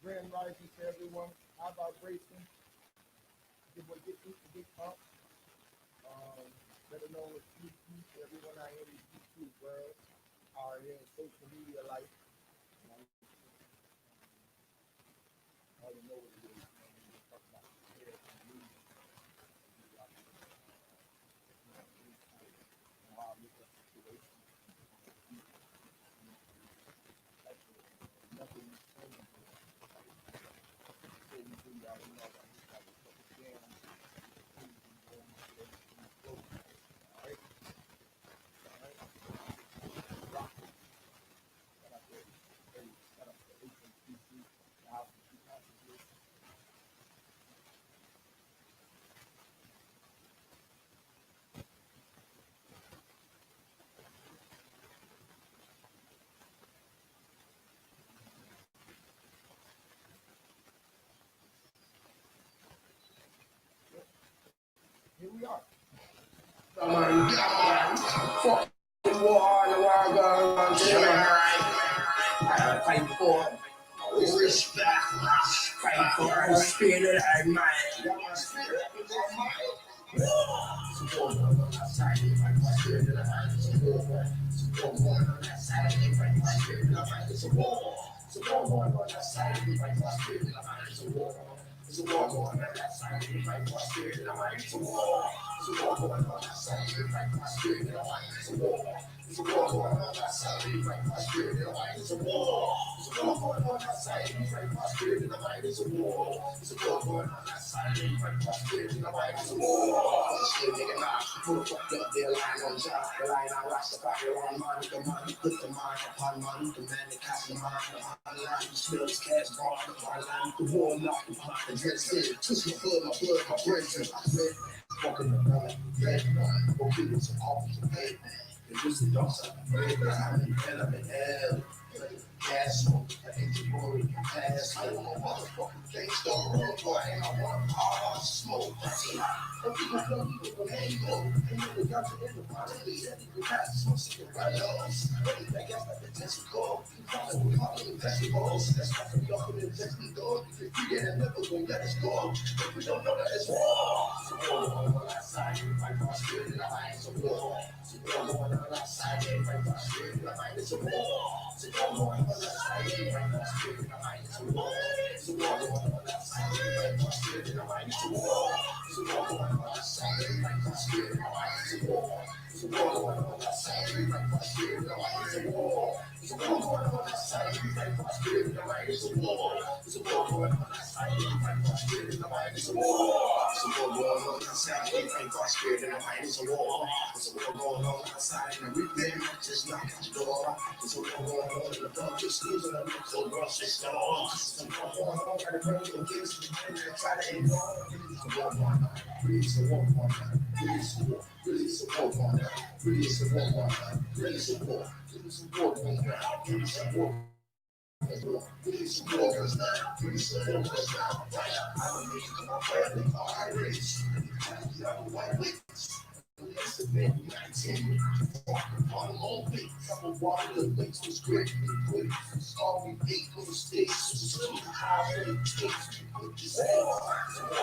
Grand Rising to everyone. High vibration. Get up. Better known as GQ to everyone out here in the GQ world, out here in social media life. I don't know what it is. We talk about shares and news. How I look at situations. Nothing is changing. So we do that. We know about this type of stuff. Again, alright? Alright? Rock. Shout out to HMCC, the house of two passages. Here we are. Come on, fuck the war, the war going on, fight for respect, fight for a spirit of mind. It's a war going on that side, we fight for spirit and mind. It's a war. It's a war going on that side, we fight for spirit and mind. It's a war. It's a war going on that side, we fight for spirit and mind. It's a war. It's a war going on that side, we fight for spirit and mind. It's a war. It's a war going on that side, we fight for spirit and mind. It's a war. Still nigga now, pull fucked up their line on job. The line on Rastafari on money, the money, put the mind upon money, the man that cast the mind upon the line. Spellz cash bar upon line, the war locked upon the dress in. Twist my blood, my brains and I said, walking the blood, red one, okay, it's an officer, hey, it was the dog side, red line, I'm in hell. Gas smoke, I ain't the boy you pass. I don't know motherfucking things don't roll, boy. And I want hard smoke. See, some people don't even hang low. They never got to end the body. They said they could pass some secret right off. They got like the testicle. We call them vegetables. That's why we all in the testicle. If we get it, never gonna let us go. If we don't know that it's war. It's a war going on outside. We fight for our spirit in our mind. It's a war. It's a war going on outside. We fight for our spirit in our mind. It's a war. It's a war going on outside. We fight for our spirit in our mind. It's a war. It's a war going on outside. We fight for our spirit in our mind. It's a war. It's a war going on outside. We fight for our spirit in our mind. It's a war. It's a war going on outside. We fight for our spirit in our mind. It's a war. It's a war going on outside. We fight for our spirit in our mind. It's a war. It's a war going on outside. We fight for our spirit in our mind. It's a war. It's a war going on outside. We fight for our spirit in our mind. It's a war. It's a war going on outside. And we play just knock at the door. It's a war going on in the front. Just losing a little so rush it's on. It's a war going on. Try to bring your kids to the try to ignore. It's a war going on. Release a war going on. Release a war. Release a war going on. Release a war going on. Release a war. Release a war going on. Release a war. Release a war goes down. Release a war goes down. I don't need to come up with I race. White wings. It's a bit 19. On all feet, couple water, the links was great. It's all we ate was mistakes. It's a high rate takes. It's a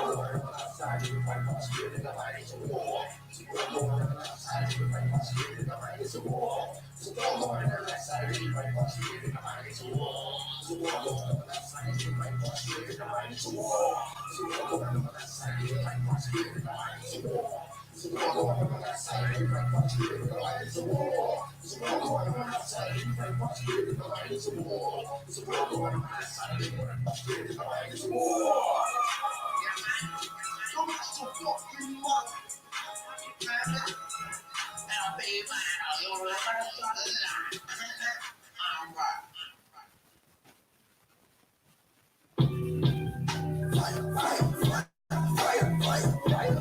war outside. We fight for spirit in the light. It's a war. It's a war outside. We fight for spirit in the light. It's a war. It's a war outside. We fight for spirit in the light. It's a war. It's a war outside. We fight for spirit in the light. It's a war. It's a war outside. We fight for spirit in the light. It's a war. It's a war going on outside, we fight for spirit in the light. It's a war. It's a war going on outside, we fight for spirit in the light. It's a war. It's a war going on outside, we fight for spirit in the light. It's a war. So much to fucking much. Now, baby, you're the first on the line. All right. Fire, fire, fire, fire, fire, fire.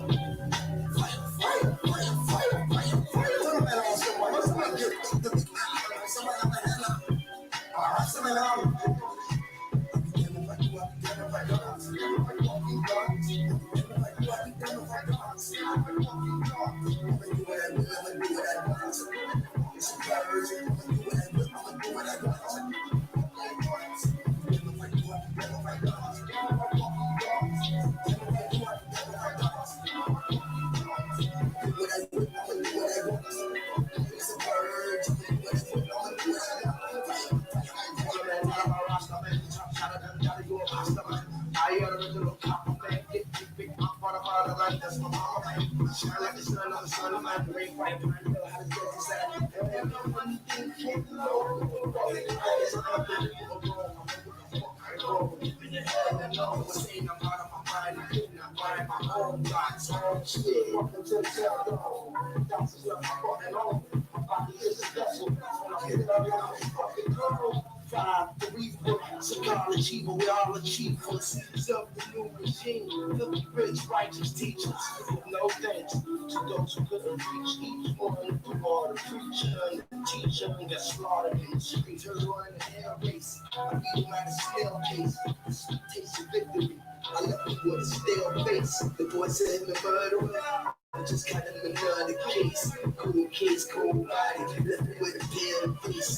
Psychology, but we all achievers. Self-renewed machine, filthy rich, righteous teachers. No thanks to those who couldn't reach each one through all the preacher and the teacher and got slaughtered in the streets. Turtle in the air race. I beat him at a snail case. Taste of victory. I left him with a stale face. The boy said him and murder. I just got him another case, cool body. Left him with a pale face.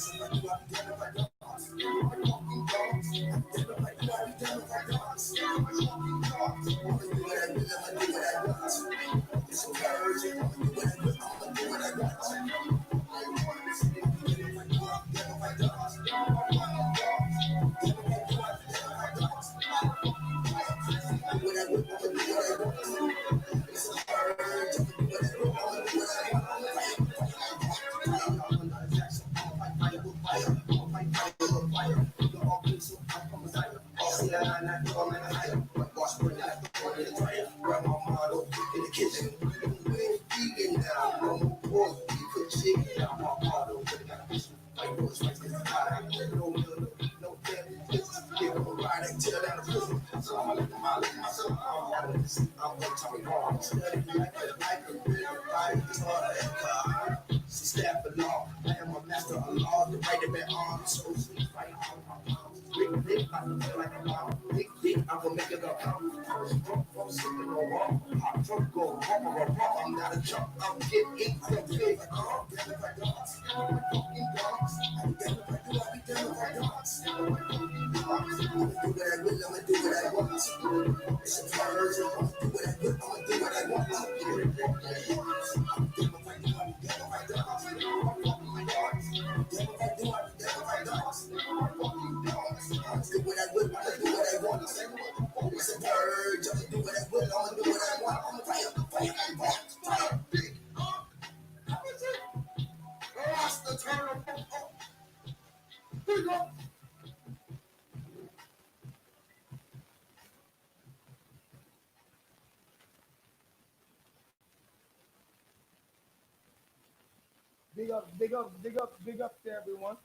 Big up to everyone.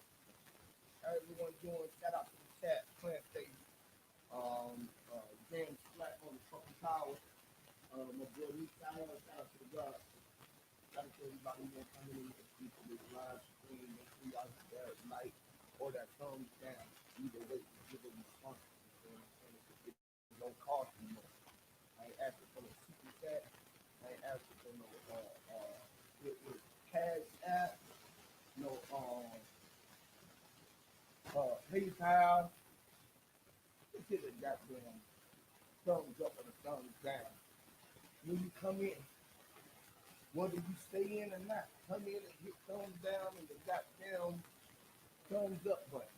Everyone doing shout out to the chat, plant stage. James Flat on the fucking power. My boy Nick shout out to the God. Shout out to everybody who coming in to this live stream. Make sure y'all hit that like or that thumbs down. Either way, give a response. You know what I'm saying? It don't cost you more. I ain't asking for no super chat. I ain't asking for no cash app. No PayPal. Just hit a goddamn thumbs up or the thumbs down. When you come in, whether you stay in or not, come in and hit thumbs down and the goddamn thumbs up button.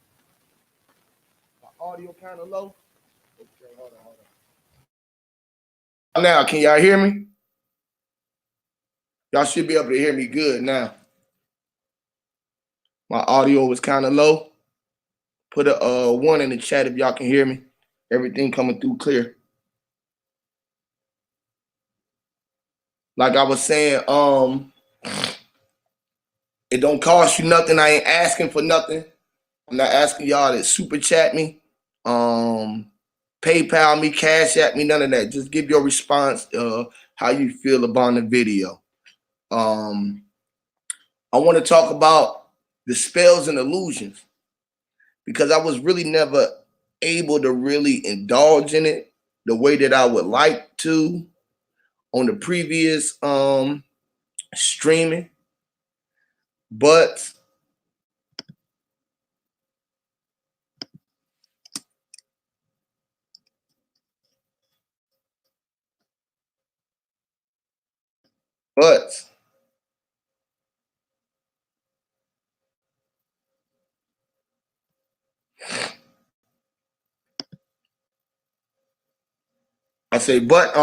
My audio kind of low. Okay, hold on. Now, can y'all hear me? Y'all should be able to hear me good now. My audio was kind of low. Put a 1 in the chat if y'all can hear me. Everything coming through clear. Like I was saying, it don't cost you nothing. I ain't asking for nothing. I'm not asking y'all to super chat me, PayPal me, Cash App me, none of that. Just give your response, how you feel about the video. I want to talk about the Spellz N Illusions because I was really never able to really indulge in it the way that I would like to on the previous streaming. But But I say, but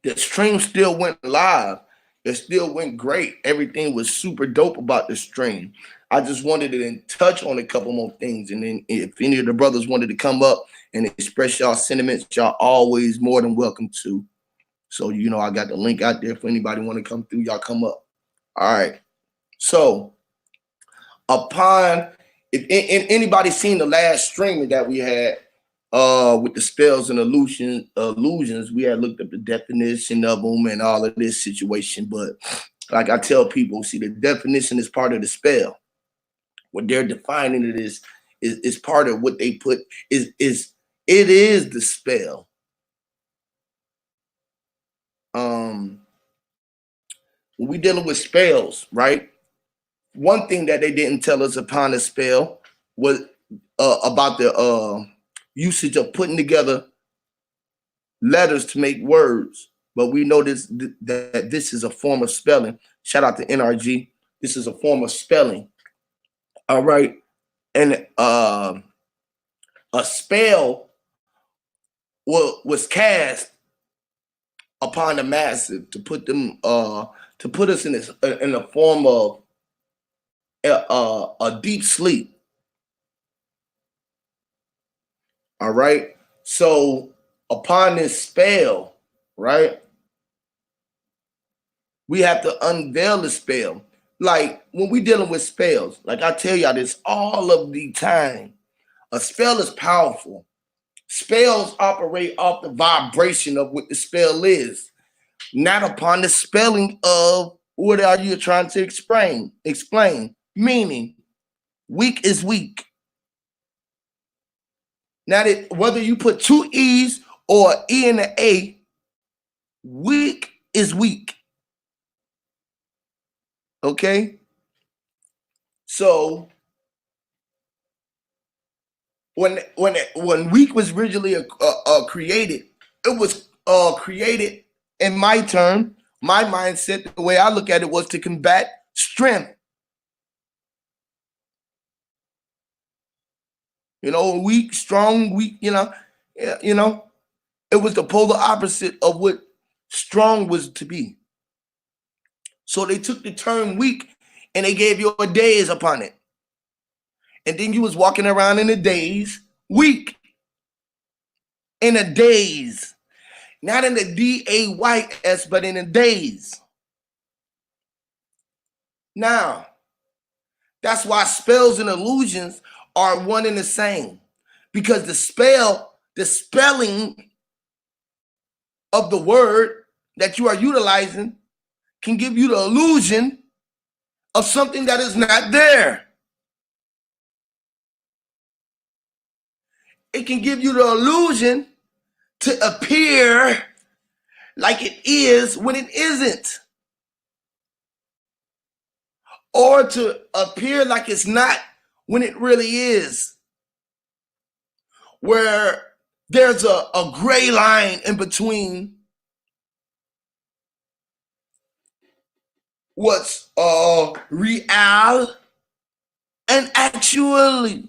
the stream still went live. It still went great. Everything was super dope about the stream. I just wanted to then touch on a couple more things. And then if any of the brothers wanted to come up and express y'all sentiments, y'all always more than welcome to. So, I got the link out there for anybody want to come through. Y'all come up. All right. So upon if anybody seen the last streaming that we had with the Spellz N Illusions, we had looked up the definition of them and all of this situation. But like I tell people, see, the definition is part of the spell. What they're defining it is part of what they put is it is the spell. When we dealing with spells, right? One thing that they didn't tell us upon a spell was about the usage of putting together letters to make words. But we know that this is a form of spelling. Shout out to NRG. This is a form of spelling. All right. And a spell was cast upon the massive to put them to put us in a form of a deep sleep. All right. So upon this spell, right, we have to unveil the spell. Like when we dealing with spells, like I tell y'all this all of the time, a spell is powerful. Spells operate off the vibration of what the spell is, not upon the spelling of what are you trying to explain. Meaning, weak is weak. Now, whether you put two E's or E in the A, weak is weak. Okay? So when weak was originally created, it was created in my term, my mindset, the way I look at it was to combat strength. Weak, strong, weak, it was the polar opposite of what strong was to be. So they took the term weak and they gave you a daze upon it. And then you was walking around in a daze, weak. In a daze. Not in the DAYS, but in a daze. Now, that's why spells and illusions are one and the same. Because the spelling of the word that you are utilizing can give you the illusion of something that is not there. It can give you the illusion to appear like it is when it isn't. Or to appear like it's not when it really is. Where there's a gray line in between what's real and actually.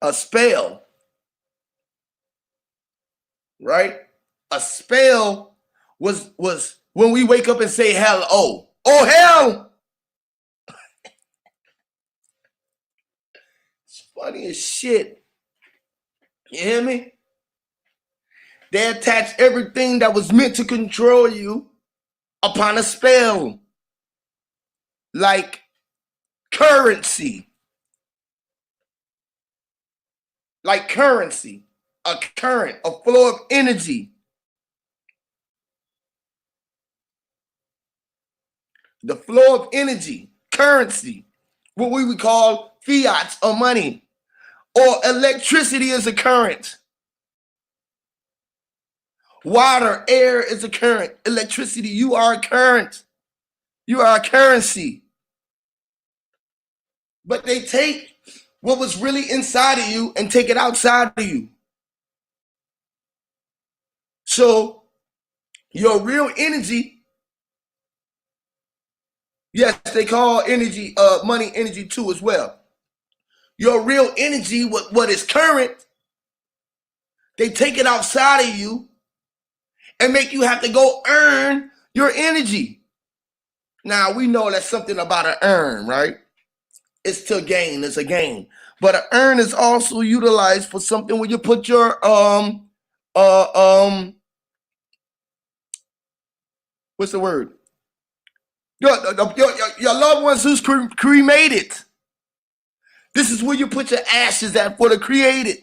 A spell, right? A spell was when we wake up and say hello. Oh hell! It's funny as shit. You hear me? They attach everything that was meant to control you upon a spell. Like currency. Like currency. A current, a flow of energy. The flow of energy, currency, what we would call fiat or money, or electricity is a current. Water, air is a current. Electricity, you are a current. You are a currency. But they take what was really inside of you and take it outside of you. So your real energy, yes, they call energy, money energy too as well. Your real energy, what is current, they take it outside of you and make you have to go earn your energy. Now we know that's something about an earn, right? It's to gain, it's a gain. But an earn is also utilized for something where you put your what's the word? Your loved ones who's cremated. This is where you put your ashes at for the cremated.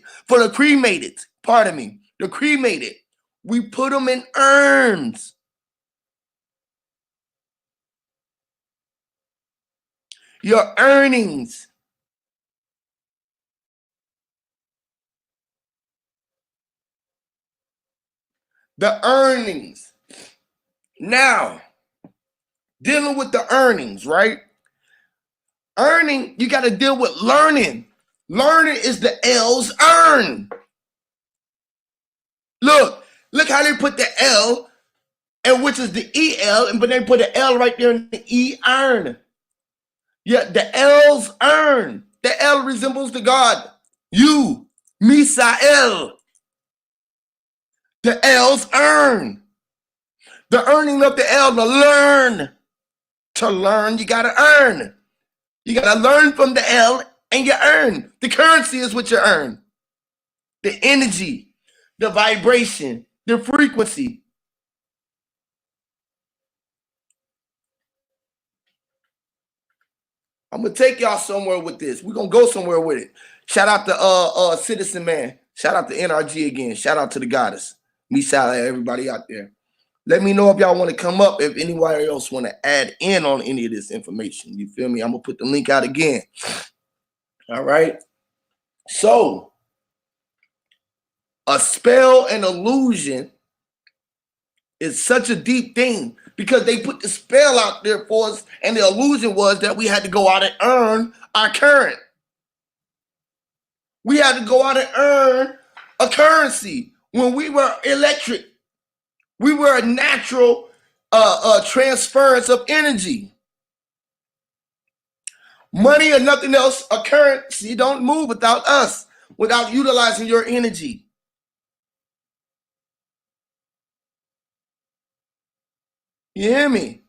Pardon me, the cremated. We put them in urns. Your earnings. The earnings. Now, dealing with the earnings, right? Earning, you got to deal with learning. Learning is the L's earn. Look how they put the L, and which is the EL, but they put the L right there in the E earn. Yeah, the L's earn. The L resembles the God. You, Misael. The L's earn. The earning of the L to learn. To learn, you gotta earn. You gotta learn from the L and you earn. The currency is what you earn. The energy, the vibration, the frequency. I'm gonna take y'all somewhere with this. We're gonna go somewhere with it. Shout out to Citizen Man. Shout out to NRG again. Shout out to the goddess. Misha, everybody out there. Let me know if y'all want to come up, if anybody else want to add in on any of this information. You feel me? I'm gonna put the link out again. All right. So a spell and illusion is such a deep thing because they put the spell out there for us, and the illusion was that we had to go out and earn our current. We had to go out and earn a currency. When we were electric, we were a natural transference of energy. Money or nothing else, a currency don't move without us, without utilizing your energy. You hear me?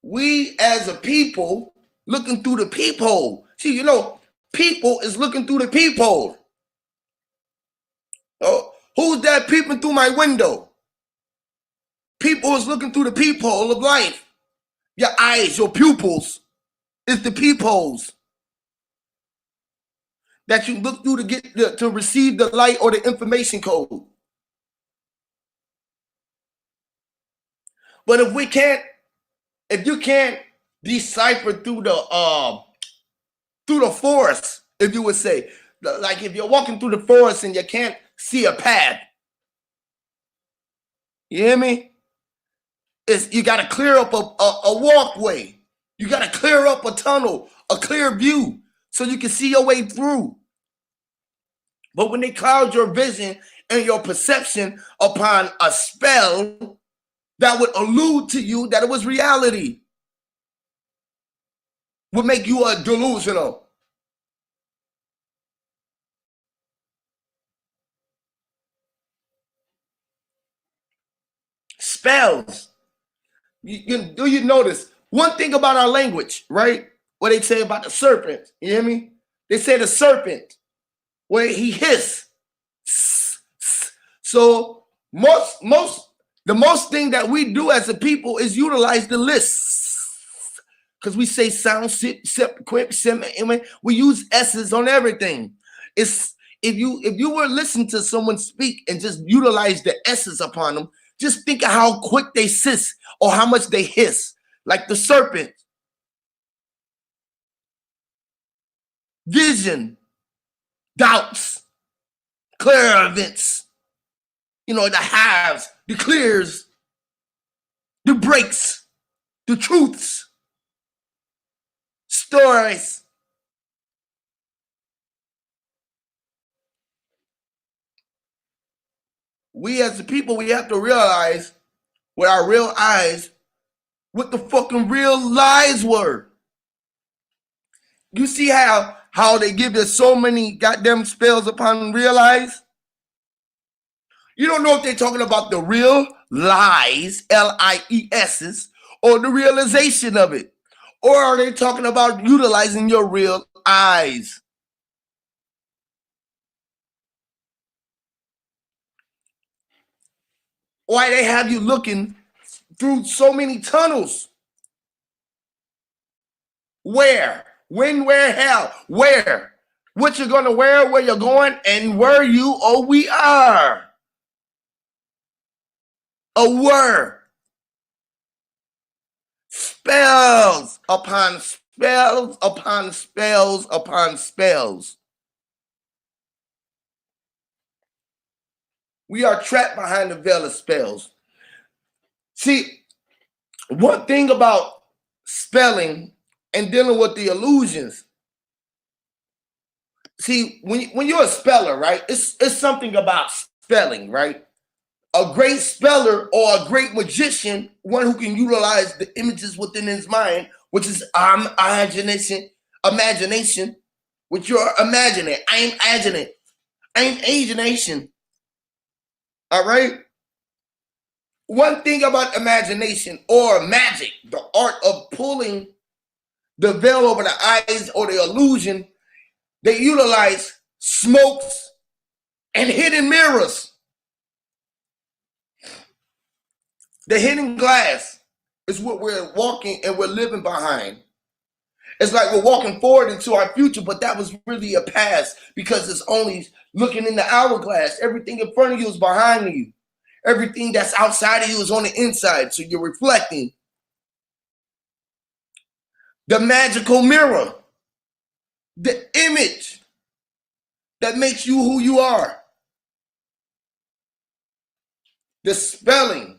We as a people looking through the peephole. See, you know, people is looking through the peephole. Oh, who's that peeping through my window? People is looking through the peephole of life. Your eyes, your pupils, is the peepholes that you look through to receive the light or the information code. But if you can't decipher through the forest, if you would say, like if you're walking through the forest and you can't see a path, you hear me? You got to clear up a walkway. You got to clear up a tunnel, a clear view, so you can see your way through. But when they cloud your vision and your perception upon a spell that would allude to you that it was reality, would make you a delusional. Spells. Do you notice one thing about our language, right? What they say about the serpent, you hear me? They say the serpent, where he hiss. So the most thing that we do as a people is utilize the lists, because we say sound, we use S's on everything. It's if you were listening to someone speak and just utilize the S's upon them, just think of how quick they hiss or how much they hiss, like the serpent. Vision, doubts, clairvoyance, you know, the halves, the clears, the breaks, the truths. stories. We as the people, we have to realize with our real eyes what the fucking real lies were. You see how they give you so many goddamn spells upon realize? You don't know if they're talking about the real lies, Lies's, or the realization of it. Or are they talking about utilizing your real eyes? Why they have you looking through so many tunnels? Where? When, where, how? Where? What you're going to wear, where you're going, and where you or we are. A word. Spells upon spells upon spells upon spells. We are trapped behind the veil of spells. See, one thing about spelling and dealing with the illusions. See, when you're a speller, right? It's something about spelling, right? A great speller or a great magician, one who can utilize the images within his mind, which is imagination, which you're imagining. I'm imagination. All right? One thing about imagination or magic, the art of pulling the veil over the eyes or the illusion, they utilize smokes and hidden mirrors. The hidden glass is what we're walking and we're living behind. It's like we're walking forward into our future, but that was really a past because it's only looking in the hourglass. Everything in front of you is behind you. Everything that's outside of you is on the inside, so you're reflecting. The magical mirror, the image that makes you who you are. The spelling,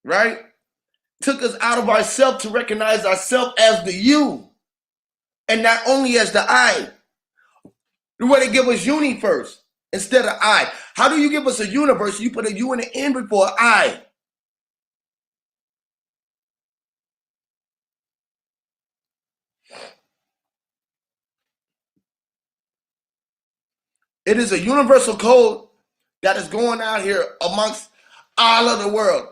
right? Took us out of ourselves to recognize ourselves as the you and not only as the I. The way they give us uni first instead of I. How do you give us a universe? You put a U in the end before I. It is a universal code that is going out here amongst all of the world.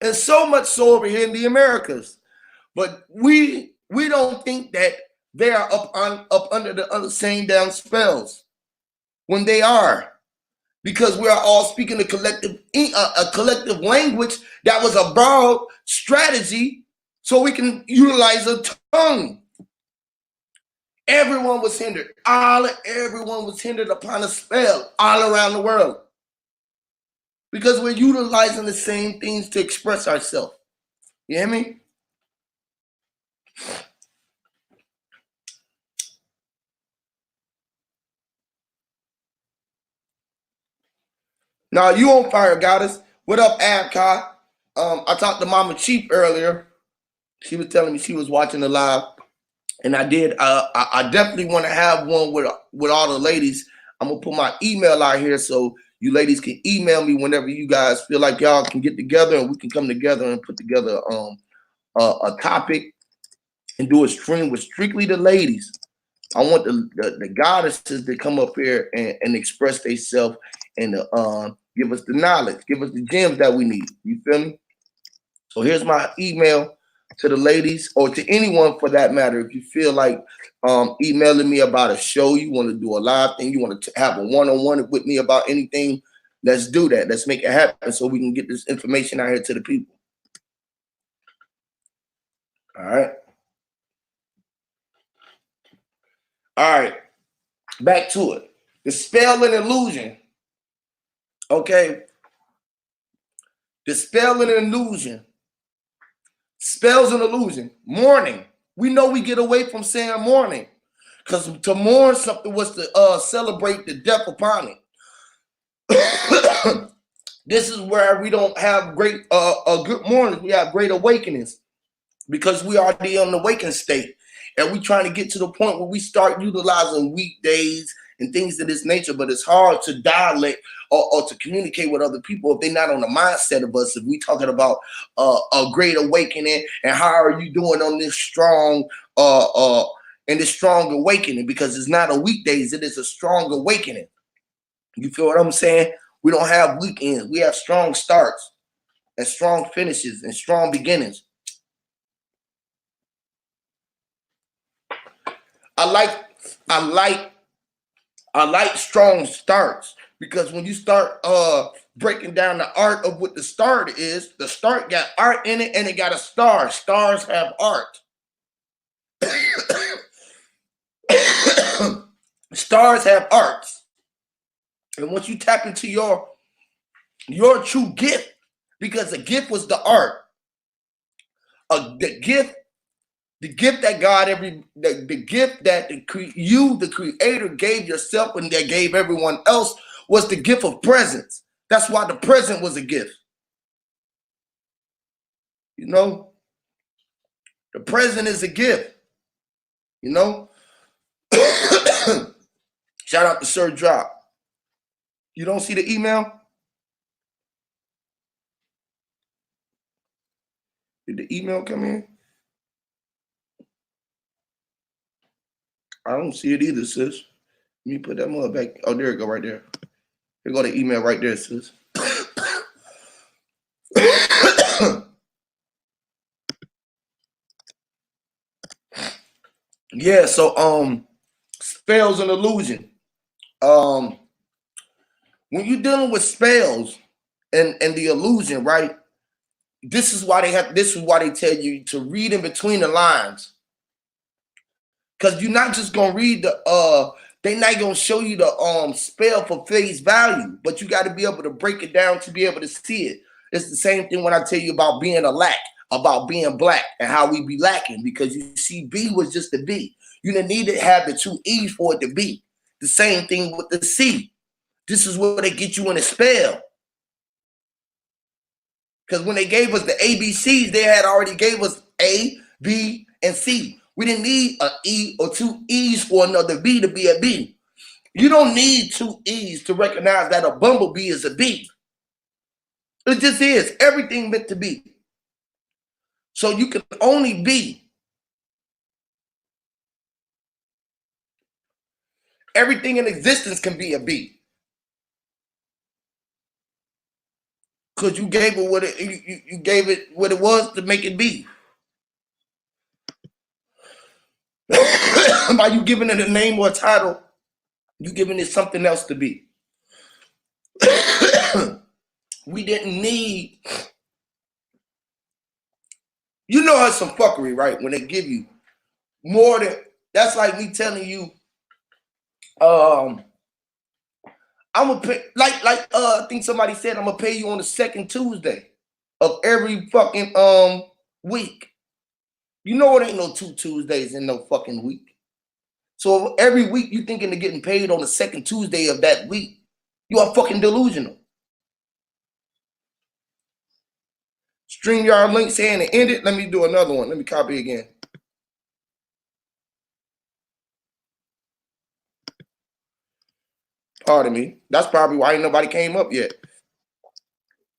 And so much so over here in the Americas. But we don't think that they are up under the same damn spells when they are. Because we are all speaking a collective language that was a borrowed strategy so we can utilize a tongue. Everyone was hindered. Everyone was hindered upon a spell all around the world. Because we're utilizing the same things to express ourselves. You hear me? Now you on fire, goddess. What up, Abkai? I talked to Mama Chief earlier. She was telling me she was watching the live, and I did. I definitely want to have one with all the ladies. I'm gonna put my email out here so you ladies can email me whenever you guys feel like y'all can get together and we can come together and put together a topic and do a stream with strictly the ladies. I want the goddesses to come up here and express themselves and give us the knowledge, give us the gems that we need. You feel me? So here's my email to the ladies or to anyone for that matter. If you feel like emailing me about a show, you want to do a live thing, you want to have a one-on-one with me about anything, let's do that. Let's make it happen so we can get this information out here to the people. All right. All right. Back to it. The spell and illusion. Okay. The spell and illusion. Spells and illusion. Mourning. We know we get away from saying mourning. Because to mourn something was to celebrate the death upon it. This is where we don't have great good mornings. We have great awakenings. because we are already on the waking state, and we trying to get to the point where we start utilizing weekdays and things of this nature. But it's hard to dialect or to communicate with other people if they're not on the mindset of us. If we talking about a great awakening, and how are you doing on this strong in this strong awakening, because it's not a weekdays, it is a strong awakening. You feel what I'm saying? We don't have weekends. We have strong starts and strong finishes and strong beginnings. I like strong starts, because when you start breaking down the art of what the start is, the start got art in it and it got a star. Stars have art. Stars have arts. And once you tap into your true gift, because the gift was the art, the gift that God the gift that you, the creator, gave yourself and that gave everyone else, was the gift of presence. That's why the present was a gift. You know, the present is a gift. You know, shout out to Sir Drop. You don't see the email? Did the email come in? I don't see it either, sis. Let me put that mug back. Oh, there it go, right there. Here go the email right there, sis. Yeah, so Spellz N Illusions. When you're dealing with spells and the illusion, right? This is why they tell you to read in between the lines. Because you're not just gonna read they're not gonna show you the spell for face value, but you got to be able to break it down to be able to see it. It's the same thing when I tell you about being a lack, about being black, and how we be lacking, because you see B was just a B. You didn't need to have the two E's for it to be. The same thing with the C. This is where they get you in a spell. Because when they gave us the ABCs, they had already gave us A, B, and C. We didn't need an E or two E's for another B to be a B. You don't need two E's to recognize that a bumblebee is a bee. It just is. Everything meant to be. So you can only be. Everything in existence can be a bee. Because you gave it what you gave it what it was to make it be. By you giving it a name or a title, you giving it something else to be. We didn't need, you know, it's some fuckery, right? When they give you more than, that's like me telling you, I'm gonna pay, I think somebody said I'm gonna pay you on the second Tuesday of every fucking week. You know it ain't no 2 Tuesdays in no fucking week. So every week you thinking of getting paid on the second Tuesday of that week, you are fucking delusional. StreamYard link saying it ended. Let me do another one. Let me copy again. Pardon me. That's probably why ain't nobody came up yet.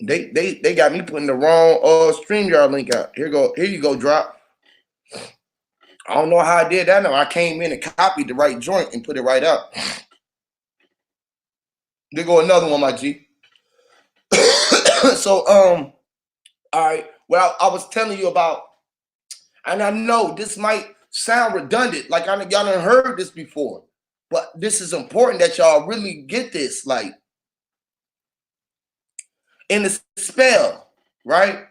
They got me putting the wrong StreamYard link out. Here you go, Drop. I don't know how I did that. No, I came in and copied the right joint and put it right up. There go another one, my G. So all right. Well, I was telling you about, and I know this might sound redundant, like y'all done heard this before, but this is important that y'all really get this. Like in the spell, right?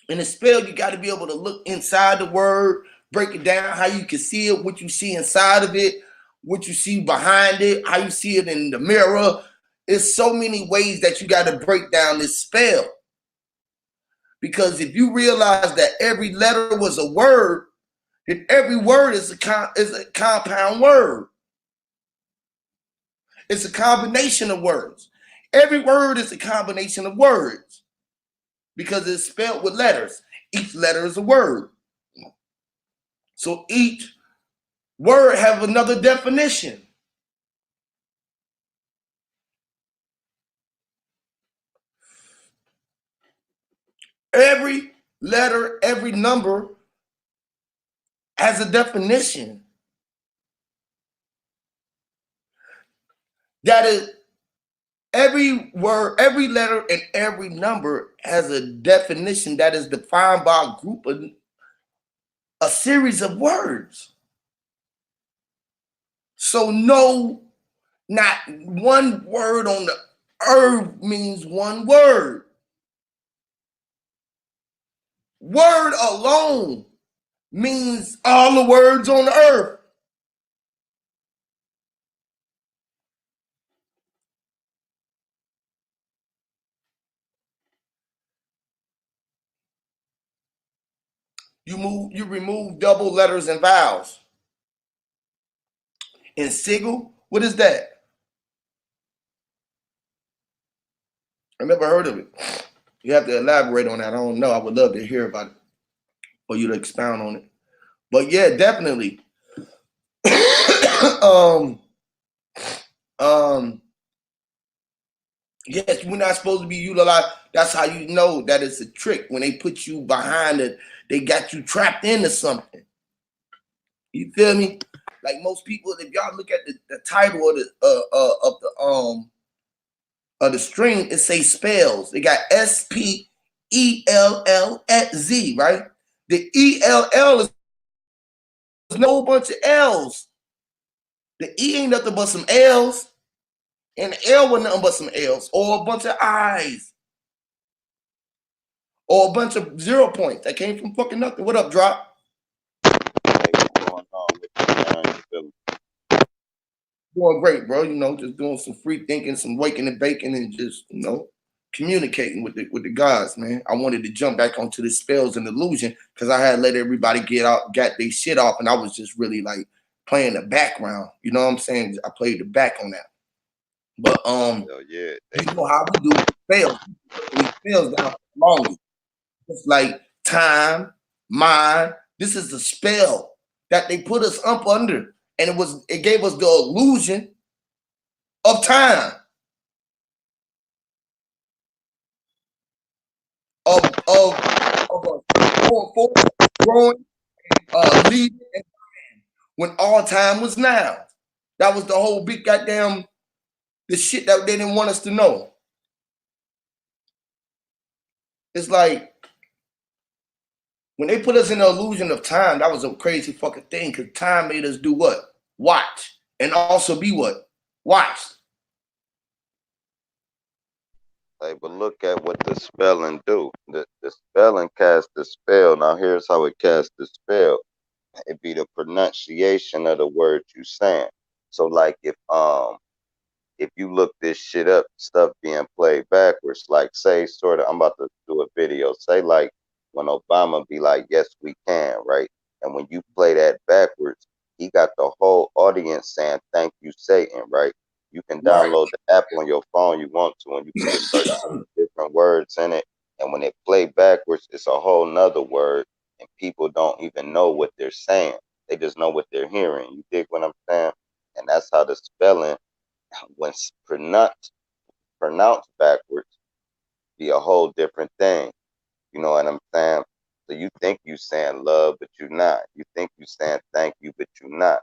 In the spell, you got to be able to look inside the word, break it down, how you can see it, what you see inside of it, what you see behind it, how you see it in the mirror. It's so many ways that you got to break down this spell. Because if you realize that every letter was a word, then every word is a compound word. It's a combination of words. Every word is a combination of words because it's spelled with letters. Each letter is a word. So each word have another definition. Every letter, every number has a definition. That is, every word, every letter, and every number has a definition that is defined by a group of a series of words. So no, not one word on the earth means one word. Word alone means all the words on the earth. You remove double letters and vowels. And sigil, what is that? I never heard of it. You have to elaborate on that. I don't know. I would love to hear about it or you to expound on it. But yeah, definitely. um, um, yes, we're not supposed to be utilized. That's how you know that it's a trick. When they put you behind it, they got you trapped into something. You feel me? Like most people, if y'all look at the title of the string, it says spells. They got SPELLZ, right? The ELL is no bunch of L's. The E ain't nothing but some L's, and the L was nothing but some L's, or a bunch of I's, or a bunch of 0 points that came from fucking nothing. What up, Drop? Hey, what's going on with you, man? How you feeling? Doing great, bro. You know, just doing some free thinking, some waking and baking, and just communicating with the gods, man. I wanted to jump back onto the Spellz N Illusion because I had let everybody got their shit off, and I was just really like playing the background. You know what I'm saying? I played the back on that. But Hell yeah. you know how we do spells. We spells down longer. It's like time, mind. This is the spell that they put us up under, and it gave us the illusion of time, of going forward, growing, leading, and when all time was now. That was the whole big goddamn the shit that they didn't want us to know. It's like when they put us in the illusion of time, that was a crazy fucking thing because time made us do what? Watch. And also be what? Watched. Hey, but look at what the spelling do. The spelling casts the spell. Now here's how it casts the spell. It be the pronunciation of the word you saying. So like if you look this shit up, stuff being played backwards, like say sort of I'm about to do a video, say like when Obama be like, yes, we can, right? And when you play that backwards, he got the whole audience saying, thank you, Satan, right? You can Right. download the app on your phone you want to, and you can just search for different words in it. And when it play backwards, it's a whole nother word, and people don't even know what they're saying. They just know what they're hearing. You dig what I'm saying? And that's how the spelling when pronounced backwards be a whole different thing. You know what I'm saying? So you think you saying love, but you're not. You think you saying thank you, but you're not.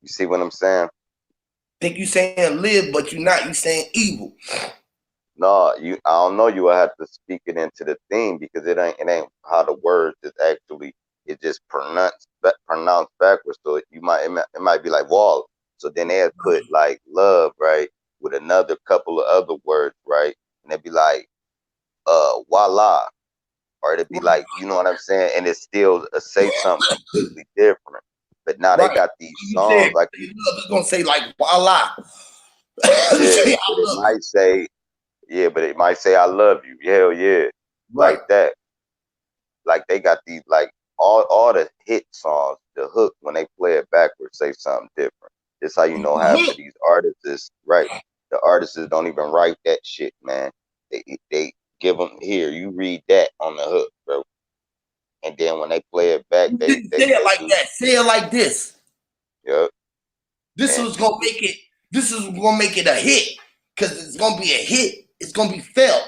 You see what I'm saying? Think you saying live, but you're not. You saying evil. No, I don't know. You will have to speak it into the theme because it ain't how the words is actually. It just pronounced backwards. So it might be like wall. So then they'll put like love right with another couple of other words right, and they'd be like voila, or it'd be like you know what I'm saying, and it still say something completely different. But now they Right. got these You said songs like you, love is gonna say like voila. yeah, Say I but it love you. might say yeah, but it might say I love you. Hell yeah, Right. like that. Like they got these like all the hit songs, the hook when they play it backwards say something different. This how you know half of these artists is right. The artists don't even write that shit, man. They give them here. You read that on the hook, bro. and then when they play it back, You they didn't they say it they like do. that. Say it like this. Yep. This And was gonna make it. This is gonna make it a hit because it's gonna be a hit. It's gonna be felt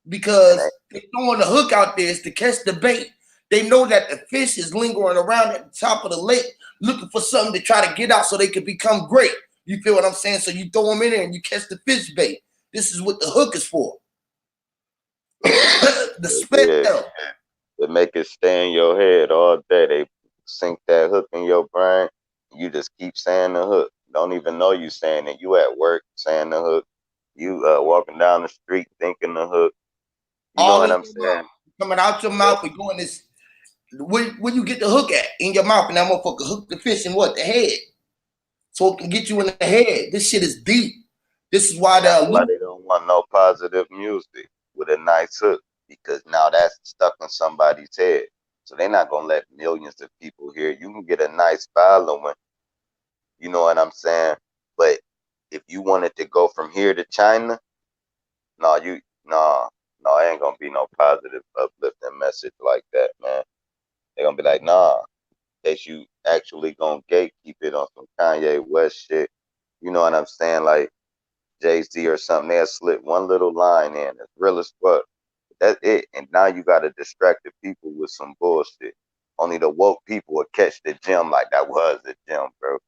and because they're throwing the hook out there is to catch the bait. They know that the fish is lingering around at the top of the lake, looking for something to try to get out so they can become great. You feel what I'm saying? So you throw them in there and you catch the fish bait. This is what the hook is for. The yeah, spell. they make it stay in your head all day. They sink that hook in your brain. You just keep saying the hook. Don't even know you saying it. You at work saying the hook. You walking down the street thinking the hook. You know All what in I'm your mouth. saying? Coming out your Yep. mouth and going this. Where you get the hook at? In your mouth, and that motherfucker hook the fish in what? The head. So it can get you in the head. This shit is deep. This is why And that's the why illusion. they don't want no positive music with a nice hook, because now that's stuck in somebody's head. So they're not gonna let millions of people hear. You can get a nice following, you know what I'm saying? But if you wanted to go from here to China, no, no, it ain't gonna be no positive uplifting message like that, man. They're gonna be like, nah, that you actually gonna gatekeep it on some Kanye West shit. You know what I'm saying? Like Jay-Z or something, they'll slip one little line in, as real as fuck. That's it. And now you gotta distract the people with some bullshit. Only the woke people will catch the gem like that was the gem, bro.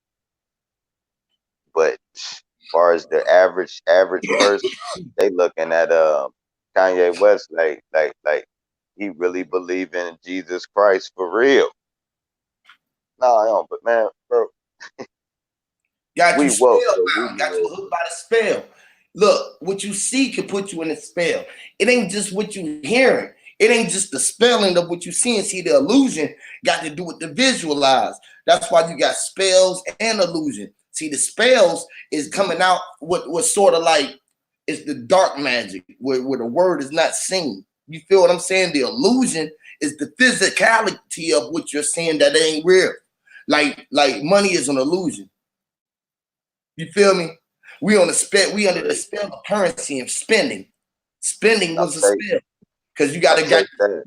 But as far as the average person, they looking at Kanye West like he really believe in Jesus Christ for real. No, I don't. But man, bro, Got you we woke, so we spellbound. Got you know. hooked by the spell. Look, what you see can put you in a spell. It ain't just what you hearing. It ain't just the spelling of what you see and see. The illusion got to do with the visualize. That's why you got spells and illusion. See, the spells is coming out what sort of like it's the dark magic where the word is not seen. You feel what I'm saying? The illusion is the physicality of what you're seeing that ain't real. Like money is an illusion. You feel me? We on the spell. We under the spell of currency and spending. Spending I'll was a take spell because you I got to got take that.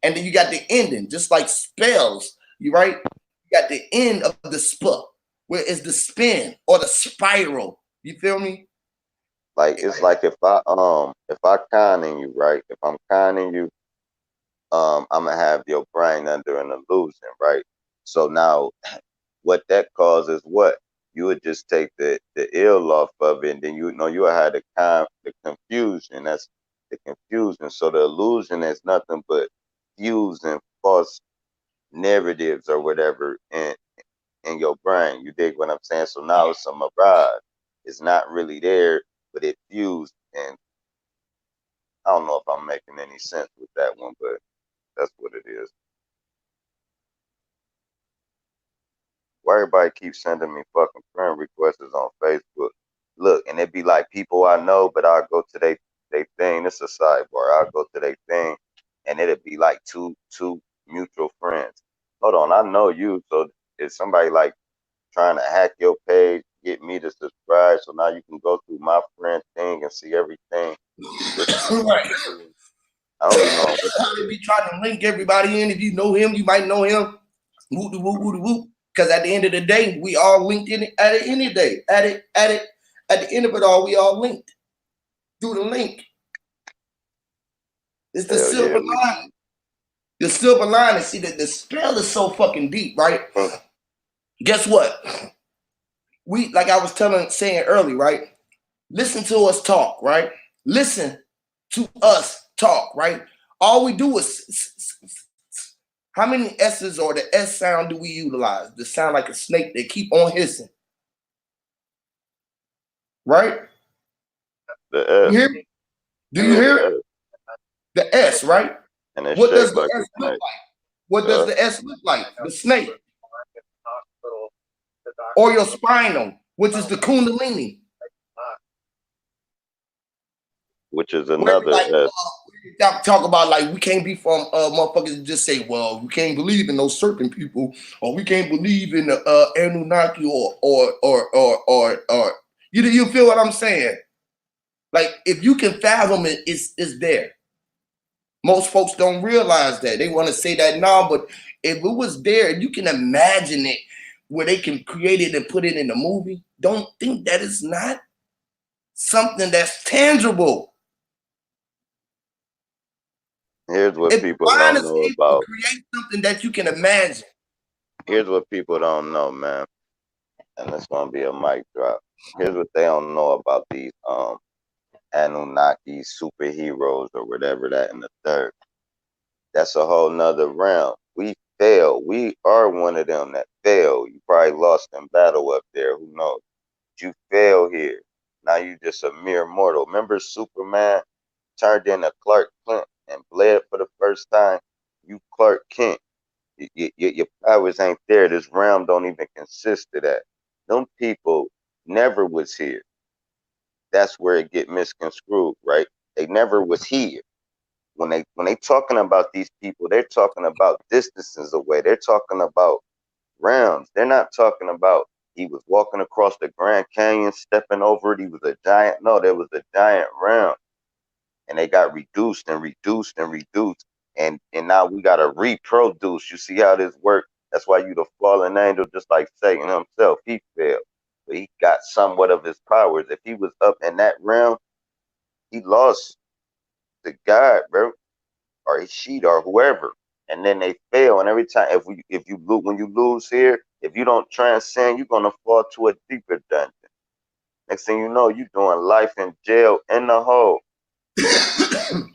and then you got the ending, just like spells. You right? You got the end of the spell, where is the spin or the spiral. You feel me? Like it's like if I conning you, right? If I'm conning you, I'm gonna have your brain under an illusion, right? So now what that causes what? You would just take the ill off of it, and then you know you would have the confusion. That's the confusion. So the illusion is nothing but fusing false narratives or whatever in your brain. You dig what I'm saying? So now it's a mirage. It's not really there, but it fused. And I don't know if I'm making any sense with that one, but that's what it is. Why everybody keeps sending me fucking friend requests on Facebook? Look, and it be like people I know, but I'll go to they thing. It's a sidebar. I'll go to their thing, and it'll be like two mutual friends. Hold on, I know you. So is somebody like trying to hack your page, get me to subscribe, so now you can go through my friend thing and see everything? What's Right. I don't be knowing what They be trying to link everybody in. If you know him, you might know him. Whoop de whoop whoop de whoop. Because at the end of the day, we all linked in it at the end of the day. At the end of it all, we all linked through the link. It's the hell yeah silver we line. The silver lining. See that the spell is so fucking deep, right? think. Guess what? We like I was saying earlier, right? Listen to us talk, right? Listen to us talk, right? All we do is how many S's or the S sound do we utilize? The sound like a snake that keep on hissing, right? The You S, hear me? Do you yeah, hear it? the S, The S, right? and it's What does shaped the like a S look snake. like? What does Yeah, the S look like? The snake. Or your spinal, which is the kundalini. which is Where they another like S. talk about like we can't be from motherfuckers that just say, well, we can't believe in those serpent people, or we can't believe in the Anunnaki or you feel what I'm saying? Like if you can fathom it, it's there. Most folks don't realize that. They want to say that now, but if it was there, you can imagine it where they can create it and put it in a movie. Don't think that it's not something that's tangible. Here's what If people mind don't is know able to about. create something that you can imagine. Here's what people don't know, man. And it's gonna be a mic drop. Here's what they don't know about these Anunnaki superheroes or whatever that in the third. That's a whole nother realm. We fail. We are one of them that fail. You probably lost in battle up there. Who knows? You fail here. Now you just a mere mortal. Remember Superman turned into Clark Kent and bled for the first time? You Clark Kent. Your powers ain't there. This realm don't even consist of that. Them people never was here. That's where it get misconstrued, right? They never was here. When they talking about these people, they're talking about distances away. They're talking about realms. They're not talking about he was walking across the Grand Canyon, stepping over it. He was a giant. No, there was a giant realm, and they got reduced and reduced and reduced, and now we got to reproduce. You see how this works? That's why you the fallen angel, just like Satan himself. He failed, but he got somewhat of his powers. If he was up in that realm, he lost to God, bro, or his sheet or whoever. And then they fail. And every time, if you lose, when you lose here, if you don't transcend, you're gonna fall to a deeper dungeon. Next thing you know, you're doing life in jail in the hole. Kept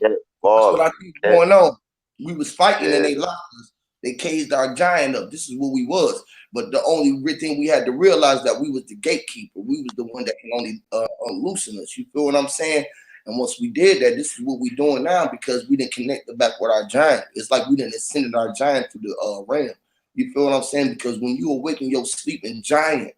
That's what Balling. I think Kept, going on. We was fighting and yeah. they locked us. They caged our giant up. This is what we was. But the only thing we had to realize that we was the gatekeeper. We was the one that can only unloosen us. You feel what I'm saying? And once we did that, this is what we doing now because we didn't connect it back with our giant. It's like we didn't ascended our giant to the realm. You feel what I'm saying? Because when you awaken your sleeping giant,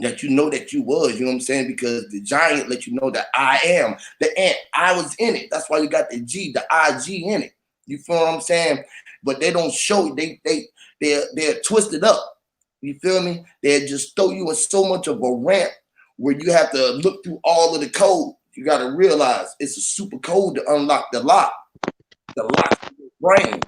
that you know that you was, you know what I'm saying? Because the giant let you know that I am the ant. I was in it. That's why you got the G, the IG in it. You feel what I'm saying? But they don't show it. They're twisted up. You feel me? They just throw you in so much of a ramp where you have to look through all of the code. You got to realize it's a super code to unlock the lock. The lock of your brain.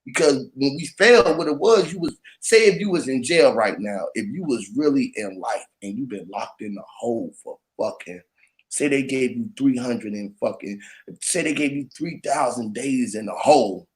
Because when we failed, what it was, you was say if you was in jail right now, if you was really in life and you've been locked in the hole for fucking, say they gave you 300 and fucking, say they gave you 3,000 days in the hole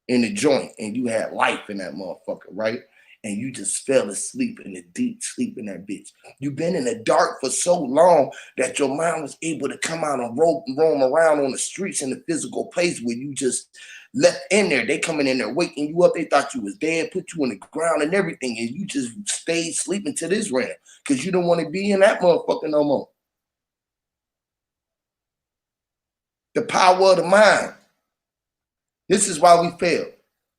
in the joint, and you had life in that motherfucker, right? And you just fell asleep in the deep sleep in that bitch. You've been in the dark for so long that your mind was able to come out and roam around on the streets in the physical place where you just left in there. They coming in there waking you up. They thought you was dead, put you on the ground and everything, and you just stayed sleeping to this realm because you don't want to be in that motherfucker no more. The power of the mind. This is why we fail.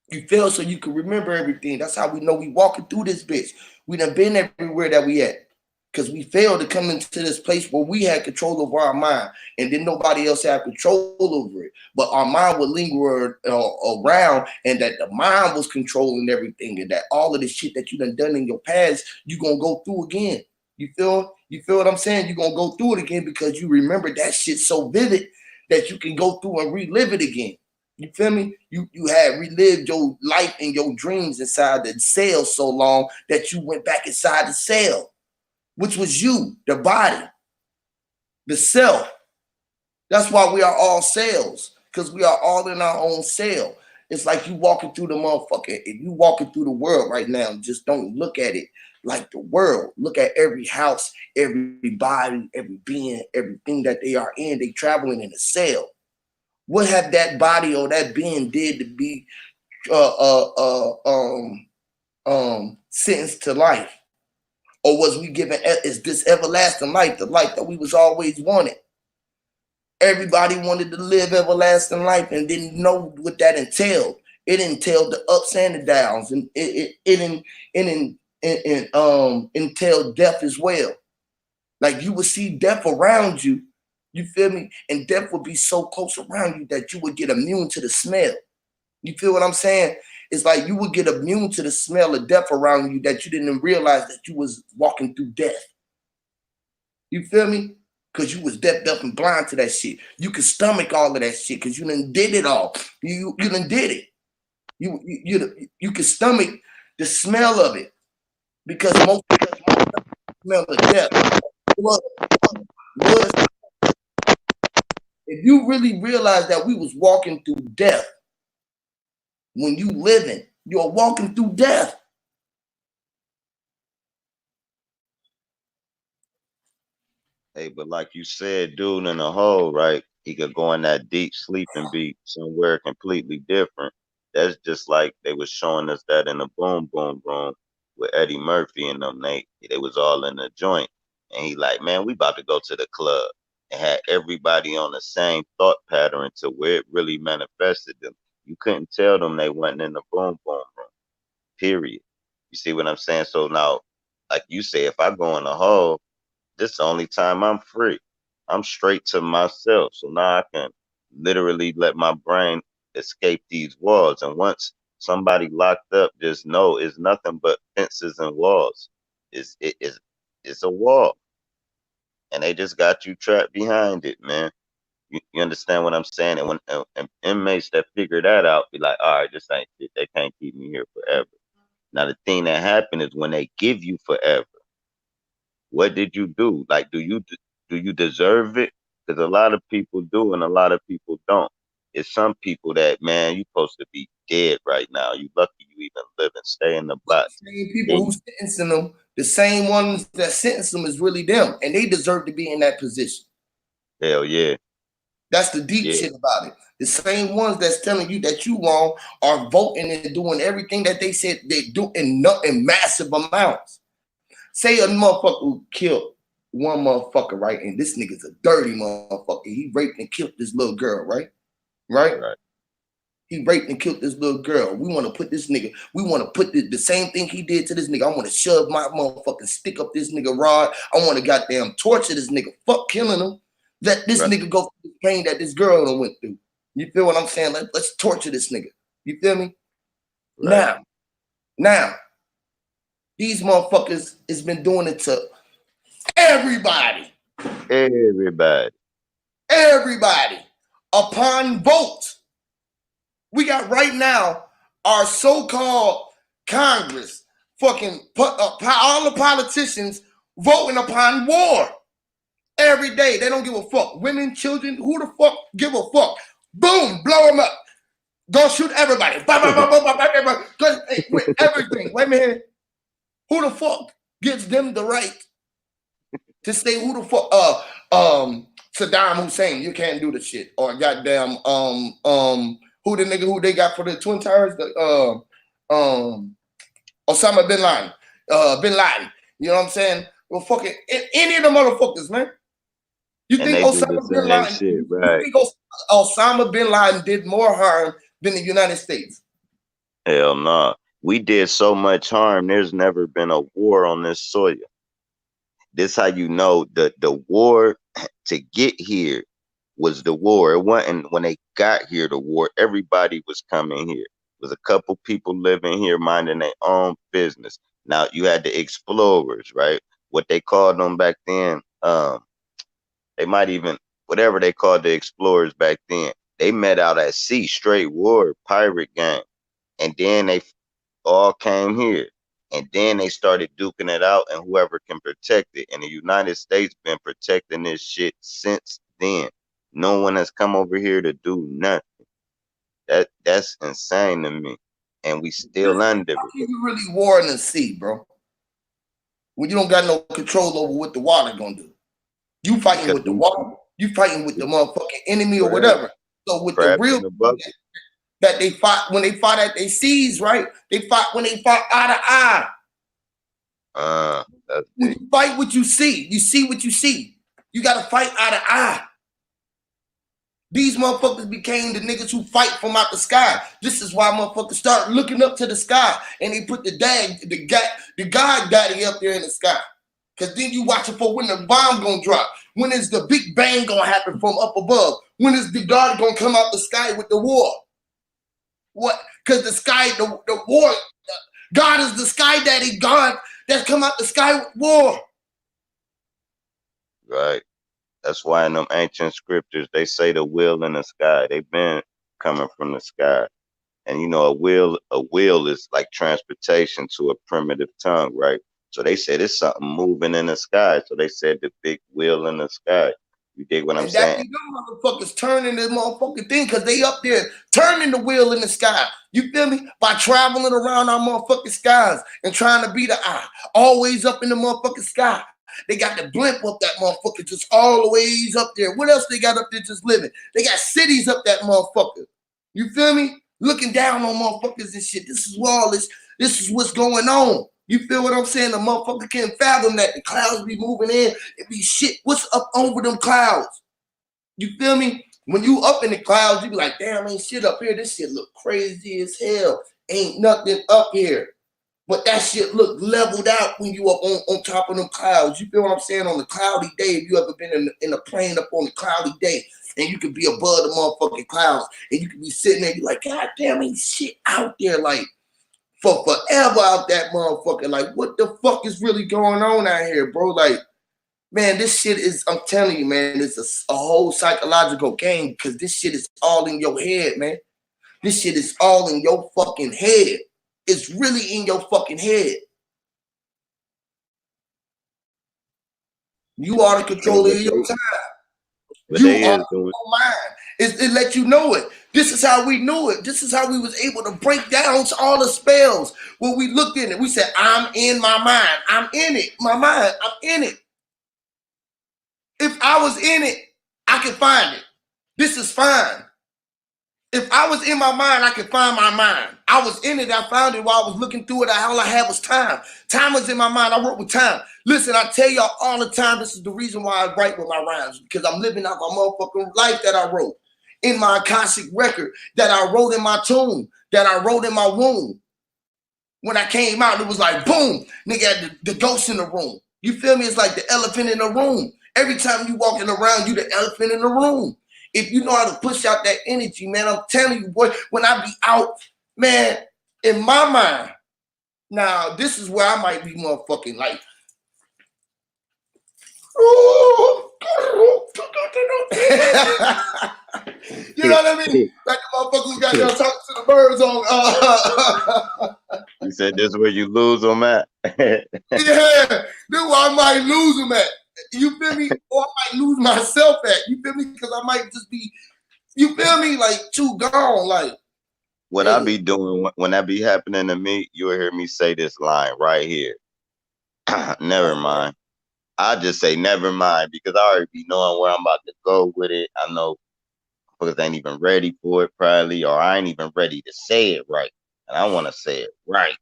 You fail so you can remember everything. That's how we know we walking through this bitch. We done been everywhere that we at. Because we failed to come into this place where we had control over our mind. And then nobody else had control over it. But our mind would linger around, and that the mind was controlling everything. And that all of the shit that you done in your past, you going to go through again. You feel what I'm saying? You're going to go through it again because you remember that shit so vivid that you can go through and relive it again. You feel me? You had relived your life and your dreams inside the cell so long that you went back inside the cell, which was you, the body, the self. That's why we are all cells, because we are all in our own cell. It's like you walking through the motherfucker. If you walking through the world right now, just don't look at it like the world. Look at every house, every body, every being, everything that they are in. They traveling in a cell. What have that body or that being did to be sentenced to life? Or was we given, is this everlasting life, the life that we was always wanted? Everybody wanted to live everlasting life and didn't know what that entailed. It entailed the ups and the downs, and it entailed death as well. Like you would see death around you, you feel me? And death would be so close around you that you would get immune to the smell. You feel what I'm saying? It's like you would get immune to the smell of death around you that you didn't realize that you was walking through death. You feel me? because you was deaf, deaf, and blind to that shit. You could stomach all of that shit because you done did it all. You done did it. You can stomach the smell of it because most smell of death. If you really realize that we was walking through death when you living, you're walking through death. Hey, but like you said, dude in a hole, right? He could go in that deep sleep and be somewhere completely different. That's just like they was showing us that in the Boom Boom Room with Eddie Murphy and them. They was all in the joint, and he like, man, we about to go to the club, and had everybody on the same thought pattern to where it really manifested them. You couldn't tell them they wasn't in the Boom Boom Room. Period. You see what I'm saying? So now, like you say, if I go in the hole, this is the only time I'm free. I'm straight to myself. So now I can literally let my brain escape these walls. And once somebody locked up, just know it's nothing but fences and walls. It's a wall. And they just got you trapped behind it, man. You understand what I'm saying? And when and inmates that figure that out be like, all right, this ain't shit. They can't keep me here forever. Now the thing that happened is when they give you forever, what did you do? Like, do you deserve it? Because a lot of people do, and a lot of people don't. It's some people that, man, you supposed to be dead right now. You lucky you even live and stay in the box. Same people who And sentencing them, the same ones that sentence them is really them, and they deserve to be in that position. hell yeah, That's the deep yeah, shit about it. The same ones that's telling you that you wrong are voting and doing everything that they said they do in massive amounts. Say a motherfucker who killed one motherfucker, right? And this nigga's a dirty motherfucker. He raped and killed this little girl, right? Right? right, He raped and killed this little girl. We want to put this nigga, we want to put the same thing he did to this nigga. I want to shove my motherfucking stick up this nigga rod. I want to goddamn torture this nigga. Fuck killing him. Let this right, nigga go through the pain that this girl done went through. You feel what I'm saying? Let's torture this nigga. You feel me? right. Now, these motherfuckers has been doing it to everybody. Everybody. Everybody. Upon vote. We got right now our so-called Congress, fucking all the politicians voting upon war every day. They don't give a fuck. Women, children, who the fuck give a fuck? Boom, blow them up. Go shoot everybody. With everything. Wait a minute. Who the fuck gives them the right to say who the fuck? Saddam Hussein, you can't do the shit. Or goddamn, who the nigga who they got for the Twin Towers? Osama bin Laden. Bin Laden. You know what I'm saying? Well, fucking any of the motherfuckers, man. You And think they do the Osama bin same Laden? shit, You right? think Osama bin Laden did more harm than the United States? Hell no. We did so much harm. There's never been a war on this soil. This how you know the war to get here was the war. It wasn't when they got here, the war. Everybody was coming here. It was a couple people living here minding their own business. Now you had the explorers, right? What they called them back then. They might even whatever they called the explorers back then. They met out at sea, straight war, pirate gang, and then they all came here. And then they started duking it out and whoever can protect it. And the United States been protecting this shit since then. No one has come over here to do nothing. That's insane to me. And we still under How it. can you really war in the sea, bro? When you don't got no control over what the water gonna do. You fighting Because with the we water, you fighting with the motherfucking enemy or crab, whatever. So with the crabs real in the bucket. that they fought when they fought at their seas, right? They fought when they fought eye to eye. That's When deep. you fight what you see what you see. You gotta fight eye to eye. These motherfuckers became the niggas who fight from out the sky. This is why motherfuckers start looking up to the sky and they put the God daddy up there in the sky. Cause then you watching for when the bomb gonna drop. When is the big bang gonna happen from up above? When is the God gonna come out the sky with the war? What? Cause the sky, the war, God is the sky daddy, God that's come out the sky with war. Right. That's why in them ancient scriptures they say the wheel in the sky. They've been coming from the sky. And you know, a wheel is like transportation to a primitive tongue, right? So they said it's something moving in the sky. So they said the big wheel in the sky. You dig what I'm And that saying? be them motherfuckers turning this motherfucking thing because they up there turning the wheel in the sky. You feel me? By traveling around our motherfucking skies and trying to be the eye. Always up in the motherfucking sky. They got the blimp up that motherfucker just all the ways up there. What else they got up there just living? They got cities up that motherfucker. You feel me? Looking down on motherfuckers and shit. This is all this is what's going on. You feel what I'm saying? The motherfucker can't fathom that. The clouds be moving in. It be shit. What's up over them clouds? You feel me? When you up in the clouds, you be like, damn, ain't shit up here. This shit look crazy as hell. Ain't nothing up here. But that shit look leveled out when you up on top of them clouds. You feel what I'm saying? On the cloudy day, if you ever been in a plane up on a cloudy day, and you could be above the motherfucking clouds, and you could be sitting there, you like, God damn, ain't shit out there like for forever out that motherfucker. Like, what the fuck is really going on out here, bro? Like, man, this shit is, I'm telling you, man, it's a whole psychological game because this shit is all in your head, man. This shit is all in your fucking head. It's really in your fucking head. You are the Yeah, controller of your time. but You they are is doing. your mind. It let you know it. This is how we knew it. This is how we was able to break down all the spells. When we looked in it, we said, I'm in my mind. I'm in it. My mind, I'm in it. If I was in it, I could find it. This is fine. If I was in my mind, I could find my mind. I was in it. I found it while I was looking through it. All I had was time. Time was in my mind. I wrote with time. Listen, I tell y'all all the time, this is the reason why I write with my rhymes, because I'm living out my motherfucking life that I wrote in my Akashic record, that I wrote in my tomb, that I wrote in my womb. When I came out, it was like, boom, nigga had the ghost in the room. You feel me? It's like the elephant in the room. Every time you walking around, you the elephant in the room. If you know how to push out that energy, man, I'm telling you, boy, when I be out, man, in my mind, now this is where I might be motherfucking like, you know what I mean? Like the motherfuckers got there talking to the birds on. You said this is where you lose them at. Yeah, this is where I might lose them at. You feel me? Or I might lose myself at. You feel me? Because I might just be, you feel me? Like too gone. Like, What I nigga. be doing when that be happening to me, you'll hear me say this line right here. Never mind. I just say never mind because I already be knowing where I'm about to go with it. I know because I ain't even ready for it probably, or I ain't even ready to say it right. And I want to say it right.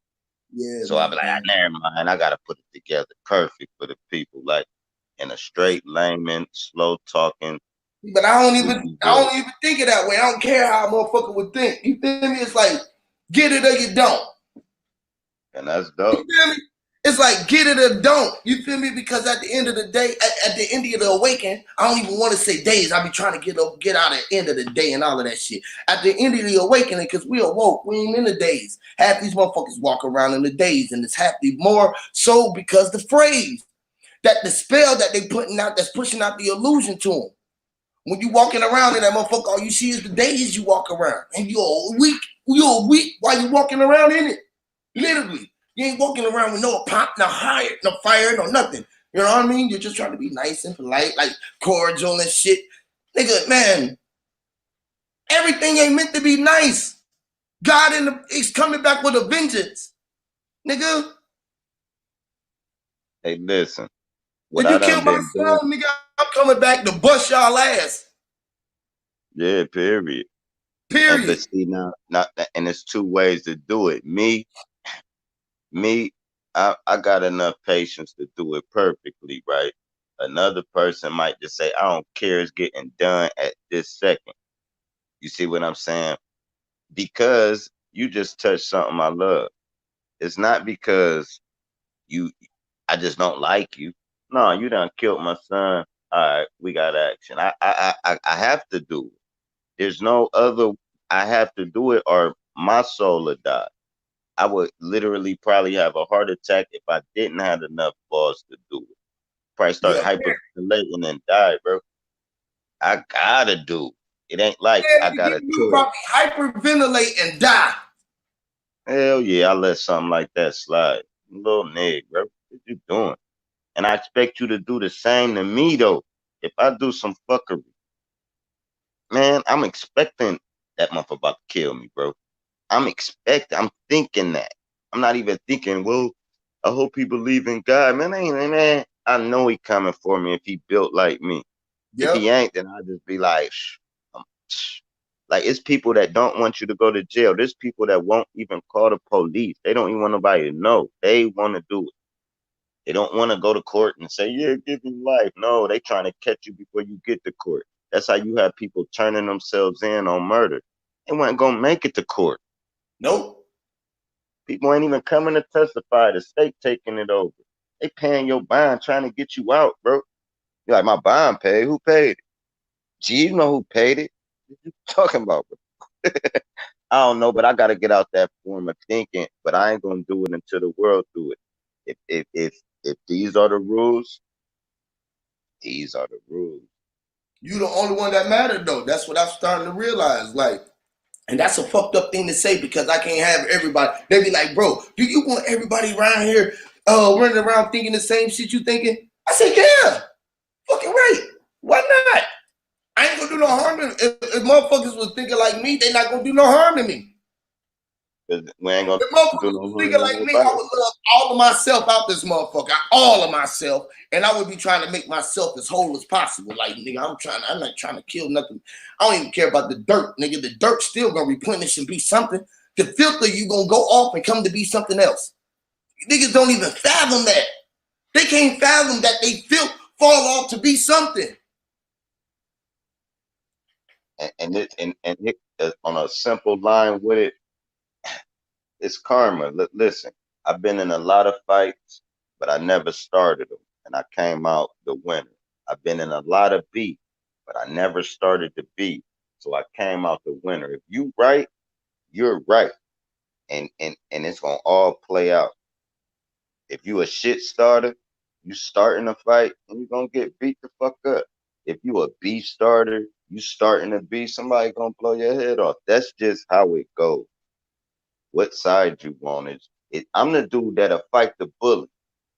Yeah, So I be like, man. never mind. I gotta put it together perfect for the people, like in a straight layman, slow talking. But Easy I voice. don't even think it that way. I don't care how a motherfucker would think. You feel me? It's like get it or you don't. And that's You dope. feel me? It's like get it or don't. You feel me? Because at the end of the day, at the end of the awakening, I don't even want to say days. I be trying to get out at the end of the day and all of that shit. At the end of the awakening, because we awoke, we ain't in the days. Half these motherfuckers walk around in the days, and it's happy more so because the phrase that the spell that they putting out that's pushing out the illusion to them. When you walking around in that motherfucker, all you see is the days you walk around, and you're weak. You're weak while you walking around in it. Literally. You ain't walking around with no pop, no higher, no fire, no nothing. You know what I mean? You're just trying to be nice and polite, like cordial and shit. Nigga, man, everything ain't meant to be nice. God is coming back with a vengeance. Nigga, Hey, listen. What if I you done kill my been doing, son, nigga, I'm coming back to bust y'all ass. yeah, period. And Period. but see now, not and it's two ways to do it. Me, I got enough patience to do it perfectly, right? Another person might just say, I don't care, it's getting done at this second. You see what I'm saying? Because you just touched something I love. It's not because you I just don't like you. No, you done killed my son. All right, we got action. I have to do it. There's no other I have to do it or my soul would die. I would literally probably have a heart attack if I didn't have enough balls to do it. Probably start Yeah, hyperventilating and die, bro. I gotta do. It ain't like I got a You choice. probably hyperventilate and die. Hell yeah, I let something like that slide. Little nigga, bro. What you doing? And I expect you to do the same to me though. If I do some fuckery, man, I'm expecting that motherfucker about to kill me, bro. I'm thinking that. I'm not even thinking, well, I hope he believe in God. Man, I know he coming for me if he built like me. If Yep. he ain't, then I'll just be like, shh. Like it's people that don't want you to go to jail. There's people that won't even call the police. They don't even want nobody to know. They want to do it. They don't want to go to court and say, yeah, give him life. No, they trying to catch you before you get to court. That's how you have people turning themselves in on murder. They weren't gonna make it to court. Nope. People ain't even coming to testify. The state taking it over. They paying your bond, trying to get you out, bro. You're like, my bond paid. Who paid it? Gee, you know who paid it? What you talking about, bro? I don't know, but I gotta get out that form of thinking. But I ain't gonna do it until the world do it. If these are the rules, these are the rules. You the only one that mattered though. That's what I'm starting to realize. Like, and that's a fucked up thing to say because I can't have everybody. They be like, bro, do you want everybody around here running around thinking the same shit you thinking? I said, yeah, fucking right. Why not? I ain't gonna do no harm to them. If motherfuckers was thinking like me, they not gonna do no harm to me. Cause we ain't gonna If do motherfuckers no was harm thinking to like me, I nobody. would love all of myself out this motherfucker, all of myself, and I would be trying to make myself as whole as possible. Like, nigga, I'm not trying to kill nothing. I don't even care about the dirt, nigga. The dirt still gonna replenish and be something. The filter, you gonna go off and come to be something else. Niggas don't even fathom that. They can't fathom that they fall off to be something. And on a simple line with it, it's karma. Listen, I've been in a lot of fights, but I never started them, and I came out the winner. I've been in a lot of beef, but I never started the beef, so I came out the winner. If you right, you're right, and it's gonna all play out. If you a shit starter, you starting a fight, and you're gonna get beat the fuck up. If you a beef starter, you starting a beef, somebody gonna blow your head off. That's just how it goes. What side you want is it. I'm the dude that'll fight the bully.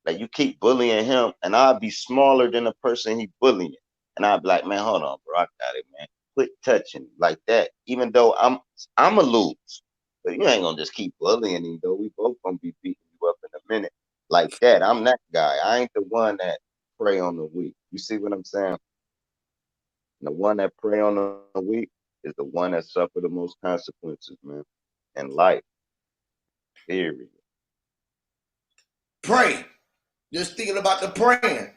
Like you keep bullying him, and I'll be smaller than the person he bullying, and I'll be like, man, hold on, bro, I got it, man. Quit touching like that. Even though I'm a lose, but you ain't gonna just keep bullying him though. We both gonna be beating you up in a minute like that. I'm that guy. I ain't the one that prey on the weak. You see what I'm saying? And the one that prey on the weak is the one that suffer the most consequences, man, in life. Period. Pray. Just thinking about the praying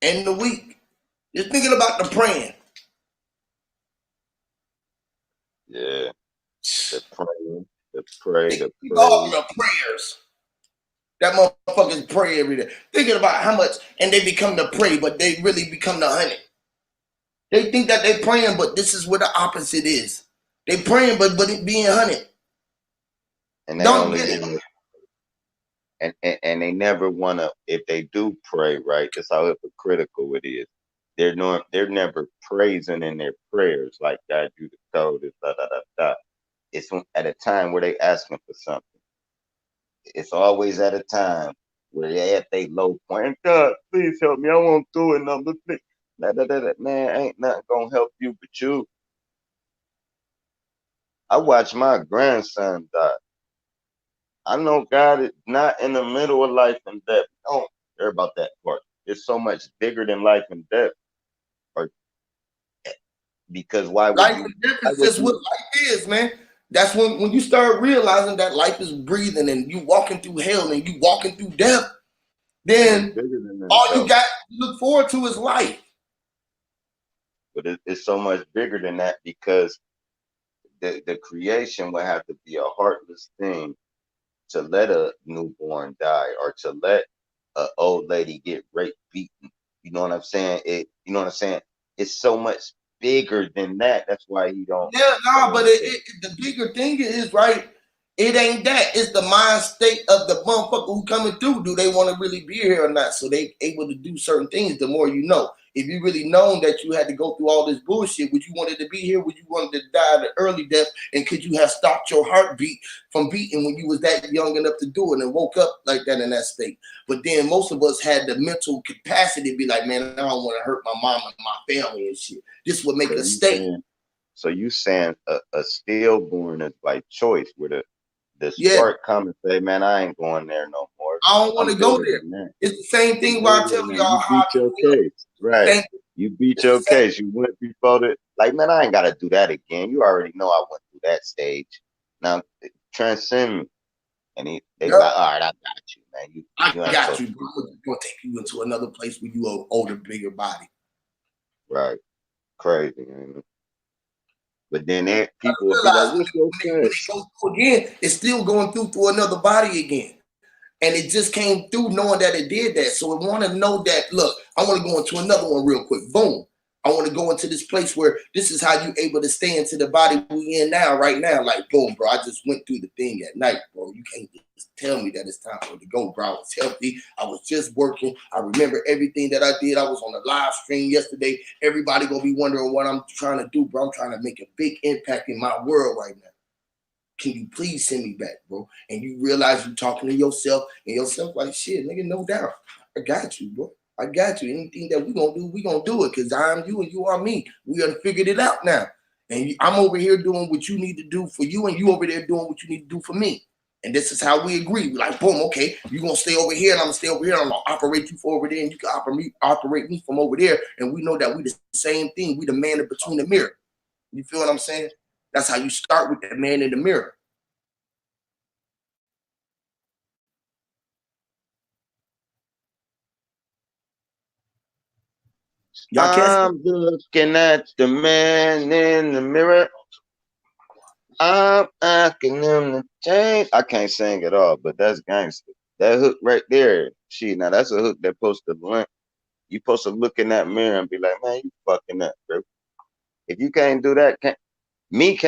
and the week. Just thinking about the praying. Yeah. The praying, the pray, Think the all praise. the prayers. That motherfuckers pray every day. Thinking about how much, and they become the prey, but they really become the honey. They think that they praying, but this is where the opposite is. They praying, but it being honey. And they Don't only get it. want to, and they never want to, if they do pray, right? That's how hypocritical it is. They're never praising in their prayers, like God, you the code, is da da da da. It's at a time where they asking for something. It's always at a time where they at their low point. God, please help me. I won't do it. No, please. Man, ain't nothing gonna help you but you. I watched my grandson die. I know God is not in the middle of life and death. Don't care about that part. It's so much bigger than life and death. Or because Life and death why is would just what you life is, man. That's when you start realizing that life is breathing and you walking through hell and you walking through death, and it's then bigger than all you themselves. got to look forward to is life. But it's so much bigger than that because the creation would have to be a heartless thing to let a newborn die or to let an old lady get raped, beaten. You know what I'm saying? You know what I'm saying? It's so much bigger than that. That's why he don't Yeah, nah, go but into the bigger thing is right. It ain't that. It's the mind state of the motherfucker who coming through. Do they want to really be here or not? So they able to do certain things. The more you know. If you really known that you had to go through all this bullshit, would you wanted to be here? Would you wanted to die the early death? And could you have stopped your heartbeat from beating when you was that young enough to do it and woke up like that in that state? But then most of us had the mental capacity to be like, man, I don't want to hurt my mom and my family and shit. This would make So us you stay. saying, so you saying a stillborn is by choice, where the Yeah, spark come and say, man, I ain't going there no more. I don't want I'm to go good there. in that. It's the same I'm thing where good I tell in that. y'all You how I beat your feel. case. Right. Same, You beat it's the your same. case. You went before the, like, man, I ain't got to do that again. You already know I went through that stage. Now, transcend me. And they be Yep, like, all right, I got you, man. I You ain't got supposed you, to bro. do I'm gonna take you into another place where you are older, bigger body. that. Right. Crazy. Man. But then people will be like, Realize what's your when sense? they go through again, it's still going through another body again. And it just came through knowing that it did that. So I want to know that, look, I want to go into another one real quick. Boom. I want to go into this place where this is how you able to stay into the body we in now, right now. Like, boom, bro, I just went through the thing at night, bro. You can't just tell me that it's time for it to go, bro. I was healthy. I was just working. I remember everything that I did. I was on a live stream yesterday. Everybody going to be wondering what I'm trying to do, bro. I'm trying to make a big impact in my world right now. Can you please send me back, bro? And you realize you talking to yourself and yourself like, shit, nigga, no doubt. I got you, bro. I got you. Anything that we gonna do it because I'm you and you are me. We done figured it out now. And I'm over here doing what you need to do for you and you over there doing what you need to do for me. And this is how we agree. We're like, boom, okay, you're gonna stay over here and I'm gonna stay over here. I'm gonna operate you from over there and you can operate me from over there. And we know that we the same thing. We the man in between the mirror. You feel what I'm saying? That's how you start with the man in the mirror. Y'all catch it? I'm looking at the man in the mirror. I'm asking him to change. I can't sing at all, but that's gangster. That hook right there. Shit, now that's a hook that supposed to link. You supposed to look in that mirror and be like, man, you fucking up, bro. If you can't do that, can't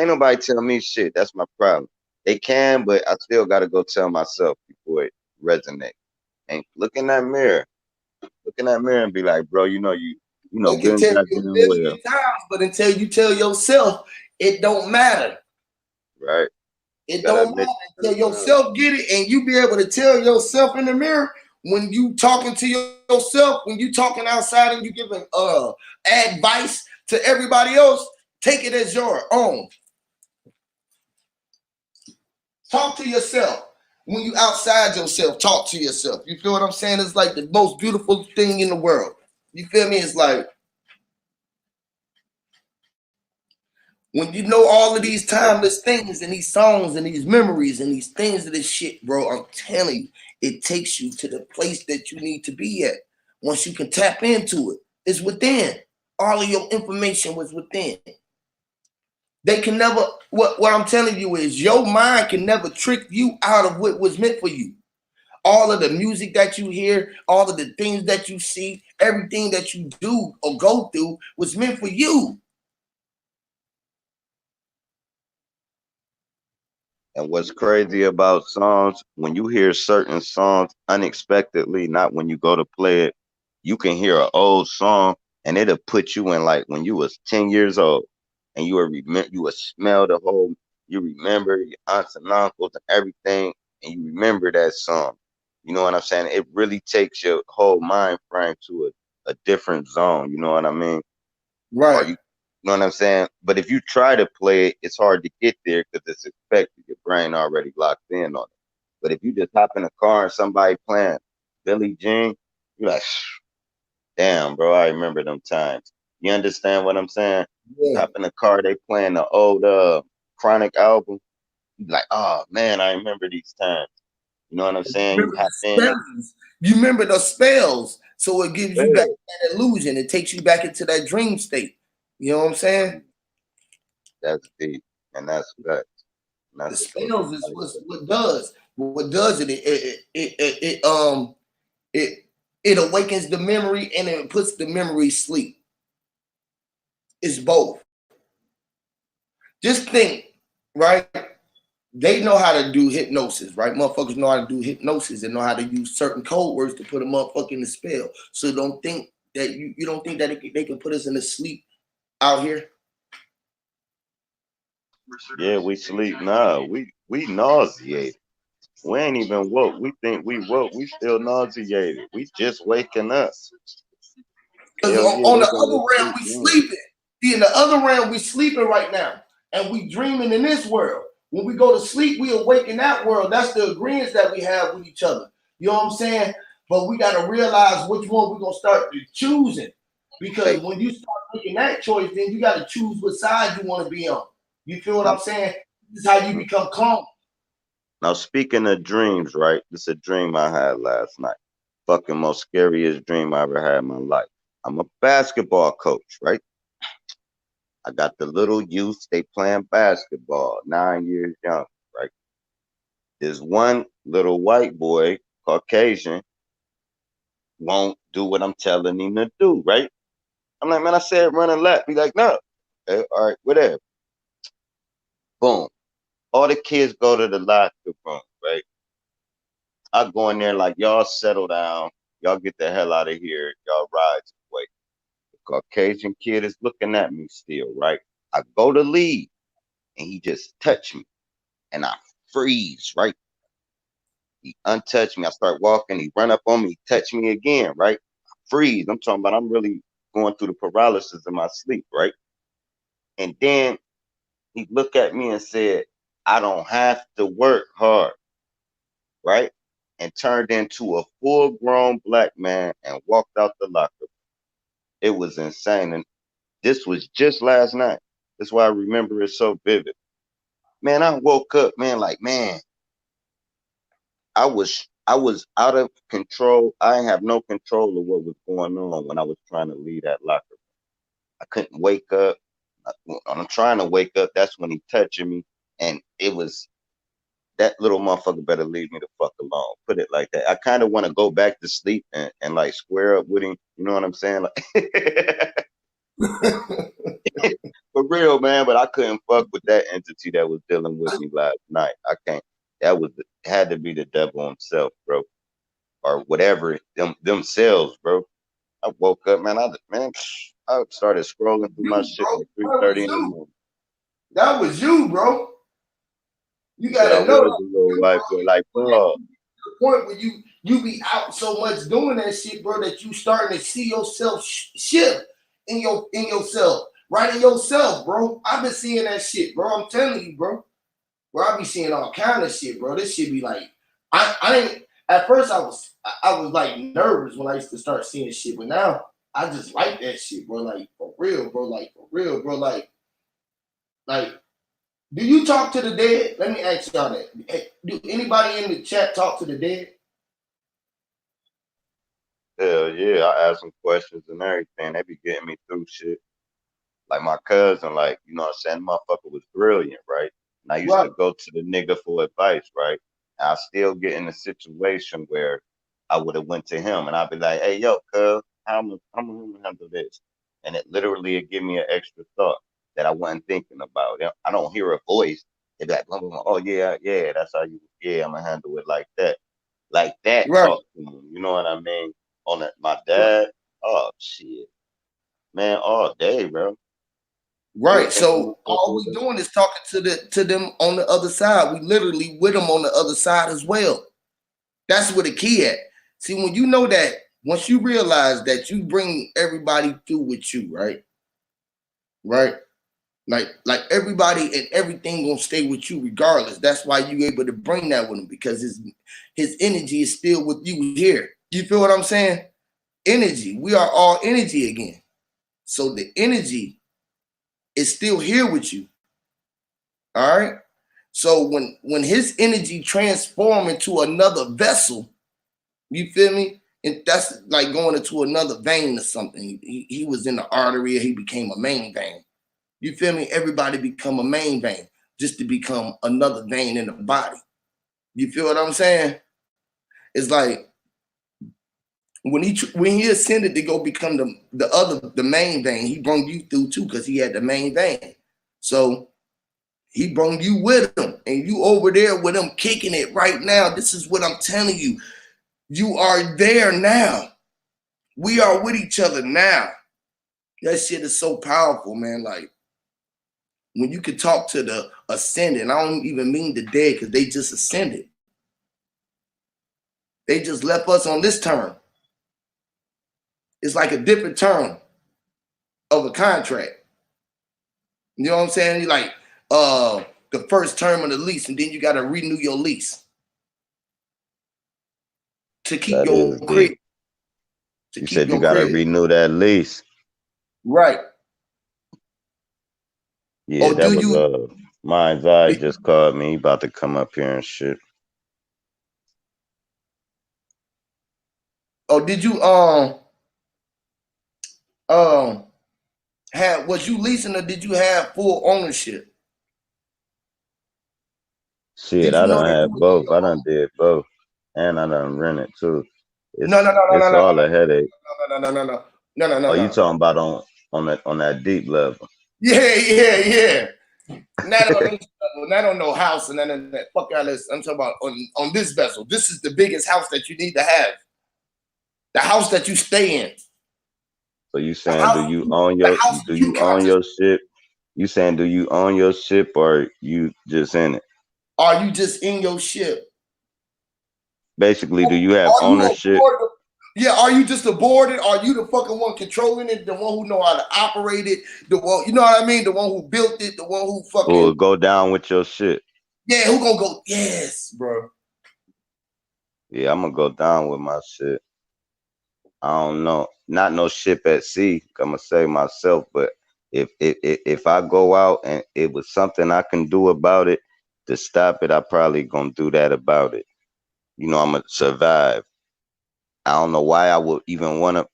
nobody tell me shit. That's my problem. They can, but I still gotta go tell myself before it resonates. And look in that mirror. Look in that mirror and be like, bro, you know They good can and tell you goddamn a well, million times, but until you tell yourself, it don't matter. right? It Gotta don't admit matter to until yourself. yourself get it, and you be able to tell yourself in the mirror when you talking to yourself, when you talking outside and you giving advice to everybody else. Take it as your own. Talk to yourself. When you outside yourself, talk to yourself. You feel what I'm saying? It's like the most beautiful thing in the world. You feel me? It's like when you know all of these timeless things and these songs and these memories and these things of this shit, bro, I'm telling you, it takes you to the place that you need to be at. Once you can tap into it, it's within. All of your information was within. They can never, what I'm telling you is your mind can never trick you out of what was meant for you. All of the music that you hear, all of the things that you see, everything that you do or go through was meant for you. And what's crazy about songs, when you hear certain songs unexpectedly, not when you go to play it, you can hear an old song and it'll put you in like when you was 10 years old and you will smell the whole, you remember your aunts and uncles and everything, and you remember that song. You know what I'm saying? It really takes your whole mind frame to a different zone. You know what I mean? Or Right. you know what I'm saying? But if you try to play it, it's hard to get there because it's expected. Your brain already locked in on it. But if you just hop in a car and somebody playing Billie Jean, you're like, damn, bro, I remember them times. You understand what I'm saying? Yeah. Hop in the car, they playing the old Chronic album. You be like, oh man, I remember these times. You know what I'm saying? You Remember the hop in, spells. You remember the spells. So it gives you back hey, that illusion. It takes you back into that dream state. You know what I'm saying? that's deep, and that's facts. And The that's what's supposed to spells be is like that. what does. What does it? It it awakens the memory and it puts the memory sleep. It's both. Just think, right? they know how to do hypnosis, right? Motherfuckers know how to do hypnosis and know how to use certain code words to put a motherfucker in the spell. So don't think that you don't think that they can put us in the sleep out here. Yeah, we sleep now. We nauseated. We ain't even woke. We think we woke. We still nauseated. We just waking up. Because Hell yeah, on they the got other us realm, sleep we now. sleeping. See, in the other realm, we sleeping right now. And we dreaming in this world. When we go to sleep, we awake in that world. That's the agreements that we have with each other. You know what I'm saying? But we got to realize which one we're going to start choosing. Because Hey, when you start making that choice, then you got to choose what side you want to be on. You feel what now, I'm saying? This is how you become calm. now speaking of dreams, right? This is a dream I had last night. Fucking most scariest dream I ever had in my life. I'm a basketball coach, right? I got the little youth, they playing basketball, 9 years young, right? There's one little white boy, Caucasian, won't do what I'm telling him to do, right? I'm like, man, I said run a lap. Be like, no. Okay, all right, whatever. Boom. All the kids go to the locker room, right? I go in there like, y'all settle down. Y'all get the hell out of here. Y'all ride away. The Caucasian kid is looking at me still, right? I go to leave and he just touched me and I freeze, right? He untouched me. I start walking. He run up on me, touch me again, right? Freeze. I'm talking about I'm really going through the paralysis in my sleep, right? And then he looked at me and said, I don't have to work hard, right? And turned into a full grown black man and walked out the locker room. It was insane. And this was just last night. That's why I remember it so vivid. Man, I woke up, man, like, man, I was out of control. I didn't have no control of what was going on when I was trying to leave that locker room. I couldn't wake up. When I'm trying to wake up, that's when he touching me. And it was that little motherfucker better leave me the fuck alone. Put it like that. I kind of want to go back to sleep and like square up with him. You know what I'm saying? Like for real, man. But I couldn't fuck with that entity that was dealing with me last night. I can't. That was had to be the devil himself, bro, or whatever themselves, bro. I woke up, man. I started scrolling through my You, shit bro. like three That thirty was in the you. morning. That was you, bro. You He said I got to know was that a little you, white bro. boy, like, bro. The point where you be out so much doing that shit, bro, that you starting to see yourself shift in yourself, right in yourself, bro. I've been seeing that shit, bro. I'm telling you, bro. Bro, I be seeing all kind of shit, bro. This shit be like, I ain't. At first, I was like nervous when I used to start seeing shit, but now I just like that shit, bro. Like for real, bro. Like for real, bro. Like. Do you talk to the dead? Let me ask y'all that. Hey, do anybody in the chat talk to the dead? Hell yeah, I ask them questions and everything. They be getting me through shit. Like my cousin, like, you know what I'm saying? Motherfucker was brilliant, right? And I used Right, to go to the nigga for advice, right? And I still get in a situation where I would have went to him and I'd be like, hey, yo, cuz, how am I gonna handle this? And it literally would give me an extra thought that I wasn't thinking about. I don't hear a voice. They be like, blah, blah, blah. Oh, yeah, yeah, that's how you, yeah, I'm gonna handle it like that. Like that right, talk to him. You know what I mean? On it, my right. dad, oh, shit. Man, all day, bro. You Right. would think a So motherfucker all would we doing is talking to them on the other side. We literally with them on the other side as well. That's where the key at. See, when you know that, once you realize that you bring everybody through with you, right? Right. Like everybody and everything gonna stay with you regardless. That's why you able to bring that with him because his energy is still with you here. You feel what I'm saying? Energy. We are all energy again. So the energy is still here with you. All right. So when his energy transform into another vessel, you feel me? And that's like going into another vein or something. He was in the artery, he became a main vein. You feel me? Everybody become a main vein just to become another vein in the body. You feel what I'm saying? It's like when he ascended to go become the main vein, he brought you through too because he had the main vein. So He brought you with him, and you over there with him kicking it right now. This is what I'm telling you. You are there now. We are with each other now. That shit is so powerful, man. Like, when you can talk to the ascendant, I don't even mean the dead because they just ascended. They just left us on this term. It's like a different term of a contract. You know what I'm saying? Like the first term of the lease, and then you got to renew your lease to keep That your is crib. deep. To You keep said you your gotta crib. renew that lease. Right. Yeah, Or that do was you Mind's Eye just called me. He about to come up here and shit. or did you have was you leasing or did you have full ownership? Shit, Did you I know done that you had was in both. your I own? done did both. And I done rented too. No, no, no, no, no, It's no, all a headache. no, no, no, no, no, no, no, no, Oh, you no. talking about on that deep level. Yeah, yeah, yeah. Not on this level, not on no house and none of that. Fuck all this. I'm talking about on this vessel. This is the biggest house that you need to have. The house that you stay in. So you The saying house the house do that you you own conscious. your ship? You saying do you own your ship or you just in it? Are you just in your ship? Basically, do you have Are you ownership? aboard? Yeah, are you just aboard it? Are you the fucking one controlling it? The one who know how to operate it? The one, you know what I mean? The one who built it? The one who Or fucking, go down with your shit? yeah, who gonna go? Yes, bro. Yeah, I'm gonna go down with my shit. I don't know. Not no ship at sea. I'm gonna say myself, but if I go out and it was something I can do about it to stop it, I probably gonna do that about it. I'm gonna survive. I don't know why I would even want to,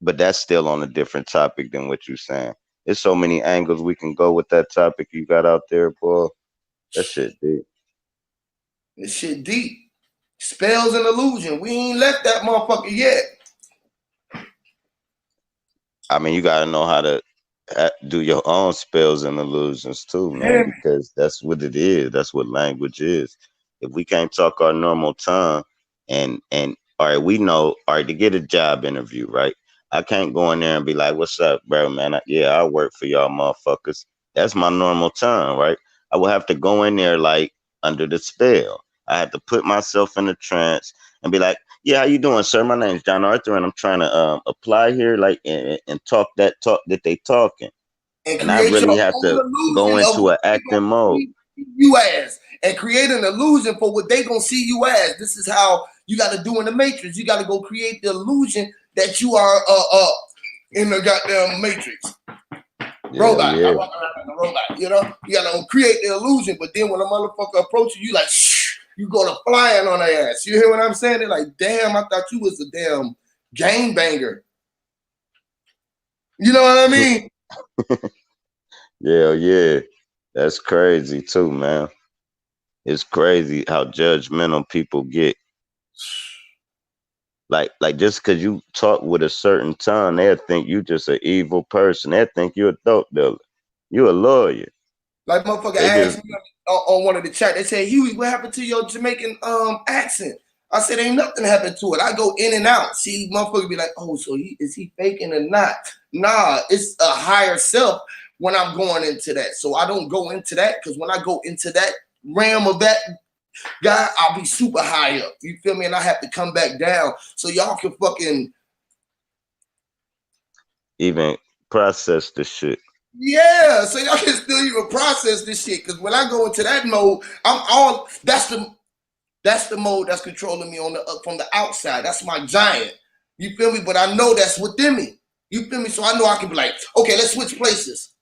but that's still on a different topic than what you're saying. There's so many angles we can go with that topic you got out there, boy. That shit deep. This shit deep. Spells and illusion. We ain't left that motherfucker yet. I mean, you gotta know how to do your own spells and illusions too, man, Hear me? because that's what it is. That's what language is. If we can't talk our normal tongue, and all right, we know, all right, to get a job interview, right? I can't go in there and be like, "What's up, bro, man? Yeah, I work for y'all, motherfuckers." That's my normal tongue, right? I will have to go in there like under the spell. I had to put myself in a trance and be like, yeah, how you doing, sir? My name's John Arthur, and I'm trying to apply here, like, and talk that they talking, And and I create your really have own to go illusion of into what an they acting gonna mode. see you as. And create an illusion for what they gonna see you as. This is how you gotta do in the matrix. You gotta go create the illusion that you are in the goddamn matrix. Yeah, Robot. I yeah. walk around like a robot, you know? You gotta create the illusion, but then when a motherfucker approaches you, like shh, you go to flying on their ass. You hear what I'm saying? They're like, damn, I thought you was a damn gangbanger. You know what I mean? Yeah, yeah. That's crazy too, man. It's crazy how judgmental people get. Like just because you talk with a certain tongue, they'll think you just an evil person. They'll think you a dope dealer. You a lawyer. Like motherfucker They asked just me on one of the chat, they said, Huey, what happened to your Jamaican accent? I said, ain't nothing happened to it. I go in and out. See, motherfucker be like, oh, so is he faking or not? Nah, it's a higher self when I'm going into that. So I don't go into that because when I go into that realm of that guy, I'll be super high up. You feel me? And I have to come back down so y'all can fucking, even process the shit. yeah, so y'all can still even process this shit. Because when I go into that mode, I'm all, that's the mode that's controlling me on the from the outside. That's my giant. You feel me? But I know that's within me. You feel me? So I know I can be like, okay, let's switch places.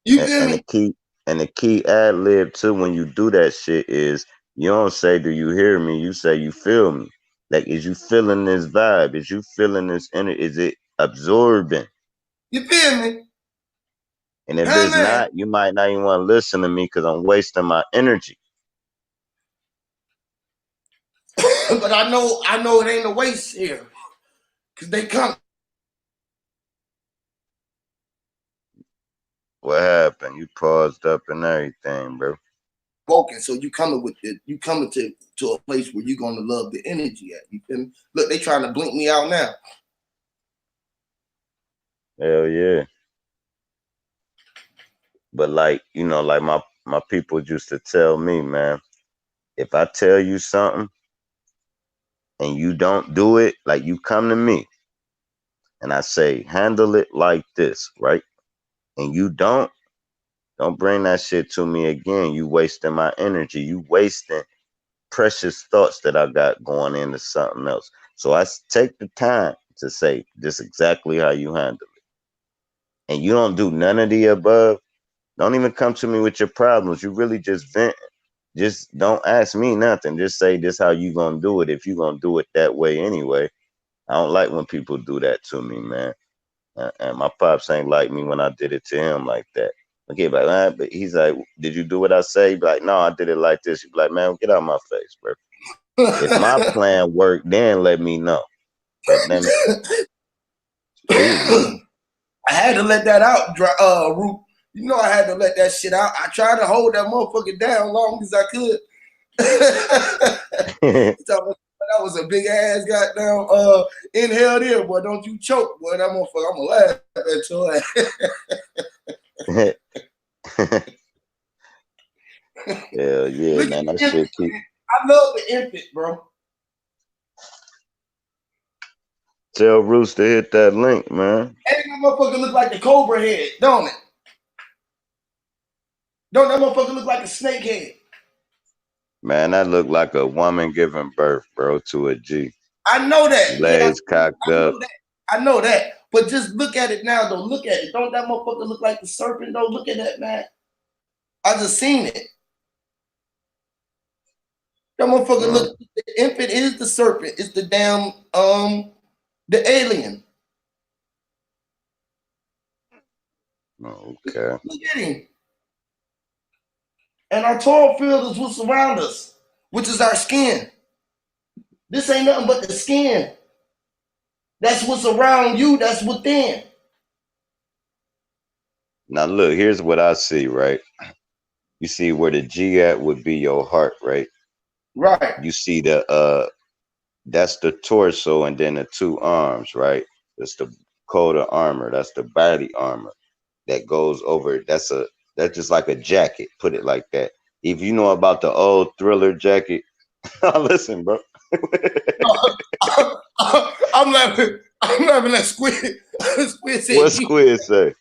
You And, feel and me? the key and the key ad lib too when you do that shit is you don't say do you hear me, you say you feel me. Like, is you feeling this vibe? Is you feeling this energy? Is it absorbing? You feel me? And if Huh, it's man? not, you might not even want to listen to me because I'm wasting my energy. But I know it ain't a waste here. Cause they come. What happened? You paused up and everything, bro. Spoken. So you coming with it, you coming to a place where you're gonna love the energy at. You feel me? Look, they trying to blink me out now. Hell yeah. But like, you know, like my people used to tell me, man, if I tell you something and you don't do it, like you come to me and I say, handle it like this, right? And you don't bring that shit to me again. You wasting my energy. You wasting precious thoughts that I got going into something else. So I take the time to say this exactly how you handle it. And you don't do none of the above. Don't even come to me with your problems. You really just vent. Just don't ask me nothing. Just say this how you gonna do it if you gonna do it that way anyway. I don't like when people do that to me, man. And my pops ain't like me when I did it to him like that. Okay, but but he's like, did you do what I say? Be like, no, I did it like this. You be like, man, get out of my face, bro. If my plan worked, then let me know. But then, I had to let that out, Root. You know I had to let that shit out. I tried to hold that motherfucker down long as I could. That was a big ass goddamn inhale there, boy. Don't you choke, boy. That motherfucker, I'm gonna laugh at your ass. Hell yeah, man. That shit keep. I love the infant, bro. Tell Roos to hit that link, man. Hey, that motherfucker look like the cobra head, don't it? Don't that motherfucker look like a snake head? Man, that look like a woman giving birth, bro, to a G. I know that. Legs cocked up. I know that. But just look at it now, though. Look at it. Don't that motherfucker look like the serpent, though? Look at that, man. I just seen it. That motherfucker look. The infant is the serpent. It's the damn the alien. Okay. Look at him. And our tall field is what's around us, which is our skin. This ain't nothing but the skin. That's what's around you. That's within. Now look, here's what I see, right? You see where the G at would be your heart, right? Right. You see the that's the torso and then the two arms, right? That's the coat of armor. That's the body armor that goes over. That's just like a jacket. Put it like that. If you know about the old Thriller jacket, listen, bro. I'm laughing at Squid. Squid said, what Squid say?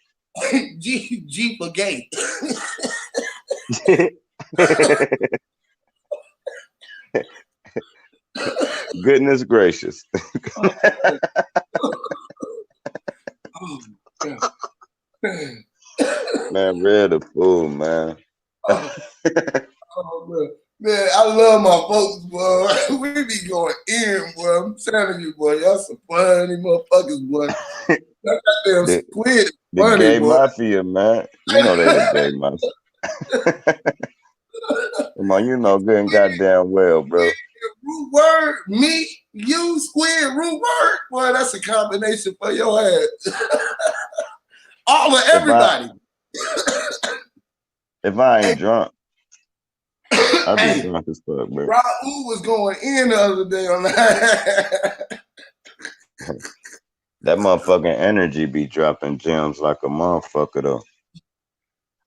G for gay. Goodness gracious. Man, Red a fool, man. Man, I love my folks, boy. We be going in, boy. I'm telling you, boy. Y'all some funny motherfuckers, boy. That goddamn Squid is funny, gay boy. mafia, man. You know they the gay mafia. Come on, you know good and goddamn well, bro. Root word, me, you, Squid, root word. Boy, that's a combination for your ass. All of everybody. If I ain't drunk, I'll be drunk as fuck, bro. Raul was going in the other day on that. That motherfucking energy be dropping gems like a motherfucker, though.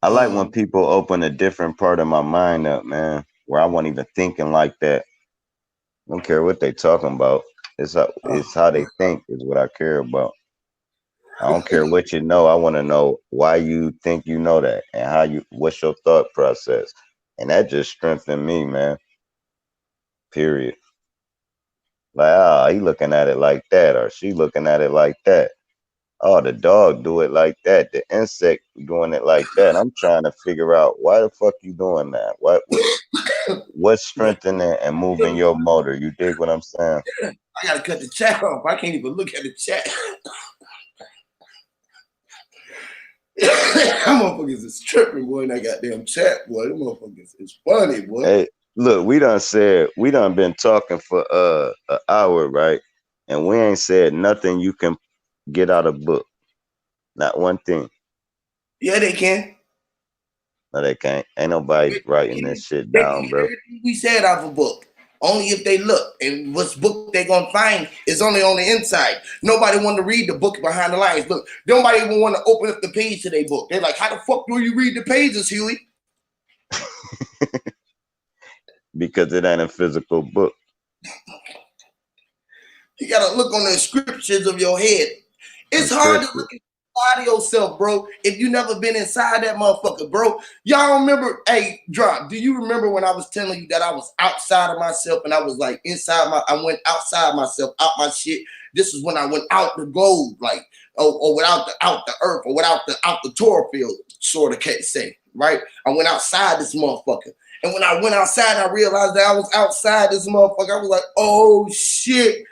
I like when people open a different part of my mind up, man, where I wasn't even thinking like that. I don't care what they talking about. It's how they think is what I care about. I don't care what you know. I want to know why you think you know that and what's your thought process. And that just strengthened me, man. Period. Like, he looking at it like that, or she looking at it like that. Oh, the dog do it like that. The insect doing it like that. I'm trying to figure out why the fuck you doing that. What's strengthening and moving your motor? You dig what I'm saying? I gotta cut the chat off. I can't even look at the chat. Them motherfuckers is tripping, boy, in that goddamn chat, boy. Them motherfuckers is funny, boy. Hey, look, we done been talking for an hour, right? And we ain't said nothing you can get out of book. Not one thing. Yeah, they can. No, they can't. Ain't nobody writing this shit They can down, get bro. everything we said out of a book. Only if they look. And what's book they gonna find is only on the inside. Nobody want to read the book behind the lines. Look, nobody even want to open up the page to their book. They're like, how the fuck do you read the pages, Huey? Because it ain't a physical book. You gotta look on the inscriptions of your head. It's hard to Unscripted. look inside of yourself, bro, if you never been inside that motherfucker, bro. Y'all remember, hey, Drop, do you remember when I was telling you that I was outside of myself and I was like I went outside myself, out my shit. This is when I went out the globe, like, or without the out the earth, or without the out the Torah field, sort of can't say, right? I went outside this motherfucker. And when I went outside, I realized that I was outside this motherfucker. I was like, oh shit.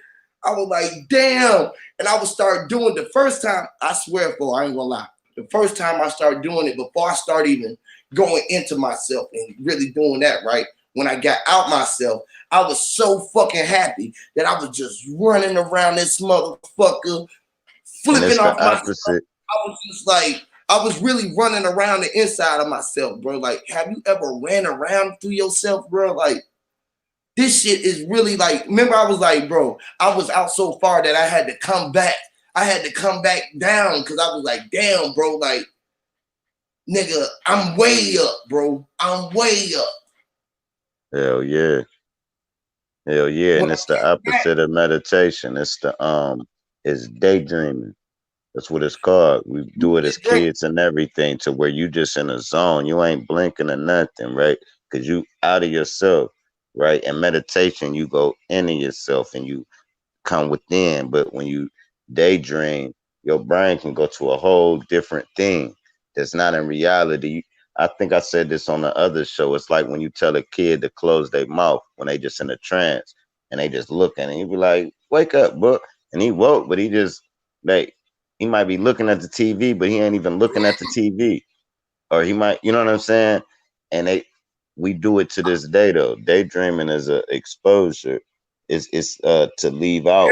I was like, damn. And I would start doing the first time, I swear for, I ain't gonna lie. The first time I started doing it, before I start even going into myself and really doing that, right? When I got out myself, I was so fucking happy that I was just running around this motherfucker, And flipping it's the off myself. opposite. I was just like, I was really running around the inside of myself, bro. Like, have you ever ran around through yourself, bro? Like, this shit is really like, remember I was like, bro, I was out so far that I had to come back. I had to come back down because I was like, damn, bro, like, nigga, I'm way up, bro. I'm way up. Hell yeah. Hell yeah. When And I it's the came back, opposite of meditation. It's daydreaming. That's what it's called. We you do it as just drink. kids and everything, to where you just in a zone. You ain't blinking or nothing, right? Because you out of yourself, right? And meditation, you go into yourself and you come within. But when you daydream, your brain can go to a whole different thing that's not in reality. I think I said this on the other show. It's like when you tell a kid to close their mouth when they just in a trance and they just looking, and you be like, "Wake up, bro!" And he woke, but he just like he might be looking at the TV, but he ain't even looking at the TV, or he might, you know what I'm saying? And we do it to this day though. Daydreaming is a exposure. It's to leave out.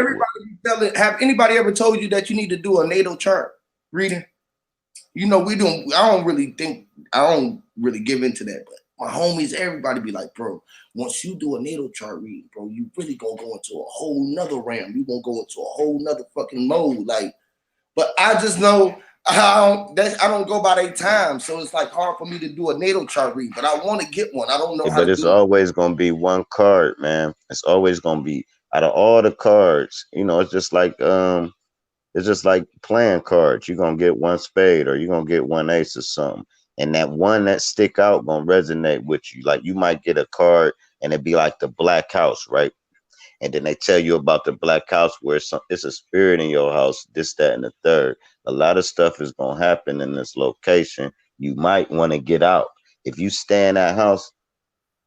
Have anybody ever told you that you need to do a natal chart reading? You know, I don't really think, I don't really give into that, but my homies, everybody be like, bro, once you do a natal chart reading, bro, you really gonna go into a whole nother realm. You gonna go into a whole nother fucking mode. Like, but I just know I don't go by their time. So it's like hard for me to do a natal chart reading, but I want to get one. I don't know how But to it's do it. always gonna be one card, man. It's always gonna be out of all the cards. It's just like playing cards. You're gonna get one spade or you're gonna get one ace or something. And that one that stick out gonna resonate with you. Like you might get a card and it be like the black house, right? And then they tell you about the black house where it's a spirit in your house, this, that, and the third. A lot of stuff is gonna happen in this location. You might want to get out. If you stay in that house,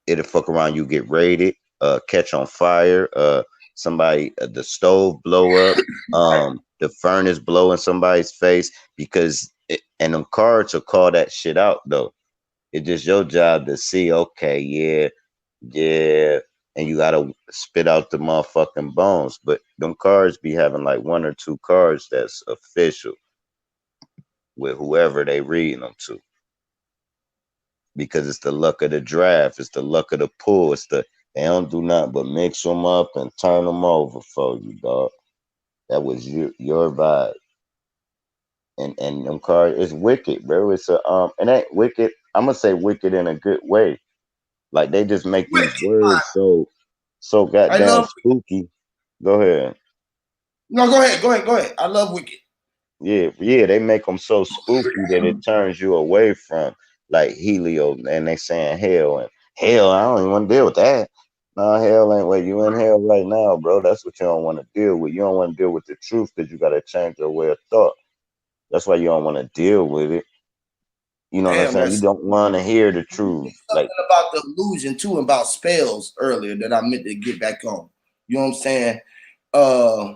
it'll fuck around, you get raided, catch on fire, somebody, the stove blow up, the furnace blow in somebody's face, and them cards will call that shit out though. It's just your job to see, okay, yeah, yeah, and you gotta spit out the motherfucking bones. But them cards be having like one or two cards that's official with whoever they reading them to, because it's the luck of the draft, it's the luck of the pull, they don't do nothing but mix them up and turn them over for you, dog. That was your vibe, and them cards, it's wicked, bro. It's a and that wicked. I'm gonna say wicked in a good way. Like they just make these words so I goddamn love spooky. Go ahead. No, go ahead. I love Wicked. Yeah, yeah, they make them so spooky that it turns you away from like Helio, and they saying hell and hell. I don't even want to deal with that. No, hell ain't where you in hell right now, bro. That's what you don't want to deal with. You don't want to deal with the truth because you got to change your way of thought. That's why you don't want to deal with it. You know what I'm Damn, saying? You that's don't want to hear the you said truth. Like, something about the illusion too, about spells earlier that I meant to get back on. You know what I'm saying? Uh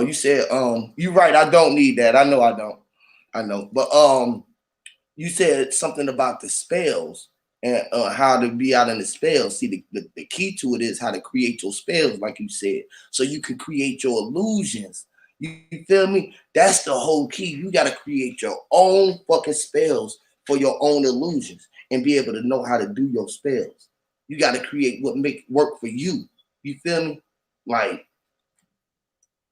you said you're right, I don't need that. I know I don't. I know. But you said something about the spells and how to be out in the spells. See, the key to it is how to create your spells, like you said, so you can create your illusions. You feel me? That's the whole key. You gotta create your own fucking spells for your own illusions and be able to know how to do your spells. You gotta create what make work for you. You feel me? Like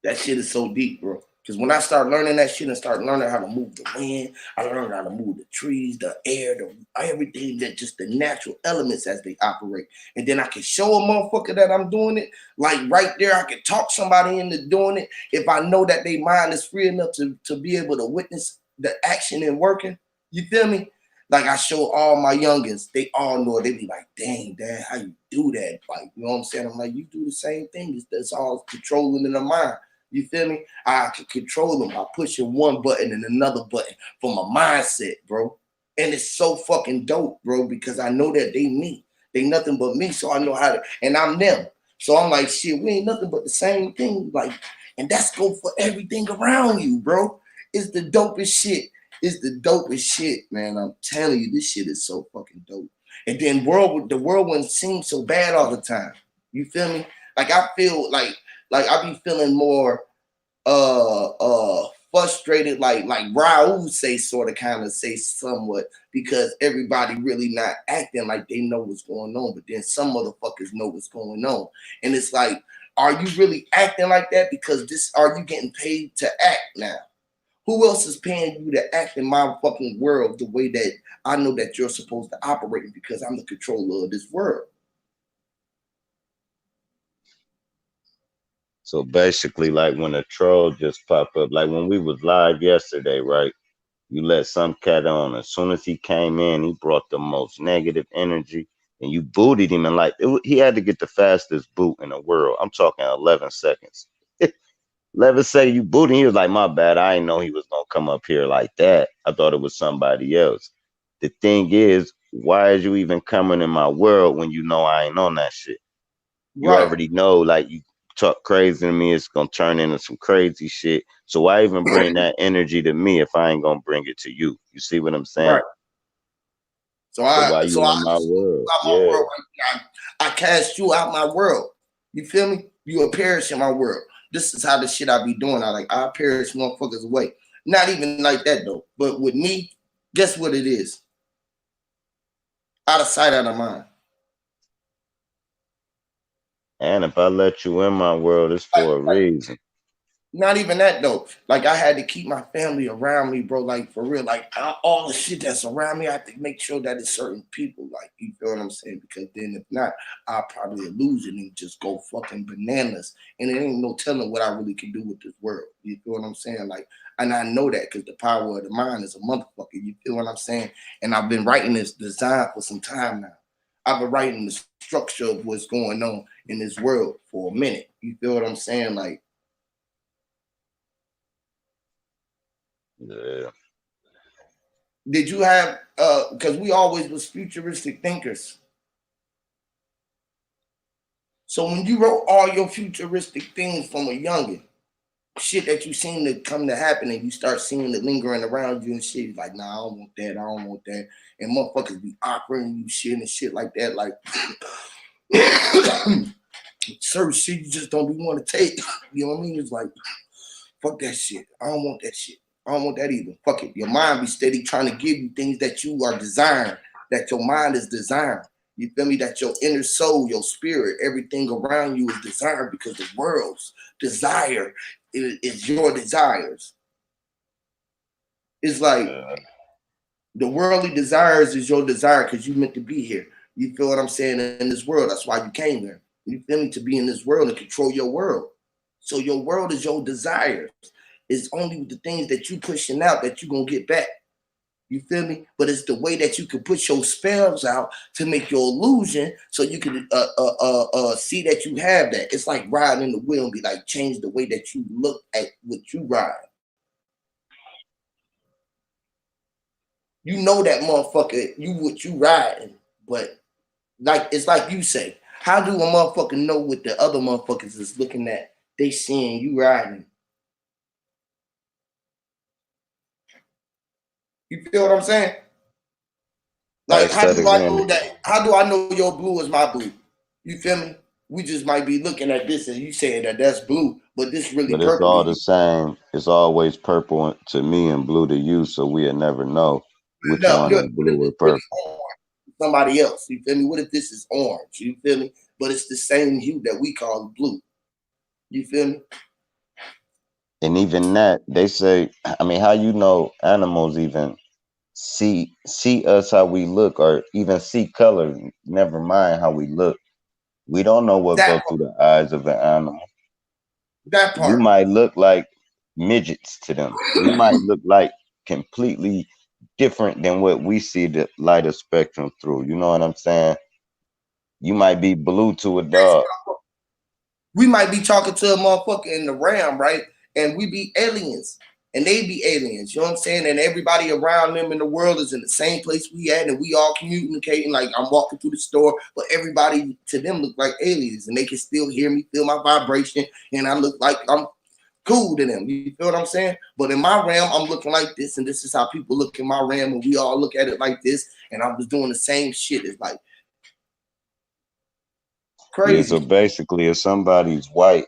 that shit is so deep, bro. Because when I start learning that shit and start learning how to move the wind, I learned how to move the trees, the air, the everything that just the natural elements as they operate. And then I can show a motherfucker that I'm doing it. Like right there, I can talk somebody into doing it if I know that their mind is free enough to be able to witness the action and working. You feel me? Like I show all my youngins, they all know it. They be like, dang, dad, how you do that? Like, you know what I'm saying? I'm like, you do the same thing. It's all controlling in the mind. You feel me? I can control them by pushing one button and another button from a mindset, bro. And it's so fucking dope, bro, because I know that they me. They nothing but me. So I know how to, and I'm them. So I'm like, shit, we ain't nothing but the same thing. Like, and that's go for everything around you, bro. It's the dopest shit. It's the dopest shit, man. I'm telling you, this shit is so fucking dope. And then the world wouldn't seem so bad all the time. You feel me? Like I feel like I be feeling more frustrated, like Raul say sort of kind of say somewhat because everybody really not acting like they know what's going on, but then some motherfuckers know what's going on. And it's like, are you really acting like that? Because this are you getting paid to act now? Who else is paying you to act in my fucking world the way that I know that you're supposed to operate because I'm the controller of this world? So basically, like when a troll just pop up, like when we was live yesterday, right? You let some cat on. As soon as he came in, he brought the most negative energy, and you booted him. And like he had to get the fastest boot in the world. I'm talking 11 seconds. 11 seconds, you booted him. He was like, "My bad. I didn't know he was gonna come up here like that. I thought it was somebody else." The thing is, why is you even coming in my world when you know I ain't on that shit? You Right. already know, like you talk crazy to me, it's gonna turn into some crazy shit. So why even bring that energy to me if I ain't gonna bring it to you? You see what I'm saying? Right. So So I why so you I in my just world? out my Yeah. world right now. I cast you out my world. You feel me? You will perish in my world. This is how the shit I be doing. I perish motherfuckers away. Not even like that though. But with me, guess what it is? Out of sight, out of mind. And if I let you in my world, it's Like, for a reason. not even that though. Like I had to keep my family around me, bro. Like for real. Like all the shit that's around me, I have to make sure that it's certain people. Like you feel what I'm saying? Because then if not, I'll probably lose it and just go fucking bananas. And it ain't no telling what I really can do with this world. You feel what I'm saying? Like, and I know that because the power of the mind is a motherfucker. You feel what I'm saying? And I've been writing this design for some time now. I've been writing the structure of what's going on in this world for a minute. You feel what I'm saying? Like. Yeah. Did you have because we always was futuristic thinkers. So when you wrote all your futuristic things from a youngin, shit that you seen to come to happen and you start seeing it lingering around you and shit, like, nah, I don't want that, I don't want that. And motherfuckers be offering you shit and shit like that, like certain shit you just don't be want to take. You know what I mean? It's like, fuck that shit. I don't want that shit. I don't want that either. Fuck it. Your mind be steady trying to give you things that you are desiring, that your mind is desiring. You feel me? That your inner soul, your spirit, everything around you is desired because the world's desire is your desires. It's like Yeah. the worldly desires is your desire because you meant to be here. You feel what I'm saying? In this world, that's why you came here. You feel me? To be in this world and control your world. So your world is your desires. It's only the things that you pushing out that you gonna get back. You feel me? But it's the way that you can put your spells out to make your illusion, so you can see that you have that. It's like riding in the wheel and be like change the way that you look at what you ride. You know that motherfucker, you what you riding, but like it's like you say, how do a motherfucker know what the other motherfuckers is looking at? They seeing you riding. You feel what I'm saying? I Like, how said do I again. know that? How do I know your blue is my blue? You feel me? We just might be looking at this and you saying that that's blue, but this really But it's purple to all the you. same. It's always purple to me and blue to you, so we'll never know which No, one look, is what if blue or it's really purple. orange to somebody else? You feel me? What if this is orange? You feel me? But it's the same hue that we call blue. You feel me? And even that, they say, I mean, how you know animals even see us how we look or even see color, never mind how we look. We don't know what That goes through the eyes of an animal. that You part. might look like midgets to them. You might look like completely different than what we see the light of spectrum through. You know what I'm saying? You might be blue to a dog. We might be talking to a motherfucker in the realm, right? And we be aliens. And they be aliens. You know what I'm saying? And everybody around them in the world is in the same place we at, and we all communicating. Like I'm walking through the store, but everybody to them look like aliens, and they can still hear me, feel my vibration, and I look like I'm cool to them. You feel what I'm saying? But in my realm, I'm looking like this, and this is how people look in my realm, and we all look at it like this. And I was doing the same shit. It's like Yeah, so crazy. basically if somebody's white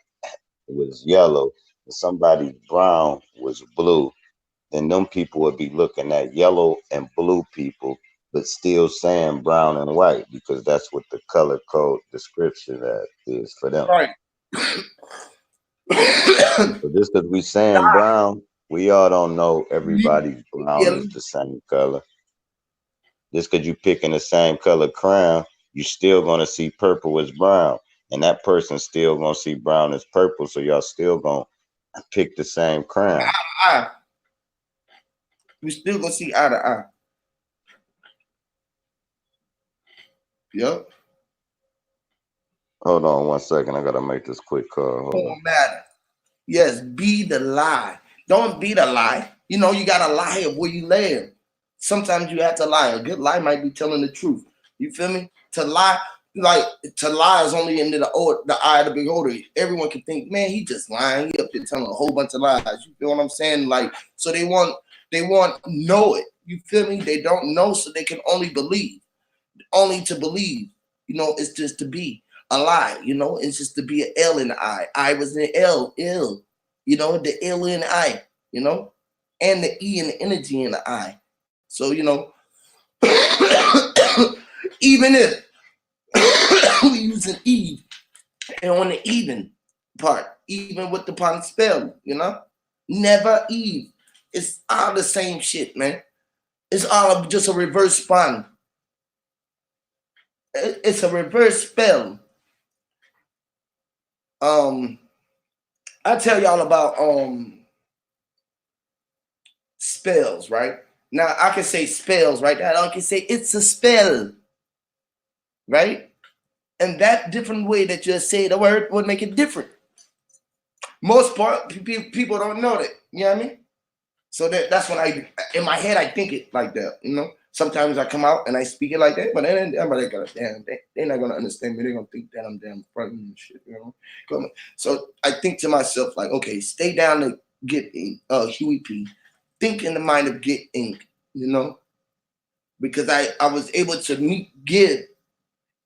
was yellow and somebody's brown was blue, then them people would be looking at yellow and blue people, but still saying brown and white because that's what the color code description that is for them. Right. So just because we saying brown, we all don't know everybody's brown Yeah, is the same color. Just because you picking the same color crown, you still gonna see purple as brown, and that person's still gonna see brown as purple. So y'all still gonna pick the same crown. eye. We still gonna see eye to eye. Yep. Hold on 1 second, I gotta make this quick call. Hold on. Don't matter. Yes, be the lie. Don't be the lie. You know, you gotta lie of where you live. Sometimes you have to lie. A good lie might be telling the truth. You feel me? To lie, like to lie is only in the eye of the beholder. Everyone can think, man, he just lying. He up there telling a whole bunch of lies. You feel what I'm saying? Like, so they want know it. You feel me? They don't know, so they can only believe. Only to believe. You know, it's just to be a lie. You know, it's just to be an L in the eye. I was an L, ill. You know, the L in the eye. You know, and the E and the energy in the eye. So you know, even if we using Eve and on the even part, even with the pun spell, you know, never Eve. It's all the same shit, man. It's all just a reverse pun. It's a reverse spell. Um, I tell y'all about spells, right? Now I can say spells, right? I can say it's a spell, right? And that different way that you say the word would make it different. Most part people don't know that. You know what I mean? So that's when in my head I think it like that. You know, sometimes I come out and I speak it like that, but then everybody got damn, they're not gonna understand me. They're gonna think that I'm damn frightened and shit. You know, so I think to myself like, okay, stay down to get Huey P. Think in the mind of Get Ink. You know, because I was able to meet Gib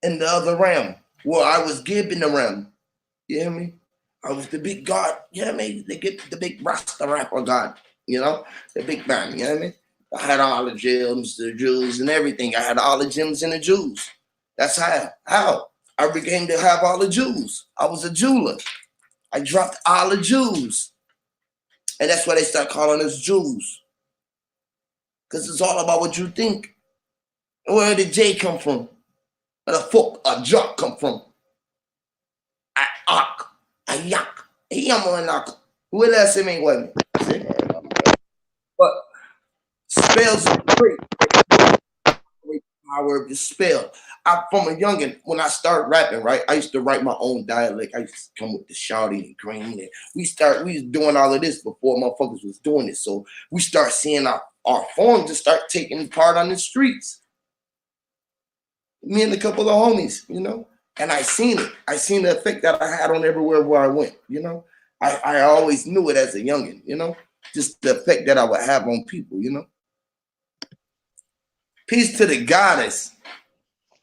in the other realm. Well, I was Gib in the realm. You hear me? I was the big God. You know what I mean? They get the big Rasta rapper God. You know? The big man. You know what I mean? I had all the gems, the jewels, and everything. I had all the gems and the jewels. That's how. How? I began to have all the jewels. I was a jeweler. I dropped all the jewels. And that's why they start calling us Jews. Because it's all about what you think. Where did J come from? Where the fuck a jock come from? A ark. A yak. A yaman. What else it mean with me? See? But spells is great. Power of the spell. From a youngin, when I started rapping, right, I used to write my own dialect. I used to come with the shouty and green. And we was doing all of this before motherfuckers was doing it. So we start seeing our forms just start taking part on the streets. Me and a couple of homies, you know, and I seen it. I seen the effect that I had on everywhere where I went, you know. I always knew it as a youngin, you know, just the effect that I would have on people, you know. Peace to the goddess.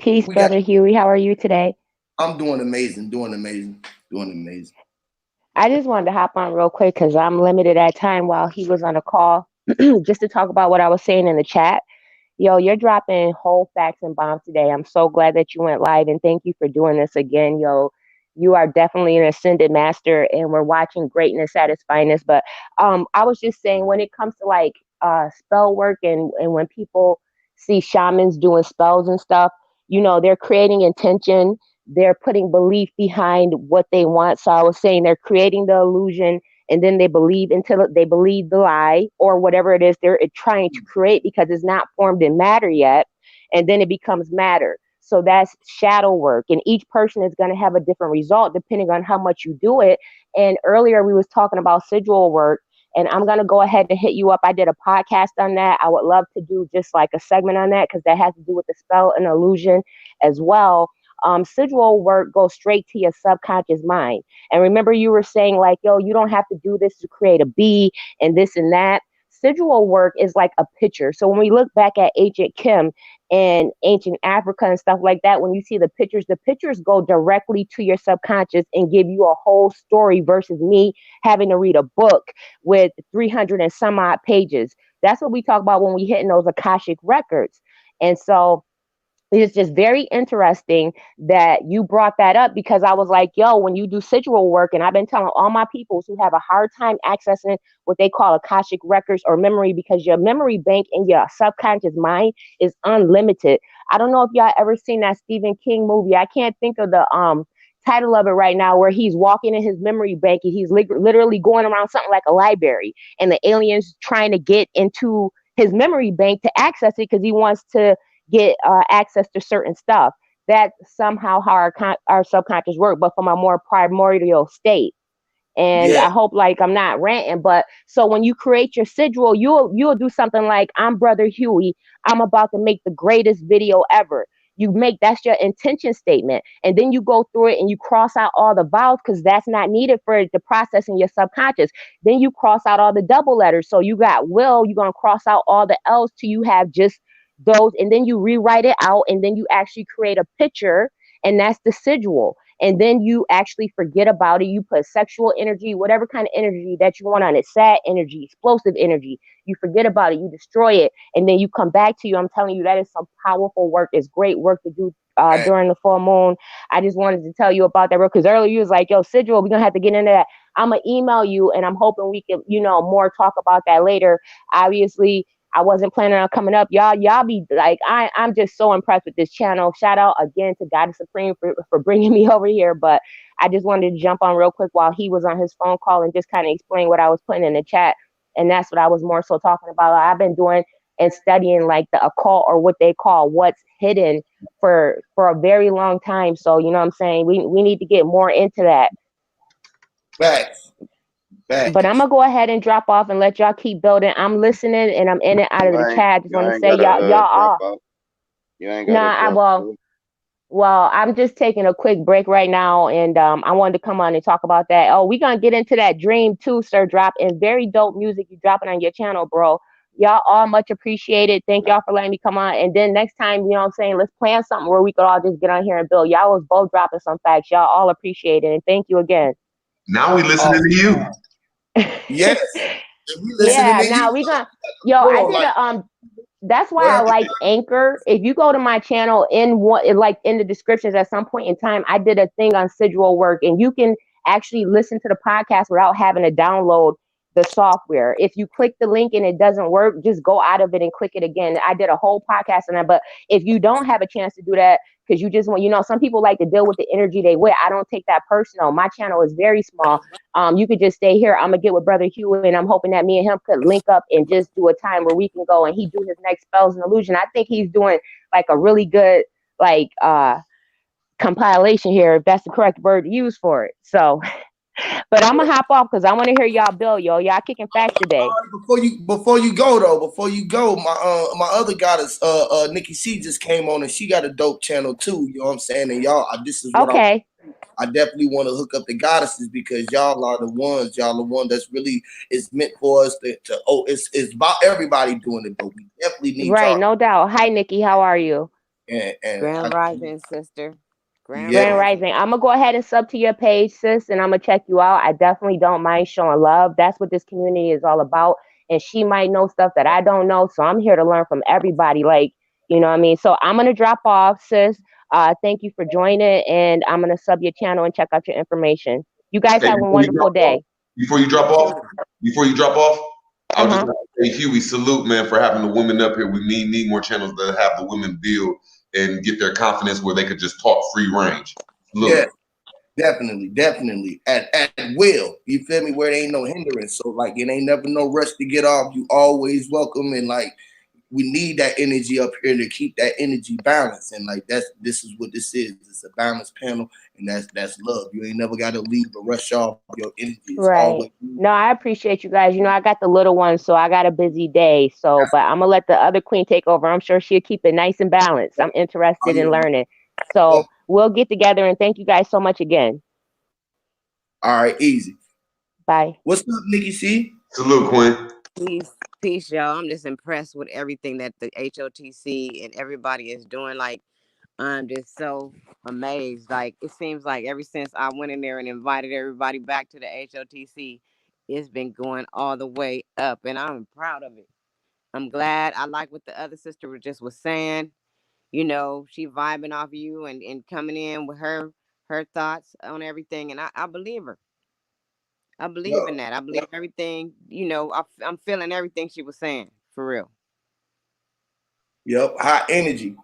Peace, We got brother Huey. How are you today? I'm doing amazing, doing amazing, doing amazing. I just wanted to hop on real quick because I'm limited at time while he was on a call, just to talk about what I was saying in the chat. Yo, you're dropping whole facts and bombs today. I'm so glad that you went live, and thank you for doing this again. Yo, you are definitely an ascended master, and we're watching greatness at its finest. But I was just saying, when it comes to like spell work, and when people see shamans doing spells and stuff, they're creating intention. They're putting belief behind what they want. So I was saying they're creating the illusion, and then they believe until they believe the lie or whatever it is they're trying to create, because it's not formed in matter yet, and then it becomes matter. So that's shadow work, and each person is going to have a different result depending on how much you do it. And earlier we was talking about sigil work, and I'm going to go ahead and hit you up. I did a podcast on that. I would love to do just like a segment on that, because that has to do with the spell and illusion as well. Sigil work goes straight to your subconscious mind. And remember, you were saying like, yo, you don't have to do this to create a bee and this and that. Sigil work is like a picture. So when we look back at ancient Kim and ancient Africa and stuff like that, when you see the pictures go directly to your subconscious and give you a whole story versus me having to read a book with 300 and some odd pages. That's what we talk about when we hit in those Akashic records. And so it's just very interesting that you brought that up, because I was like, yo, when you do sigil work, and I've been telling all my peoples who have a hard time accessing what they call Akashic records or memory, because your memory bank in your subconscious mind is unlimited. I don't know if y'all ever seen that Stephen King movie. I can't think of the title of it right now, where he's walking in his memory bank and he's literally going around something like a library, and the aliens trying to get into his memory bank to access it because he wants to get access to certain stuff. That's somehow how our subconscious work, but from a more primordial state. And Yeah, I hope like I'm not ranting, but so when you create your sigil, you'll do something like, I'm Brother Huey. I'm about to make the greatest video ever. That's your intention statement, and then you go through it and you cross out all the vowels, because that's not needed for the process in your subconscious. Then you cross out all the double letters. So you got will, you're gonna cross out all the L's till you have just those, and then you rewrite it out, and then you actually create a picture, and that's the sigil. And then you actually forget about it. You put sexual energy, whatever kind of energy that you want on it, sad energy, explosive energy. You forget about it, you destroy it, and then you come back to you. I'm telling you, that is some powerful work. It's great work to do man. during the full moon. I just wanted to tell you about that, because earlier you was like, yo, sigil, we're gonna have to get into that. I'm gonna email you, and I'm hoping we can, more talk about that later. Obviously, I wasn't planning on coming up. Y'all be like, I'm just so impressed with this channel. Shout out again to Goddess Supreme for bringing me over here. But I just wanted to jump on real quick while he was on his phone call and just kind of explain what I was putting in the chat. And that's what I was more so talking about. I've been doing and studying like the occult, or what they call what's hidden, for a very long time. So, you know what I'm saying? We need to get more into that. Facts, But I'm facts. gonna go ahead and drop off and let y'all keep building. I'm listening, and I'm in and out of You the ain't chat. I just you want to ain't say gotta y'all drop are. out. You ain't gotta Nah, drop out. well, I'm just taking a quick break right now, and I wanted to come on and talk about that. Oh, we gonna get into that dream too, sir. Drop, and very dope music you dropping on your channel, bro. Y'all all much appreciated. Thank y'all for letting me come on. And then next time, you know what I'm saying, let's plan something where we could all just get on here and build. Y'all was both dropping some facts. Y'all all appreciate it, and thank you again. Now we listening Oh, to you. yes. We listening Yeah, to now you. we gonna, yo, Hold I on, did like, a that's why I well, like Anchor. If you go to my channel, like in the descriptions at some point in time, I did a thing on sigil work, and you can actually listen to the podcast without having to download the software. If you click the link and it doesn't work, just go out of it and click it again. I did a whole podcast on that. But if you don't have a chance to do that, because you just want, some people like to deal with the energy they with. I don't take that personal. My channel is very small. You could just stay here. I'm gonna get with Brother Hugh, and I'm hoping that me and him could link up and just do a time where we can go and he do his next Spellz N Illusion. I think he's doing like a really good like compilation here, if that's the correct word to use for it. So, but I'm gonna hop off because I want to hear y'all build, yo. Y'all kicking facts today. before you go though, before you go, my other goddess, Nikki C just came on and she got a dope channel too. You know what I'm saying? And y'all, this is what Okay. I definitely want to hook up the goddesses, because y'all are the ones. Y'all the one that's really is meant for us to it's about everybody doing it, but we definitely need Right, y'all. no doubt. Hi, Nikki. How are you? And Grand Rising, sister. Yeah. Grand Rising. I'm gonna go ahead and sub to your page, sis, and I'm gonna check you out. I definitely don't mind showing love. That's what this community is all about. And she might know stuff that I don't know, so I'm here to learn from everybody. Like, you know what I mean? So I'm gonna drop off, sis. Thank you for joining, and I'm gonna sub your channel and check out your information. You guys Hey, have a wonderful day. before you drop off, I was just Uh-huh. going to say, Huey, salute, man, for having the women up here. We need more channels that have the women build and get their confidence where they could just talk free range. Yeah, Salute. definitely. At will. You feel me? Where there ain't no hindrance. So like it ain't never no rush to get off. You always welcome, and like we need that energy up here to keep that energy balanced. And like this is what this is. It's a balanced panel, and that's love. You ain't never gotta leave or rush off. Your energy is Right. always No, I appreciate you guys. You know, I got the little one, so I got a busy day. So, but I'm gonna let the other queen take over. I'm sure she'll keep it nice and balanced. I'm interested in learning. So we'll get together, and thank you guys so much again. all right, easy. Bye. What's up, Nikki C? Salute, Quinn. Peace, y'all. I'm just impressed with everything that the HOTC and everybody is doing. Like, I'm just so amazed. Like, it seems like ever since I went in there and invited everybody back to the HOTC, it's been going all the way up, and I'm proud of it. I'm glad. I like what the other sister was saying. You know, she vibing off of you and coming in with her thoughts on everything, and I believe her. I believe in that. I believe everything. You know, I'm feeling everything she was saying for real. Yep, high energy.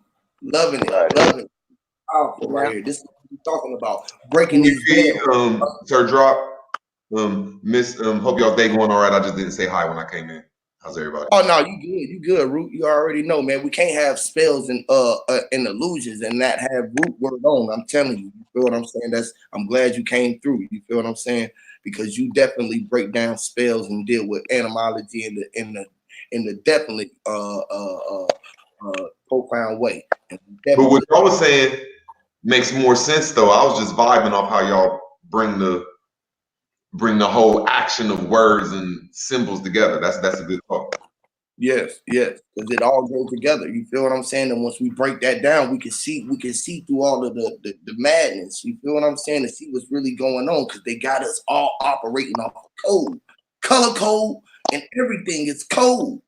Loving it. Right. Loving it. Powerful right Yeah. here. This is what we're talking about. Breaking these veils. Sir Drop. Miss, hope y'all day going all right. I just didn't say hi when I came in. How's everybody? Oh no, you good, Root. You already know, man. We can't have spells and illusions and not have root word on. I'm telling you, you feel what I'm saying? I'm glad you came through. You feel what I'm saying? Because you definitely break down spells and deal with etymology in the definitely profound way. But what y'all was saying makes more sense though. I was just vibing off how y'all bring the whole action of words and symbols together. That's a good talk. Yes, because it all goes together. You feel what I'm saying? And once we break that down, we can see through all of the madness. You feel what I'm saying? To see what's really going on, because they got us all operating off of code, color code, and everything is code.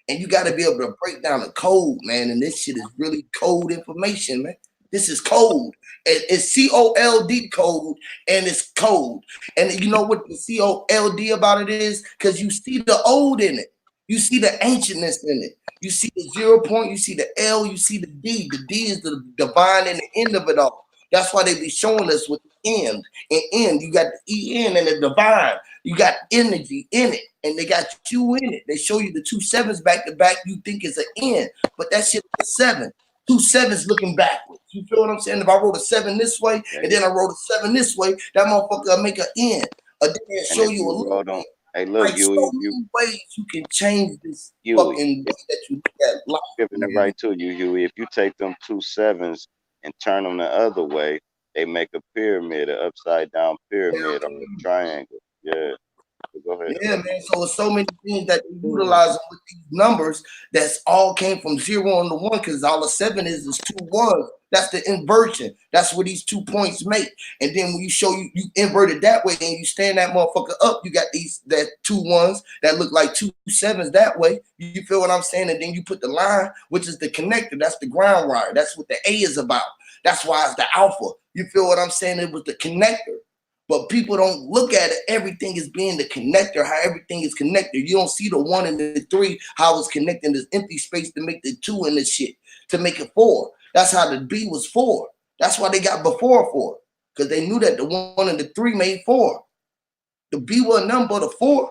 And you got to be able to break down the code, man. And this shit is really code information, man. This is code. It's COLD code, and it's code. And you know what the COLD about it is? Because you see the old in it. You see the ancientness in it. You see the 0 point, you see the L, you see the D. The D is the divine and the end of it all. That's why they be showing us with the end. And end, you got the EN and the divine. You got energy in it, and they got you in it. They show you the 2 sevens back to back. You think it's an N, but that shit is a 7. 2 sevens looking backwards. You feel what I'm saying? If I wrote a 7 this way and then I wrote a 7 this way, that motherfucker will make an N. Or then show you a little bit. Hey, look, like so many ways you can change this fucking way that you look at life. Giving it right to you, Huey. If you take them 2 sevens and turn them the other way, they make a pyramid, an upside down pyramid or a triangle. Yeah. Go ahead. Yeah, man. So it's so many things that they utilize with these numbers that's all came from 0 and the 1, because all the 7 is 2 1s. That's the inversion. That's what these 2 points make. And then when you show you invert it that way and you stand that motherfucker up, you got that 2 1s that look like 2 sevens that way. You feel what I'm saying? And then you put the line, which is the connector. That's the ground wire. That's what the A is about. That's why it's the alpha. You feel what I'm saying? It was the connector. But people don't look at it. Everything is being the connector, how everything is connected. You don't see the 1 and the 3, how it's connecting this empty space to make the 2 and the shit, to make it 4. That's how the B was 4. That's why they got before 4, because they knew that the 1 and the 3 made 4. The B wasn't nothing but a 4,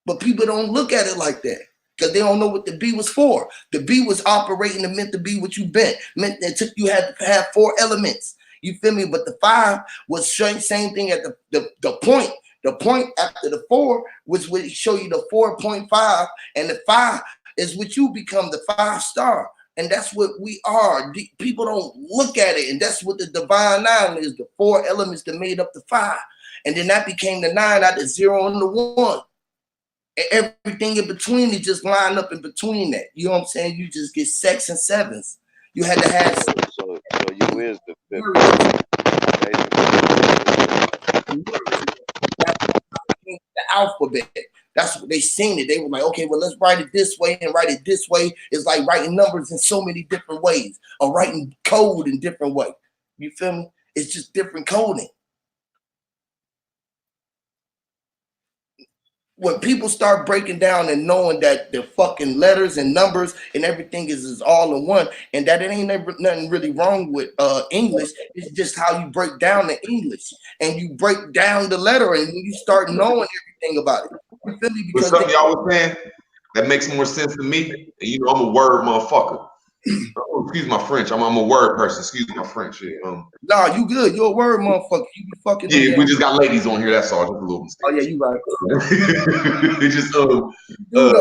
but people don't look at it like that, because they don't know what the B was for. The B was operating and meant to be what you meant. Meant that you had to have 4 elements. You feel me? But the 5 was showing same thing at the point. The point after the 4 was would show you the 4.5, and the 5 is what you become, the 5 star. And that's what we are. People don't look at it, and that's what the divine 9 is, the 4 elements that made up the 5. And then that became the 9 out of 0 and the 1. And everything in between it just lined up in between that. You know what I'm saying? You just get 6 and 7s. You had to have. So you who is the fifth words. The alphabet. That's what they seen it. They were like, okay, well, let's write it this way and write it this way. It's like writing numbers in so many different ways, or writing code in different ways. You feel me? It's just different coding. When people start breaking down and knowing that the fucking letters and numbers and everything is all in one, and that it ain't never nothing really wrong with English. It's just how you break down the English and you break down the letter, and you start knowing everything about it. You feel me? But Because something y'all was saying that makes more sense to me. And you know, I'm a word motherfucker. Excuse my French. I'm a word person. Excuse my French. Yeah, nah, you good. You're a word motherfucker. You be fucking. yeah, we just got ladies on here. That's all. Just a little mistake. Oh yeah, you right. It's just Dude,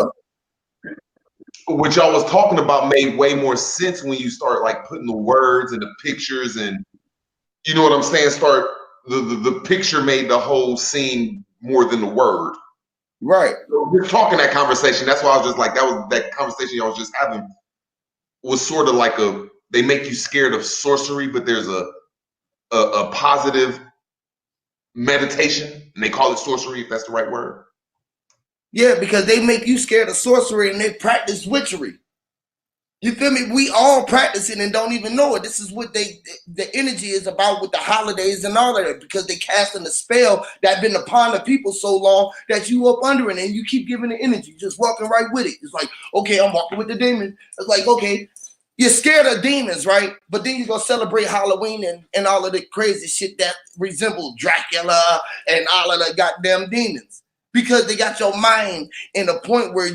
what y'all was talking about made way more sense when you start like putting the words and the pictures, and you know what I'm saying. Start the picture made the whole scene more than the word. right. So we're talking that conversation. That's why I was just like, that conversation y'all was just having was sort of like they make you scared of sorcery, but there's a positive meditation, and they call it sorcery, if that's the right word. Yeah, because they make you scared of sorcery and they practice witchery. You feel me? We all practice it and don't even know it. This is what the energy is about with the holidays and all of that, because they casting a spell that been upon the people so long that you up under it and you keep giving the energy, just walking right with it. It's like, okay, I'm walking with the demon. It's like, okay, you're scared of demons, right? But then you go celebrate Halloween and all of the crazy shit that resembles Dracula and all of the goddamn demons. Because they got your mind in a point where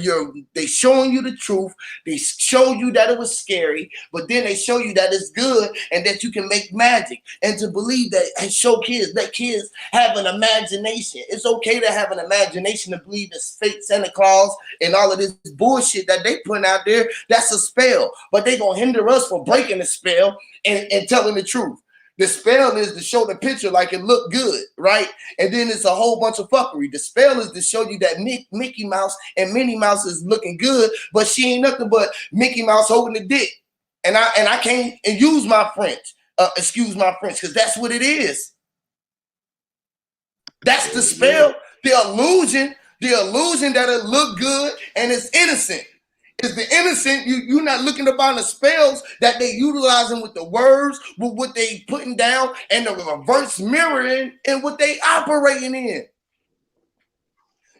they showing you the truth. They show you that it was scary, but then they show you that it's good and that you can make magic. And to believe that and show kids, let kids have an imagination. It's okay to have an imagination, to believe in fake Santa Claus and all of this bullshit that they putting out there. That's a spell, but they gonna hinder us from breaking the spell and telling the truth. The spell is to show the picture like it looked good, right? And then it's a whole bunch of fuckery. The spell is to show you that Mickey Mouse and Minnie Mouse is looking good, but she ain't nothing but Mickey Mouse holding the dick. And I can't use my French. Excuse my French, because that's what it is. That's the spell, the illusion that it look good and it's innocent. Is the innocent, you're not looking upon the spells that they utilizing with the words, with what they putting down, and the reverse mirroring and what they operating in.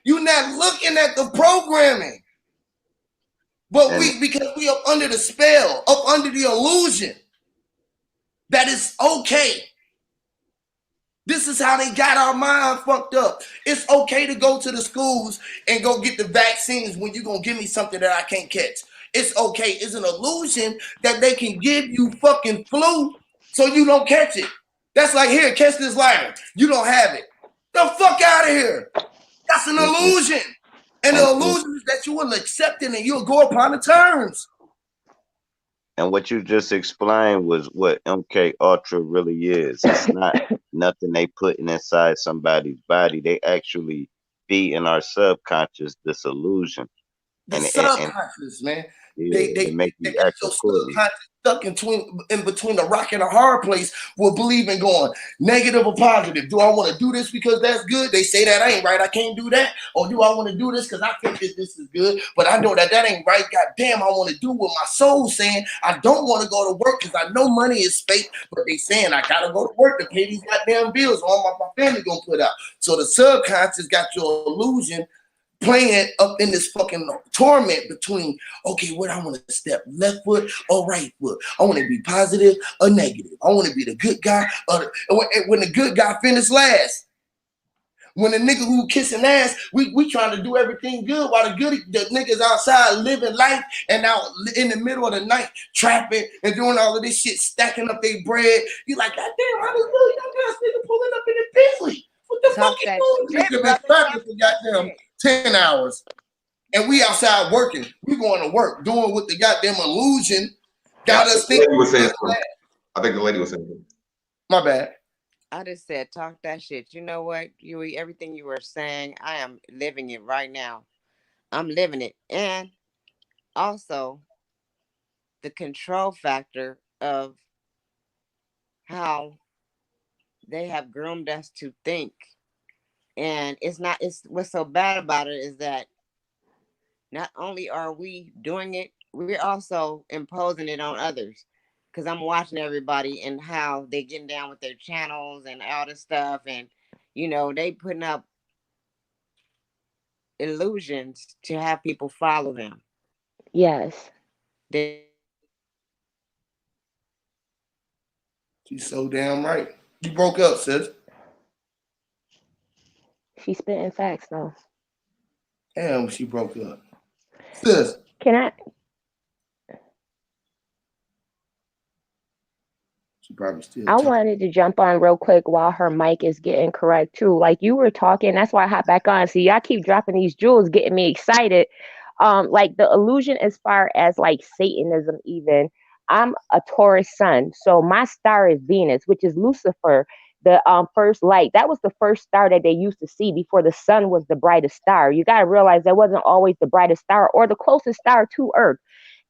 You're not looking at the programming. But because we up under the spell, up under the illusion that it's okay. This is how they got our mind fucked up. It's okay to go to the schools and go get the vaccines when you're going to give me something that I can't catch. It's okay. It's an illusion that they can give you fucking flu so you don't catch it. That's like, here, catch this lighter. You don't have it. The fuck out of here. That's an illusion. And the illusion is that you will accept it and you'll go upon the terms. And what you just explained was what MK Ultra really is. It's not nothing they putting inside somebody's body. They actually feed in our subconscious this illusion. The subconscious, man. Yeah, they make you got act your accordingly. subconscious stuck in between a rock and a hard place with believing going negative or positive. Do I want to do this because that's good? They say that ain't right. I can't do that. Or do I want to do this because I think that this is good, but I know that ain't right. God damn, I want to do what my soul's saying. I don't want to go to work because I know money is fake, but they saying I gotta go to work to pay these goddamn bills or my family gonna put out. So the subconscious got your illusion playing up in this fucking torment between, okay, what I want to step left foot or right foot. I want to be positive or negative. I want to be the good guy. When the good guy finished last. When the nigga who kissing ass, we trying to do everything good while the niggas outside living life and out in the middle of the night trapping and doing all of this shit, stacking up their bread. You like, God damn, how this little young guys nigga pulling up in the Bentley? What the fuck you doing? Nigga been trapping for goddamn 10 hours. And we outside working. We going to work, doing what the goddamn illusion got us thinking. I think the lady was saying something. My bad. I just said, talk that shit. You know what, Huey? Everything you were saying, I am living it right now. I'm living it. And also the control factor of how they have groomed us to think. And it's what's so bad about it is that not only are we doing it, we're also imposing it on others. Because I'm watching everybody and how they getting down with their channels and all this stuff. And, they putting up illusions to have people follow them. Yes. She's so damn right. You broke up, sis. She's spitting facts though. Damn, she broke up. Sis. Can I? She probably still I talking. wanted to jump on real quick while her mic is getting correct too. Like you were talking, that's why I hop back on. See, y'all keep dropping these jewels, getting me excited. Like the illusion as far as like Satanism, even. I'm a Taurus sun, so my star is Venus, which is Lucifer, the first light. That was the first star that they used to see before the sun was the brightest star. You got to realize that wasn't always the brightest star or the closest star to Earth.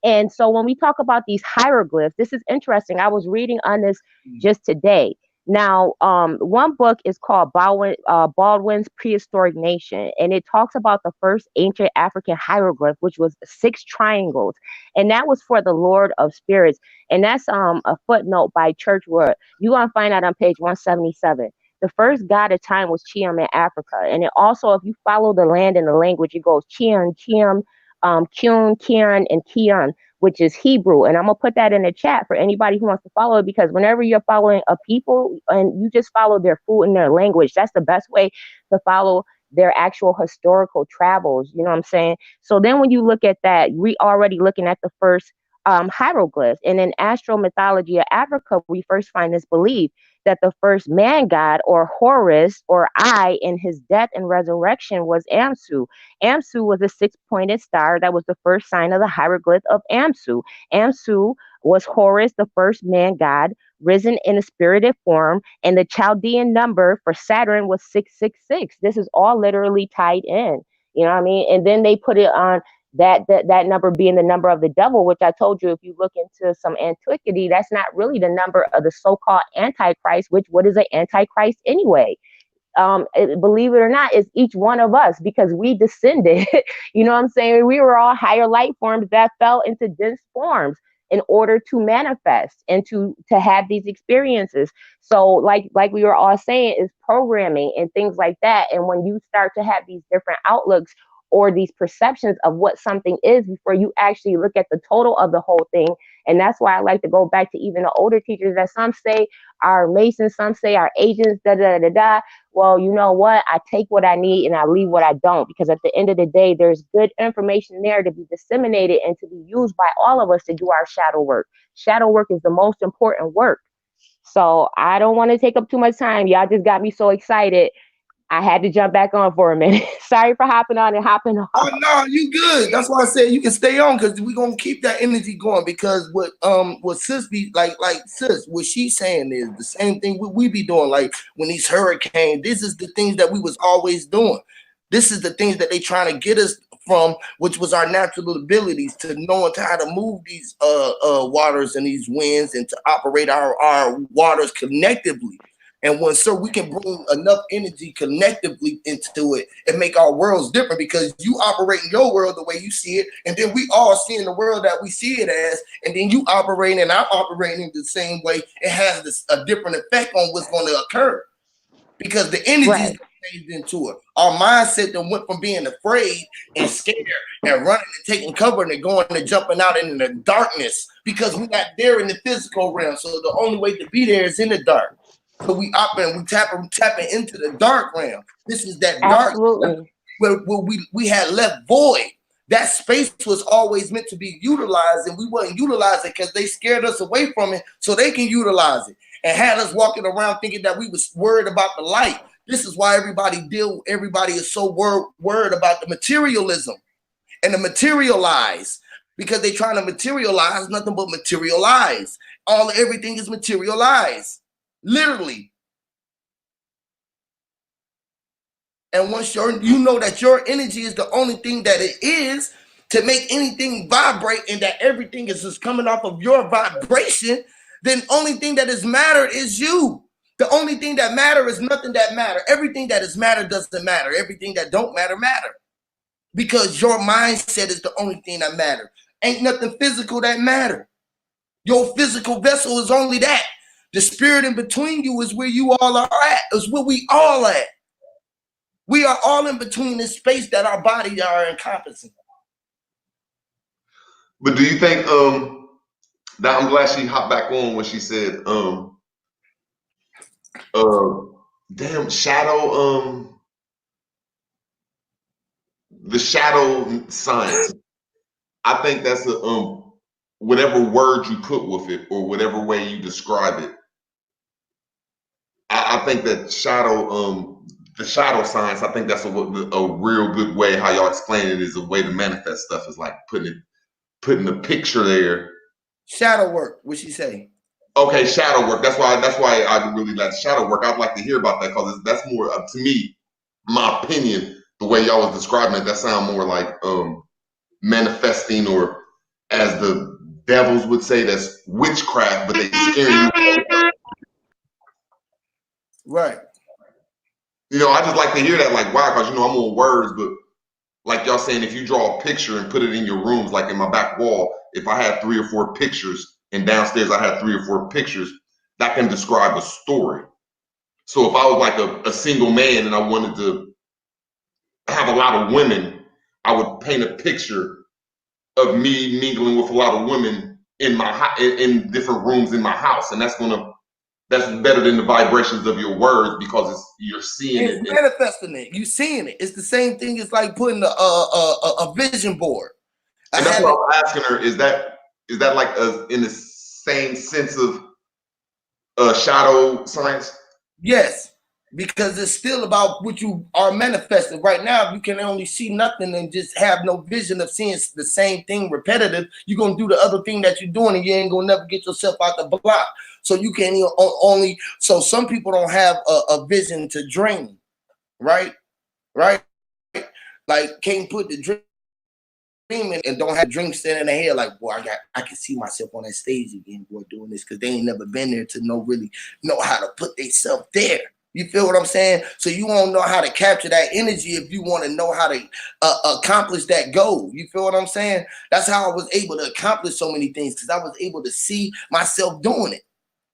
And so when we talk about these hieroglyphs, this is interesting. I was reading on this just today. Now, one book is called Baldwin's Prehistoric Nation, and it talks about the first ancient African hieroglyph, which was 6 triangles, and that was for the Lord of Spirits. And that's a footnote by Churchwood. You're gonna find out on page 177. The first god of time was Chiam in Africa, and it also, if you follow the land and the language, it goes Chiam, Chiam, Kyun, Kian, and Kian, which is Hebrew. And I'm gonna put that in the chat for anybody who wants to follow it, because whenever you're following a people and you just follow their food and their language, that's the best way to follow their actual historical travels. You know what I'm saying? So then when you look at that, we already looking at the first hieroglyph. And in astro mythology of Africa, we first find this belief that the first man god, or Horus, or I, in his death and resurrection was Amsu. Amsu was a 6-pointed star that was the first sign of the hieroglyph of Amsu. Amsu was Horus, the first man god, risen in a spirited form, and the Chaldean number for Saturn was 666. This is all literally tied in. You know what I mean? And then they put it on that number being the number of the devil, which I told you, if you look into some antiquity, that's not really the number of the so-called antichrist, which what is an antichrist anyway? Believe it or not, is each one of us, because we descended. You know what I'm saying? We were all higher light forms that fell into dense forms in order to manifest and to have these experiences. So like we were all saying, is programming and things like that. And when you start to have these different outlooks or these perceptions of what something is before you actually look at the total of the whole thing. And that's why I like to go back to even the older teachers that some say are Masons, some say are agents, da da da da. Well, you know what? I take what I need and I leave what I don't, because at the end of the day, there's good information there to be disseminated and to be used by all of us to do our shadow work. Shadow work is the most important work. So I don't want to take up too much time. Y'all just got me so excited. I had to jump back on for a minute. Sorry for hopping on and hopping off. Oh no, you good. That's why I said you can stay on, because we're gonna keep that energy going. Because what sis be like sis, what she's saying is the same thing we be doing. Like when these hurricanes, this is the things that we was always doing. This is the things that they trying to get us from, which was our natural abilities to knowing how to move these waters and these winds and to operate our waters connectively. And when we can bring enough energy connectively into it and make our worlds different, because you operate in your world the way you see it, and then we all see in the world that we see it as, and then you operate and I'm operating the same way. It has a different effect on what's going to occur, because the energy is changed into it. Our mindset then went from being afraid and scared and running and taking cover and going and jumping out into the darkness, because we're not there in the physical realm. So the only way to be there is in the dark. So we tapping into the dark realm. This is that dark where we had left void. That space was always meant to be utilized, and we wasn't utilizing it because they scared us away from it so they can utilize it, and had us walking around thinking that we was worried about the light. This is why everybody is so worried about the materialism and the materialize, because they trying to materialize nothing but materialize. Everything is materialized. Literally. And once you know that your energy is the only thing that it is to make anything vibrate, and that everything is just coming off of your vibration, then only thing that is mattered is you. The only thing that matter is nothing that matter. Everything that is matter doesn't matter. Everything that don't matter matter. Because your mindset is the only thing that matter. Ain't nothing physical that matter. Your physical vessel is only that. The spirit in between you is where you all are at. Is where we all at. We are all in between this space that our bodies are encompassing. But do you think that I'm glad she hopped back on when she said damn shadow the shadow science. I think that's a whatever word you put with it or whatever way you describe it. I think that shadow the shadow science, I think that's a real good way how y'all explain it is a way to manifest stuff is like putting the picture there. Shadow work, what she say? Okay, shadow work. That's why I really like shadow work. I'd like to hear about that because that's more to me, my opinion, the way y'all was describing it, that sound more like manifesting, or as the devils would say, that's witchcraft, but they scare you. Right. You know, I just like to hear that, like, wow, because, you know, I'm on words, but like y'all saying, if you draw a picture and put it in your rooms, like in my back wall, if I had 3 or 4 pictures and downstairs I had 3 or 4 pictures, that can describe a story. So if I was like a single man and I wanted to have a lot of women, I would paint a picture of me mingling with a lot of women in different rooms in my house, and that's better than the vibrations of your words because you're seeing it. It's manifesting it. You seeing it. It's the same thing as like putting a vision board. And that's what I was asking her. Is that like in the same sense of shadow science? Yes, because it's still about what you are manifesting. Right now, if you can only see nothing and just have no vision of seeing the same thing repetitive, you're going to do the other thing that you're doing and you ain't going to never get yourself out the block. So you can only, so some people don't have a vision to dream, right? Right? Like can't put the dream in and don't have dreams standing in their head like, boy, I can see myself on that stage again, boy, doing this, because they ain't never been there to really know how to put themselves there. You feel what I'm saying? So you won't know how to capture that energy if you want to know how to accomplish that goal. You feel what I'm saying? That's how I was able to accomplish so many things, because I was able to see myself doing it.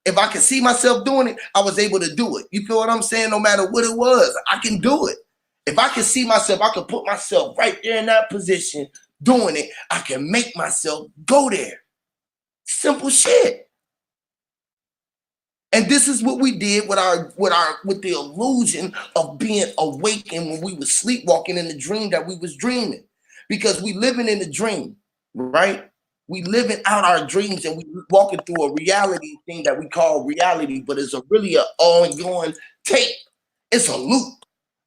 If I could see myself doing it, I was able to do it. You feel what I'm saying? No matter what it was, I can do it. If I can see myself, I can put myself right there in that position doing it. I can make myself go there. Simple shit. And this is what we did with the illusion of being awakened when we were sleepwalking in the dream that we was dreaming. Because we living in a dream, right? We living out our dreams and we walking through a reality thing that we call reality, but it's really an ongoing tape. It's a loop.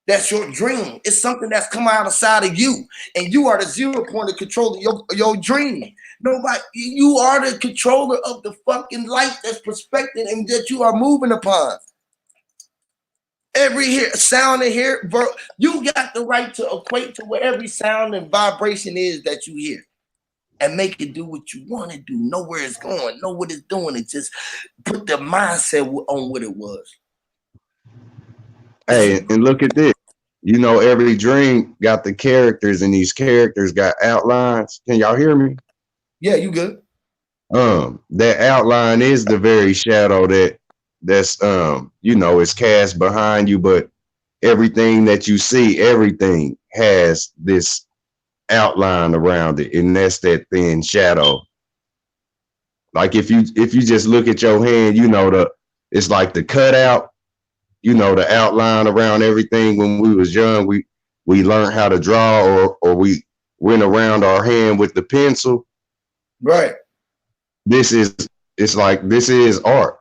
That's your dream. It's something that's come out outside of you, and you are the 0 point of control of your dream. Nobody, you are the controller of the fucking light that's prospecting and that you are moving upon. Every sound in here, you got the right to equate to what every sound and vibration is that you hear, and make it do what you want to do. Know where it's going. Know what it's doing, and just put the mindset on what it was. Hey, and look at this. You know, every dream got the characters, and these characters got outlines. Can y'all hear me? Yeah, you good. That outline is the very shadow that's you know, is cast behind you, but everything that you see, everything has this outline around it, and that's that thin shadow. Like if you just look at your hand, you know, it's like the cutout. You know, the outline around everything. When we was young, we learned how to draw, or we went around our hand with the pencil. Right. This is art.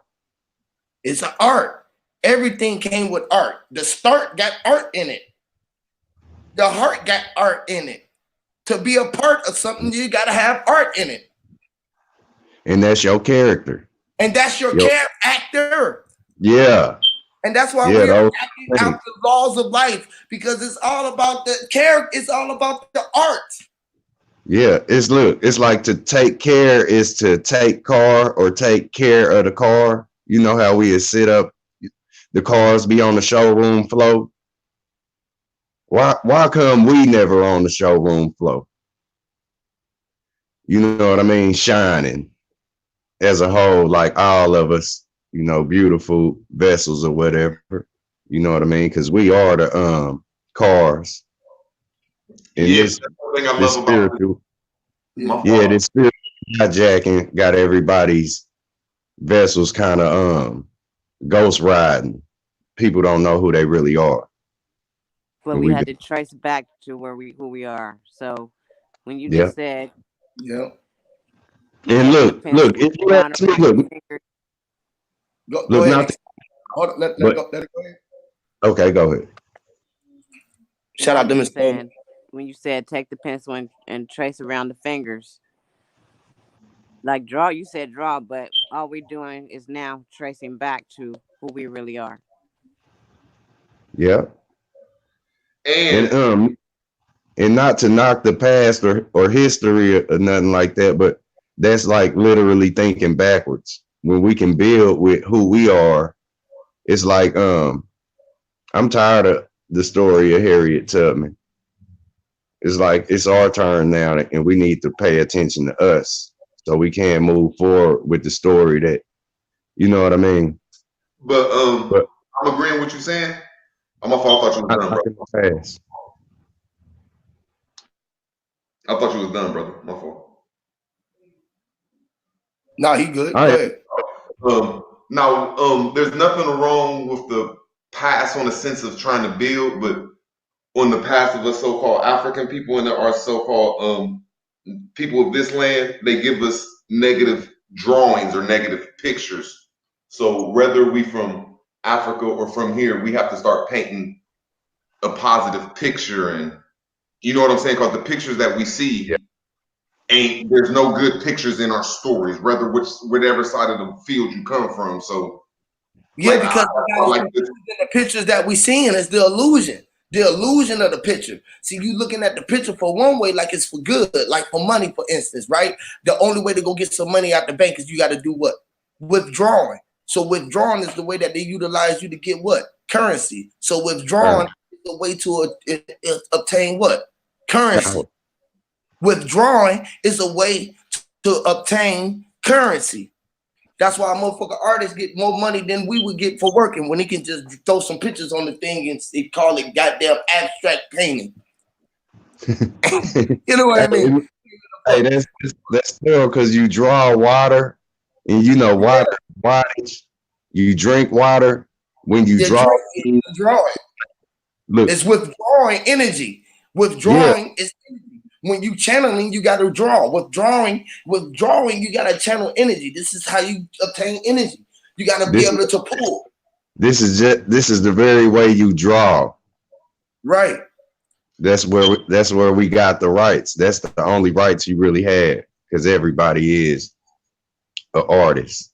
It's an art. Everything came with art. The start got art in it. The heart got art in it. To be a part of something, you got to have art in it. And that's your character. And that's your actor. Yeah. And that's why we're acting out the laws of life, because it's all about the character. It's all about the art. Yeah, it's like to take care is to take car or take care of the car. You know how we sit up, the cars be on the showroom floor. Why come we never on the showroom floor? You know what I mean? Shining as a whole, like all of us, beautiful vessels or whatever. You know what I mean? Because we are the cars, and Yeah, this that's the thing I this love about spiritual, my yeah, fault. this spiritual hijacking got everybody's vessels kind of ghost riding. People don't know who they really are, But and we we had to trace back to who we are. So when you yeah. just said Yeah. And taking the look, pencil if you around ask me, the look, finger, Go ahead. not, Hold on, let but go. Let it go ahead. okay, go ahead. no, Shout out I'm to just Mr. saying when you said take the pencil and trace around the fingers, like draw, you said draw, but all we're doing is now tracing back to who we really are. Yeah, and And and not to knock the past or history or nothing like that, but that's like literally thinking backwards. When we can build with who we are, it's like I'm tired of the story of Harriet Tubman. It's like it's our turn now, and we need to pay attention to us so we can move forward with the story that you know what I mean. but But I'm agreeing with you saying. I'm my fault. I thought you was not done, bro. in the past. I thought you was done, brother. My fault. No, he good. I Go am. ahead. Now, there's nothing wrong with the past on the sense of trying to build, but on the past of us so-called African people and our so-called people of this land, they give us negative drawings or negative pictures. So whether we from Africa or from here, we have to start painting a positive picture, and you know what I'm saying? Because the pictures that we see Yeah. ain't there's no good pictures in our stories, whether whatever side of the field you come from. So Yeah, like because I guys, like this. the pictures that we seeing is the illusion. The illusion of the picture. See, you looking at the picture for one way, like it's for good, like for money, for instance, right? The only way to go get some money out the bank is you got to do what? Withdrawing. So withdrawing is the way that they utilize you to get what? Currency. So withdrawing is the way to obtain what? Currency. Withdrawing is a way to obtain currency. That's why motherfucker artists get more money than we would get for working when he can just throw some pictures on the thing and call it goddamn abstract painting. You know what I mean? Hey, that's still because you draw water, and Yeah, water, wattage. You drink water when you you draw. drink it, you draw it. Look, It's withdrawing energy. yeah, Withdrawing is energy. When you channeling, you got to draw. Withdrawing, you got to channel energy. This is how you obtain energy. You got to be this able to pull. this is the very way you draw. Right. That's where we got the rights. That's the only rights you really have because everybody is an artist.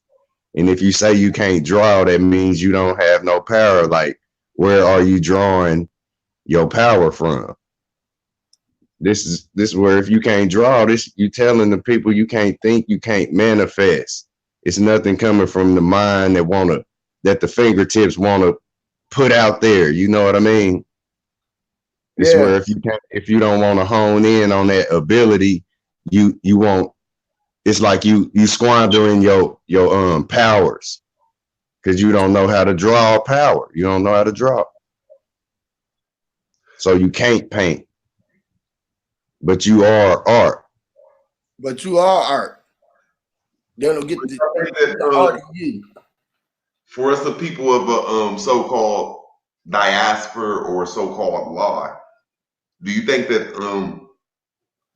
And if you say you can't draw, that means you don't have no power. Like, where are you drawing your power from? This is where if you can't draw this, you telling the people you can't think, you can't manifest. It's nothing coming from the mind that the fingertips wanna put out there. You know what I mean? It's Yeah. where if you don't want to hone in on that ability, you won't. It's like you squandering your powers because you don't know how to draw power. You don't know how to draw, so you can't paint. But you are art. But you are art. They don't get I think that the art of you. for us, the people of a so-called diaspora or so-called law, do you think that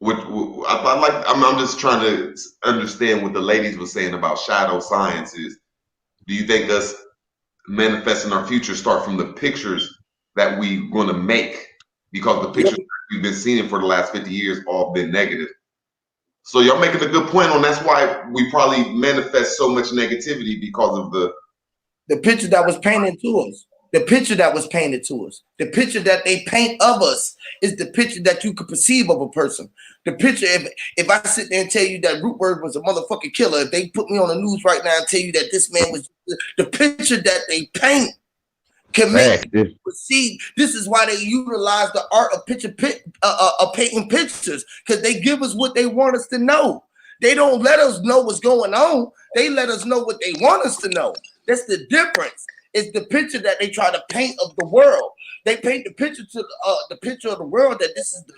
I'm just trying to understand what the ladies were saying about shadow sciences. Do you think us manifesting our future start from the pictures that we going to make? Because the Yeah. pictures that we've been seeing for the last 50 years all been negative. So y'all making a good point on that's why we probably manifest so much negativity because of The picture that was painted to us. The picture that was painted to us, the picture that they paint of us, is the picture that you could perceive of a person. The picture, if I sit there and tell you that Rootberg was a motherfucking killer, if they put me on the news right now and tell you that this man was, the picture that they paint can make you perceive. This is why they utilize the art of painting pictures, because they give us what they want us to know. They don't let us know what's going on. They let us know what they want us to know. That's the difference. It's the picture that they try to paint of the world. They paint the picture to the picture of the world that this is the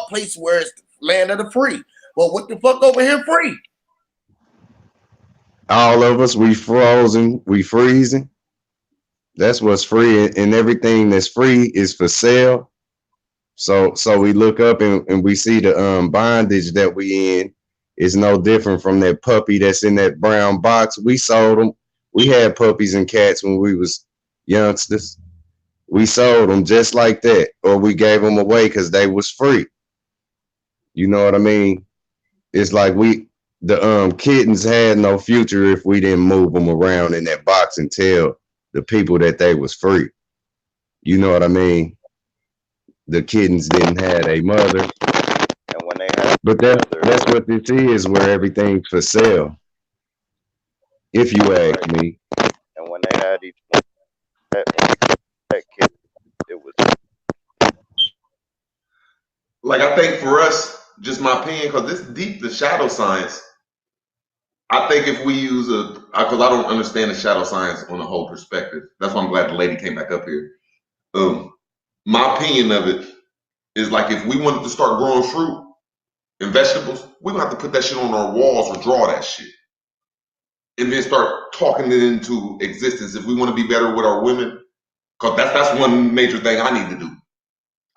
place where it's the land of the free. Well, what the fuck over here free? All of us, we frozen, we freezing. That's what's free, and everything that's free is for sale. So we look up and we see the bondage that we in is no different from that puppy that's in that brown box. We sold them. We had puppies and cats when we was youngsters. We sold them just like that, or we gave them away because they was free. You know what I mean? It's like the kittens had no future if we didn't move them around in that box and tell the people that they was free. You know what I mean? The kittens didn't have a mother. And when they had But that's what this is, where everything's for sale. If you ask me. And when they had each one, that kid, it was Like, I think for us, just my opinion, because this deep, the shadow science. I think if we use because I don't understand the shadow science on a whole perspective. That's why I'm glad the lady came back up here. My opinion of it is like if we wanted to start growing fruit and vegetables, we're gonna have to put that shit on our walls or draw that shit. And then start talking it into existence. If we want to be better with our women, because that's one major thing I need to do.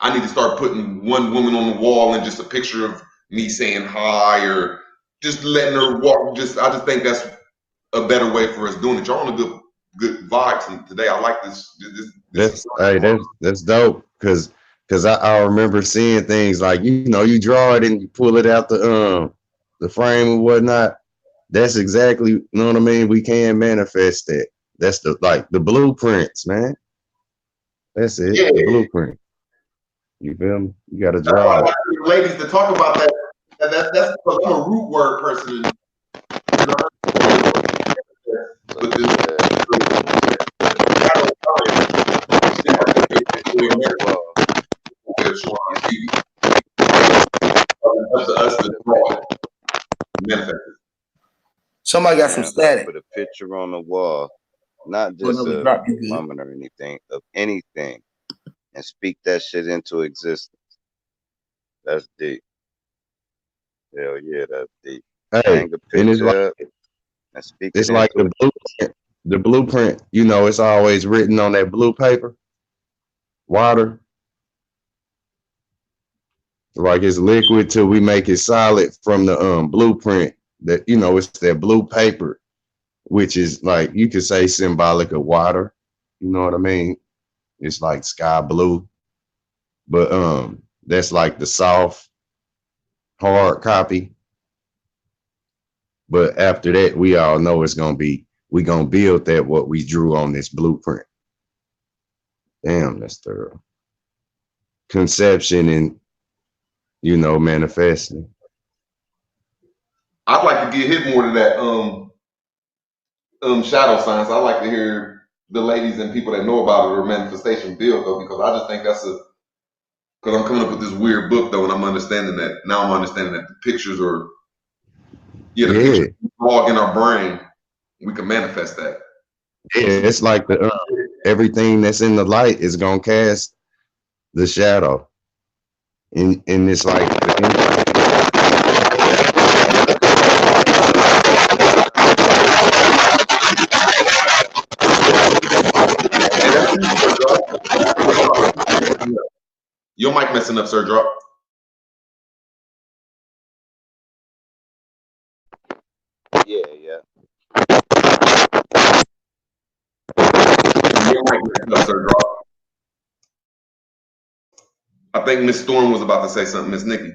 I need to start putting one woman on the wall and just a picture of me saying hi, or just letting her walk. I just think that's a better way for us doing it. Y'all on a good vibes today. I like this. That's dope, because I remember seeing things like, you draw it and you pull it out the frame and whatnot. That's exactly, you know what I mean? We can manifest that. That's the blueprints, man. That's it. Yeah. The blueprint. You feel me? You got to draw it. Ladies, to talk about that. That's because I'm a root word person. But Somebody got some static. Put a picture on the wall, not just a woman or anything, of anything, and speak that shit into existence. That's deep. Hell yeah, that's deep. Hey, hang a picture and speak it's it like into the blueprint, it's always written on that blue paper, water. Like it's liquid till we make it solid from the blueprint. That it's that blue paper, which is like, you could say, symbolic of water. You know what I mean? It's like sky blue. But that's like the soft, hard copy. But after that, we all know we're gonna build that what we drew on this blueprint. Damn, that's thorough. Conception and manifesting. I'd like to get hit more to that shadow science. I like to hear the ladies and people that know about it or manifestation build, though, because I just think because I'm coming up with this weird book, though, and I'm understanding that the pictures are pictures log in our brain, we can manifest that. Yeah, it's like everything that's in the light is gonna cast the shadow, and it's like Your mic messing up, sir. Drop. Yeah. Your mic messing up, sir. Drop. I think Miss Storm was about to say something. Miss Nikki.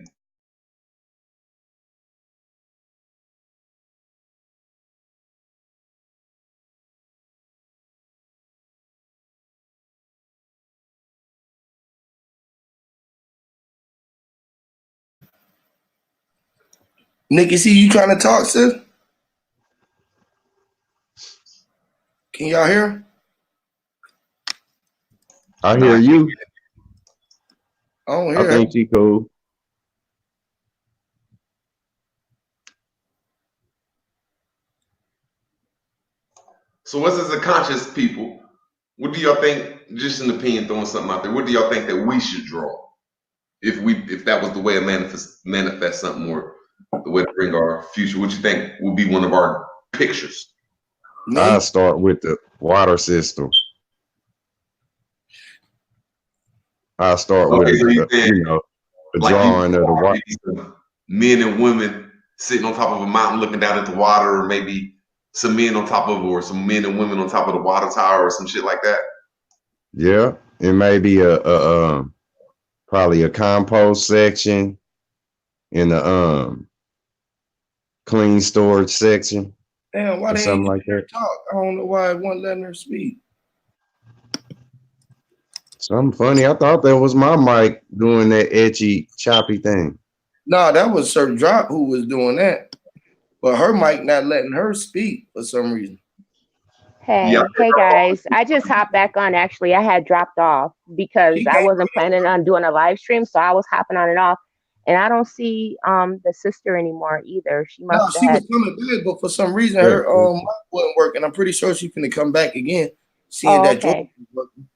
Nikki, see you trying to talk, sis? Can y'all hear? I No, hear you. I don't I hear her. think she cool. So, what's as a conscious people? What do y'all think? Just an opinion, throwing something out there. What do y'all think that we should draw if that was the way to manifest something, or the way to bring our future? What you think would be one of our pictures? Me? I'll start with the water system. I'll start with Okay, so you saying a like you drawing of the water. maybe some men and women sitting on top of a mountain looking down at the water, or maybe some men on top of, or some men and women on top of the water tower, or some shit like that. Yeah, it may be probably a compost section in the clean storage section Damn, why or they ain't something letting like her that. talk? I don't know why it wasn't letting her speak. Something funny. I thought that was my mic doing that edgy, choppy thing. No, that was Sir Drop who was doing that. But her mic not letting her speak for some reason. Yeah, Hey guys. I just hopped back on. Actually, I had dropped off because She I can't. wasn't planning on doing a live stream, so I was hopping on and off. And I don't see the sister anymore either. She No, must have she was had. coming back, but for some reason Yeah. her mic wasn't working. I'm pretty sure she's gonna come back again, seeing Oh, that Jordan okay. was working.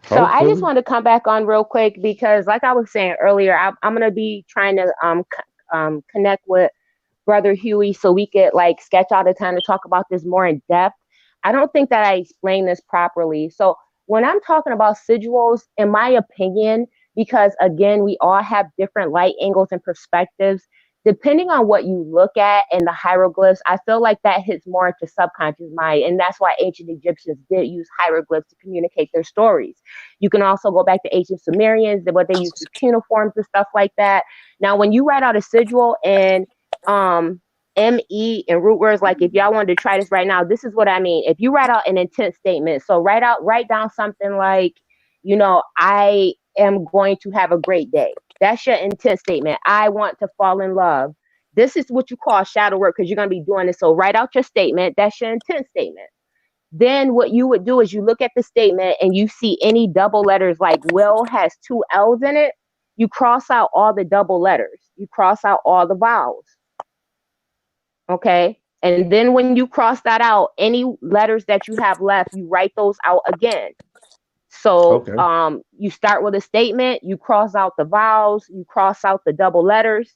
So I just Hopefully. wanted to come back on real quick because, like I was saying earlier, I'm gonna be trying to connect with Brother Huey so we could like sketch out a time to talk about this more in depth. I don't think that I explained this properly. So when I'm talking about sigils, in my opinion, because again, we all have different light angles and perspectives. Depending on what you look at in the hieroglyphs, I feel like that hits more into subconscious mind. And that's why ancient Egyptians did use hieroglyphs to communicate their stories. You can also go back to ancient Sumerians, what they used for cuneiforms and stuff like that. Now, when you write out a sigil and um ME and root words, like if y'all wanted to try this right now, this is what I mean. If you write out an intent statement, so write down something like, I am going to have a great day. That's your intent statement. I want to fall in love. This is what you call shadow work because you're going to be doing this. So write out your statement. That's your intent statement. Then what you would do is you look at the statement and you see any double letters, like Will has two L's in it. You cross out all the double letters. You cross out all the vowels. Okay. And then when you cross that out, any letters that you have left, you write those out again. So Okay. you start with a statement, you cross out the vowels, you cross out the double letters,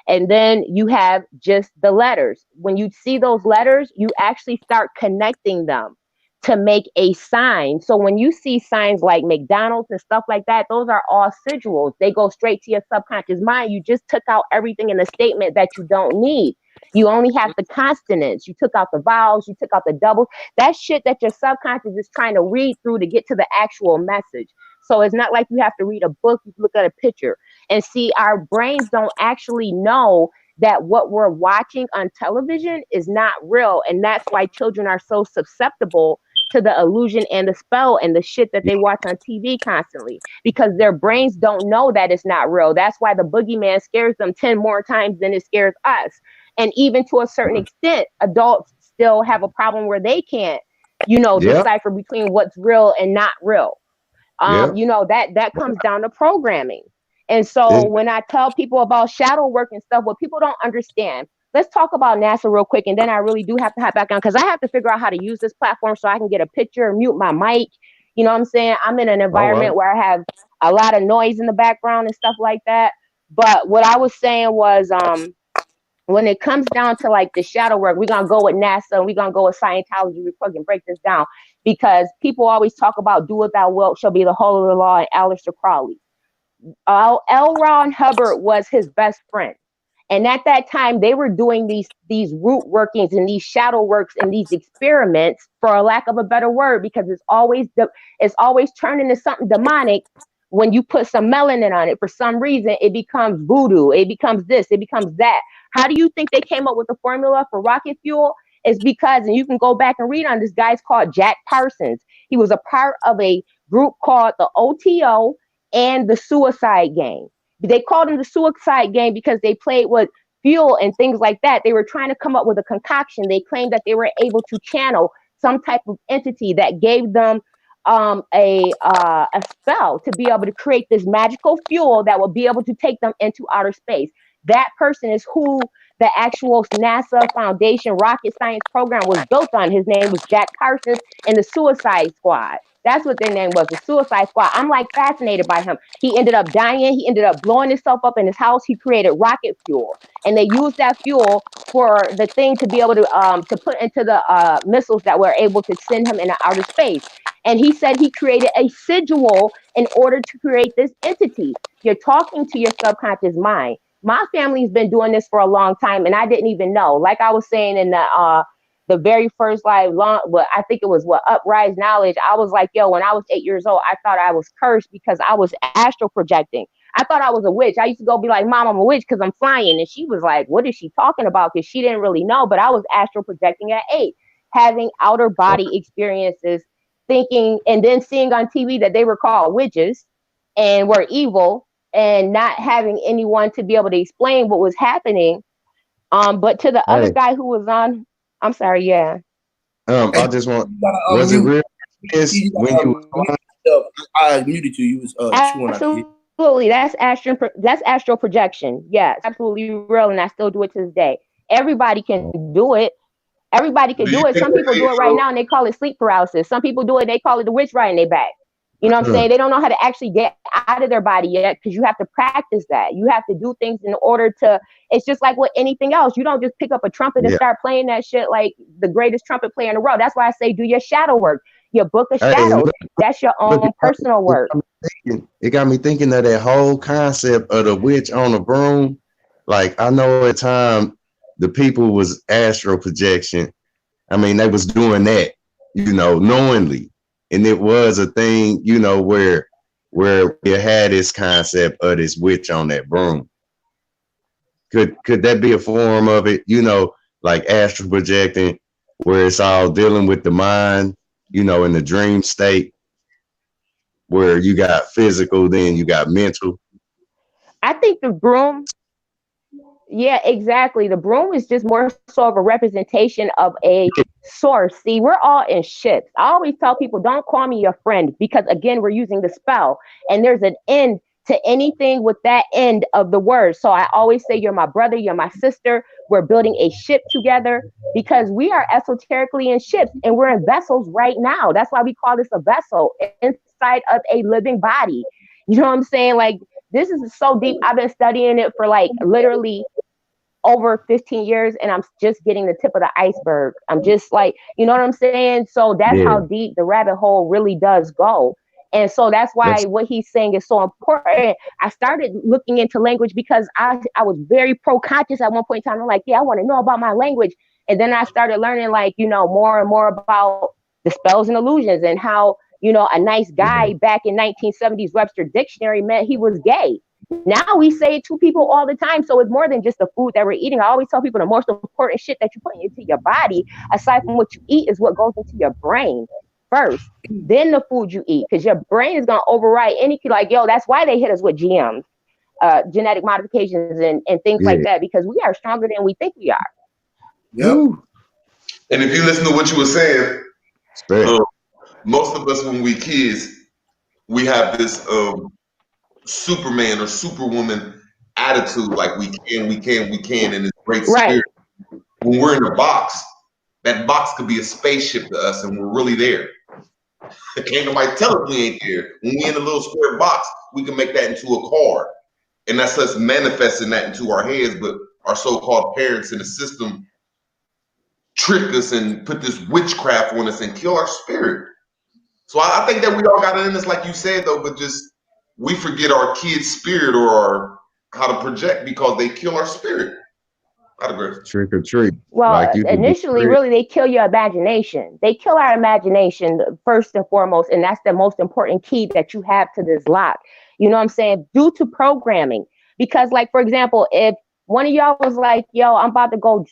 and then you have just the letters. When you see those letters, you actually start connecting them to make a sign. So when you see signs like McDonald's and stuff like that, those are all sigils. They go straight to your subconscious mind. You just took out everything in the statement that you don't need. You only have the consonants. You took out the vowels, you took out the doubles. That's shit that your subconscious is trying to read through to get to the actual message. So it's not like you have to read a book, you look at a picture. And see, our brains don't actually know that what we're watching on television is not real. And that's why children are so susceptible to the illusion and the spell and the shit that they watch on TV constantly because their brains don't know that it's not real. That's why the boogeyman scares them 10 more times than it scares us. And even to a certain extent, adults still have a problem where they can't, Yeah. decipher between what's real and not real. Yeah. That comes down to programming. And so It, when I tell people about shadow work and stuff, what people don't understand, let's talk about NASA real quick. And then I really do have to hop back on because I have to figure out how to use this platform so I can get a picture, mute my mic. You know what I'm saying? I'm in an all right. environment where I have a lot of noise in the background and stuff like that. But what I was saying was, when it comes down to like the shadow work, we're gonna go with NASA and we're gonna go with Scientology. We can break this down because people always talk about do what thou wilt shall be the whole of the law and Aleister Crowley. L. Ron Hubbard was his best friend. And at that time, they were doing these root workings and these shadow works and these experiments, for a lack of a better word, because it's always turning into something demonic. When you put some melanin on it, for some reason, it becomes voodoo. It becomes this. It becomes that. How do you think they came up with the formula for rocket fuel? It's because, and you can go back and read on this guy's called Jack Parsons. He was a part of a group called the OTO and the Suicide Gang. They called them the Suicide Gang because they played with fuel and things like that. They were trying to come up with a concoction. They claimed that they were able to channel some type of entity that gave them a spell to be able to create this magical fuel that will be able to take them into outer space. That person is who the actual NASA Foundation rocket science program was built on. His name was Jack Parsons and the Suicide Squad. That's what their name was, the Suicide Squad. I'm like fascinated by him. He ended up dying. He ended up blowing himself up in his house. He created rocket fuel, and they used that fuel for the thing to be able to put into the missiles that were able to send him into outer space. And he said he created a sigil in order to create this entity. You're talking to your subconscious mind. My family's been doing this for a long time, and I didn't even know. Like I was saying in the very first I think it was Uprise Knowledge. I was like, yo, when I was 8 years old, I thought I was cursed because I was astral projecting. I thought I was a witch. I used to go be like, Mom, I'm a witch because I'm flying. And she was like, what is she talking about? Because she didn't really know. But I was astral projecting at 8, having outer body experiences, thinking and then seeing on TV that they were called witches and were evil, and not having anyone to be able to explain what was happening. But to the other Hey, guy who was on, I'm sorry, yeah. Hey, I just want, you gotta was it unmute. real? Is You when gotta you unmute yourself. I muted you. You was chewing out the heat. Absolutely, that's astral projection. Yes, absolutely real, and I still do it to this day. Everybody can do it. Everybody can Do you do it. think Some that people do it right Angel? now and they call it sleep paralysis. Some people do it, they call it the witch riding their back. You know what I'm uh, saying? They don't know how to actually get out of their body yet because you have to practice that. You have to do things in order to, it's just like with anything else. You don't just pick up a trumpet and yeah. start playing that shit like the greatest trumpet player in the world. That's why I say do your shadow work, your book of Hey, shadows. look, That's your look, own personal work. it got me thinking of that whole concept of the witch on the broom. Like I know at time the people was astral projection. I mean, they was doing that, knowingly, and it was a thing, where you had this concept of this witch on that broom. Could that be a form of it? Like astral projecting, where it's all dealing with the mind, in the dream state, where you got physical, then you got mental. I think the broom, yeah, exactly. The broom is just more so of a representation of a source. See, we're all in ships. I always tell people, don't call me your friend because, again, we're using the spell and there's an end to anything with that end of the word. So I always say, you're my brother, you're my sister. We're building a ship together because we are esoterically in ships and we're in vessels right now. That's why we call this a vessel inside of a living body. You know what I'm saying? Like, this is so deep. I've been studying it for like literally over 15 years and I'm just getting the tip of the iceberg. I'm just like, you know what I'm saying? So that's Yeah, how deep the rabbit hole really does go. And so that's why that's what he's saying is so important. I started looking into language because I was very pro-conscious at one point in time. I'm like, yeah, I want to know about my language. And then I started learning like, more and more about the spells and illusions and how, a nice yeah, guy back in 1970s Webster Dictionary meant he was gay. Now we say it to people all the time. So it's more than just the food that we're eating. I always tell people the most important shit that you put into your body, aside from what you eat, is what goes into your brain first. Then the food you eat, because your brain is gonna override any like, yo, that's why they hit us with GMs, genetic modifications and things like yeah. that, because we are stronger than we think we are. Yep. Woo. And if you listen to what you were saying, Respect. uh, most of us when we kids, we have this Superman or Superwoman attitude, like we can, and this great Right. spirit. When we're in a box, that box could be a spaceship to us, and we're really there. Can't nobody tell us we ain't there. When we in a little square box, we can make that into a car, and that's us manifesting that into our heads. But our so-called parents in the system trick us and put this witchcraft on us and kill our spirit. So I think that we all got it in us, like you said, though, but just we forget our kids' spirit or how to project because they kill our spirit. I'd agree. Trick or treat. Like Well, you could be initially, tricked. really, they kill your imagination. They kill our imagination first and foremost, and that's the most important key that you have to this lock. You know what I'm saying? Due to programming, because, like, for example, if one of y'all was like, "Yo, I'm about to go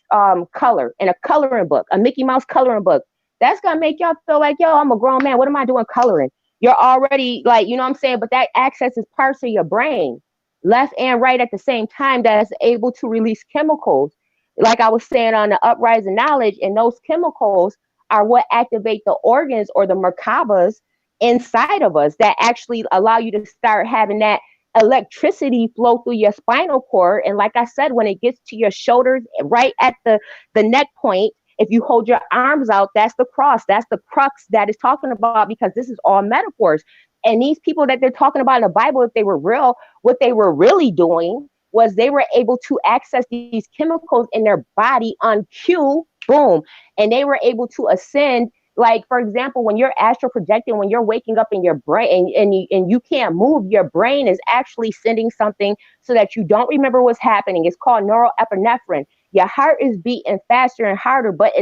color in a coloring book, a Mickey Mouse coloring book," that's gonna make y'all feel like, "Yo, I'm a grown man. What am I doing coloring?" You're already like, you know what I'm saying? But that access is parts of your brain. left and right at the same time that's able to release chemicals. Like I was saying on the uprising knowledge, and those chemicals are what activate the organs or the merkabas inside of us that actually allow you to start having that electricity flow through your spinal cord. And like I said, when it gets to your shoulders, right at the neck point, if you hold your arms out, that's the cross, that's the crux that is talking about, because this is all metaphors. And these people that they're talking about in the Bible, if they were real, what they were really doing was they were able to access these chemicals in their body on cue, boom, and they were able to ascend. Like, for example, when you're astral projecting, when you're waking up in your brain and you can't move, your brain is actually sending something so that you don't remember what's happening. It's called neuroepinephrine. Your heart is beating faster and harder, but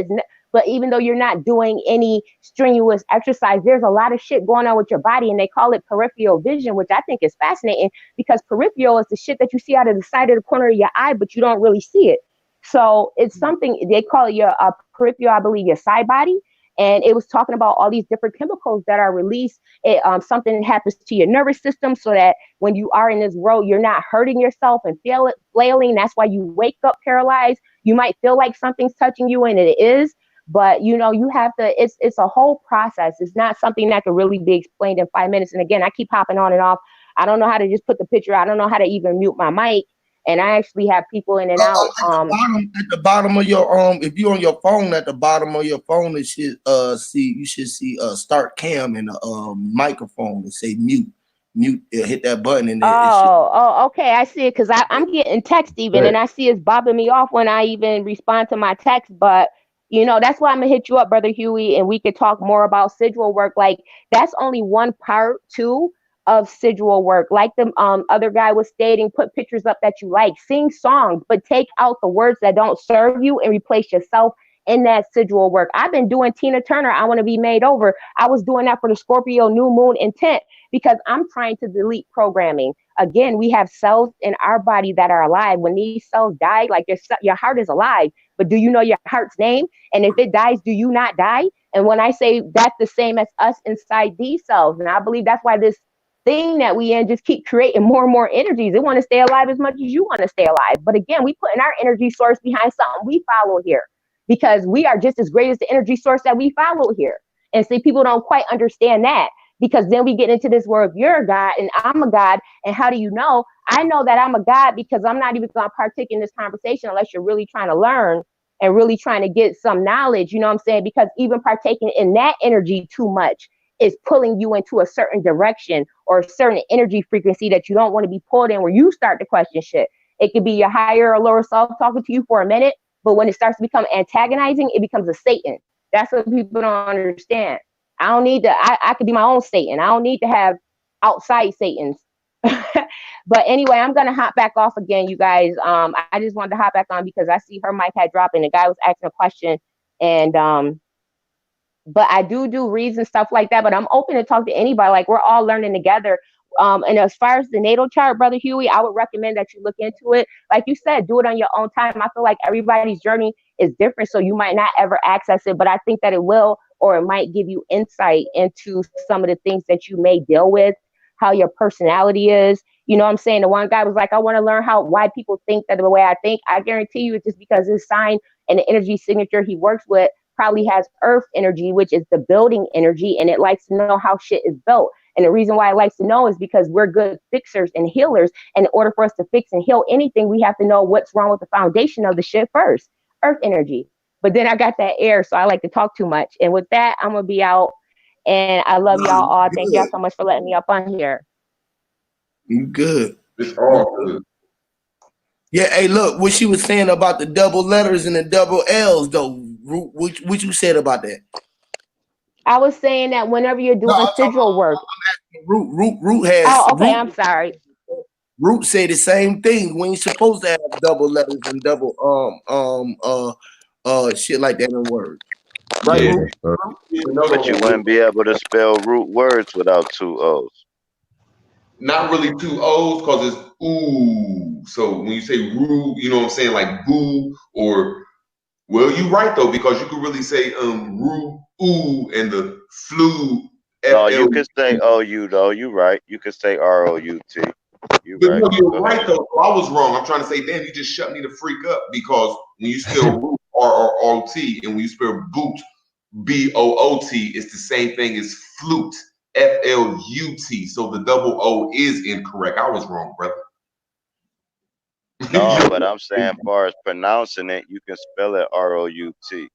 even though you're not doing any strenuous exercise, there's a lot of shit going on with your body, and they call it peripheral vision, which I think is fascinating, because peripheral is the shit that you see out of the side of the corner of your eye, but you don't really see it. So it's something they call it your peripheral, I believe, your side body. And it was talking about all these different chemicals that are released. Something happens to your nervous system so that when you are in this world, you're not hurting yourself and flailing. That's why you wake up paralyzed. You might feel like something's touching you, and it is. But you have to. It's a whole process. It's not something that can really be explained in 5 minutes. And again, I keep hopping on and off. I don't know how to just put the picture. I don't know how to even mute my mic. And I actually have people in and out. At the bottom of your if you're on your phone, at the bottom of your phone, it should you should see start cam and a microphone and say mute. Hit that button and Okay, I see it, because I'm getting text even, and I see it's bobbing me off when I even respond to my text. But that's why I'm gonna hit you up, Brother Huey, and we could talk more about sigil work. Like, that's only one part too of sigil work. Like the other guy was stating, put pictures up that you like, sing songs, but take out the words that don't serve you and replace yourself in that sigil work. I've been doing Tina Turner, I Want to Be Made Over. I was doing that for the Scorpio new moon intent, because I'm trying to delete programming. Again, we have cells in our body that are alive. When these cells die, like your heart is alive, but do you know your heart's name? And if it dies, do you not die? And when I say that's the same as us inside these cells, and I believe that's why this thing that we in just keep creating more and more energies. They want to stay alive as much as you want to stay alive. But again, we putting our energy source behind something we follow here, because we are just as great as the energy source that we follow here. And see, people don't quite understand that, because then we get into this word, you're a God and I'm a God. And how do you know? I know that I'm a God because I'm not even going to partake in this conversation unless you're really trying to learn and really trying to get some knowledge. You know what I'm saying? Because even partaking in that energy too much is pulling you into a certain direction or a certain energy frequency that you don't want to be pulled in, where you start to question shit. It could be your higher or lower self talking to you for a minute, but when it starts to become antagonizing, it becomes a Satan. That's what people don't understand. I don't need to, I could be my own Satan. I don't need to have outside Satans. But anyway, I'm going to hop back off again, you guys. I just wanted to hop back on because I see her mic had dropped and the guy was asking a question. And, but I do reads and stuff like that, but I'm open to talk to anybody. Like, we're all learning together. And as far as the natal chart, Brother Huey, I would recommend that you look into it. Like you said, do it on your own time. I feel like everybody's journey is different, so you might not ever access it, but I think that it will, or it might give you insight into some of the things that you may deal with, how your personality is. You know what I'm saying? The one guy was like, I want to learn why people think that the way I think. I guarantee you it's just because his sign and the energy signature he works with probably has earth energy, which is the building energy, and it likes to know how shit is built. And the reason why it likes to know is because we're good fixers and healers. And in order for us to fix and heal anything, we have to know what's wrong with the foundation of the shit first, earth energy. But then I got that air, so I like to talk too much. And with that, I'm going to be out. And I love y'all all. Thank y'all so much for letting me up on here. You good. It's all good. Yeah, hey, look, what she was saying about the double letters and the double L's, though, what you said about that? I was saying that whenever you're doing sigil work. Root has. Oh, okay, I'm sorry. Root say the same thing. We ain't supposed to have double letters and double shit like that in words. Right, Yeah. Root? But you wouldn't be able to spell root words without two O's. Not really two O's, because it's ooh. So when you say roo, you know what I'm saying, like boo, or well, you're right though, because you could really say roo ooh and the flu. No, you could say OU though. You right. You could say ROUT. You But right. no, you're Go ahead. right though. So I was wrong. I'm trying to say, damn, you just shut me the freak up because when you spell root R-R-O-T and when you spell boot B-O-O-T, it's the same thing as flute F-L-U-T. So the double O is incorrect. I was wrong, brother. No, but I'm saying, as far as pronouncing it, you can spell it R-O-U-T.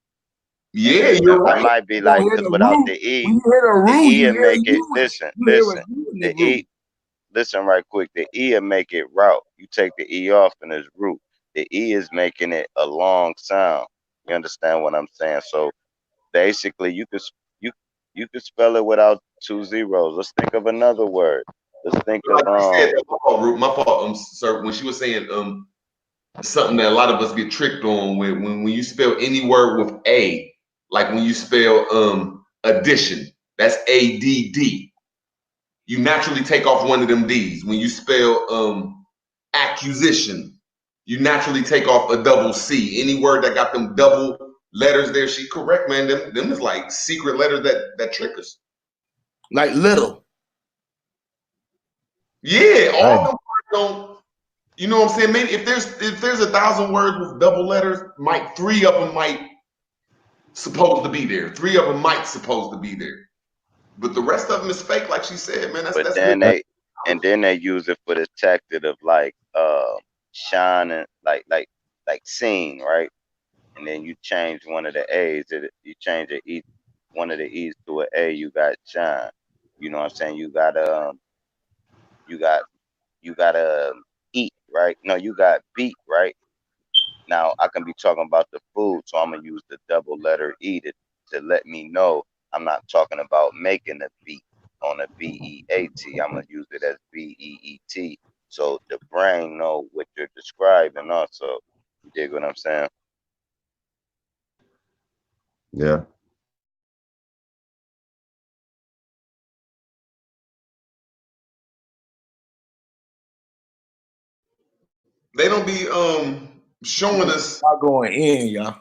Yeah, you're It right. might be You don't like, hear because the without root. the E, When you hear the the root, E you and hear make it, you. listen, You hear listen, what's you in the the root. E, listen right quick, the E and make it route. You take the E off and it's root. The E is making it a long sound. You understand what I'm saying? So basically, you you could spell it without 2 zeros. Let's think of another word. Let's think Like of you said, that's my fault, Root. My fault, sir. When she was saying something that a lot of us get tricked on when you spell any word with A, like when you spell addition, that's A-D-D. You naturally take off one of them D's. When you spell accusation, you naturally take off a double C. Any word that got them double letters there, she correct, man. Them is like secret letters that trick us. Like little. Yeah, Hey, all them words don't. You know what I'm saying? Maybe if there's 1,000 words with double letters, might 3 of them might supposed to be there. 3 of them might supposed to be there. But the rest of them is fake, like she said, man. but That's then really they use it for the tactic of like shining, like seen, right? And then you change one of the A's, you change the E, one of the E's to an A, you got shine. You know what I'm saying? You got you got eat, right? No, you got beat, right? Now I can be talking about the food, so I'm gonna use the double letter E to let me know I'm not talking about making a beat on a B-E-A-T. I'm gonna use it as B-E-E-T, so the brain know what you're describing. Also, you dig what I'm saying? yeah. they don't be showing us. Y'all going in, y'all.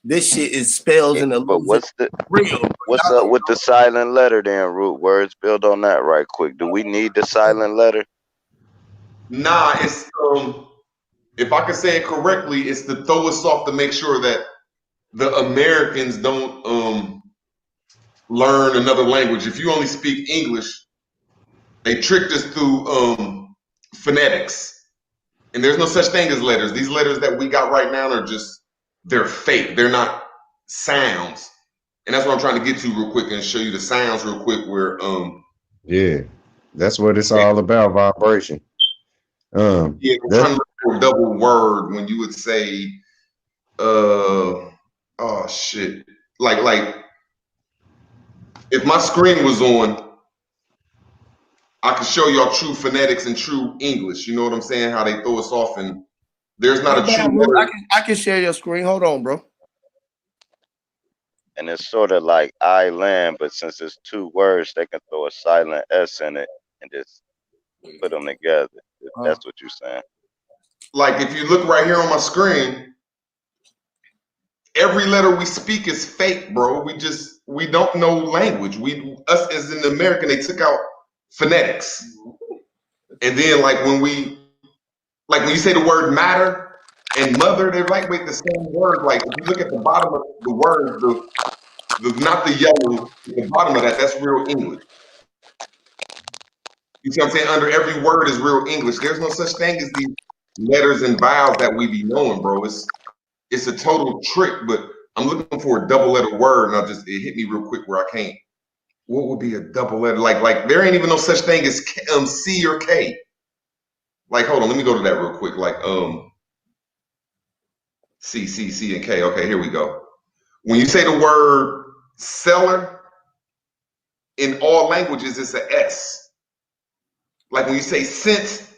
This shit is spells and But illusion real. Bro. what's up with the silent letter then? Root words. Build on that right quick. Do we need the silent letter? Nah, it's if I can say it correctly, it's to throw us off to make sure that the Americans don't learn another language. If you only speak English, they tricked us through phonetics. And there's no such thing as letters. These letters that we got right now are just they're fake. They're not sounds. And that's what I'm trying to get to real quick and show you the sounds real quick where Yeah. That's what it's all about, vibration. yeah, I'm That trying to look for a double word when you would say oh shit. Like if my screen was on, I could show y'all true phonetics and true English. You know what I'm saying? How they throw us off and there's not My a bad, true Ruth. letter. I can share your screen. Hold on, bro. And it's sort of like I land, but since it's 2 words, they can throw a silent S in it and just put them together. If that's what you're saying. Like if you look right here on my screen, every letter we speak is fake, bro. We don't know language. Us as an American, they took out phonetics. And then like when you say the word matter and mother, they're like wait the same word. Like if you look at the bottom of the word, the not the yellow, the bottom of that, that's real English. You see what I'm saying? Under every word is real English. There's no such thing as these letters and vowels that we be knowing, bro. It's a total trick, but I'm looking for a double letter word, and it hit me real quick where I can't. What would be a double letter? Like there ain't even no such thing as C or K. Like hold on, let me go to that real quick. Like C and K. Okay, here we go. When you say the word seller in all languages, it's a S. Like when you say cent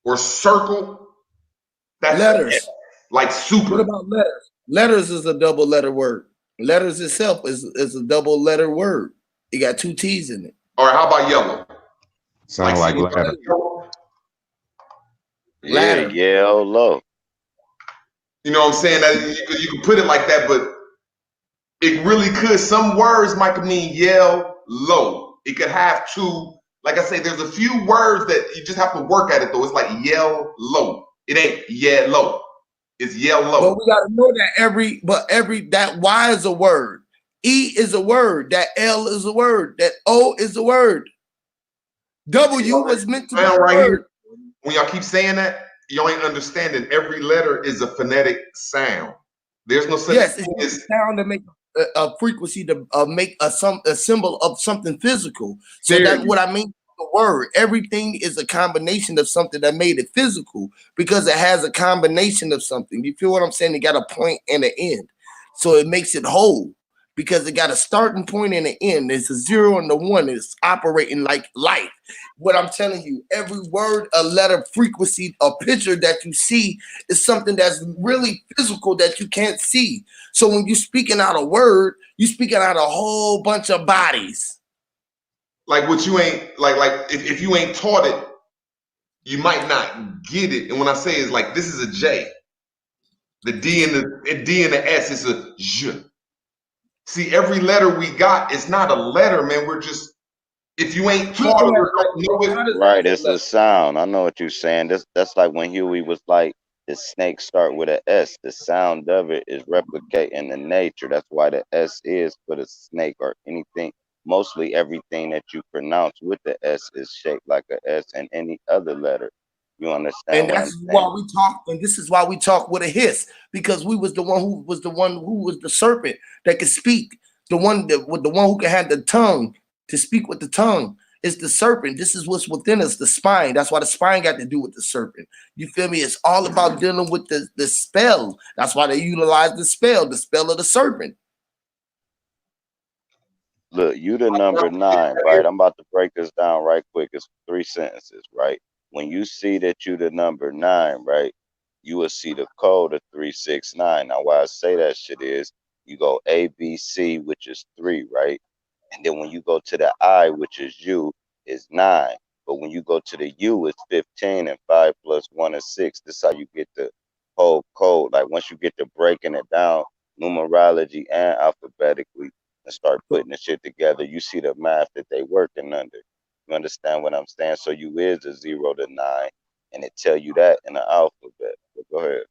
or circle, that's a S. Letters. Like What super. about letters? Letters is a double letter word. Letters itself is a double letter word. You got 2 T's in it. Or how about yellow? Like sound see like when ladder. yellow, Yeah, Ladder. yeah, oh low. you know what I'm saying? That you can put it like that, but it really could. Some words might mean yell low. It could have 2 Like I say, there's a few words that you just have to work at it though. It's like yellow. It ain't yellow. It's yellow. But we gotta know that that Y is a word. E is a word. That L is a word. That O is a word. W was meant to be a Right word. here, when y'all keep saying that, y'all ain't understanding. Every letter is a phonetic sound. There's no such Yes, thing it's as a sound to make a frequency to make a symbol of something physical. So there. that's what I mean. The word, everything is a combination of something that made it physical because it has a combination of something. You feel what I'm saying? It got a point and an end, so it makes it whole because it got a starting point and an end. It's a 0 and a 1. It's operating like life. What I'm telling you, every word, a letter, frequency, a picture that you see is something that's really physical that you can't see. So when you're speaking out a word, you're speaking out a whole bunch of bodies. Like what you ain't like if you ain't taught it, you might not get it. And when I say it's like this is a J, the D and the S is a J. See, every letter we got is not a letter, man. We're just if you ain't taught it or don't know How it, does Right, that it's a sound. I know what you're saying. That's like when Huey was like, the snake start with a S. The sound of it is replicating the nature. That's why the S is for the snake or anything. Mostly everything that you pronounce with the S is shaped like a S and any other letter. You understand And what I'm that's saying? why we talk, and this is why we talk with a hiss, because we was the one who was the serpent that could speak, the one who can have the tongue to speak with the tongue. Is the serpent. This is what's within us, the spine. That's why the spine got to do with the serpent. You feel me? It's all about dealing with the spell. That's why they utilize the spell of the serpent. Look, you the number 9, right? I'm about to break this down right quick. It's 3 sentences, right? When you see that you the number 9, right, you will see the code of 369. Now, why I say that shit is you go A, B, C, which is 3, right? And then when you go to the I, which is you, is 9. But when you go to the U, it's 15, and 5 plus 1 is 6. This is how you get the whole code. Like once you get to breaking it down, numerology and alphabetically, and start putting the shit together, you see the math that they working under. You understand what I'm saying? So you is a 0 to 9, and it tell you that in the alphabet. But go ahead.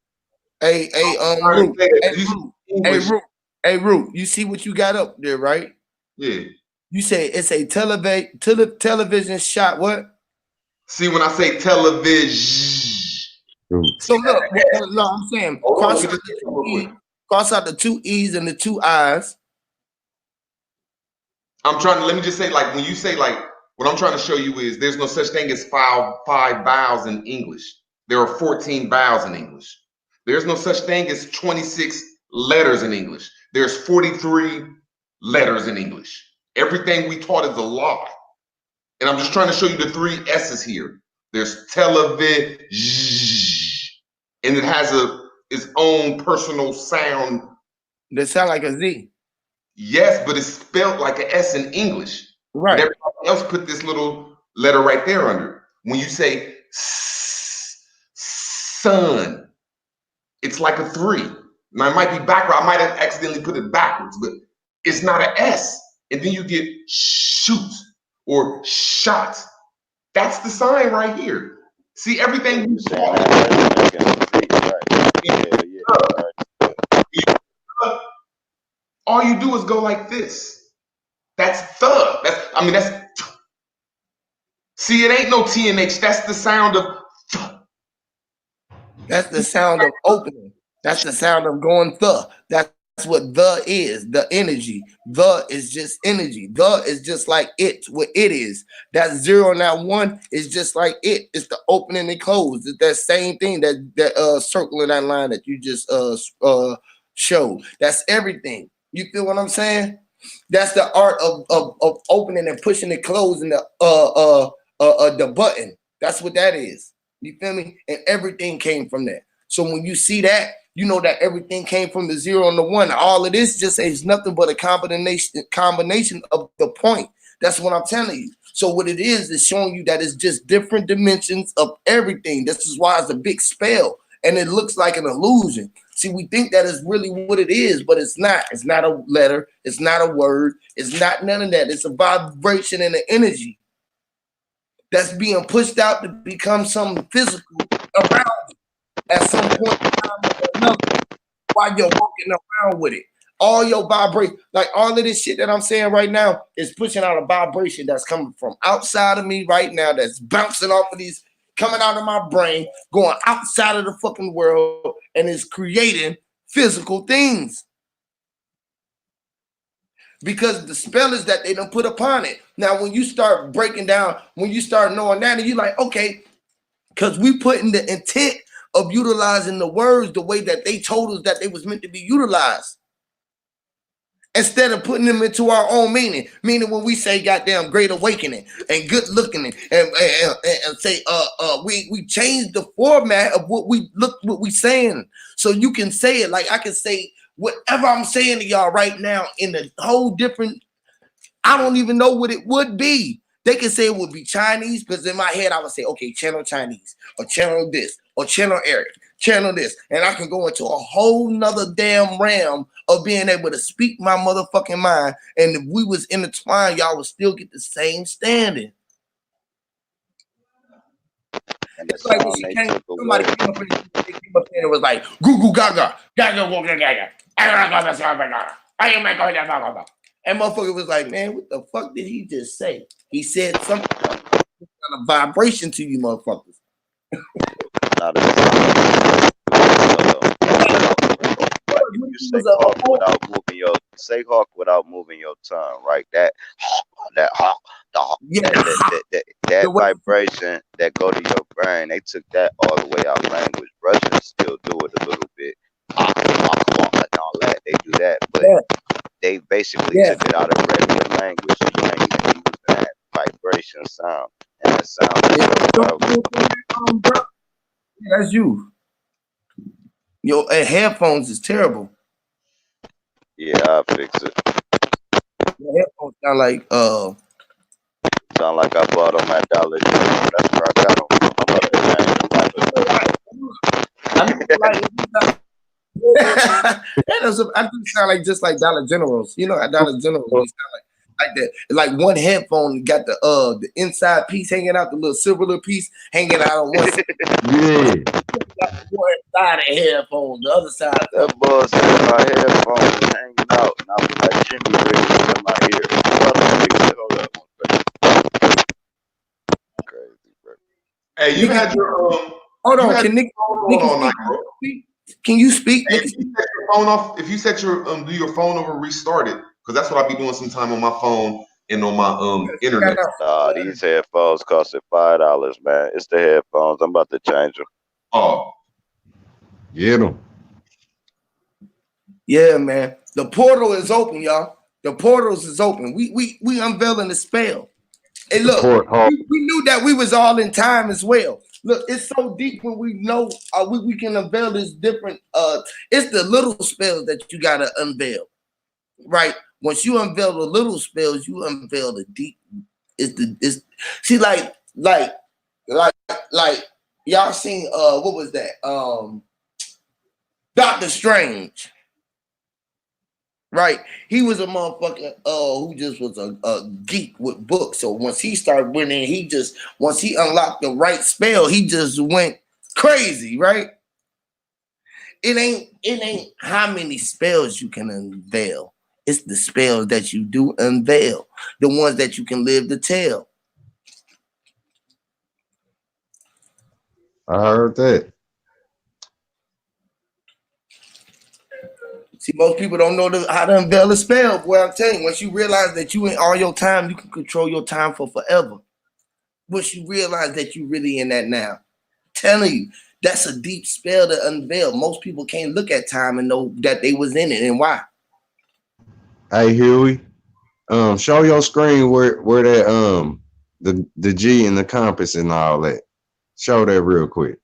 Hey, trying to Root. say that Hey, you speak Root. Hey, English, Root. Hey, Root. You see what you got up there, right? yeah. You say it's a television shot. What? See, when I say television, So look, no, I'm saying hold on, let me just say something real quick. cross out the two E's and the two I's. I'm trying to let me just say, like when you say like what I'm trying to show you is there's no such thing as five vowels in English. There are 14 vowels in English. There's no such thing as 26 letters in English. There's 43 letters in English. Everything we taught is a lie. And I'm just trying to show you the 3 S's here. There's television, and it has its own personal sound. That sound like a Z. Yes, but it's spelled like an S in English. But Right. everybody else put this little letter right there under. When you say sun, it's like a 3. Now it might be backward. I might have accidentally put it backwards, but it's not an S. And then you get shoot or shot. That's the sign right here. See everything we Saying taught. that, that's making a Z, right? Yeah, yeah. Right. All you do is go like this. That's the. That's. See, it ain't no T and H. That's the sound of. That's the sound of opening. That's the sound of going the. That's what the is. The energy. The is just energy. The is just like it. What it is. That 0 and that 1 is just like it. It's the opening and close. It's that same thing that circle in that line that you just showed. That's everything. You feel what I'm saying? That's the art of opening and pushing and closing the button. That's what that is. You feel me? And everything came from that. So when you see that, you know that everything came from the 0 and the 1. All of this just is nothing but a combination of the point. That's what I'm telling you. So what it is showing you that it's just different dimensions of everything. This is why it's a big spell. And it looks like an illusion. See, we think that is really what it is, but it's not. It's not a letter. It's not a word. It's not none of that. It's a vibration and an energy. that's being pushed out to become something physical around you at some point in time or another while you're walking around with it. All your vibration, like all of this shit that I'm saying right now, is pushing out a vibration that's coming from outside of me right now, that's bouncing off of these, coming out of my brain, going outside of the fucking world, and is creating physical things. Because the spell is that they don't put upon it. Now, when you start breaking down, when you start knowing that, and you're like, okay, because we put in the intent of utilizing the words the way that they told us that they was meant to be utilized, instead of putting them into our own meaning. Meaning when we say goddamn great awakening and good looking and say we change the format of what we saying, so you can say it. Like I can say whatever I'm saying to y'all right now in a whole different, I don't even know what it would be. They can say it would be Chinese, because in my head I would say, okay, channel Chinese, or channel this, or channel Arabic, channel this, and I can go into a whole nother damn realm of being able to speak my motherfucking mind. And if we was intertwined, y'all would still get the same standing. And the It's like when sound she they came, took somebody away. came up and it was like, goo goo gaga, gaga gaga gaga. And motherfucker was like, man, what the fuck did he just say? He said something kind of vibration to you motherfuckers. Not a you say hawk without moving your moving your tongue, right? That hawk, that vibration that go to your brain, they took that all the way out language. Russians still do it a little bit. And all that. They do that, but they basically took it out of regular language. So you can't even use that vibration sound. And that sound is that's you. Your headphones is terrible. Yeah, I'll fix it. Your headphones sound like I bought them at Dollar General. That's where I got them from. I'm about to change I do sound like just like Dollar Generals. You know, at Dollar Generals, they sound like that. Like one headphone got the inside piece hanging out, the little silver little piece hanging out on one side. One side of the headphone, the other side. That boy said my headphones was hanging out, and I was like, Jimmy Riggins in my ear. Hold up. Crazy, bro. Hey, you had your hold on, can you speak? Hey, if you set your phone off, if you set your do your phone over, restart it, because that's what I be doing sometime on my phone and on my internet. Nah, these headphones costed $5, man. It's the headphones. I'm about to change them. Oh, get them. Yeah, man. The portal is open, y'all. The portals is open. We unveiling the spell. And look, we knew that we was all in time as well. Look, it's so deep when we know we can unveil this different. It's the little spells that you gotta unveil, right? Once you unveil the little spells, you unveil the deep. See, like y'all seen what was that? Doctor Strange. Right, he was a motherfucker who just was a geek with books. So once he started winning, once he unlocked the right spell, he just went crazy. Right? It ain't how many spells you can unveil. It's the spells that you do unveil, the ones that you can live to tell. I heard that. See, most people don't know how to unveil a spell. Boy, I'm telling you, once you realize that you in all your time, you can control your time for forever. Once you realize that you really in that now, I'm telling you, that's a deep spell to unveil. Most people can't look at time and know that they was in it and why. Hey Huey, show your screen where that the G and the compass and all that. Show that real quick.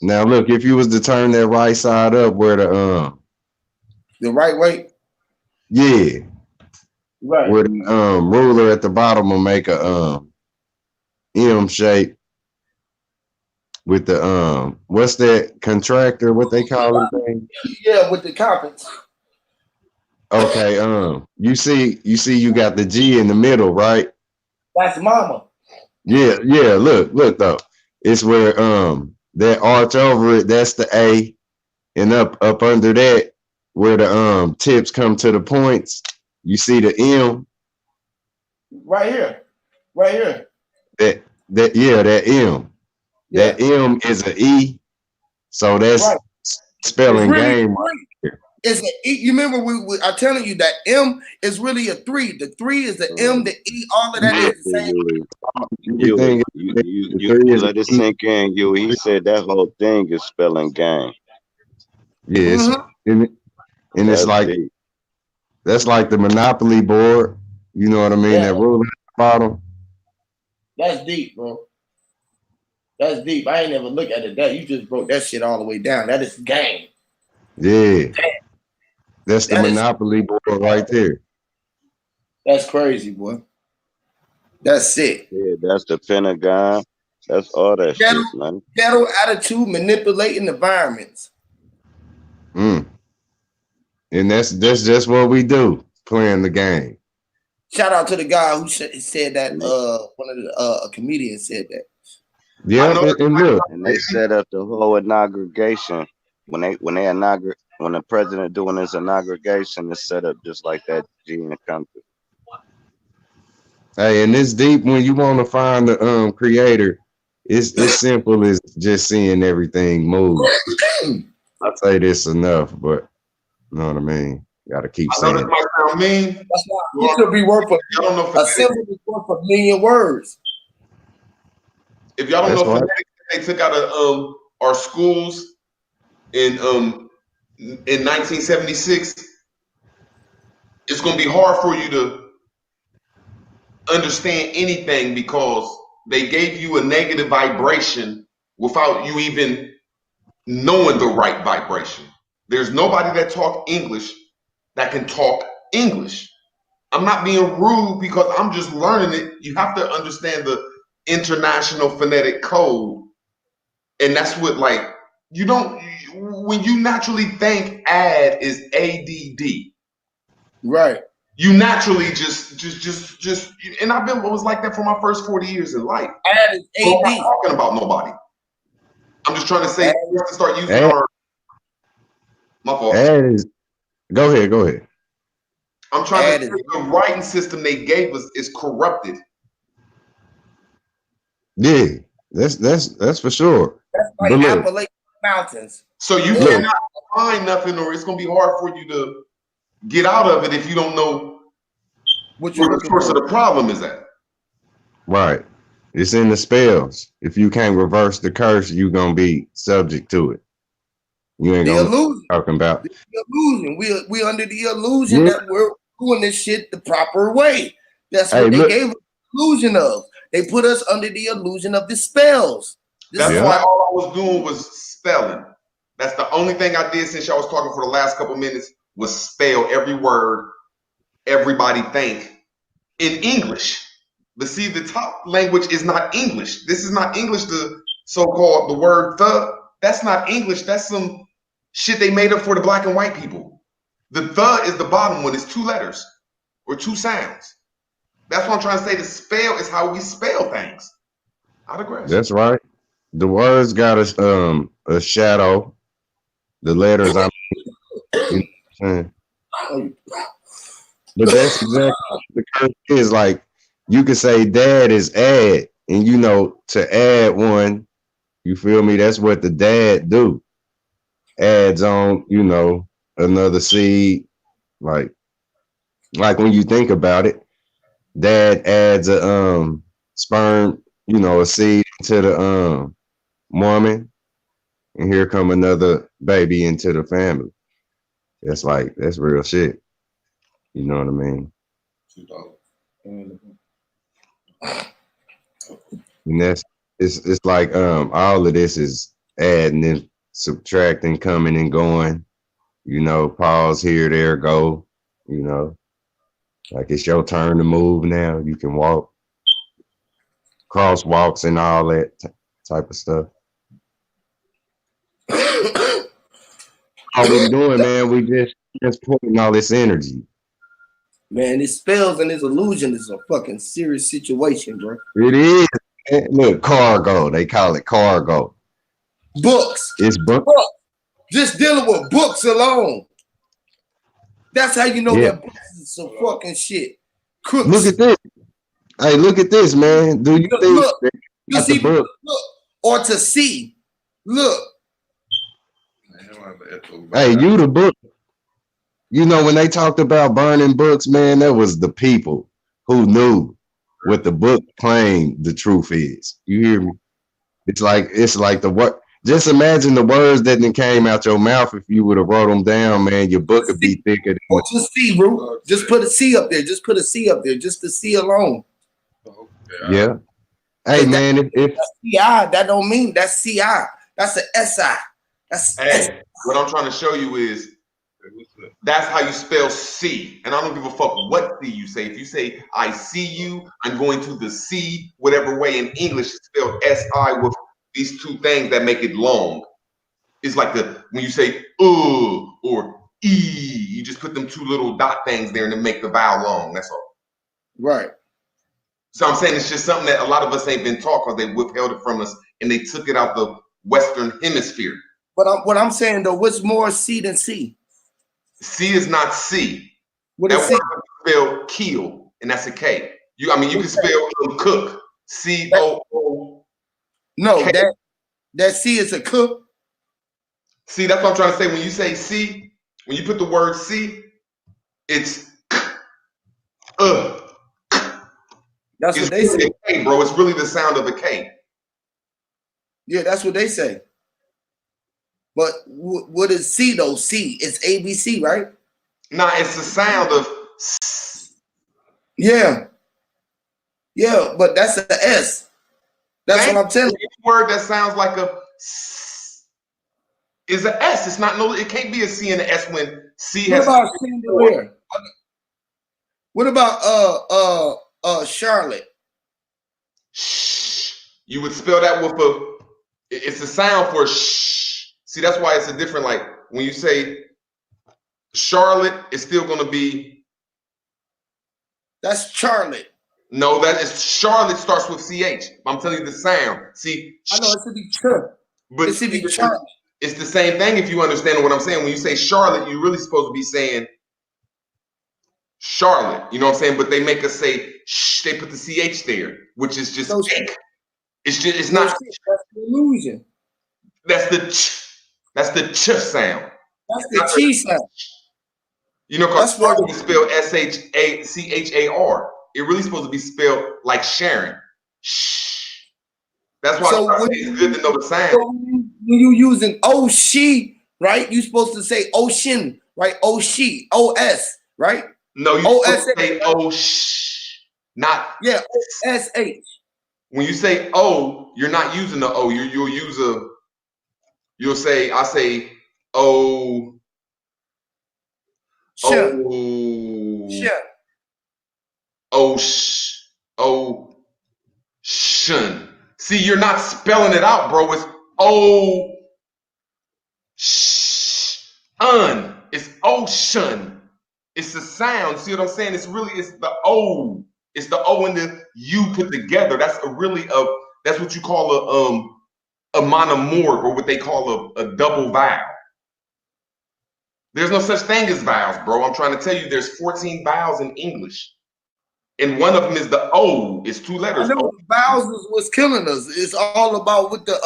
Now look, if you was to turn that right side up, where the right way, yeah, right, where the ruler at the bottom will make a M shape with the what's that contractor? What they call it? Thing? Yeah, with the compass. Okay, you see, you got the G in the middle, right? That's mama. Yeah, yeah. Look though. It's where that arch over it, that's the A, and up under that, where the tips come to the points, you see the M. Right here. Right here. That yeah, that M. Yeah. That M is an E. So that's Right. It's spelling really game right three. here. It's an E. You remember we I'm telling you that M is really a 3. The 3 is the M, the E, all of that Yeah, is the same. everything the three You is let it E. sink in. He said that whole thing is spelling game. Yeah, it's Mm-hmm. and it's That's like deep. that's like the Monopoly board. You know what I mean? Yeah, That ruler at the bottom. that's deep, bro. That's deep. I ain't never looked at it that. You just broke that shit all the way down. That is game. Yeah, that's the That is Monopoly board right there. that's crazy, boy. That's sick. Yeah, that's the Pentagon. That's all that Ghetto, shit, man. ghetto attitude manipulating environments. Mm. And that's just what we do, playing the game. Shout out to the guy who said that. And they, One of the a comedian said that. I Yeah, know and look, and they set up the whole inauguration when the president doing his inauguration is set up just like that G in the country. hey, and it's deep when you want to find the creator. It's simple as just seeing everything move. I say this enough, but you know what I mean. Got to keep I know this saying it. might sound mean. That's why it could be worth Y'all don't know a phonetics. symbol is worth a million words. If y'all don't That's know right. phonetics, they took out of our schools in 1976. It's gonna be hard for you to understand anything because they gave you a negative vibration without you even knowing the right vibration. There's nobody that talk English that can talk English. I'm not being rude because I'm just learning it. You have to understand the international phonetic code. And that's what like you don't when you naturally think add is ADD. Right. You naturally just and I've been was like that for my first 40 years in life. Add is So I'm not AD. talking about nobody. I'm just trying to say Add, we have to start using Add, our my fault. add is, go ahead. I'm trying add to is say the writing system they gave us is corrupted. Yeah, that's for sure. that's like But look, Appalachian Mountains. So you Or look, cannot find nothing, or it's gonna be hard for you to get out of it if you don't know what where you're the looking source of for. the problem is at. right. It's in the spells. If you can't reverse the curse, you're gonna be subject to it. You ain't The gonna know what illusion. I'm talking about. The illusion. We under the illusion Yeah. that we're doing this shit the proper way. That's Hey, what they look. gave us the illusion of. They put us under the illusion of the spells. This That's is Yeah. why why all I was doing was spelling. That's the only thing I did since y'all was talking for the last couple minutes was spell every word everybody think in English. But see, the top language is not English. This is not English, the so-called the word the. That's not English. That's some shit they made up for the black and white people. The is the bottom one. It's 2 letters or 2 sounds. That's what I'm trying to say. The spell is how we spell things. I digress. That's right. The words got a shadow. The letters, you know what I'm saying? But that's exactly what the curse is. Like you could say dad is add, and you know, to add one, you feel me? That's what the dad do. Adds on, you know, another seed. Like when you think about it, dad adds a sperm, you know, a seed into the woman, and here come another baby into the family. That's real shit. You know what I mean? And it's like all of this is adding and subtracting, coming and going, you know, pause here, there, go, you know. Like it's your turn to move now. You can walk, crosswalks and all that type of stuff. All we doing, man, we just transporting all this energy. Man, this spells and this illusion is a fucking serious situation, bro. It is. Look, cargo. They call it cargo. Books. It's book. Books. Just dealing with books alone. That's how you know Yeah. that books is some fucking shit. Crooks. Look at this. Hey, look at this, man. Do you think look, that you got see, the book? look, or to see? Look. Hey, you the book. You know, when they talked about burning books, man, that was the people who knew what the book claimed the truth is. You hear me? It's like the what? Just imagine the words that then came out your mouth if you would have wrote them down, man. Your book would be thicker than. Or just see, bro. Just put a C up there. Just put a C up there. Just the C alone. Yeah. Hey, man, if CI, that don't mean that's CI. That's an SI. That's hey, what I'm trying to show you is that's how you spell C. And I don't give a fuck what C you say. If you say I see you, I'm going to the C, whatever way in English it's spelled SI with these two things that make it long. It's like when you say or E, you just put them two little dot things there and then make the vowel long. That's all. Right. So I'm saying it's just something that a lot of us ain't been taught because they withheld it from us and they took it out the Western hemisphere. But what I'm saying though, what's more C than C? C is not C. What that is C? word is spelled kill, and that's a K. You can spell cook. C-O-O. No, that C is a cook. See, that's what I'm trying to say. When you say C, when you put the word C, it's That's it's what they say. A K, bro. It's really the sound of a K. Yeah, that's what they say. But what is C though? C, it's ABC, right? Nah, it's the sound of. Yeah. Yeah, but that's an S. That's what I'm telling you. Any word that sounds like a is an S. It's not it can't be a C and an S when C has. What about chandelier? What about Charlotte? Shh. You would spell that with it's a sound for shh. See, that's why it's a different, like when you say Charlotte, it's still gonna be. That's Charlotte. No, that is Charlotte starts with CH. I'm telling you the sound. See, I know it should be but it should be Charlotte. It's the same thing if you understand what I'm saying. When you say Charlotte, you're really supposed to be saying Charlotte. You know what I'm saying? But they make us say shh. They put the CH there, which is just it's not. That's the illusion. That's the ch sound. That's the chi sound. You know, because Charlotte is spelled SHACHAR. It really supposed to be spelled like Sharon. Shh. That's why it's good to know the sound. So when you using oh she, right? You're supposed to say ocean, right? Oh she, OS, right? No, you supposed to say oh shh, not OSH. When you say O, you're not using the O. You'll say I say oh. Sure. Oh. Sure. Oh shun. See, you're not spelling it out, bro. It's oh un. It's ocean. It's the sound. See what I'm saying? It's the O. It's the O and the U put together. That's that's what you call a monomorph, or what they call a double vowel. There's no such thing as vowels, bro. I'm trying to tell you there's 14 vowels in English. And one of them is the O. It's two letters. I know vowels is what's killing us. It's all about with the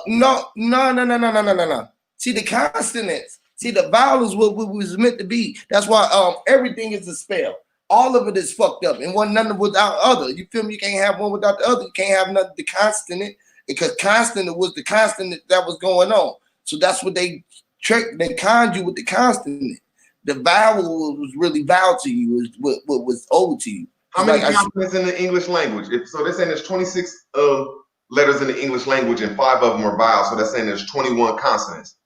no. See the consonants. See the vowel is what was meant to be. That's why everything is a spell. All of it is fucked up, and one none without other. You feel me? You can't have one without the other. You can't have nothing the consonant, because consonant was the consonant that was going on. So that's what they tricked. They conned you with the consonant. The vowel was really vowel to you, is what was owed to you. How many consonants in the English language? So they're saying there's 26 letters in the English language, and 5 of them are vowels. So they're saying there's 21 consonants.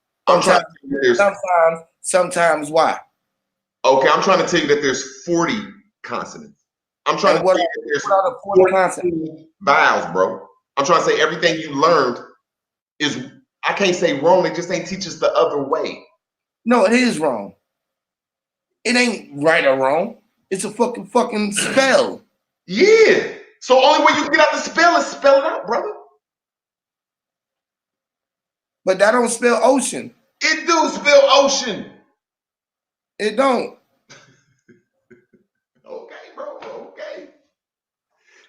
Sometimes why? Okay, I'm trying to tell you that there's 40 consonants. I'm trying to tell you that there's 40 consonants. Vowels, bro. I'm trying to say everything you learned is, I can't say wrong, they just ain't teach us the other way. No, it is wrong. It ain't right or wrong. It's a fucking spell. Yeah. So only way you can get out the spell is spell it out, brother. But that don't spell ocean. It do spell ocean. It don't. Okay, bro. Okay.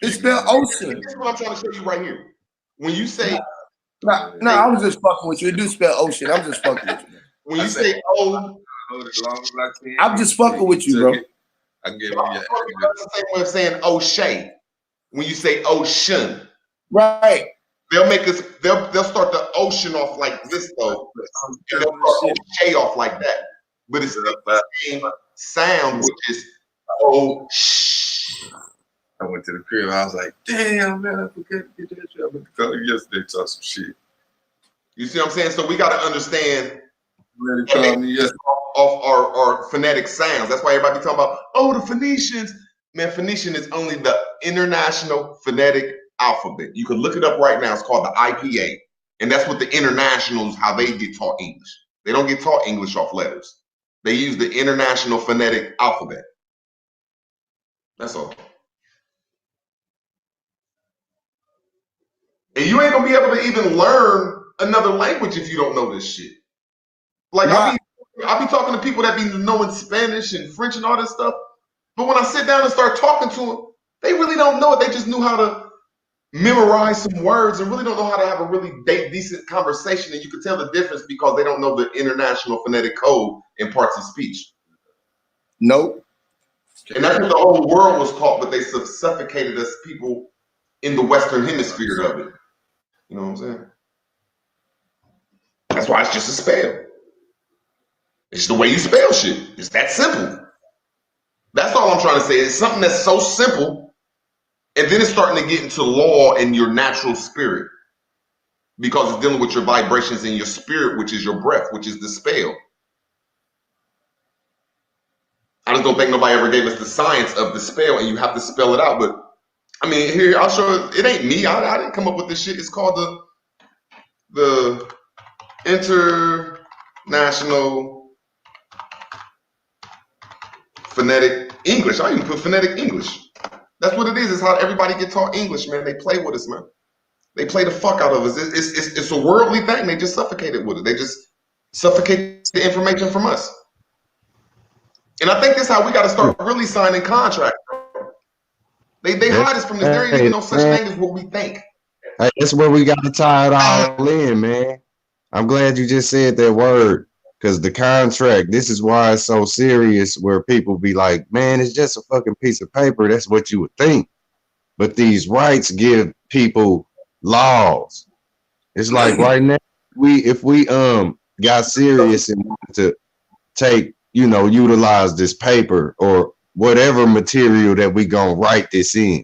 It spell ocean. This is what I'm trying to show you right here. When you say No, I was just fucking with you. It do spell ocean. I'm just fucking with you. when you say oh, I'm just fucking with you, bro. I give you that's the same way of saying O'Shea. When you say ocean, Right. they'll make us. They'll start the ocean off like this though, and they'll start O'Shea off like that. But it's the same sound, which is oh shh. I went to the crib. I was like, damn, man, I forgot to get that shit. I went to call you yesterday, talk some shit. You see what I'm saying? So we got to understand Really called me yesterday. off our phonetic sounds. That's why everybody be talking about, oh, the Phoenicians. Man, Phoenician is only the International Phonetic Alphabet. You can look it up right now. It's called the IPA. And that's what the internationals, how they get taught English. They don't get taught English off letters. They use the International Phonetic Alphabet. That's all. And you ain't gonna be able to even learn another language if you don't know this shit. Like Right. I be talking to people that be knowing Spanish and French and all this stuff. But when I sit down and start talking to them, they really don't know it. They just knew how to memorize some words and really don't know how to have a really decent conversation. And you can tell the difference because they don't know the International Phonetic Code in parts of speech. Nope. And that's what the whole world was taught, but they suffocated us people in the Western Hemisphere of it. You know what I'm saying? That's why it's just a spell. It's the way you spell shit. It's that simple. That's all I'm trying to say. It's something that's so simple, and then it's starting to get into law and your natural spirit because it's dealing with your vibrations and your spirit, which is your breath, which is the spell. I just don't think nobody ever gave us the science of the spell, and you have to spell it out. But I mean, here I'll show you. It ain't me. I didn't come up with this shit. It's called the International Phonetic English. I even put phonetic English. That's what it is. It's how everybody get taught English, man. They play with us, man. They play the fuck out of us. It's a worldly thing. They just suffocated with it. They just suffocate the information from us. And I think this is how we got to start really signing contracts. They hide us from this. There ain't even no such thing as what we think. Hey, that's where we got to tie it all in, man. I'm glad you just said that word. Because the contract, this is why it's so serious, where people be like, man, it's just a fucking piece of paper. That's what you would think. But these rights give people laws. It's like right now, if we got serious and wanted to take, utilize this paper or whatever material that we gonna write this in.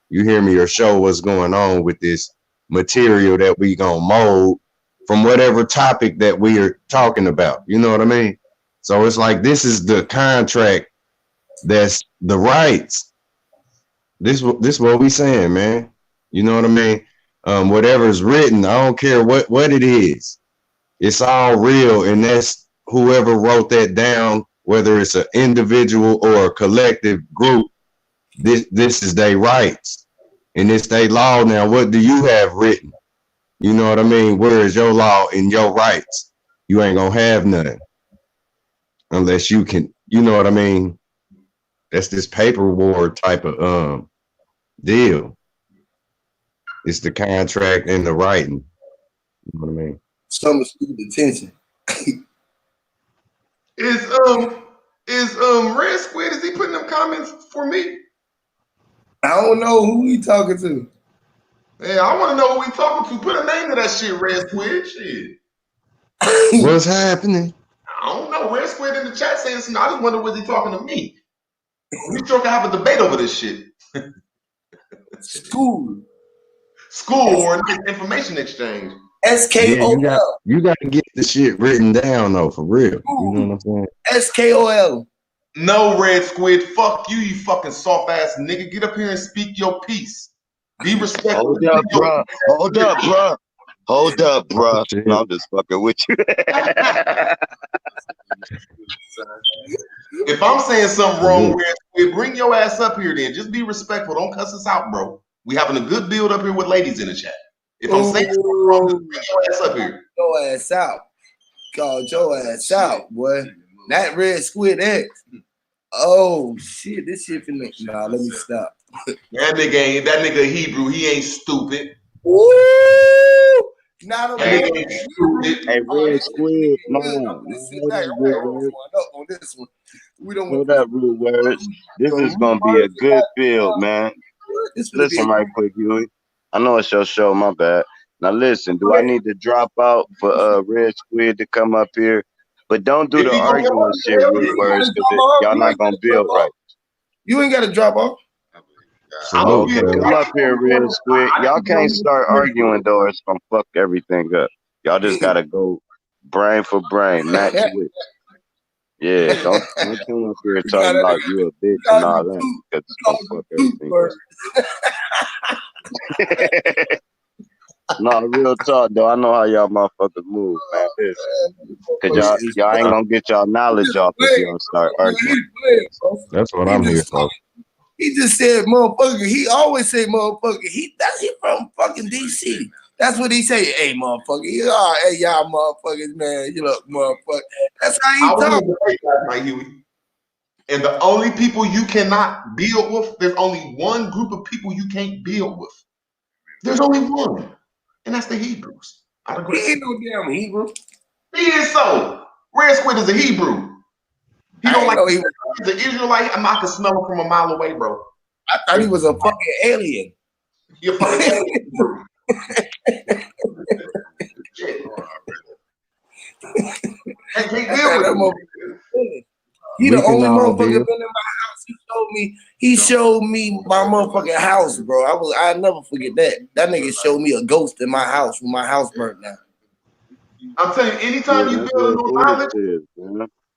You hear me, or show what's going on with this material that we gonna mold from whatever topic that we are talking about. You know what I mean? So it's like, this is the contract. That's the rights. This what we saying, man. You know what I mean? Whatever's written, I don't care what it is. It's all real. And that's whoever wrote that down, whether it's an individual or a collective group, this is their rights. And it's their law. Now, what do you have written? You know what I mean? Where is your law and your rights? You ain't gonna have none unless you can, you know what I mean? That's this paper war type of deal. It's the contract and the writing. You know what I mean? Some student attention. Is Red Squid, is he putting them comments for me? I don't know who he talking to. Yeah, I want to know who we talking to. Put a name to that shit, Red Squid. Shit. What's happening? I don't know. Red Squid in the chat saying something. I just wonder, was he talking to me? We sure can have a debate over this shit. School or information exchange. SKOL. Yeah, you got to get the shit written down though, for real. You know what I'm saying? SKOL. No, Red Squid. Fuck you, you fucking soft ass nigga. Get up here and speak your piece. Be respectful. Hold up, bro. Hold up, bro. Hold up, bro. Shit. No, I'm just fucking with you. If I'm saying something wrong, bring your ass up here then. Just be respectful. Don't cuss us out, bro. We having a good build up here with ladies in the chat. If I'm saying something wrong, just bring your ass up here. Your ass out. Called your ass out, boy. That red squid X. Oh shit, this shit finna. Nah, let me stop. That nigga Hebrew. He ain't stupid. Woo! Not That nigga ain't stupid. Hey, Red Squid, I'm gonna sit back. I'm gonna roll one up on this one. We don't want hold up, Rude Words. This is gonna be a good build, man. Listen right quick, Huey. I know it's your show, my bad. Now listen, do I need to drop out for Red Squid to come up here? But don't do the arguing shit, Rude Words, because y'all not gonna build right. You ain't gotta drop off. Okay, come up here, Red Squid. Y'all can't start arguing though, it's gonna fuck everything up. Y'all just gotta go brain for brain, match with. Yeah, don't come up here talking about you a bitch and all that, because it's gonna fuck everything up. No, real talk though. I know how y'all motherfuckers move, man. Cause y'all ain't gonna get y'all knowledge off if you don't start arguing. That's what I'm here for. He just said motherfucker. He always say motherfucker. He from fucking DC. That's what he say. Hey motherfucker. Hey y'all motherfuckers, man. You look motherfucker. That's how he talk. Right, Huey. And the only people you cannot build with, there's only one group of people you can't build with. There's only one. And that's the Hebrews. He ain't no damn Hebrew. He is so. Red Squid is a Hebrew. He don't like he's an Israelite. I can smell him from a mile away, bro. I thought he was a fucking alien. You're fucking alien, bro. He the only motherfucker been in my house. He showed me my motherfucking house, bro. I never forget that. That nigga showed me a ghost in my house when my house burnt down. I'm telling you, anytime you build on knowledge,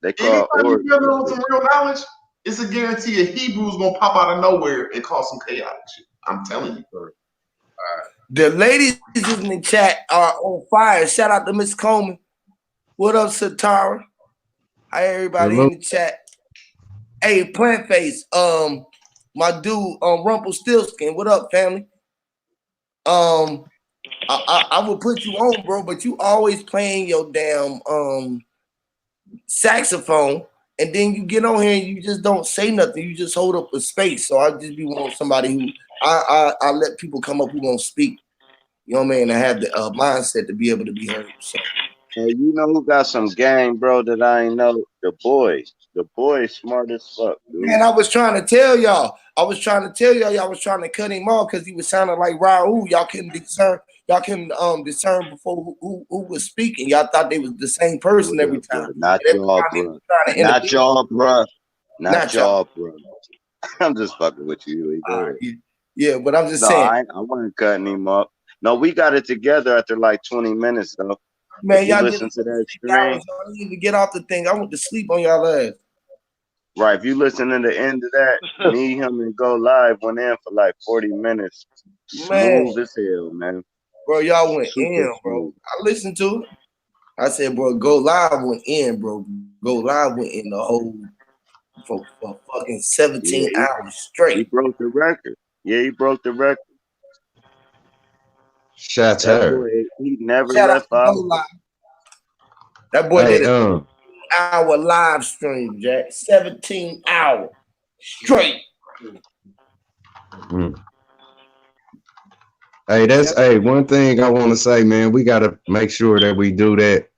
anytime you build on some real knowledge, it's a guarantee a Hebrew's gonna pop out of nowhere and cause some chaotic shit. I'm telling you, bro. The ladies in the chat are on fire. Shout out to Miss Coleman. What up, Satara? Hi, everybody in the chat. Hey, Plant Face. My dude, Rumpelstiltskin. What up, family? I will put you on, bro, but you always playing your damn saxophone, and then you get on here and you just don't say nothing. You just hold up a space. So I just be wanting somebody who I let people come up who won't speak. You know what I mean? I have the mindset to be able to be heard. So. Hey, you know who got some game, bro, that I ain't know? The boys. The boys smart as fuck, dude. Man, I was trying to tell y'all. Y'all was trying to cut him off because he was sounding like Raul. Y'all couldn't discern. Y'all couldn't discern before who was speaking. Y'all thought they was the same person every time. Not y'all, bro. Not y'all, bro. Not y'all, bro. I'm just fucking with you. Yeah, but I'm just saying. I wasn't cutting him up. No, we got it together after like 20 minutes, though. Man, y'all listen to that stream. I need to get off the thing. I went to sleep on y'all ass. Right. If you listen to the end of that, me, him, and Go Live went in for like 40 minutes. Smooth as hell, man. Bro, y'all went in, bro. I listened to it. I said, bro, Go Live went in, bro. Go Live went in the whole for fucking 17 hours straight. He broke the record. Yeah, he broke the record. Shout out. He never left out. That boy did an hour live stream, Jack. 17 hours straight. Hey, that's one thing I want to say, man. We gotta make sure that we do that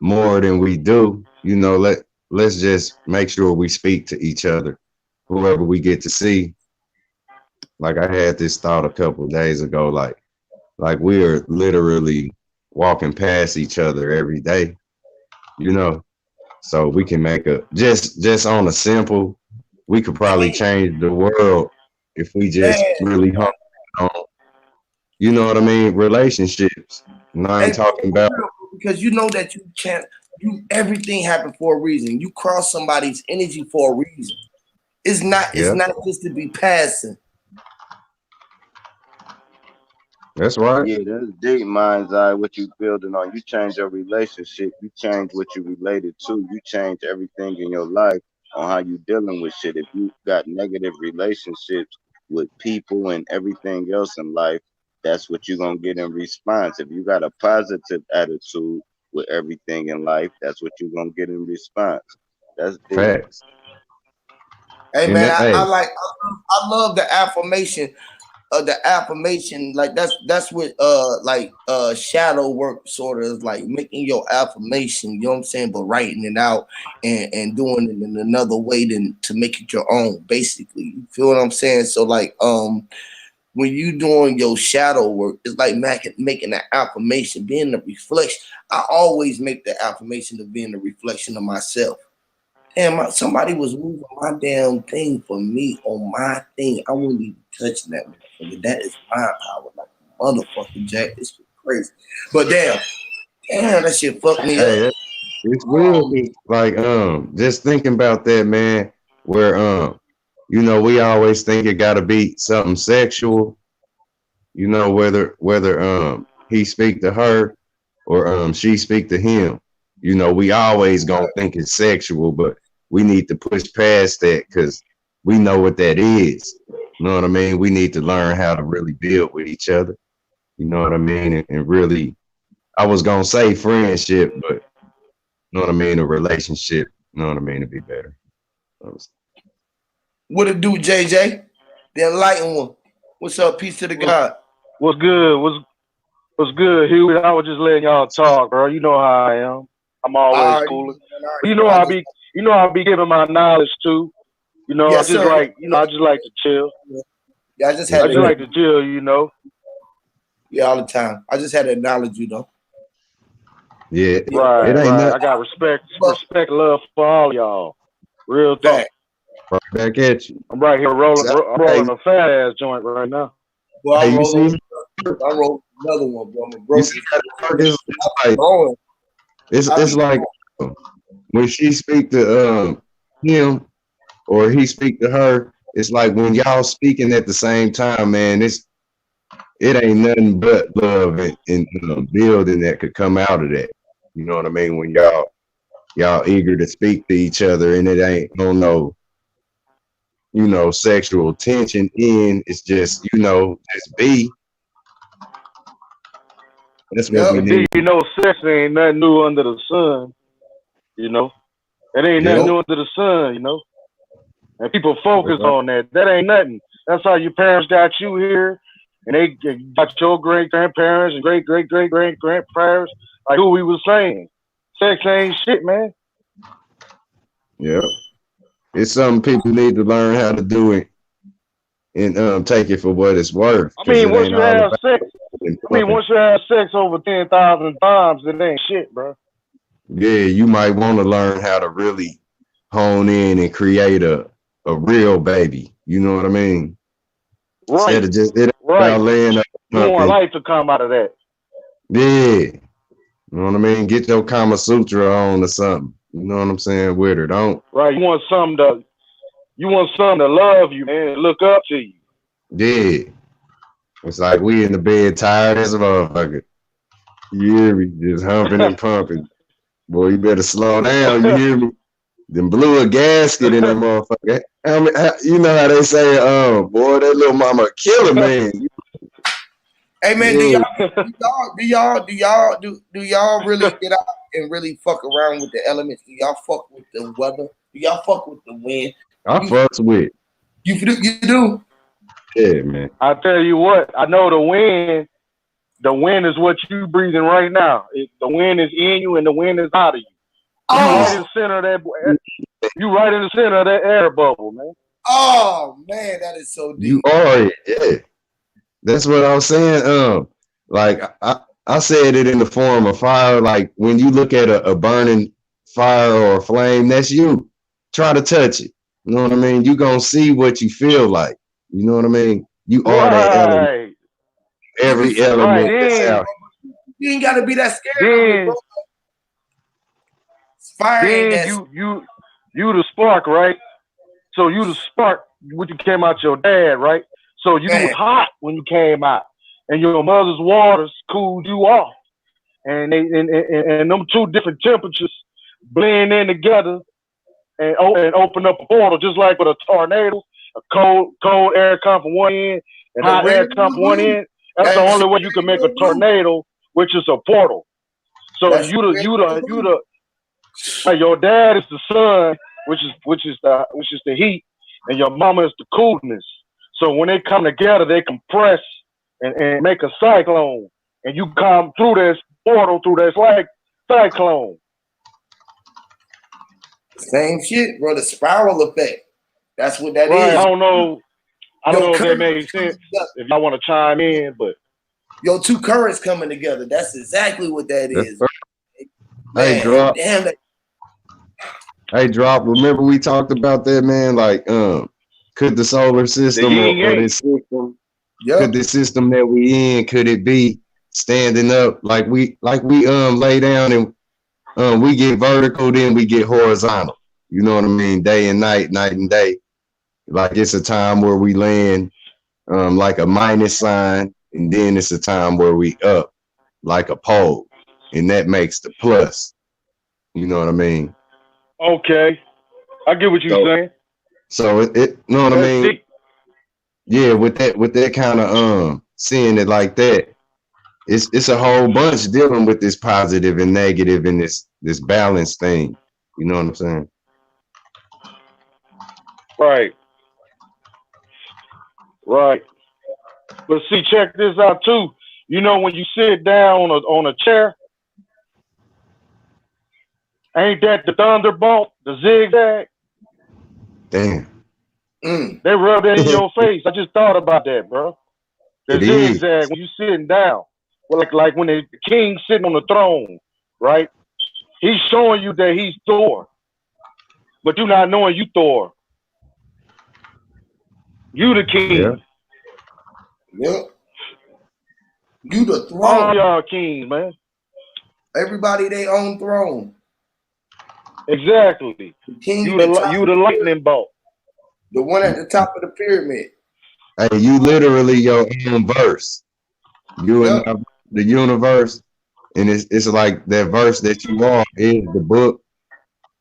more than we do. You know, let's just make sure we speak to each other, whoever we get to see. Like I had this thought a couple of days ago, like we are literally walking past each other every day, you know. So we can make just on a simple, we could probably change the world if we just really hung on, you know what I mean, relationships. And I ain't talking about because you know that everything happened for a reason. You cross somebody's energy for a reason. It's not just to be passing. That's right. Yeah, that's deep mind's eye. What you building on? You change your relationship. You change what you related to. You change everything in your life on how you dealing with shit. If you got negative relationships with people and everything else in life, that's what you're gonna get in response. If you got a positive attitude with everything in life, that's what you're gonna get in response. That's deep. Facts. Hey And man, that, hey, I love the affirmation. The affirmation, like that's what shadow work sort of is like, making your affirmation, you know what I'm saying, but writing it out and doing it in another way than to make it your own, basically. You feel what I'm saying? So like when you doing your shadow work, it's like making an affirmation, being the reflection. I always make the affirmation of being the reflection of myself. Damn, somebody was moving my damn thing for me on my thing. I wouldn't even touch that motherfucker. That is my power, like a motherfucking Jack. This shit crazy. But damn, that shit fucked me up. hey, it's real. Oh, It's like just thinking about that, man. Where we always think it got to be something sexual. Whether he speak to her or she speak to him. We always gonna think it's sexual, but we need to push past that because we know what that is. You know what I mean? We need to learn how to really build with each other. You know what I mean? And really, I was gonna say friendship, but you know what I mean, a relationship, you know what I mean, to be better. what it do, JJ? The enlightened one. What's up? Peace to the What's God. what's good? What's good, Huey? I was just letting y'all talk, bro. You know how I am. I'm always All right, cooling. man, all But right, bro. I just I'll be giving my knowledge too. yes, sir. I just like to chill. Yeah, I just Yes, had I just to, sir. like to chill. yeah, all the time. I just had to acknowledge you though. Yeah, Yeah, Right, it ain't right. nothing I got respect, but love for all y'all. Real talk. fact. right back at you. I'm right here So, I'm Hey, rolling a fat ass joint right now. well, hey, you see, I rolled another one, bro. I'm a you broke. see how it work? It's like Growing. I it's be like when she speak to him or he speak to her. It's like when y'all speaking at the same time, man. It ain't nothing but love and building that could come out of that. You know what I mean? When y'all eager to speak to each other, and it ain't no sexual tension in. It's just just be. That's what we yep, See, need. sex ain't nothing new under the sun. You know, it ain't nothing Yep. nope, new under the sun. And people That's focus right. on that. That ain't nothing. That's how your parents got you here, and they got your great grandparents and great grandparents. Like who we was saying, sex ain't shit, man. Yep. It's something people need to learn how to do it and take it for what it's worth, I because mean, it once ain't you all have about sex, having fun. once you have sex over 10,000 times, it ain't shit, bro. Yeah, you might want to learn how to really hone in and create a real baby. You know what I mean? Instead Right, of just it ain't about right. laying up You want pumping. life to come out of that. Yeah. You know what I mean? Get your Kama Sutra on or something. You know what I'm saying? With her. Don't. Right. You want something to love you, man, and look up to you. Yeah. It's like we in the bed tired as a motherfucker. You hear me? Just humping and pumping. Boy, you better slow down. You hear me? Then blew a gasket in that motherfucker. You know how they say, boy, that little mama kill a man. hey man, Yeah. do y'all really get out and really fuck around with the elements? Do y'all fuck with the weather? Do y'all fuck with the wind? I You fucks with. you do? Yeah, man. I tell you what, I know the wind. The wind is what you breathing right now. The wind is in you, and the wind is out of you. You right in Oh, the center of that. You right in the center of that air bubble, man. oh man, that is so You deep. are it. Yeah. That's what I'm saying. Like I said it in the form of fire. Like when you look at a burning fire or a flame, that's you. Try to touch it. You know what I mean? You gonna see what you feel like. You know what I mean? You are that element. Right, You can Every feel right. element it, that's bro. Then, out. You ain't gotta be that scared of it, bro. then, Fire ain't then that. you the spark, right? So you the spark when you came out your dad, right? So you was Man, hot when you came out. and your mother's waters cooled you off, and them two different temperatures blend in together and open up a portal, just like with a tornado. A cold air come from one end and The hot air real come from one you. end. That's the That's only way you can make a real you. tornado, which is a portal. So That's real you. like your dad is the sun, which is the heat, and your mama is the coolness. So when they come together, they compress and make a cyclone, and you come through this portal through this like cyclone. Same shit, bro. The spiral effect. That's what that Right? is. I don't know Your if that currents made coming sense. together. If y'all want to chime in, but Your two currents coming together. That's exactly what that That's is. Hey, Man, drop. damn that. Hey, drop. Remember we talked about that, man? Like, could the solar the system yin or yang. this system, Yep. could the system that we in, could it be standing up like we lay down and we get vertical, then we get horizontal. You know what I mean? Day and night, night and day. Like it's a time where we land like a minus sign, and then it's a time where we up like a pole, and that makes the plus. You know what I mean? Okay, I get what you're So, saying. so it you know what I That's mean? deep. Yeah, with that kind of seeing it like that, it's a whole bunch dealing with this positive and negative and this balance thing. You know what I'm saying? Right, right. But see, check this out too. You know, when you sit down on a chair, ain't that the thunderbolt, the zigzag? Damn. They rub that in your face. I just thought about that, bro. The It is. zigzag when you sitting down, well, like when the king sitting on the throne, right? He's showing you that he's Thor, but you not knowing you Thor. You the Yeah. king. Yep. You the All throne. y'all kings, man. Everybody they own throne. Exactly. The king You at the top the of the pyramid. lightning bolt. The one at the top of the pyramid. Hey, you literally your own verse. You Yep. and the universe, and it's like that verse that you are is the book.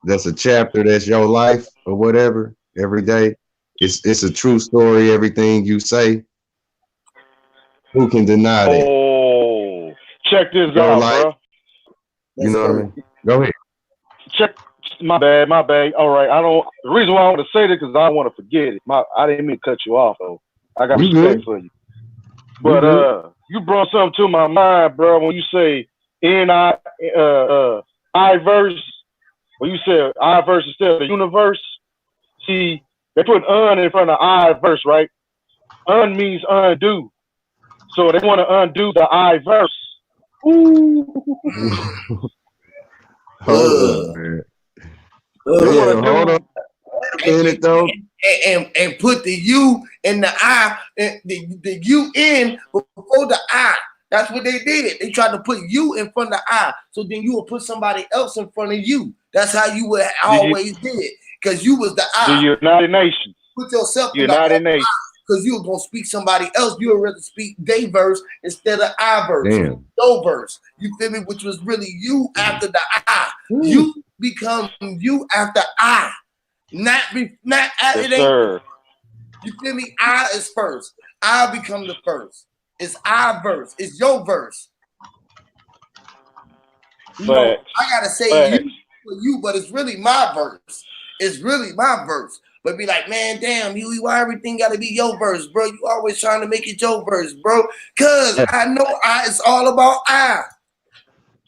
That's a chapter. That's your life or whatever. Every day, it's a true story. Everything you say, who can deny that? Oh, check this Your out, life. bro. You Let's know what I go. mean? Go ahead. Check. My bad. All right. I don't. The reason why I want to say this because I don't want to forget it. I didn't mean to cut you off though. I got You respect good? for you. You But good? you brought something to my mind, bro. When you say I verse, when you said I verse instead of the universe, see they put in front of I verse, right? Means undo, so they want to undo the I verse. Ooh. Hold up, man. They want Damn, to hold on a minute though. And put the U and the I, the U in before the I. That's what they did. They tried to put you in front of I, so then you would put somebody else in front of you. That's how you would always did, because you was the The I. United Nations. Put yourself in the United Nations. because you were gonna speak somebody else. You would rather speak they verse instead of I verse, Damn. no verse. You feel me? Which was really you after the I. You become you after I. Not Yes, it ain't. sir. You feel me? I is first. I become the first. It's I verse. It's your verse. You know, Facts. I gotta say Facts. you for you, but it's really my verse. It's really my verse. But be like, man, damn, Huey, why everything gotta be your verse, bro? You always trying to make it your verse, bro. Cause I know it's all about I.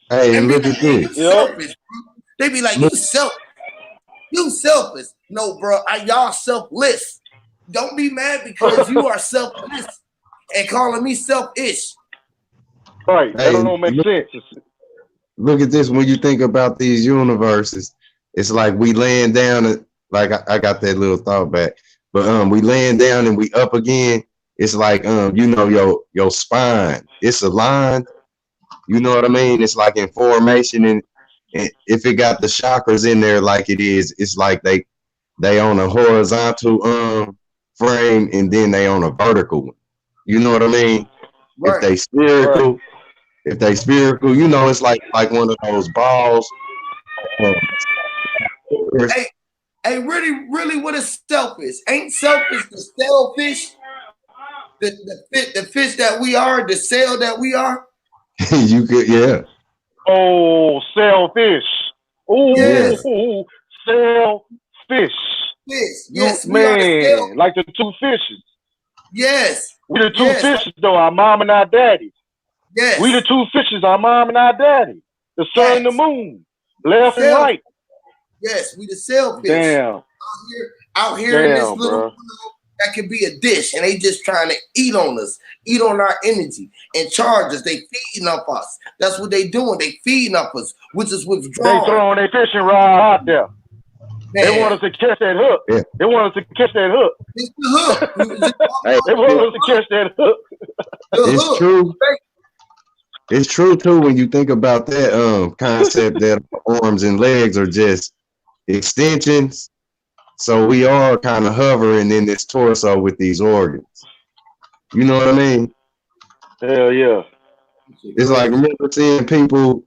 Hey, And and be look like, at man, you this. Yep. selfish, bro. They be like, Look, you selfish. No, bro, y'all selfless. Don't be mad because you are selfless and calling me selfish. Right. That hey, don't make sense. look at this. When you think about these universes, it's like we laying down. Like I got that little thought back, but we laying down and we up again. It's like you know your spine. It's aligned. You know what I mean? It's like in formation, and if it got the chakras in there like it is, it's like they on a horizontal frame, and then they on a vertical one. You know what I mean? If they spherical, you know, it's like one of those balls. Hey, really, what is selfish? Ain't selfish the selfish? The fish that we are, the sail that we are. You could, yeah. Oh, selfish. Oh, Yes. selfish. Yes, we are the sail. Like the two fishes. Yes. We the two fishes, though, our mom and our daddy. Yes. We the two fishes, our mom and our daddy. The sun and the moon. Left and right. Yes, we the sailfish. Damn. Out here in this little world, that could be a dish, and they just trying to eat on us, eat on our energy, and charge us. They feeding up us. That's what they doing. They feeding up us, which is withdrawal. They throwing their fishing rod out there. Man. They want us to catch that hook. Yeah. They want us to catch that hook. It's the hook. They want us to catch that hook. It's true. It's true too when you think about that concept that arms and legs are just extensions. So we are kind of hovering in this torso with these organs. You know what I mean? Hell yeah. It's like, remember seeing people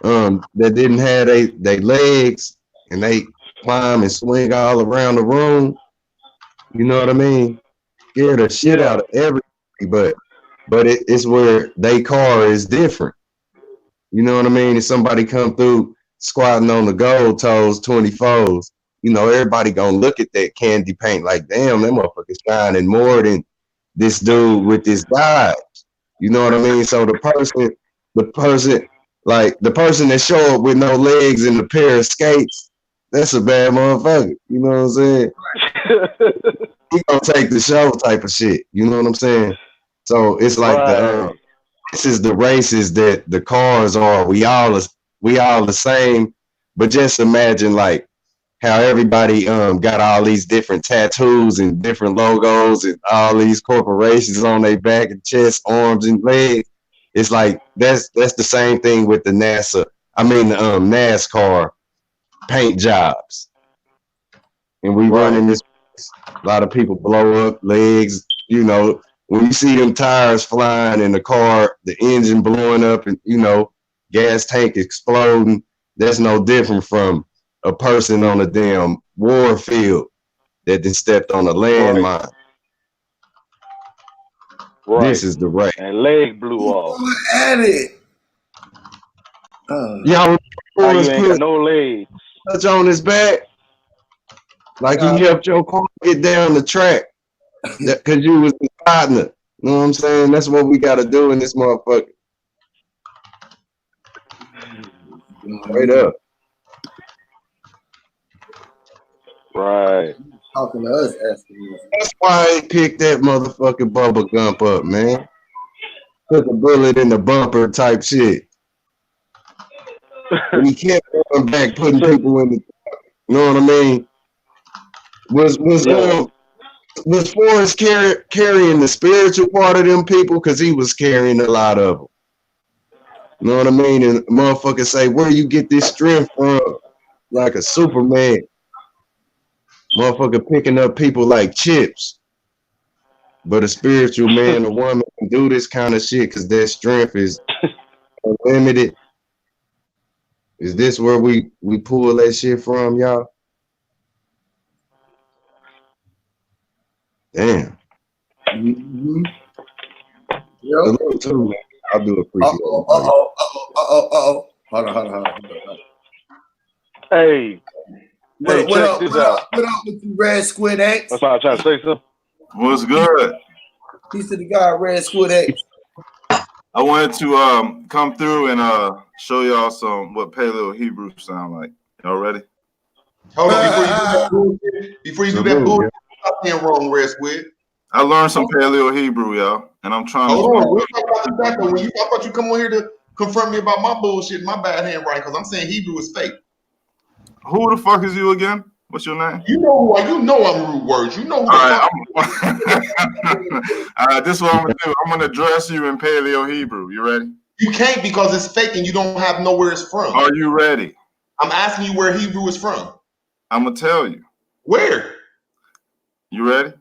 that didn't have they legs and they climb and swing all around the room. You know what I mean? Scare the shit out of everybody, but it's where they car is different. You know what I mean? If somebody come through squatting on the gold toes 24s, you know, everybody gonna look at that candy paint like, damn, that motherfucker's shining more than this dude with this dye. You know what I mean? So the person that show up with no legs and a pair of skates, that's a bad motherfucker. You know what I'm saying? He gonna take the show type of shit. You know what I'm saying? So it's like this is the races that the cars are. We all the same, but just imagine like how everybody got all these different tattoos and different logos and all these corporations on their back and chest, arms and legs. It's like that's the same thing with the NASCAR paint jobs. And we running this. A lot of people blow up legs. You know, when you see them tires flying in the car, the engine blowing up, and you know, gas tank exploding. That's no different from a person on a damn war field that then stepped on a landmine. Right. This is the right. And leg blew off. At it. Y'all ain't got no legs. Touch on his back. Like he helped your car get down the track. Because you was the partner. You know what I'm saying? That's what we got to do in this motherfucker. Straight up. Right. Talking to us, asking us. That's why I picked that motherfucking Bubba Gump up, man. Put the bullet in the bumper type shit. And he kept going back, putting people in the, you know what I mean? Was Forrest carrying the spiritual part of them people? Because he was carrying a lot of them. You know what I mean? And motherfuckers say, where you get this strength from? Like a Superman. Motherfucker picking up people like chips. But a spiritual man or woman can do this kind of shit because their strength is unlimited. Is this where we pull that shit from, y'all? Damn. Mm-hmm. Yep. Too, man. I do appreciate it. Hold on. Hey. What up with you, Red Squid X? That's why I trying to say something. What's good? Peace to the guy, Red Squid X. I wanted to come through and show y'all what Paleo Hebrew sound like. Y'all ready? Hold on, before you do that bullshit, stop being wrong, Red Squid. I learned some Paleo Hebrew, y'all, and I'm trying Hold on, we'll talk about that back. When I thought you come on here to confront me about my bullshit, my bad handwriting, because I'm saying Hebrew is fake. Who the fuck is you again? What's your name? You know who you know I'm rude words. You know who the fuck. All right, this is what I'm gonna do. I'm gonna address you in Paleo Hebrew. You ready? You can't because it's fake and you don't have know where it's from. Are you ready? I'm asking you where Hebrew is from. I'm gonna tell you. Where? You ready?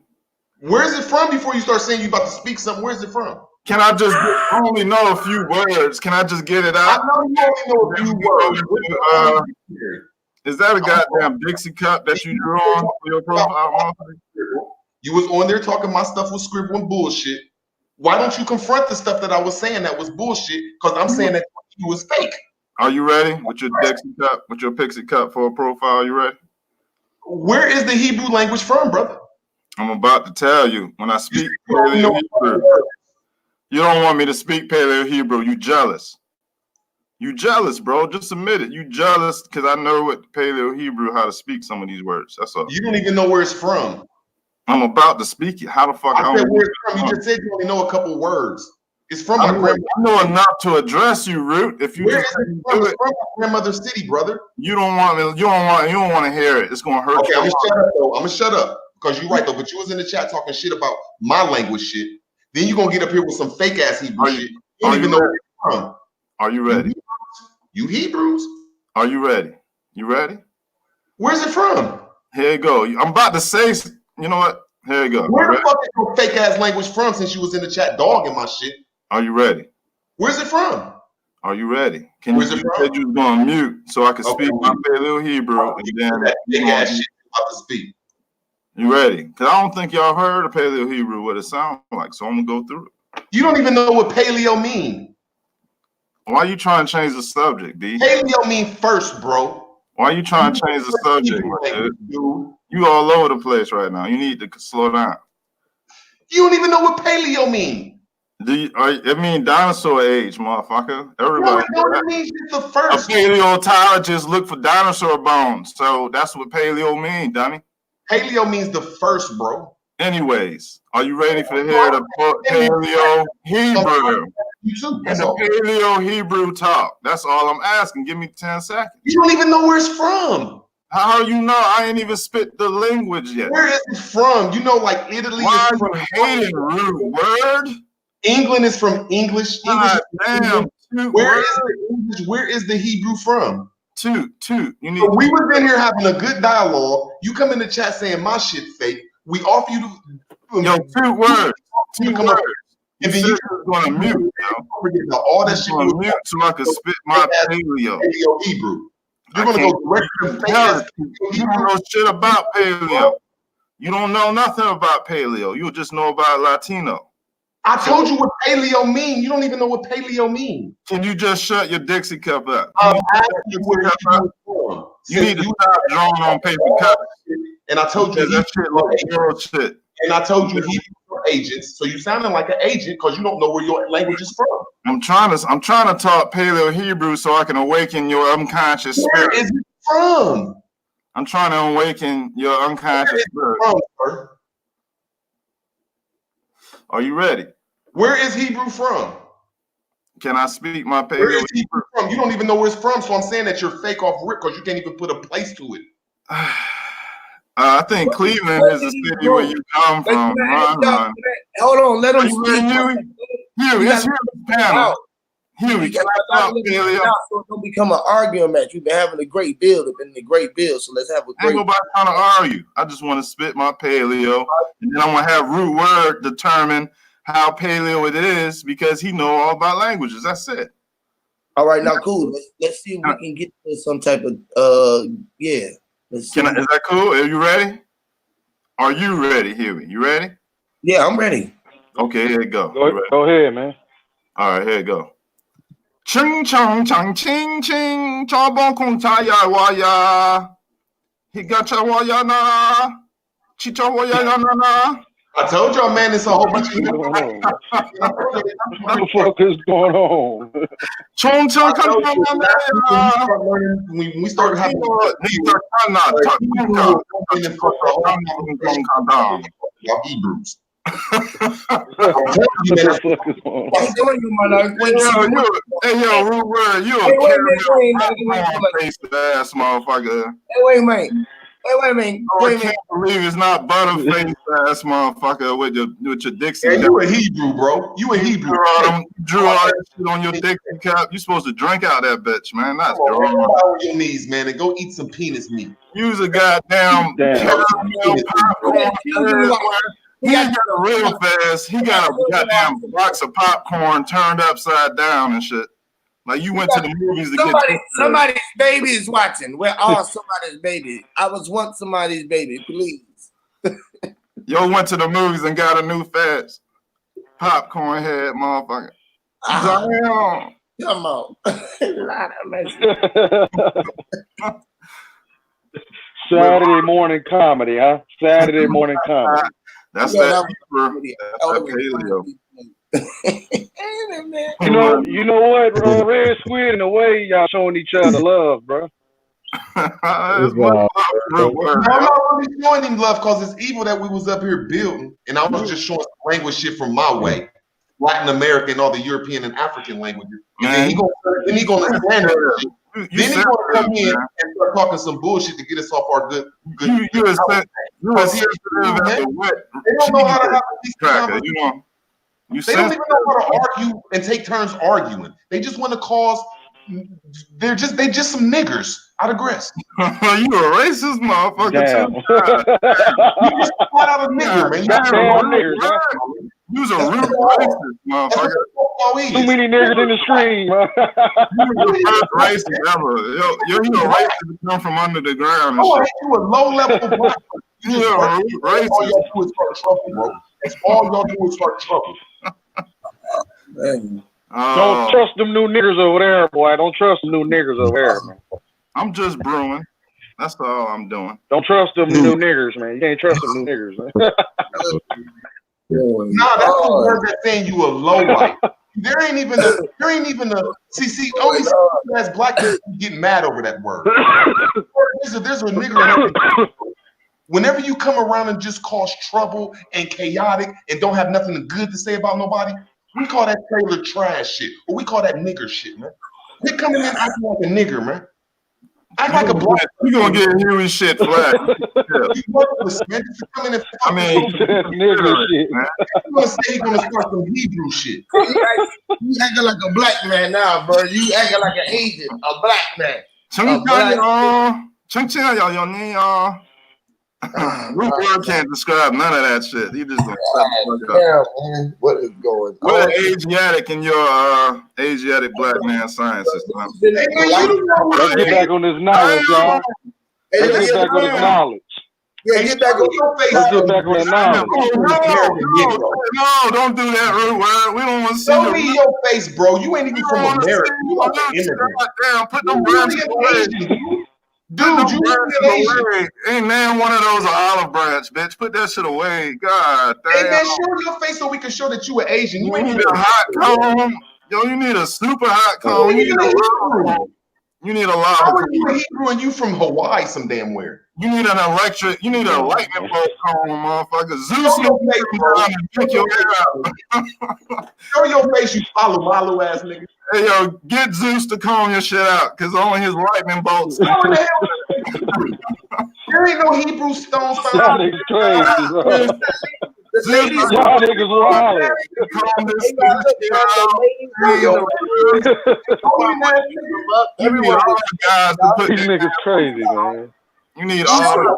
Where's it from before you start saying you about to speak something? Where's it from? Can I just? I only know a few words. Can I just get it I out? know you only know a few words. Is that a goddamn Dixie cup that you drew on for your profile? You was on there talking my stuff was scribbling bullshit. Why don't you confront the stuff that I was saying that was bullshit? Because I'm saying that you was fake. Are you ready with your Dixie cup, with your Pixie cup for a profile? You ready? Where is the Hebrew language from, brother? I'm about to tell you. When I speak Paleo Hebrew, you don't want me to speak Paleo Hebrew. You jealous. You jealous, bro. Just admit it. You jealous because I know what Paleo Hebrew, how to speak some of these words. That's all. You don't even know where it's from. I'm about to speak it. How the fuck? I said where it's from. You just said you only know a couple words. It's from my grandmother. I know enough to address you, Root. If you where just is it from? It's from my grandmother's city, brother. You don't want me. You don't want to hear it. It's gonna hurt. Okay, I'm gonna shut up though. I'm gonna shut up because you're right though. But you was in the chat talking shit about my language shit. Then you gonna get up here with some fake ass Hebrew shit. You don't even know where it's from. Are you ready? You Hebrews? Are you ready? You ready? Where's it from? Here you go. I'm about to say. You know what? Here you go. Where the fuck is your fake ass language from? Since you was in the chat dogging my shit. Are you ready? Where's it from? Are you ready? Where's it from? You said you was going to mute so I could speak my Paleo Hebrew. And then fake ass shit about to speak. You ready? Because I don't think y'all heard of Paleo Hebrew, what it sounds like. So I'm going to go through it. You don't even know what paleo mean. Why are you trying to change the subject, D? Paleo mean first, bro. Why are you trying to change the subject, dude? You all over the place right now. You need to slow down. You don't even know what paleo mean. It mean dinosaur age, motherfucker. Everybody. No, it means it's the first. A paleontologist look for dinosaur bones. So that's what paleo means, Donnie. Paleo means the first, bro. Anyways, are you ready for the hear the Paleo Hebrew? And the Paleo Hebrew talk. That's all I'm asking. Give me 10 seconds. You don't even know where it's from. How you know? I ain't even spit the language yet. Where is it from? You know, like Italy Why is from hating rude word? England is from English. God damn. Where is the English? Where is the Hebrew from? Toot. You need. So we were in here having a good dialogue. You come in the chat saying my shit fake. We offer you to. Yo, 2 words. 2 words. And then you're going to mute. Forget about all that shit. Going to mute so I can spit my paleo. Hebrew. You're going to go direct to you don't know shit about paleo. You don't know nothing about paleo. You just know about Latino. I told you what paleo mean. You don't even know what paleo mean. Can you just shut your Dixie cup up? You need to stop drawing on paper cups. And I told you that shit like shit. And I told you he was agents, so you sounding like an agent because you don't know where your language is from. I'm trying to talk Paleo Hebrew so I can awaken your unconscious spirit. Where is it from? I'm trying to awaken your unconscious spirit. From, sir? Are you ready? Where is Hebrew from? Can I speak my Paleo Where is Hebrew from? You don't even know where it's from, so I'm saying that you're fake off rip because you can't even put a place to it. I think Cleveland is the city where you come from. Hold on, let him speak. Huey, it's Huey's panel. Huey, can I talk, Paleo? So don't become an arguing match. We've been having a great build up in the great build, so let's have a great. Ain't nobody trying to argue. I just want to spit my paleo, and then I'm gonna have Root Word determine how paleo it is because he know all about languages. That's it. All right, now cool. Let's see if we can get to some type of yeah. Is that cool? Are you ready? Are you ready, Huey? You ready? Yeah, I'm ready. Okay, here you go. Go ahead, man. All right, here you go. Ching chong chang ching ching chabon kong chaya waya. Higacha waya na. Chicha waya na. I told y'all, man, it's a whole bunch of what the fuck is going on? When we started having Hebrews. Hey, yo, Root Word, you a ass motherfucker. Wait a minute. I can't believe it's not butterface ass motherfucker with your Dixie. Hey, you a Hebrew, bro. You a Hebrew. Drew all that shit on your Dixie cup. You supposed to drink out that bitch, man. That's wrong. On your knees, man, and go eat some penis meat. Use a goddamn caramel popcorn. He ain't got a real fast. He got a goddamn box of popcorn turned upside down and shit. Like you went to the movies to get somebody's baby is watching. We're all somebody's baby. I was once somebody's baby, please. Yo went to the movies and got a new fast popcorn head motherfucker. Damn. Come on. Lot of mercy. Saturday morning comedy, huh? Saturday morning comedy. That's Yeah, that paleo. You know what, bro? Red Squid, in a way, y'all showing each other love, bro. I'm not really showing him love because it's evil that we was up here building, and I was just showing some language shit from my way, Latin American, all the European and African languages. And then he gonna understand that shit. Then he gonna come in and start talking some bullshit to get us off our good. You they don't know how to have these conversations. They don't even know how to argue and take turns arguing. They just want to cause. They just some niggers out of grass. You a racist motherfucker Damn. too. You just flat out a nigger, man. You's a real racist motherfucker. Too many niggers in the stream. You the first racist ever. Yo, you a racist to come from under the ground and shit. You a low level black. You a racist. All y'all do is start trouble, bro. That's all y'all do is start trouble. Don't trust them new niggers over there, boy. Don't trust them new niggers over there, man. I'm just brewing. That's all I'm doing. Don't trust them new niggers, man. You can't trust them new niggers, man. Nah, that's the word that's saying you a low life. There ain't even a see only as black people get mad over that word. There's a nigger. Whenever you come around and just cause trouble and chaotic and don't have nothing good to say about nobody, we call that trailer trash shit, or we call that nigger shit, man. Quit coming in acting like a nigger, man. Act like a black. You gonna get Huey shit flat. You worthless, man. I mean, nigger shit. You gonna say he's gonna start some Hebrew shit? You acting like a black man now, bro. You acting like an Asian, a black man. Root word can't describe none of that shit. You just don't man. What is going on? What an Asiatic in your Asiatic black man sciences? Let's get back on this knowledge, y'all. Let's get back on this knowledge. Yeah, get back on your face. Let's get back on the knowledge. No, don't do that root word. We don't want to see Show me your face, bro. You ain't even from America. You like an immigrant. Damn, put them branches away. Dude, you ain't name one of those an olive branch, bitch. Put that shit away. God damn. Hey man, show your face so we can show that you an Asian. You ain't need a hot comb. Yo, you need a super hot comb. You need a lava. How are you a Hebrew and you from Hawaii some damn where? You need an electric. You need a lightning bolt comb, motherfucker. Zeus will come down and pick your hair out. Show your face, you malu ass nigga. Hey yo, get Zeus to comb your shit out, cause only his lightning bolts. There ain't no Hebrew stones found. Y'all niggas crazy, bro. Y'all niggas wild. These niggas crazy, man. You need all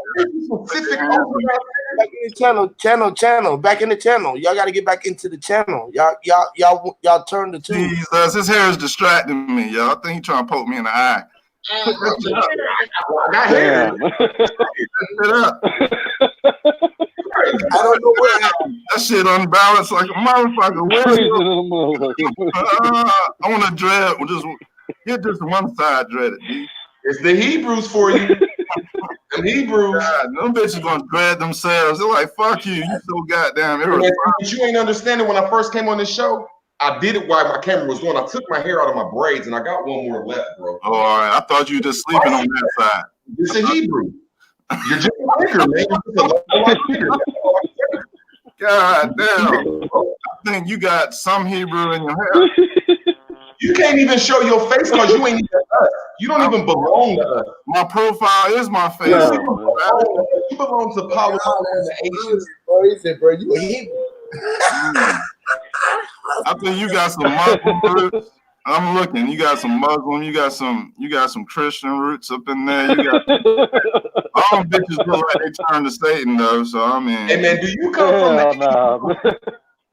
specific back in the channel. Back in the channel. Y'all got to get back into the channel. Y'all turn the two. Jesus, his hair is distracting me, y'all. I think he trying to poke me in the eye. Damn. I don't know what happened. That shit unbalanced like a motherfucker. I want to dread. Just get just one side dreaded. It's the Hebrews for you. The Hebrews. God, them bitches gonna dread themselves. They're like, fuck you. You so goddamn irresponsible. But you ain't understanding when I first came on this show. I did it while my camera was going. I took my hair out of my braids and I got one more left, bro. Oh, all right. I thought you were just sleeping on that side. It's a Hebrew. You're just a nigger, man. God damn. I think you got some Hebrew in your hair. You can't even show your face because you ain't even us. You don't even belong to us. My profile is my face. Yeah, you belong to Power and the Asians. Bro, he said, bro, you a Hebrew. I think you got some Muslim roots. I'm looking. You got some Muslim. You got some Christian roots up in there. You got all them bitches look like they turned to Satan though. So I mean, Hey man, do you come from the? nah.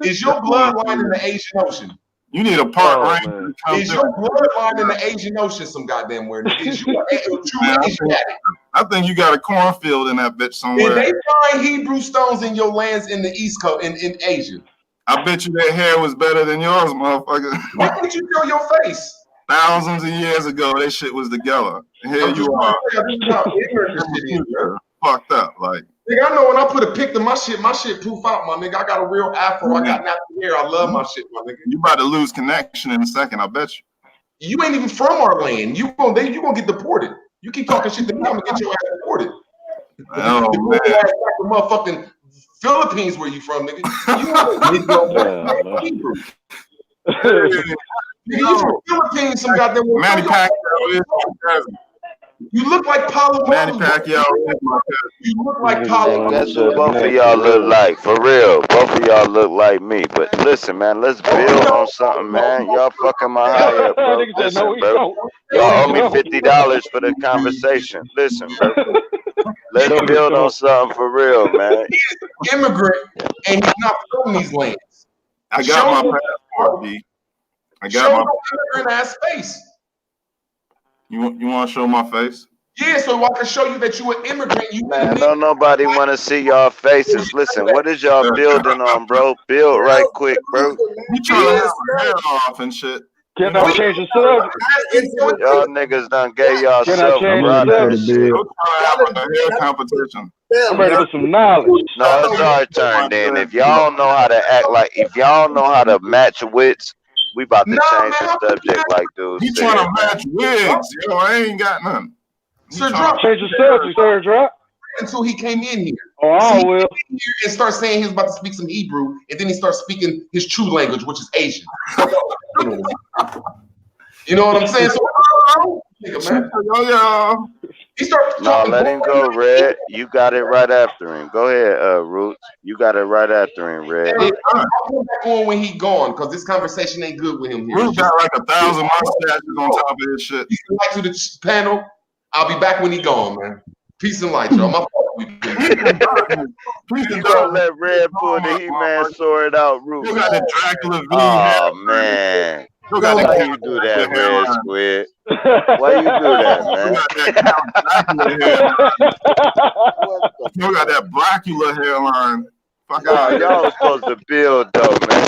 Is your bloodline in the Asian Ocean? you need a park Oh, ranger man. to come Is through. your bloodline in the Asian Ocean some goddamn where? Is you a true Man, Asiatic? I think you got a cornfield in that bitch Did somewhere. they find Hebrew stones in your lands in the East Coast in Asia? I bet you that hair was better than yours, motherfucker. Why didn't you show your face? Thousands of years ago, that shit was together. Here I'm just you trying are. to tell you, this is how ignorant this shit is, bro. Fucked up. Like, Nigga, I know when I put a pic of my shit poof out, my nigga. I got a real afro. I got natural hair. I love my shit, my nigga. you about to lose connection in a second, I bet you. You ain't even from our land. You gonna get deported. You keep talking shit to me, I'm gonna get your ass deported. Oh, You man. go back to motherfucking Philippines where you from, nigga. You ain't Hebrew. Nigga, you from Philippines, some goddamn Manny Pacquiao is my cousin. You look like Paulo. Manny Pacquiao is my cousin. You look like And Paulo. guess who both of y'all look like? For real. Both of y'all look like me. But listen, man, let's build on something, man. Y'all fucking my high up, bro. Listen, bro. Y'all owe me $50 for the conversation. Listen, bro. Let's build on something for real, man. He's an immigrant and he's not from these lands. I got my passport, B. I got my immigrant ass face. You want to show my face? Yeah, so I can show you that you an immigrant. You Man, don't nobody want to see y'all faces. Listen, what is y'all building on, bro? Build right quick, bro. You trying to have my hair off and shit. Can I change the subject? Y'all niggas done gave y'all self change a lot the of this shit. I'm trying to have a hair competition. I'm ready for some knowledge. No, it's our turn then. If y'all know how to act like, if y'all know how to match wits, we about to change the subject like dude You said. trying to match wigs? Yo, I ain't got nothing. Sir, drop. Change the subject, sir, drop. Until he came in here. Oh, I See, will. he came in here and start saying he was about to speak some Hebrew, and then he starts speaking his true language, which is Asian. You know what I'm saying? So, man. He starts No, talking. let him go, Red. You got it right after him. Go ahead, Roots. You got it right after him, Red. Hey, I'll come back on when he gone, because this conversation ain't good with him here. Root got like 1,000 mustaches on top of his shit. Peace and light to the panel. I'll be back when he gone, man. Peace and light, y'all. My fault. You gonna let Red pull the He-Man sword out, Root? You got the Dracula V. Oh, man. Why you do that, Red Squid? Why you do that, man? You got that Blackula hairline. Fuck out. Y'all was supposed to build, though, man.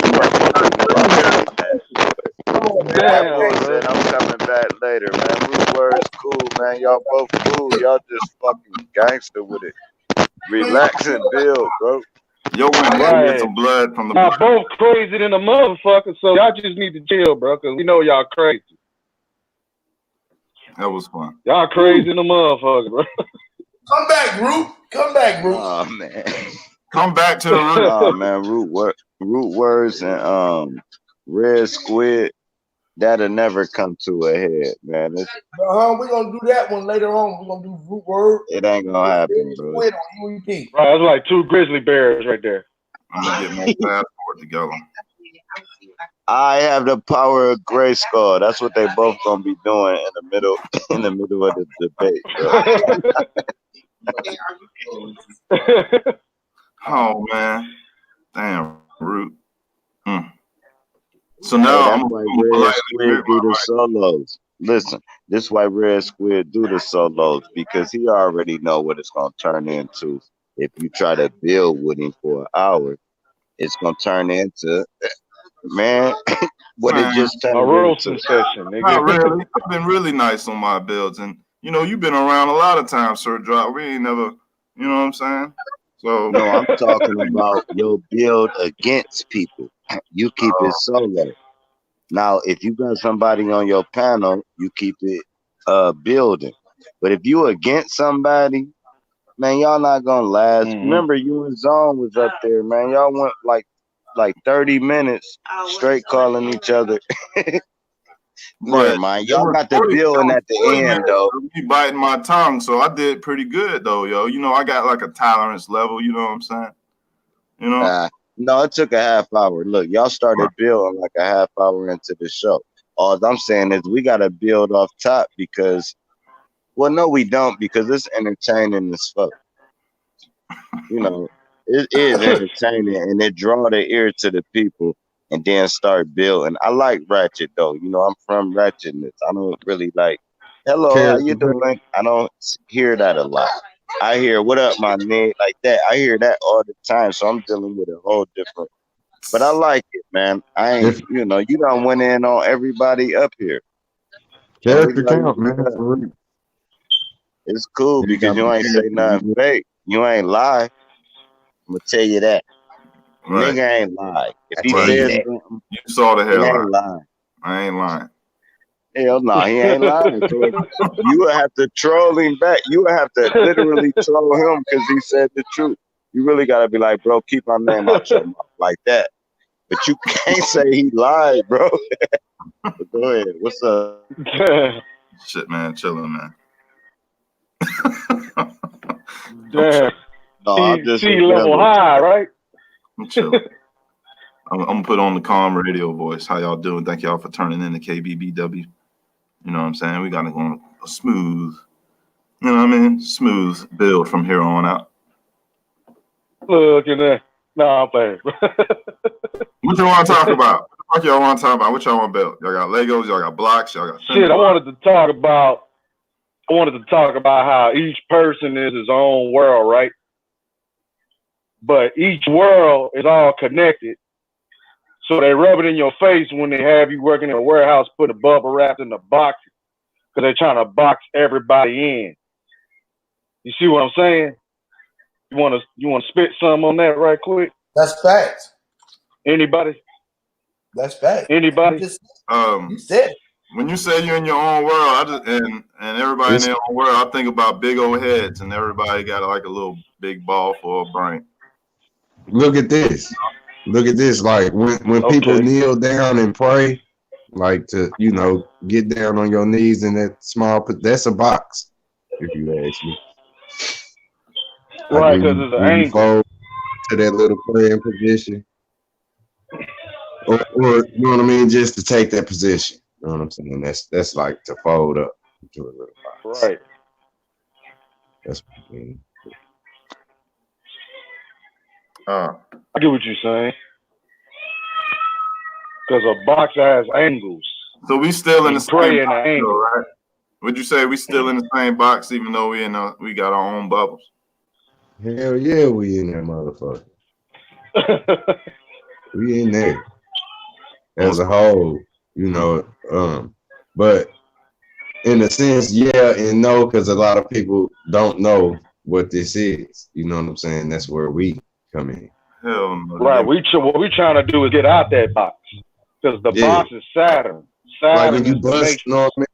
Damn, I'm coming back later, man. Root Word's cool, man. Y'all both cool. Y'all just fucking gangster with it. Relax and build, bro. Yo, went get some blood from the. Y'all both crazy than a motherfucker, so y'all just need to chill, bro, because we know y'all crazy. That was fun. Y'all crazy than a motherfucker, bro. Come back, Root. Come back, Root. Oh, man. Come back to the root. Oh, man. Root Words and Red Squid, that'll never come to a head, man. We're going to do that one later on. We're going to do Root Word. It ain't going to happen, bro. On UEP. Right, that's like 2 grizzly bears right there. I'm going to get my passport together. I have the power of Grayskull. That's what they both gonna be doing in the middle of the debate. Oh man, damn Root. So now that's why Red Squid do the solos. Listen, this is why Red Squid do the solos, because he already know what it's gonna turn into. If you try to build with him for an hour, it's gonna turn into, man, what it just turned a roasting into. session, nigga. Not really. I've been really nice on my builds, and you know you've been around a lot of times, Sir Drop. We ain't never, you know what I'm saying? So no, I'm talking about your build against people. You keep it solo. Now, if you got somebody on your panel, you keep it building. But if you against somebody, man, y'all not gonna last. Remember, you and Zone was up there, man. Y'all went like 30 minutes straight calling each other. Never mind. Y'all got the building at the end, though. Me biting my tongue, so I did pretty good, though, yo. You know, I got like a tolerance level. You know what I'm saying? You know. No, it took a half hour. Look, y'all started building like a half hour into the show. All I'm saying is we gotta build off top because, well, no, we don't, because it's entertaining as fuck. You know, it is entertaining and it draw the ear to the people and then start building. I like ratchet though. You know, I'm from ratchetness. I don't really like, hello, how you Character. doing? I don't hear that a lot. I hear what up, my nigga, like that. I hear that all the time. So I'm dealing with a whole different, but I like it, man. I ain't, If you know, you done went in on everybody up here. So we character gotta count, do man, that. for real. It's cool You because got you my ain't say nothing character. fake. You ain't lie. I'm gonna tell you that. Right, Nigga ain't lie. If I he tell right. you says that. something, You saw the he hairline. ain't lying. I ain't lying. Hell no, he ain't lying. So you would have to troll him back. You would have to literally troll him because he said the truth. You really gotta be like, bro, keep my name out your mouth like that. But you can't say he lied, bro. But go ahead. What's up? Shit, man, chilling, man. I'm Damn. chilling. No, I'm just Sea level jealous. high, right? I'm chilling. I'm gonna put on the calm radio voice. How y'all doing? Thank y'all for turning in to KBBW. You know what I'm saying? We got to go a smooth, you know what I mean? Smooth build from here on out. Look at that. No, I'm playing. What you want to talk about? What y'all want to talk about? What y'all want to build? Y'all got Legos, y'all got blocks, y'all got Shit, cinder I blocks. wanted to talk about how each person is his own world, right? But each world is all connected. So they rub it in your face when they have you working in a warehouse, put a bubble wrap in the box because they're trying to box everybody in. You see what I'm saying? You want to spit some on that right quick? That's facts. Anybody? That's facts. Anybody? You said it. When you say you're in your own world, I just and everybody in their own world, I think about big old heads and everybody got like a little big ball for a brain. Look at this. Look at this. Like when people Okay. kneel down and pray, like to, you know, get down on your knees in that small, that's a box, if you ask me. Like Right, because it's an when you angle. fold to that little praying position, or you know what I mean, just to take that position. You know what I'm saying? That's like to fold up into a little box. Right. That's what I mean. I get what you're saying. Because a box has angles. So we still in the You same pray in box, an though, angle. right? Would you say we still in the same box, even though we got our own bubbles? Hell yeah, we in that motherfucker. We in there as a whole, you know. But in a sense, yeah and no, because a lot of people don't know what this is. You know what I'm saying? That's where we come in. Hell no. Right. What we trying to do is get out that box. Because the Yeah. box is Saturn. Like when Saturn you is the bust, you matrix. know what I mean?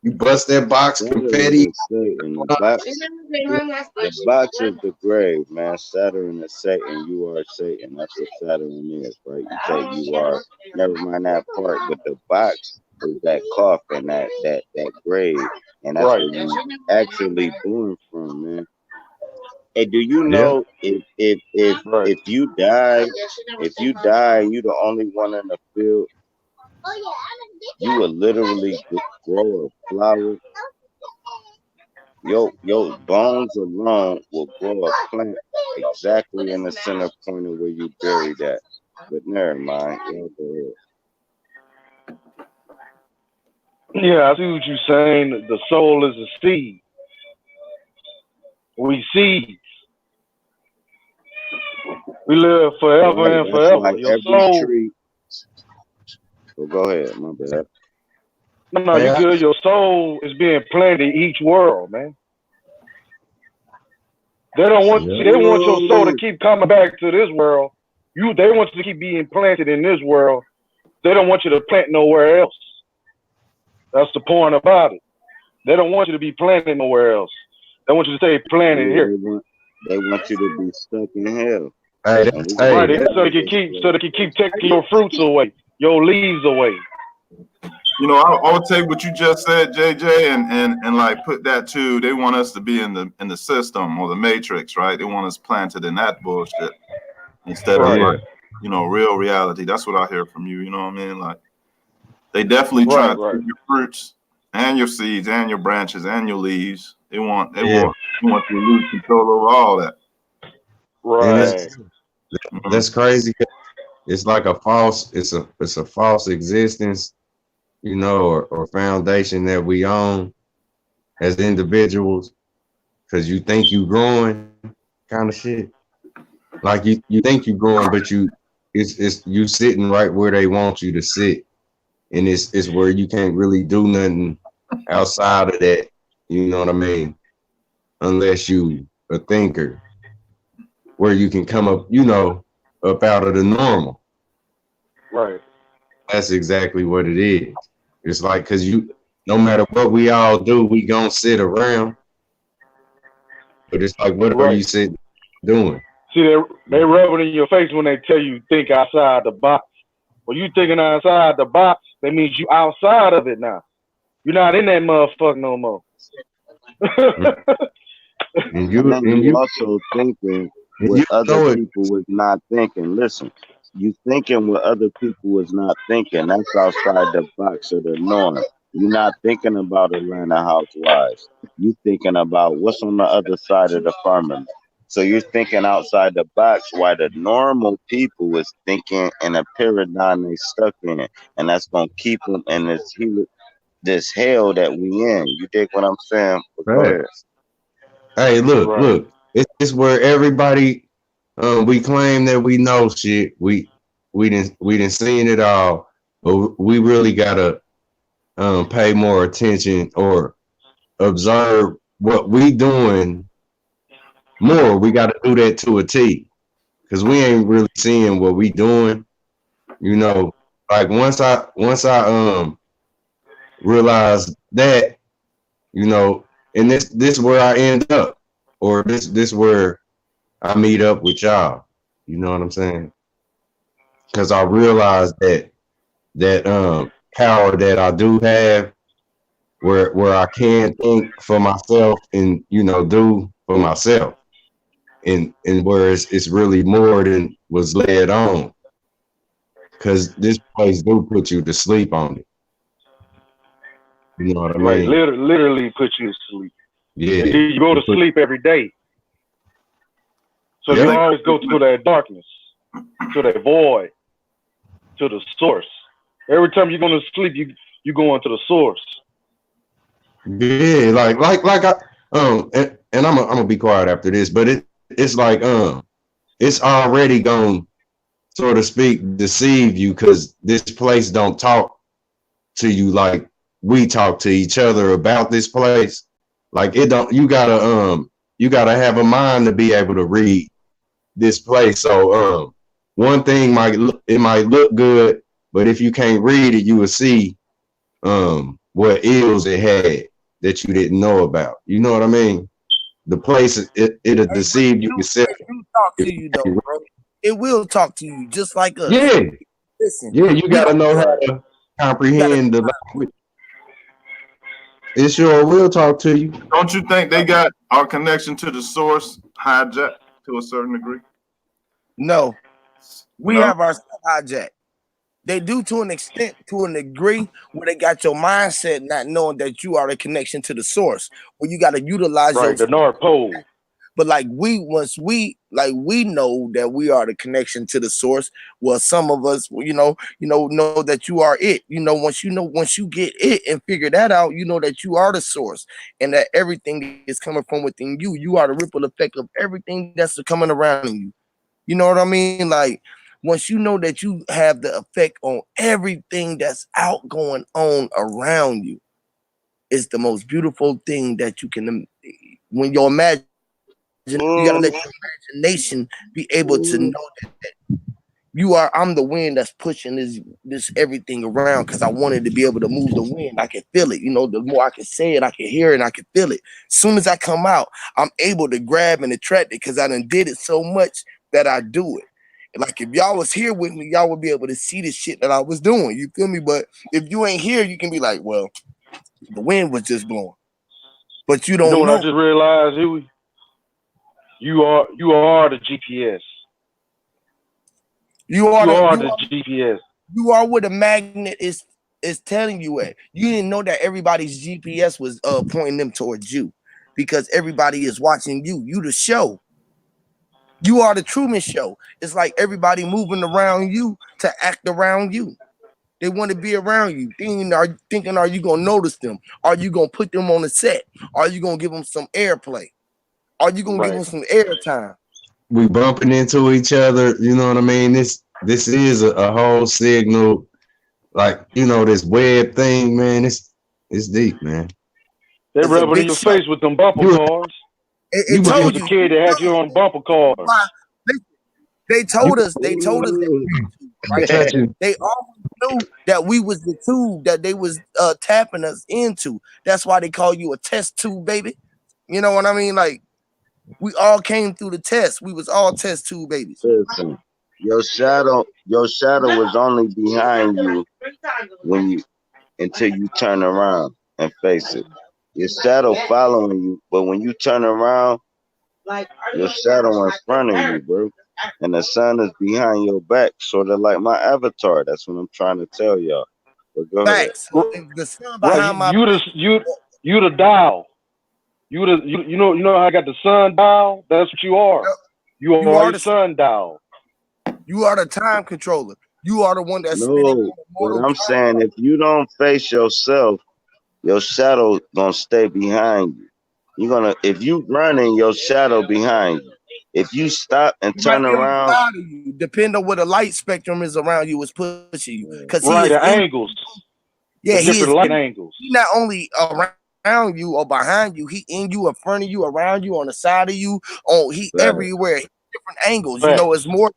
You bust that box, Saturn confetti. is Satan. The box is the grave, man. Saturn is Satan. You are Satan. That's what Saturn is, right? You say you are. Never mind that part, but the box is that coffin, that grave, and that's Right. where you actually born from, man. Hey, do you Yeah. know Right. if you die, and you the only one in the field, you will literally grow a flower. Your bones alone will grow a plant exactly in the center point of where you buried that. But never mind. Y'all go ahead. Yeah, I see what you're saying. The soul is a seed. We seeds. We live forever Right, and that's why forever. Your every soul. tree. Well, go ahead, my bad. No, you good. Your soul is being planted in each world, man. They don't want. Yeah. See, they want your soul to keep coming back to this world. They want you to keep being planted in this world. They don't want you to plant nowhere else. That's the point about it. They don't want you to be planted nowhere else. They want you to stay planted here. They want you to be stuck in hell. Hey, Right, so they can keep taking your fruits away, your leaves away. You know, I would take what you just said, JJ, and like put that too. They want us to be in the system or the matrix, right? They want us planted in that bullshit instead of like, you know, real reality. That's what I hear from you. You know what I mean? Like They definitely try Right, to right. take your fruits and your seeds and your branches and your leaves. They want Yeah, you want to lose control over all that. and Right. Mhm. that's crazy. It's like a false. It's a false existence, you know, or foundation that we own as individuals because you think you growing, kind of shit. Like you think you growing, but it's you sitting right where they want you to sit, and it's where you can't really do nothing outside of that. You know what I mean? Unless you a thinker, where you can come up, you know, up out of the normal. Right. That's exactly what it is. It's like because no matter what we all do, we gonna sit around. But it's like, what are you Right. sitting doing? See, they rub it in your face when they tell you think outside the box. When you thinking outside the box, that means you outside of it now. You're not in that motherfucker no more. And And you then and you you also thinking and what you other know it. people was not thinking. Listen, you thinking what other people was not thinking. That's outside the box of the norm. You're not thinking about Atlanta housewives. You thinking about what's on the other side of the firmament. So you're thinking outside the box while the normal people is thinking in a paradigm they stuck in. And that's going to keep them in this hell that we in. You dig what I'm saying? But go Right. ahead. Hey, Right. look. It's where everybody we claim that we know shit. We didn't seen it all, but we really gotta pay more attention or observe what we doing more. We gotta do that to a T. Cause we ain't really seeing what we doing, you know. Like once I realized that, you know, and this where I end up, or this where I meet up with y'all. You know what I'm saying? Because I realized that power that I do have, where I can think for myself and do for myself, and where it's really more than was led on. Because this place do put you to sleep on it. You know what I Right. mean? Literally put you to sleep. And Yeah. then you go to It put, sleep every day. So But you yep. they always go to that darkness, to that void, to the source. Every time you go to sleep, you go into the source. Yeah. Like I and I'm gonna be quiet after this, but it's like it's already gone, so to speak, deceive you because this place don't talk to you like we talk to each other about this place. Like it don't. You gotta have a mind to be able to read this place. So one thing might look good, but if you can't read it, you will see what ills it had that you didn't know about. You know what I mean? The place it'll Hey, but deceive you yourself it do talk if to you you though, can't bro. It will talk to you just like read. us. Yeah, Listen, yeah, you we gotta don't know how Right. to you gotta comprehend the language. It sure will talk to you. don't you think they got our connection to the source hijacked to a certain degree? know we No. have our stuff hijacked. They do to an extent, to a degree, where they got your mindset not knowing that you are the connection to the source, where you got to utilize your. Right. The North Pole. But like we know that we are the connection to the source. Well, some of us, know that you are it. Once you get it and figure that out, you know that you are the source and that everything is coming from within you. You are the ripple effect of everything that's coming around you. You know what I mean? Like once you know that you have the effect on everything that's out going on around you, it's the most beautiful thing that you can. When your you got to let your imagination be able to know that I'm the wind that's pushing this everything around because I wanted to be able to move the wind. I can feel it. The more I can say it, I can hear it, and I can feel it. As soon as I come out, I'm able to grab and attract it because I done did it so much that I do it. And like if y'all was here with me, y'all would be able to see the shit that I was doing. You feel me? But if you ain't here, you can be like, well, the wind was just blowing. But you You know don't what I know. just realized, Huey? You are the GPS. You are You the are you the are GPS. you are what a magnet is is telling you at. You didn't know that everybody's GPS was pointing them towards you, because everybody is watching you. You the show. You are the Truman Show. It's like everybody moving around you to act around you. They want to be around you, thinking, are you gonna notice them? Are you gonna put them on the set? Are you gonna give them some airplay? Are you gonna give them some airtime? We bumping into each other. You know what I mean? This is a whole signal, like, you know, this web thing, man. It's deep, man. They It's a rub it in big your show. face with them bumper cars. It You told was you. a kid that had you on bumper cars. They told us that right? They always knew that we was the tube that they was tapping us into. That's why they call you a test tube, baby. You know what I mean? Like, we all came through the test. We was all test tube babies. Listen, your shadow was only behind you when you until you turn around and face it. Your shadow following you, but when you turn around, your shadow in front of you, bro. And the sun is behind your back, sort of like my avatar. That's what I'm trying to tell y'all. But go ahead. Facts. The sun behind my You the dial. You know how I got the sun dial? That's what you are. You are the sun dial. You are the time controller. You are the one that's no. But I'm saying, if you don't face yourself, your shadow gonna stay behind you. You're gonna, if you running, your shadow behind you. If you stop and turn around, depend on where the light spectrum is around you, is pushing you. Because the angles. Yeah, he is light angles. He not only around you or behind you, he in you, in front of you, around you, on the side of you, everywhere, different angles. You know, it's more.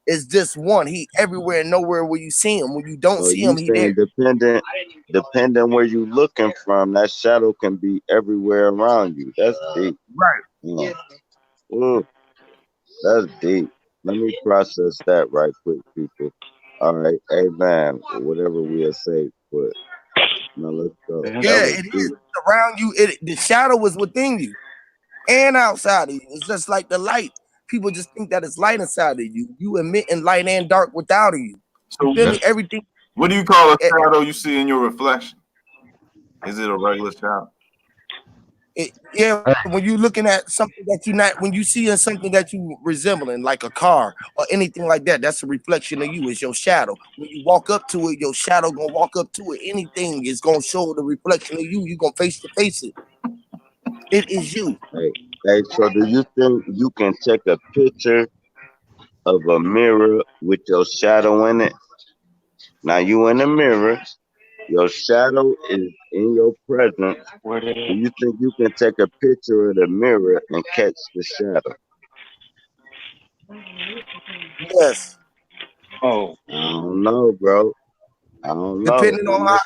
It's just one. He everywhere and nowhere where you see him. When you don't see him, he there. Depending where you looking from, that shadow can be everywhere around you. That's deep. Right. Yeah. Ooh, that's deep. Let me process that right quick, people. All right, amen. Whatever we'll say, but now let's go. Yeah, it is around you. The shadow is within you and outside of you. It's just like the light. People just think that it's light inside of you. You emitting light and dark without you. You feel me? Everything. What do you call a shadow you see in your reflection? Is it a regular shadow? When you're looking at something that you not, when you see something that you resembling, like a car or anything like that, that's a reflection of you. It's your shadow. When you walk up to it, your shadow gonna walk up to it. Anything is gonna show the reflection of you. You gonna face to face it. It is you. Hey, so do you think you can take a picture of a mirror with your shadow in it? Now you in the mirror, your shadow is in your presence. Do you think you can take a picture of the mirror and catch the shadow? Yes. Oh. I don't know, bro. I don't know. Depending on how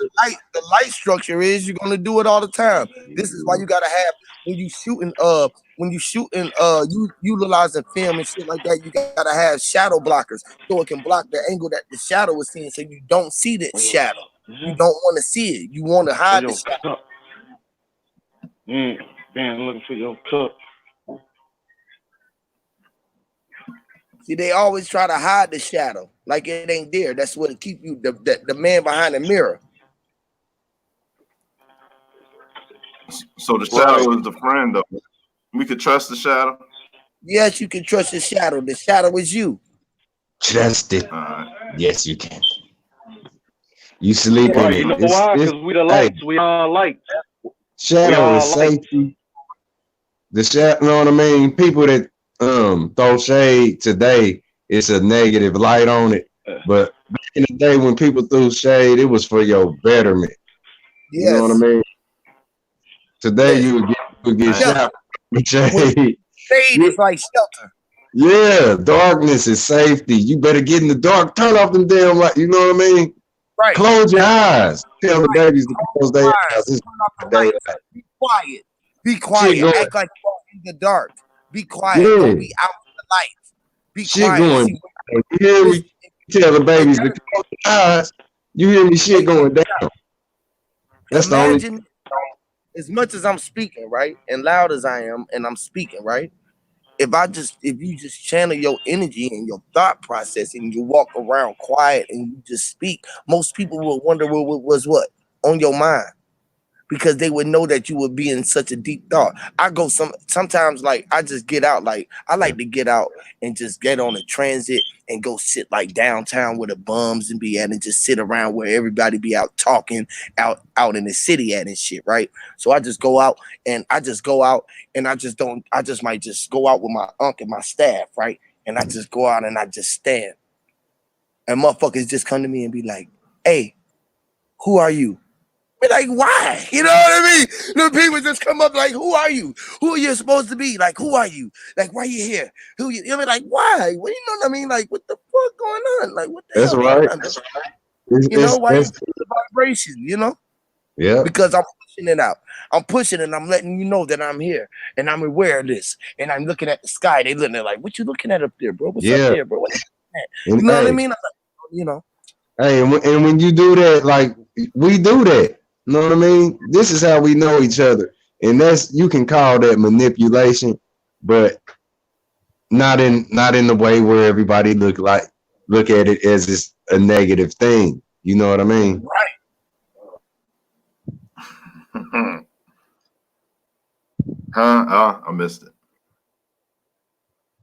the light structure is, you're gonna do it all the time. This is why you gotta have, when you shooting you utilizing film and shit like that, you gotta have shadow blockers so it can block the angle that the shadow is seeing, so you don't see the shadow. You don't want to see it. You want to hide the shadow. Man, looking for your cup. See, they always try to hide the shadow like it ain't there. That's what it keep you, the man behind the mirror. So the shadow is the friend, though. We could trust the shadow. Yes, you can trust the shadow. The shadow is you. Trust it. Yes, you can. You sleep in it. You know why? Because we the lights. We are lights. Shadow is safety. The shadow, you know what I mean? People that throw shade today, it's a negative light on it. But back in the day when people threw shade, it was for your betterment. Yes. You know what I mean? Today you would get shot with shade. Shade is like shelter. Yeah, darkness is safety. You better get in the dark. Turn off them damn light. You know what I mean? Right. Close your eyes. Tell the babies to close their eyes. Be quiet. Be quiet. Act like you're in the dark. Be quiet. Yeah. Don't be out in the light. Be quiet. Going. You hear me? Tell the babies to close their eyes. You hear me? Shit going down. That's Imagine, the only. as much as I'm speaking, right, and loud as I am, and I'm speaking, right, if you just channel your energy and your thought process and you walk around quiet and you just speak, most people will wonder what was what on your mind, because they would know that you would be in such a deep thought. I go sometimes like I just get out, like I like to get out and just get on a transit and go sit like downtown where the bums and be at, and just sit around where everybody be out talking out in the city at and shit, right? So I just go out and I just go out and I just might just go out with my uncle and my staff, right? And I just go out and I just stand. And motherfuckers just come to me and be like, hey, who are you? Be like, why? You know what I mean? The people just come up like, who are you? Who are you supposed to be? Like, who are you? Like, why are you here? Who you? You be like, why? Well, you know what I mean? Like, what the fuck going on? Like, what the That's hell going right. on? You know, why you feel the vibration? You know, yeah. because I'm pushing it out. I'm pushing it. And I'm letting you know that I'm here and I'm aware of this. And I'm looking at the sky. They looking at like, what you looking at up there, bro? What's up there, bro? What's that? You know what I mean? I'm like, you know. Hey, and when you do that, like we do that. You know what I mean? This is how we know each other. And that's, you can call that manipulation, but not in the way where everybody look at it as it's a negative thing. You know what I mean? Right. Huh? I missed it.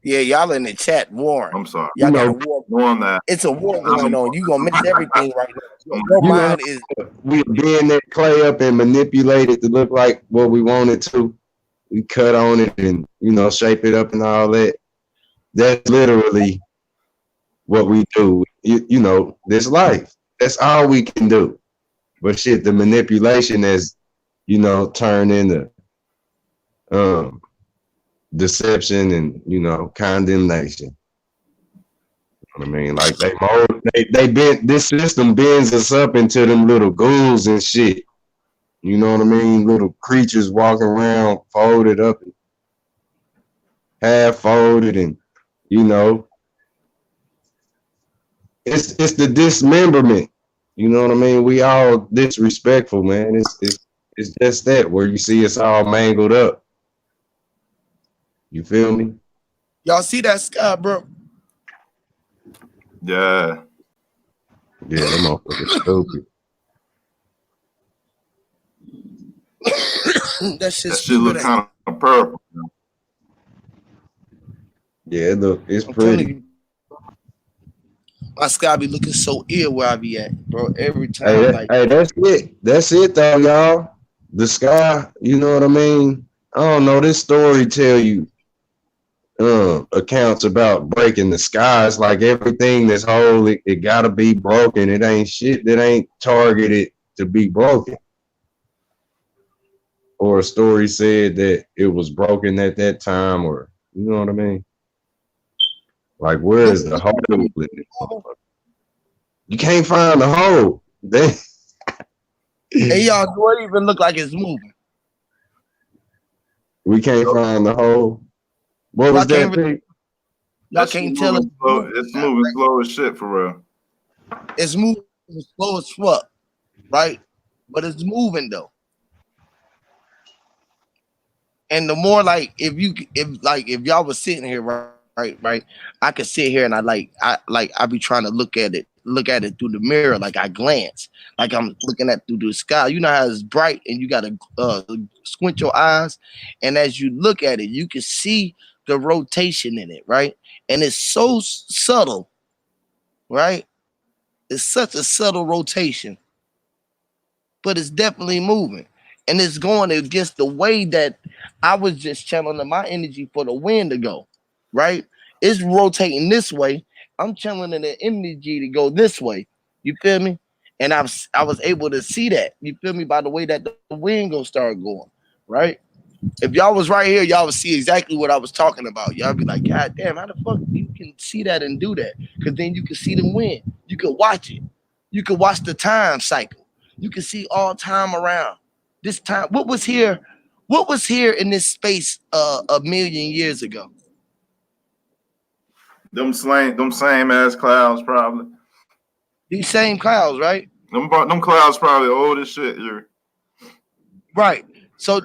Yeah, y'all in the chat warring. I'm sorry. Y'all got a war. On that. It's a war going on. You gonna miss everything right now. Your You mind know, is we bend that clay up and manipulate it to look like what we want it to. We cut on it and, you know, shape it up and all that. That's literally what we do. You know, this life. That's all we can do. But shit, the manipulation is, you know, turned into deception and, you know, condemnation. You know what I mean? Like they bend, this system bends us up into them little ghouls and shit. You know what I mean? Little creatures walking around folded up, and half folded, and you know, it's the dismemberment. You know what I mean? We all disrespectful, man. It's just that, where you see us all mangled up. You feel me? y'all see that sky, bro? Yeah. Yeah, that motherfucker's stupid. That shit look kind of purple. Yeah, it's I'm pretty. you, my sky be looking so ill where I be at, bro. Every time, Hey, that's it. That's it, though, y'all. The sky, you know what I mean? I don't know. This story tell you accounts about breaking the sky. It's like everything that's whole, it gotta be broken. It ain't shit that ain't targeted to be broken. Or a story said that it was broken at that time, or you know what I mean? Like, where is the hole in it? You can't find the hole. Hey, y'all, do it even look like it's moving? We can't find the hole. What was that? Y'all can't tell us. It's moving slow as shit, for real. It's moving slow as fuck, right? But it's moving though. And the more like if y'all was sitting here, right, I could sit here and I be trying to look at it through the mirror, like I glance, like I'm looking at through the sky. You know how it's bright and you gotta squint your eyes, and as you look at it, you can see the rotation in it, right? And it's so subtle, right? It's such a subtle rotation, but it's definitely moving. And it's going against the way that I was just channeling my energy for the wind to go, right? It's rotating this way. I'm channeling the energy to go this way. You feel me? And I was able to see that. You feel me? By the way that the wind gonna start going, right? If y'all was right here, y'all would see exactly what I was talking about. Y'all be like, God damn, how the fuck you can see that and do that? Because then you can see the wind. You can watch it. You can watch the time cycle. You can see all time around. This time, what was here in this space a million years ago? Them same ass clouds, probably. These same clouds, right? Them clouds probably old as shit here. Right. So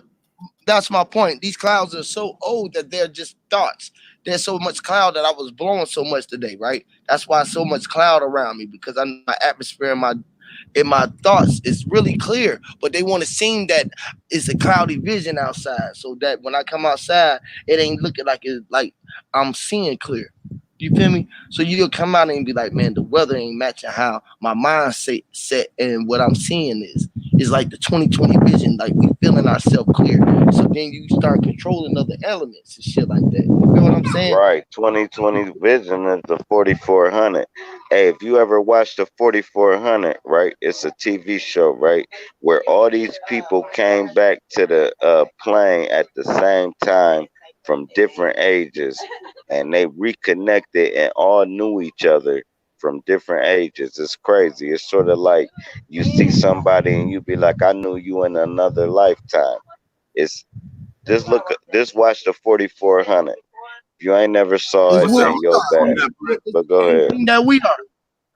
That's my point. These clouds are so old that they're just thoughts. There's so much cloud that I was blowing so much today, right? That's why so much cloud around me because I know my atmosphere and my thoughts is really clear, but they want to seem that it's a cloudy vision outside, so that when I come outside, it ain't looking like it's like I'm seeing clear. You feel me? So you'll come out and be like, man, the weather ain't matching how my mind set and what I'm seeing is like the 2020 vision, like we feeling ourselves clear. So then you start controlling other elements and shit like that. You feel what I'm saying? Right. 2020 vision is the 4400. Hey, if you ever watched the 4400, right? It's a TV show, right? Where all these people came back to the plane at the same time from different ages and they reconnected and all knew each other from different ages. It's crazy. It's sort of like you see somebody and you be like, I knew you in another lifetime. It's just watch the 4400. If you ain't never saw It's it, what What's then we you're are. bad. that, Brett? It's But the go same ahead. thing that we are.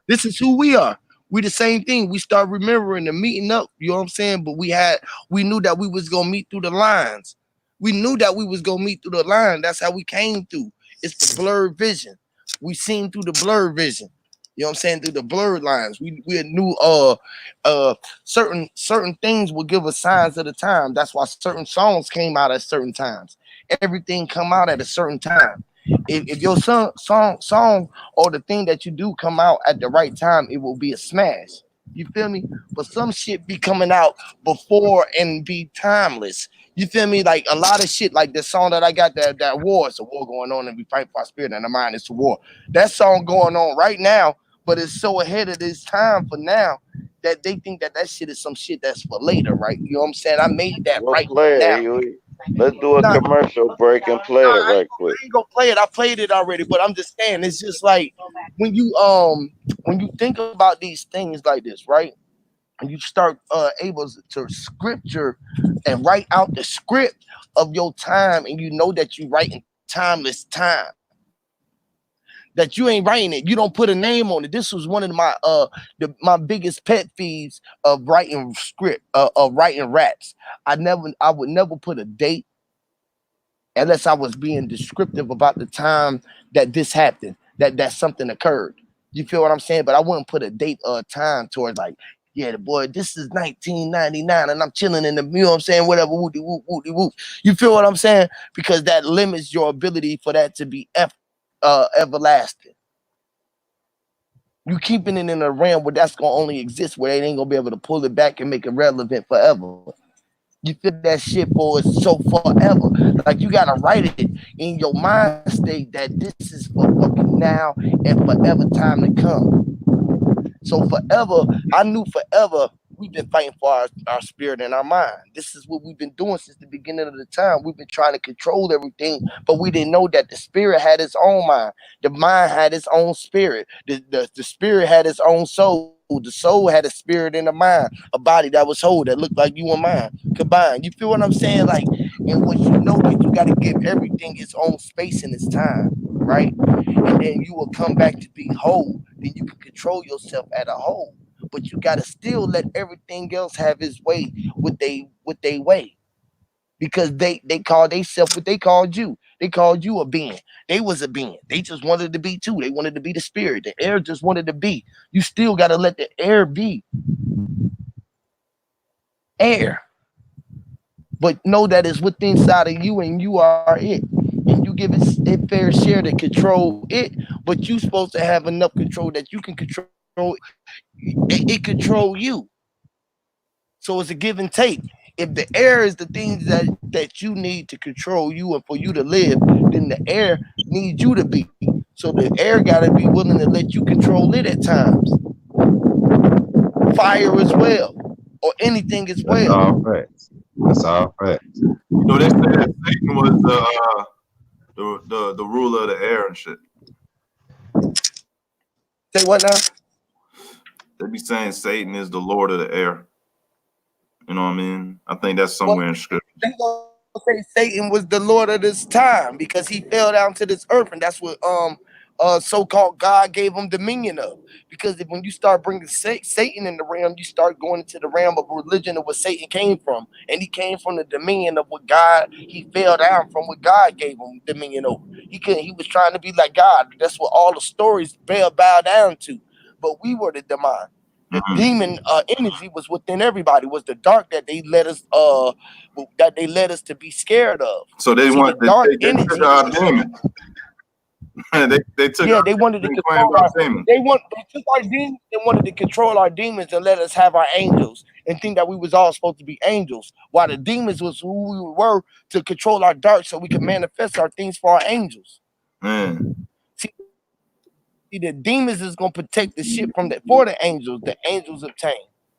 This is who we are. We the same thing. We start remembering the meeting up. You know what I'm saying? But we knew that we was gonna meet through the lines. We knew that we was gonna meet through the line. That's how we came through. It's the blurred vision. We seen through the blurred vision. You know what I'm saying? Through the blurred lines. We knew certain things would give us signs of the time. That's why certain songs came out at certain times. Everything come out at a certain time. If your song or the thing that you do come out at the right time, it will be a smash. You feel me? But some shit be coming out before and be timeless. You feel me? Like a lot of shit, like the song that I got, that war, it's a war going on, and we fight for our spirit and the mind. It's a war. That song going on right now, but it's so ahead of this time for now that they think that that shit is some shit that's for later, right? You know what I'm saying? I made that We'll right play now. it, Huey. Let's do a Nah, commercial break and play nah, it right quick. I ain't gonna play it. I played it already, but I'm just saying it's just like when you think about these things like this, right? And you start able to scripture and write out the script of your time, and you know that you write in timeless time. That you ain't writing it. You don't put a name on it. This was one of my biggest pet peeves of writing script of writing raps. I would never put a date unless I was being descriptive about the time that this happened, that something occurred. You feel what I'm saying? But I wouldn't put a date or a time towards like, yeah, the boy, this is 1999 and I'm chilling in the, you know what I'm saying? Whatever, woody whoop, woody whoop. You feel what I'm saying? Because that limits your ability for that to be everlasting. You keeping it in a realm where that's gonna only exist, where they ain't gonna be able to pull it back and make it relevant forever. You feel that shit for so forever. Like you gotta write it in your mind state that this is for fucking now and forever time to come. So forever, I knew forever we've been fighting for our spirit and our mind. This is what we've been doing since the beginning of the time. We've been trying to control everything, but we didn't know that the spirit had its own mind. The mind had its own spirit. The spirit had its own soul. The soul had a spirit and a mind, a body that was whole, that looked like you and mine combined. You feel what I'm saying? Like, and what you know that you got to give everything its own space and its time, right? And then you will come back to be whole. Then you can control yourself at a whole. But you gotta still let everything else have its way with they way. Because they called themselves what they called you. They called you a being. They was a being. They just wanted to be too. They wanted to be the spirit. The air just wanted to be. You still gotta let the air be air. But know that it's within inside of you and you are it. And you give it fair share to control it, but you supposed to have enough control that you can control it control you. So it's a give and take. If the air is the things that you need to control you and for you to live, then the air needs you to be. So the air gotta be willing to let you control it at times. Fire as well, or anything as That's all well. facts. That's all facts. You know, they say that Satan was the ruler of the air and shit. Say what now? They be saying Satan is the lord of the air. You know what I mean? I think that's Well, somewhere in scripture. they gonna say Satan was the Lord of this time because he fell down to this earth, and that's what so-called God gave them dominion of. Because when you start bringing Satan in the realm, you start going into the realm of religion of what Satan came from, and he came from the dominion of what God. He fell down from what God gave him dominion over. He couldn't. He was trying to be like God. That's what all the stories bow down to. But we were the demon. The Mhm. demon energy was within everybody. Was the dark that they led us to be scared of. So they See, the want dark they energy took is our control. demons. they took Yeah, our they wanted to and claimed control our our. demons. They took our demons. They wanted to control our demons and let us have our angels and think that we was all supposed to be angels, while the demons was who we were to control our dark, so we could manifest our things for our angels. Man. See, the demons is gonna protect the shit from the for the angels. The angels obtain.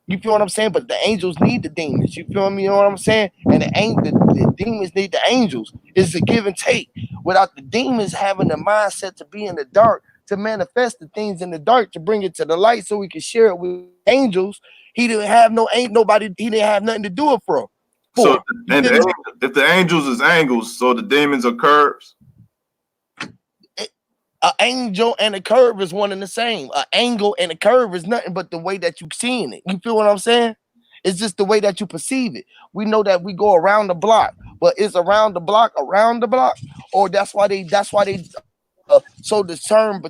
You feel what I'm saying? But the angels need the demons. You feel me? You know what I'm saying? And the demons need the angels. It's a give and take. Without the demons having the mindset to be in the dark, to manifest the things in the dark, to bring it to the light, so we can share it with angels. He didn't have ain't nobody. He didn't have nothing to do it for. So You and feel me? if the angels is angles, so the demons are curves. An angel and a curve is one and the same. An angle and a curve is nothing but the way that you seeing it. You feel what I'm saying? It's just the way that you perceive it. We know that we go around the block, but it's around the block, or that's why they so the term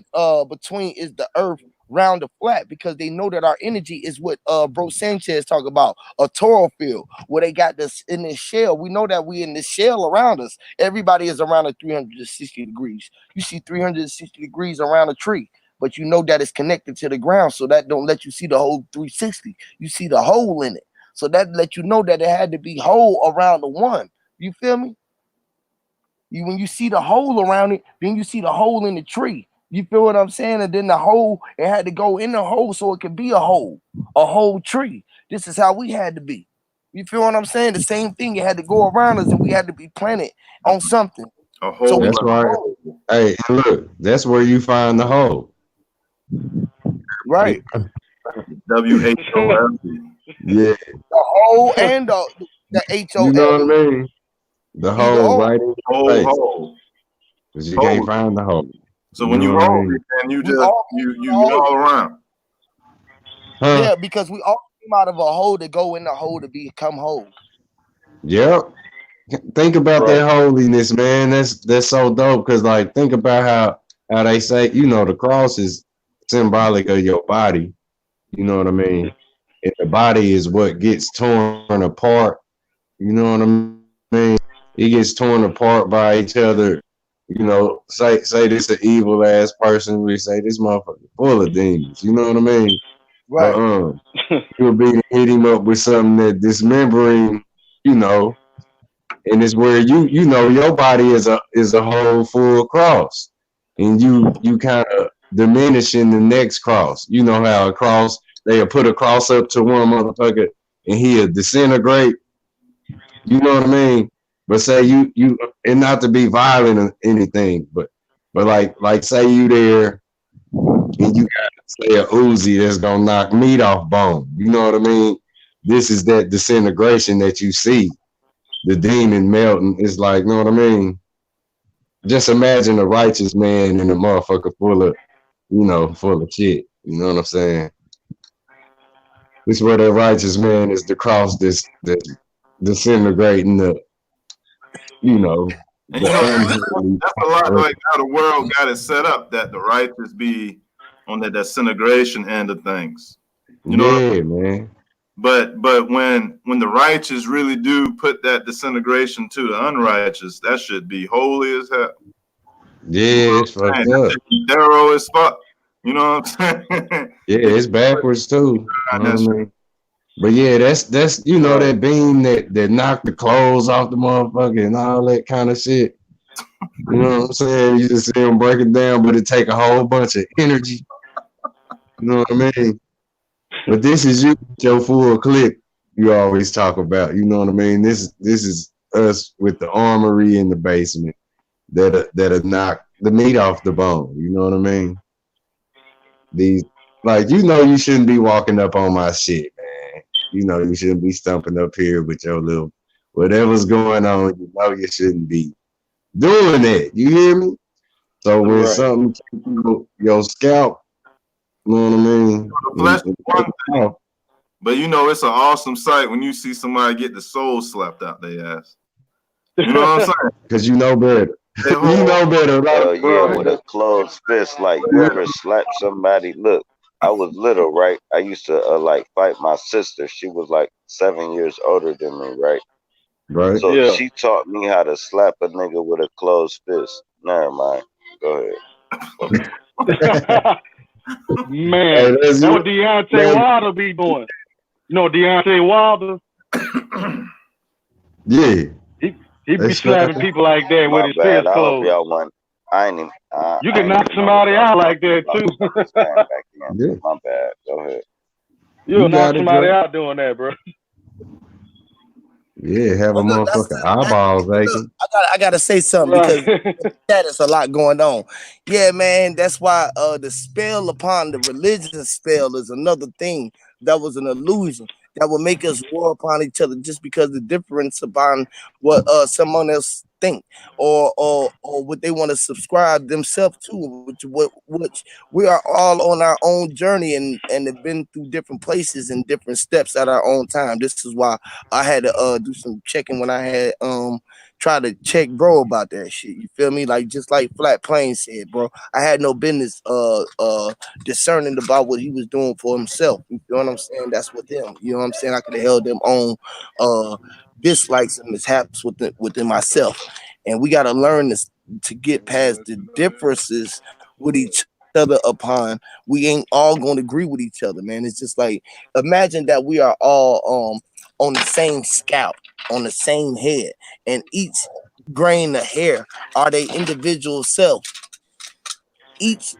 between is the earth round or flat, because they know that our energy is what bro Sanchez talk about, a toro field where they got this in this shell. We know that we in this shell around us. Everybody is around at 360 degrees. You see 360 degrees around a tree, but you know that it's connected to the ground, so that don't let you see the whole 360. You see the hole in it, so that let you know that it had to be whole around the one. You feel me? When you see the hole around it, then you see the hole in the tree. You feel what I'm saying? And then the hole, it had to go in the hole so it could be a whole tree. This is how we had to be. You feel what I'm saying? The same thing. It had to go around us, and we had to be planted on something. A So whole we That's could right. grow. Hey, and look, that's where you find the hole. Right. WHOLD. Yeah, The hole and the you know what I HOLE. mean? The Either hole or. right in your Whole face, hole. because you can't Hole. find the hole. So You when you know what I hold mean? it, then you We just all you all around. Huh? yeah, because we all came out of a hole to go in the hole to become whole. Yep. Think about Right. that holiness, man. That's so dope. Cause like, think about how they say, the cross is symbolic of your body. You know what I mean? And the body is what gets torn apart. You know what I mean? It gets torn apart by each other. Say this an evil ass person. We say this motherfucker full of demons. You know what I mean? But Right. it would be to hit him up with something that dismembering, you know, and it's where your body is a whole full cross, and you kind of diminishing the next cross. You know how a cross, they'll put a cross up to one motherfucker and he'll disintegrate. You know what I mean? But say you and not to be violent or anything, but like say you there and you got say a Uzi that's gonna knock meat off bone. You know what I mean? This is that disintegration that you see, the demon melting. It's like, you know what I mean? Just imagine a righteous man and a motherfucker full of shit. You know what I'm saying? This is where that righteous man is the cross this disintegrating you know, And the unholy. that's a lot like how the world got it set up, that the righteous be on the disintegration end of things. You know what I mean? Yeah, man. But when the righteous really do put that disintegration to the unrighteous, that should be holy as hell. Yeah, it's fucked Man, that up. should be thorough as fuck. You know what I'm saying? Yeah, it's backwards too. You know That's what I mean? But yeah, that's that beam that knocked the clothes off the motherfucker and all that kind of shit. You know what I'm saying? You just see them break it down, but it take a whole bunch of energy. You know what I mean? But this is you with your full clip you always talk about. You know what I mean? This is us with the armory in the basement that'll knock the meat off the bone. You know what I mean? These you shouldn't be walking up on my shit, man. You shouldn't be stumping up here with your little whatever's going on. You shouldn't be doing that. You hear me? So when Right. something take your scalp, you know what I mean? The flesh is one thing, but you know it's an awesome sight when you see somebody get the soul slapped out their ass. You know what I'm saying? Because you know better. They You know better. A lot of Yeah, people with a closed fist. Like you ever slap somebody? Look, I was little, right? I used to like fight my sister. She was like 7 years older than me, right? right. So Yeah. she taught me how to slap a nigga with a closed fist. Never mind. Go ahead. Hey, Man, that's that what you. Deontay Man, Wilder be doing. You know Deontay Wilder? yeah. He They be slap. slapping people like that with My his bad. fist I hope closed. y'all want. I ain't even. You I can ain't knock even know what somebody y'all was out like talking that about. too. I just came back in. Yeah. My bad. Go ahead. You'll You knock got it, somebody Joe. out doing that, bro. Yeah, have a Well, look, that's motherfucker the eyeballs look. aching. I gotta say something because Right. that is a lot going on. Yeah, man. That's why the spell upon the religious spell is another thing that was an illusion that will make us war upon each other just because the difference upon what someone else think or what they want to subscribe themselves to, which we are all on our own journey and have been through different places and different steps at our own time. This is why I had to do some checking when I had try to check bro about that shit. You feel me? Like just like Flat Plane said, bro. I had no business discerning about what he was doing for himself. You feel what I'm saying? That's with him. You know what I'm saying? I could have held them on dislikes and mishaps within myself. And we gotta learn this to get past the differences with each other upon we ain't all gonna agree with each other, man. It's just like imagine that we are all on the same scalp, on the same head, and each grain of hair are they individual self. Each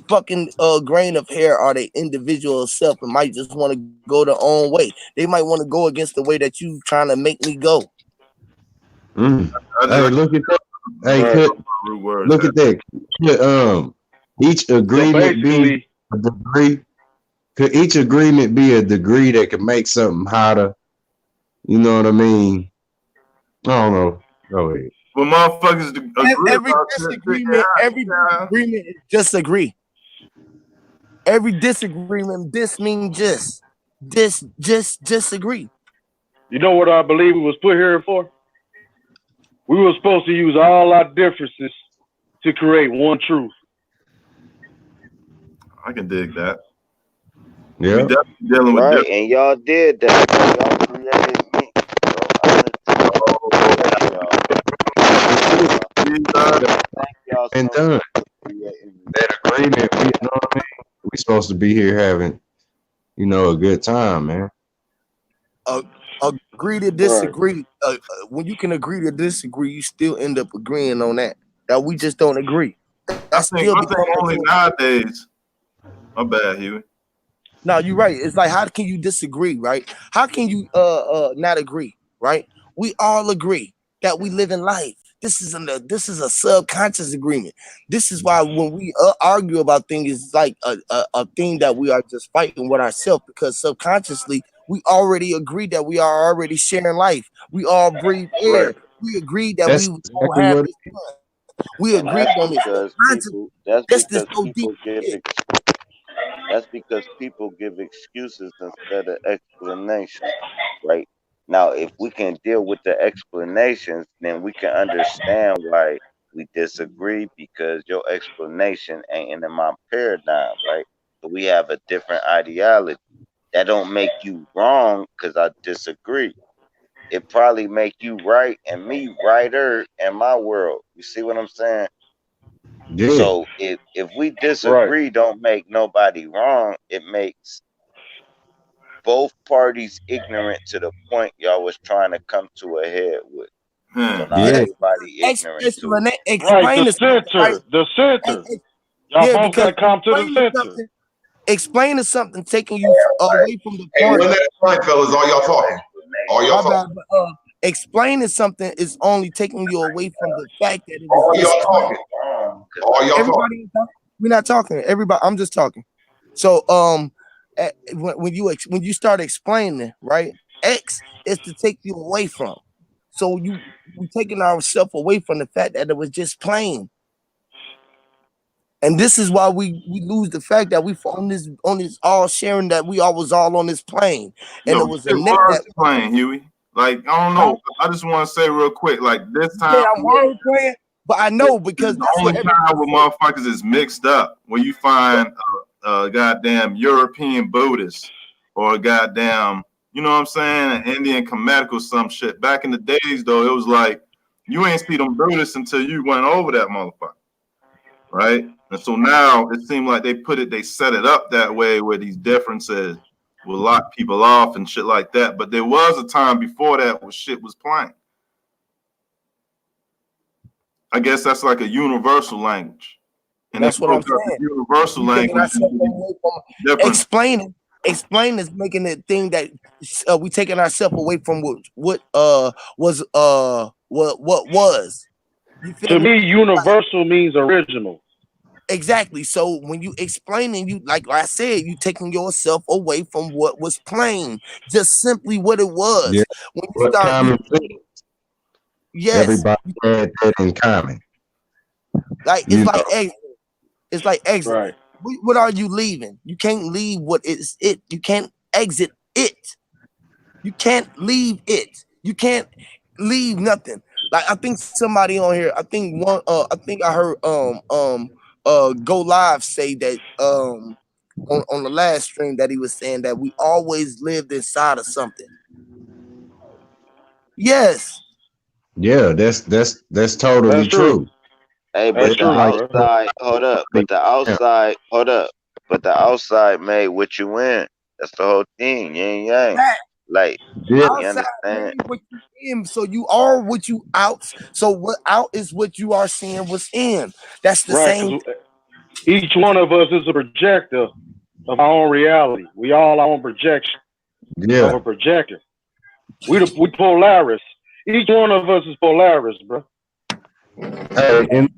fucking grain of hair are they individual self and might just want to go their own way. They might want to go against the way that you trying to make me go. Mm. I just Hey, look at that. Hey, Right. root words. look at that. Could, each So agreement be basically, a degree? Could each agreement be a degree that could make something hotter? You know what I mean? I don't know. Go ahead. But motherfuckers agree Every about disagreement is disagree. Every disagreement, this means just disagree. you know what I believe we was put here for? We were supposed to use all our differences to create one truth. I can dig that. We Yeah. definitely dealing with Right, different. and y'all did that. Y'all created me. Thank y'all And so much done. for creating me. That agreement, we, you know what I mean? We supposed to be here having, a good time, man. Uh, agree to Right. disagree. When you can agree to disagree, you still end up agreeing on that. That we just don't agree. That still I becomes think a only thing. nowadays. My bad, Huey. No, you're right. It's like how can you disagree, right? How can you not agree, right? We all agree that we live in life. This is a subconscious agreement. This is why when we argue about things, it's like a thing that we are just fighting with ourselves because subconsciously we already agree that we are already sharing life. We all breathe Right. air. We agreed that we That's was gonna exactly have what this. We And agreed on this. that's This because so deep people give shit. that's because people give excuses instead of explanations, right? Now, if we can deal with the explanations, then we can understand why we disagree because your explanation ain't in my paradigm, right? So we have a different ideology. That don't make you wrong because I disagree. It probably make you right and me righter in my world. You see what I'm saying? yeah. So if we Right. disagree, don't make nobody wrong. It makes both parties ignorant to the point y'all was trying to come to a head with. So now Hmm. Yeah. everybody ignorant to it. Right. Explain The this, right? center. The center. Y'all Yeah, both because gotta come to the center. explaining something taking you away from the Hey, point. one at a time, fellas. All y'all talking. All y'all My talking. bad, but explaining something is only taking you away from the fact that it was All just y'all plain. talking. All y'all talking. Everybody, we're not talking. Everybody, I'm just talking. So when you start explaining, right? X is to take you away from. So we taking ourselves away from the fact that it was just plain. And this is why we lose the fact that we on this all sharing that we all was all on this plane, and Yo, it shit was a nigga was that playing, Huey. Like, I don't huh? know. I just want to say real quick, like this Yeah, time I'm wrong playing, but I know is because the that's only what everybody time where say. motherfuckers is mixed up, where you find a goddamn European Buddhist or a goddamn, you know what I'm saying, an Indian Kemetic or some shit. Back in the days, though, it was like you ain't see them Buddhists until you went over that motherfucker, right? And so now it seemed like they set it up that way where these differences will lock people off and shit like that. But there was a time before that where shit was plain. I guess that's like a universal language. And they That's what I'm broke up the saying. universal We taking language ourselves into these away from different. explaining. Explain is making it thing that we taking ourselves away from what was. You feel To me? me, universal means original. Exactly. So when you explaining, you like I said, you taking yourself away from what was plain, just simply what it Yeah, was. When you what start, you common sense? yes, Everybody had that in common. like You know, it's like exit. Right. What are you leaving? You can't leave what is it. You can't exit it. You can't leave it. You can't leave nothing. Like I think somebody on here, I think I heard Go Live say that on the last stream that he was saying that we always lived inside of something. Yes. yeah, that's totally That's true. true. Hey, That's but It's the true, like bro. outside, hold up. But the outside, hold up. But the outside made what you in. That's the whole thing. Yin yang. That Like, yeah, you outside understand? made what you in. So you are what you out. So what out is what you are seeing what's in. That's the Right, same. because each one of us is a projector of our own reality. We all our own projection of a yeah. projector. We Polaris. Each one of us is Polaris, bro. Hey, and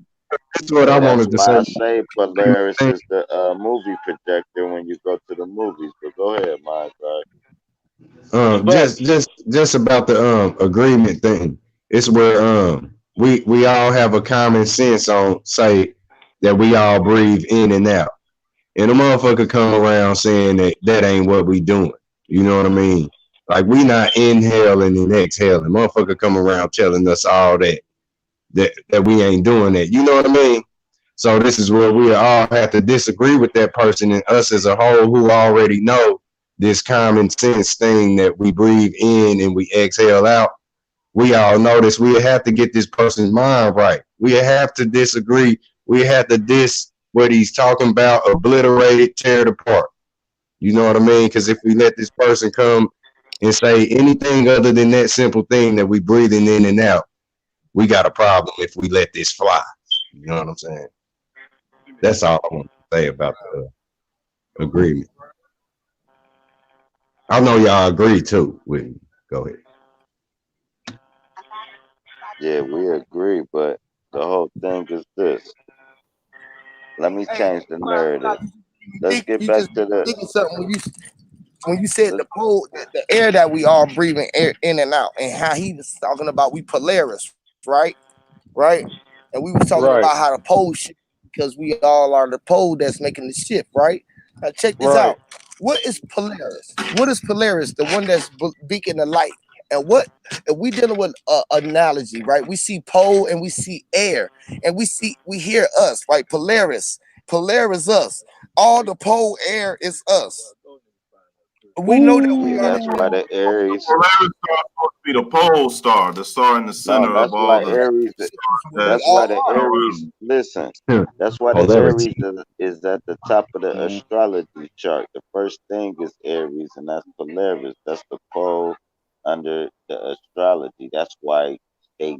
that's what I Yeah, that's wanted to why say. I say Polaris is the movie projector when you go to the movies. But go ahead, my God. Facts. Just about the agreement thing. It's where we all have a common sense on say that we all breathe in and out. And a motherfucker come around saying that that ain't what we doing. You know what I mean? Like we not inhaling and exhaling. Motherfucker come around telling us all that we ain't doing that. You know what I mean? So this is where we all have to disagree with that person and us as a whole who already know this common sense thing that we breathe in and we exhale out. We all know this. We have to get this person's mind right. We have to disagree. We have to dis what he's talking about, obliterate it, tear it apart. You know what I mean? Because if we let this person come and say anything other than that simple thing that we breathing in and out, we got a problem if we let this fly. You know what I'm saying? That's all I want to say about the agreement. I know y'all agree too with me. Go ahead. Yeah, we agree. But the whole thing is this. Let me Hey, change the narrative. Let's get you back just to the. thinking something when you said Let's, the pole, the air that we all breathing air in and out, and how he was talking about we Polaris, right? And we was talking about Right. how the pole shift because we all are the pole that's making the shift, right? Now check this Right. out. What is Polaris? What is Polaris? The one that's beacon the light. And what if we dealing with analogy, right? We see pole and we see air, and we hear us, right? Polaris us. All the pole air is us. We know that we are that's the why Ooh. the Aries. Polaris star is supposed to be the pole star, the star in the No, center of that's all why the Aries. we that That's all why the are. Aries. Listen. That's why the Aries Polarity. is at the top of the Mhm. astrology chart. The first thing is Aries, and that's Polaris. That's the pole under the astrology. That's why they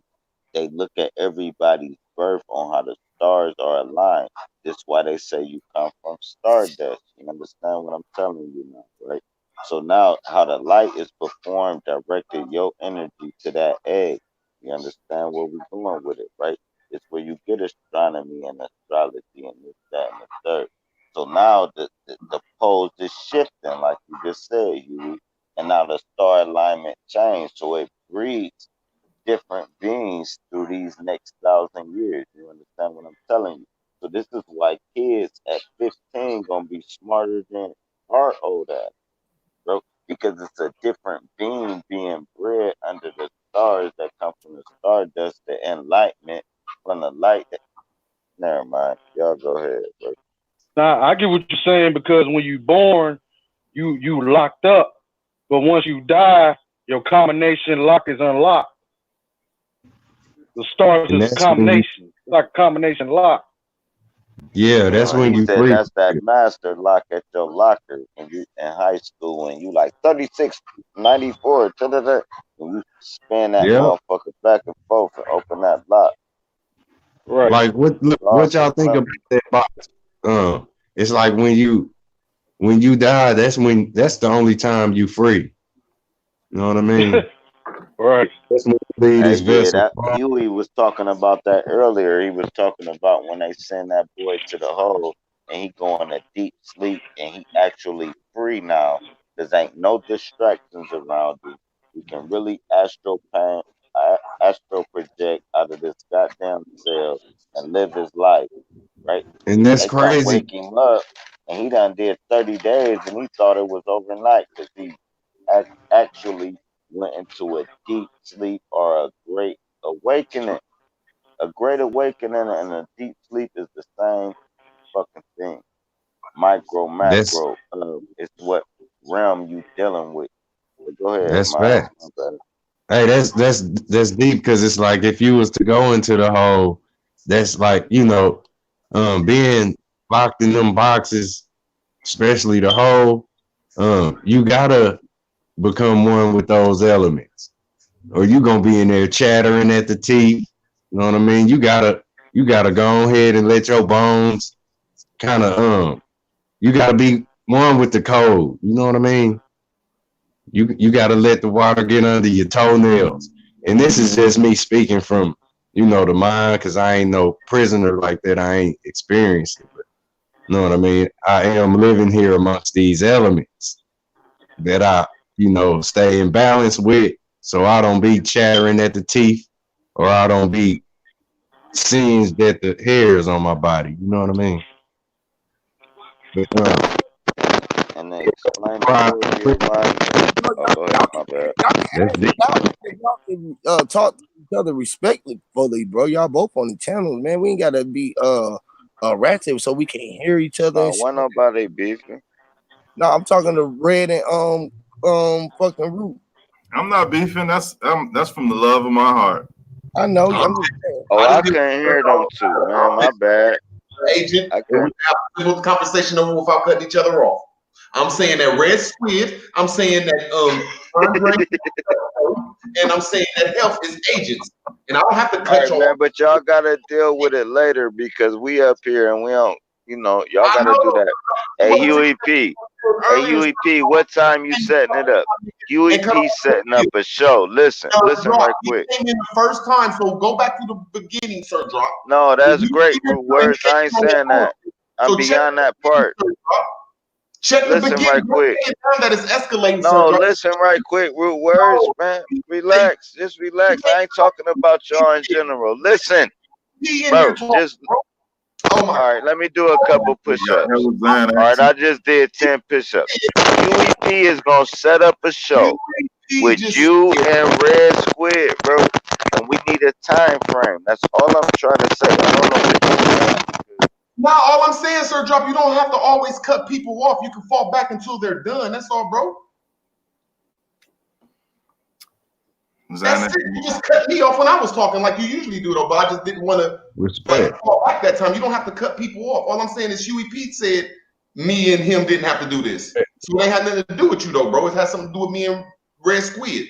they look at everybody's birth on how the stars are aligned. That's why they say you come from stardust. You understand what I'm telling you now, right? So now how the light is performed directed your energy to that egg. You understand where we're going with it, right? It's where you get astronomy and astrology and this, that, and the third. So now the poles is shifting, like you just said, Huey. And now the star alignment changed. So it breeds different beings through these next 1,000 years. You understand what I'm telling you? So this is why kids at 15 gonna be smarter than our old ass, bro. Because it's a different being being bred under the stars that come from the stardust, the enlightenment from the light. Never mind. Y'all go ahead, bro. Now I get what you're saying because when you born, you locked up, but once you die, your combination lock is unlocked. The stars And is a that's when you, combination, like a combination lock. yeah, that's No, when he you said free. that's that master lock at your locker when you in high school and you like 3694, da-da-da, and you spin that Yeah. motherfucker back and forth and open that lock. Right. Like what y'all Awesome, think bro. about that box? It's like when you die, that's the only time you free. You know what I mean? Right. That's when you leave Hey, this yeah, vessel. that Huey was talking about that earlier. He was talking about when they send that boy to the hole and he going to deep sleep and he actually free now. There's ain't no distractions around you. You can really astro project out of this goddamn cell and live his life, right? And that's They come crazy. wake him up and he done did 30 days and he thought it was overnight because he actually went into a deep sleep or a great awakening. A great awakening and a deep sleep is the same fucking thing. Micro, That's macro, it's what realm you dealing with. But go ahead, that's Miles. fact. Hey, that's deep because it's like if you was to go into the hole, that's like, being locked in them boxes, especially the hole, you gotta become one with those elements. Or you gonna be in there chattering at the teeth. You know what I mean? You gotta go ahead and let your bones kind of you gotta be one with the code. You know what I mean? You got to let the water get under your toenails. And this is just me speaking from, the mind, because I ain't no prisoner like that. I ain't experienced it. But you know what I mean? I am living here amongst these elements that I, stay in balance with, so I don't be chattering at the teeth or I don't be singed at the hairs on my body. You know what I mean? But And then explain it to you, Miles. No, Oh, go ahead, my bad. that's deep. y'all can talk to each other respectfully, bro. Y'all both on the channels, man. We ain't gotta be ratchet so we can hear each other and shit. Why nobody beefing? No, I'm talking to Red and fucking Root. I'm not beefing. That's from the love of my heart. I know. I'm just saying. Oh, I just need couldn't hear them too, man. My bad. agent, I and we couldn't. have the conversation over without cutting each other off. I'm saying that Red Squid, I'm saying that Andre, and I'm saying that Health is agents. And I don't have to All cut right, you man, off. but y'all gotta deal with it later because we up here and we don't, y'all I gotta do know that. Hey, Huey P. Hey, earlier Huey P, what time you setting it up? Huey and cut P setting up a show. Listen right you quick. came in the first time, so go back to the beginning, Sir Drop. No, that's You great, did Root Words. I ain't saying that. I'm So check beyond the that beginning, part. Sir Drop. Check the Listen beginning. right quick. That is escalating, Sir No, Drop. listen right quick, Root Words, man. Relax. Just relax. I ain't talking about y'all in general. Listen, He in bro, here talking, just bro. Oh my all right, let me do a couple push-ups. Hella Zion All right, accent. I just did 10 push-ups. UEP is gonna set up a show He with just you and Red Squid, bro. And we need a time frame. That's all I'm trying to say. I don't know what you're saying. now all I'm saying, Sir Drop, you don't have to always cut people off. You can fall back until they're done. That's all, bro. Zion That's it. You just cut me off when I was talking like you usually do, though. But I just didn't want to Respect. fall back that time. You don't have to cut people off. All I'm saying is Huey Pete said me and him didn't have to do this. So it ain't had nothing to do with you, though, bro. It has something to do with me and Red Squid.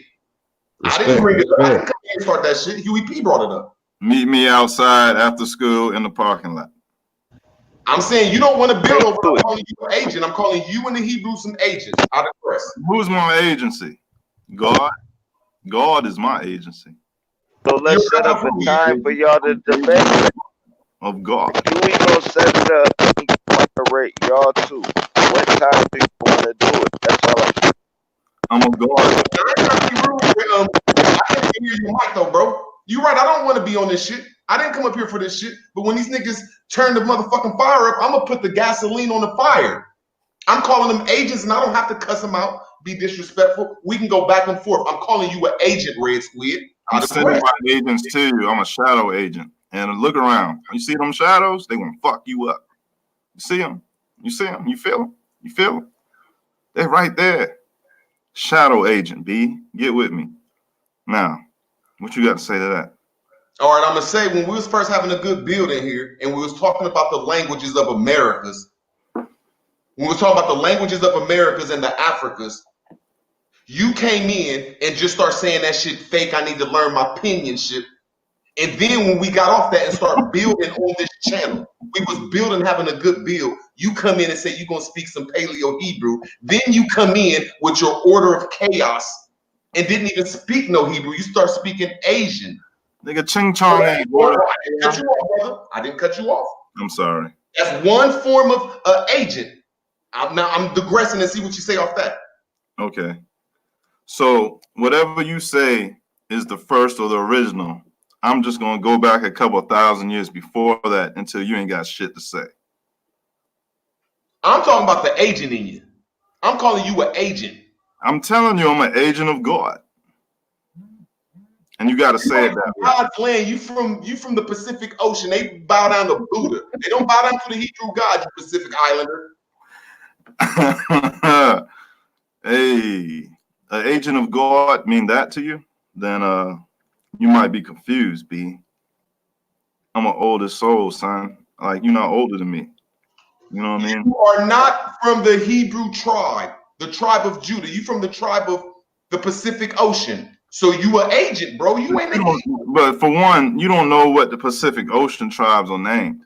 I didn't bring it up. I didn't come here and start that shit. Huey P brought it up. Meet me outside after school in the parking lot. I'm saying you don't want to build over. I'm calling you an agent. I'm calling you and the Hebrews some agents out of press. Who's my agency? God. God is my agency. So let's set up a time for y'all to debate. Of God. We gonna set it up and moderate y'all too. What time do you want to do it? That's all I'm a God. I can't hear your mic though, bro. You right. I don't want to be on this shit. I didn't come up here for this shit. But when these niggas turn the motherfucking fire up, I'm gonna put the gasoline on the fire. I'm calling them agents, and I don't have to cuss them out, be disrespectful. We can go back and forth. I'm calling you an agent, Red Squid. I'm sending my agents to you. I'm a shadow agent. And look around. You see them shadows? They gonna fuck you up. You see them? You see them? You feel them? You feel them? They're right there. Shadow agent, B. Get with me. Now, what you got to say to that? All right, I'm gonna say when we was first having a good build in here, and we was talking about the languages of Americas. When we were talking about the languages of Americas and the Africas, you came in and just start saying that shit fake. I need to learn my penmanship. And then when we got off that and start building on this channel, we was building, having a good build. You come in and say you're gonna speak some Paleo Hebrew. Then you come in with your order of chaos and didn't even speak no Hebrew. You start speaking Asian. Nigga, ching chong ain't I didn't cut you off, brother. I didn't cut you off. I'm sorry. That's one form of agent. I'm digressing and see what you say off that. Okay. So whatever you say is the first or the original. I'm just gonna go back a couple 1,000 years before that until you ain't got shit to say. I'm talking about the agent in you. I'm calling you an agent. I'm telling you, I'm an agent of God. And you got to say it that way. God's land. You from the Pacific Ocean. They bow down to Buddha. They don't bow down to the Hebrew God, you Pacific Islander. Hey, an agent of God mean that to you? Then you might be confused, B. I'm an older soul, son. Like, you're not older than me. You know what I mean? You are not from the Hebrew tribe, the tribe of Judah. You from the tribe of the Pacific Ocean. So you an agent, bro. You ain't But for one, you don't know what the Pacific Ocean tribes are named,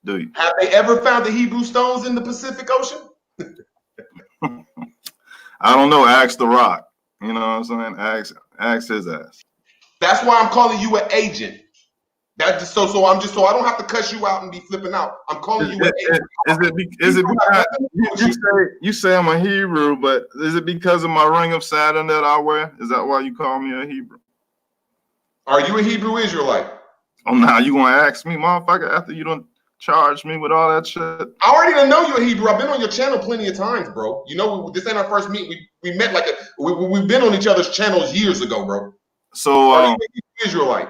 do you? Have they ever found the Hebrew stones in the Pacific Ocean? I don't know. Ask the Rock. You know what I'm saying? Ask his ass. That's why I'm calling you an agent. That just so I don't have to cuss you out and be flipping out. I'm calling you an agent. Is it because you say I'm a Hebrew, but is it because of my ring of Saturn that I wear? Is that why you call me a Hebrew? Are you a Hebrew Israelite? Oh, now you gonna ask me, motherfucker, after you don't charge me with all that shit? I already done know you're a Hebrew. I've been on your channel plenty of times, bro. You know, this ain't our first meet. We met like we've been on each other's channels years ago, bro. So are you a Hebrew Israelite?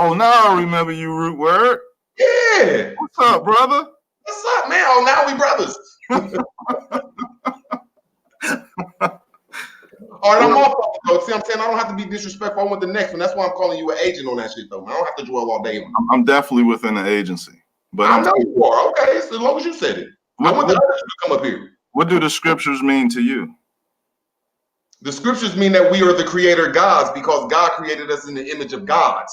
Oh, now I remember you, Root Word. Yeah. What's up, brother? What's up, man? Oh, now we brothers. All right, I'm off though. See what I'm saying? I don't have to be disrespectful. I want the next one. That's why I'm calling you an agent on that shit, though. I don't have to dwell all day on it. I'm definitely within the agency. But I know you are. Okay, so as long as you said it. I want the others to come up here. What do the scriptures mean to you? The scriptures mean that we are the creator gods because God created us in the image of gods.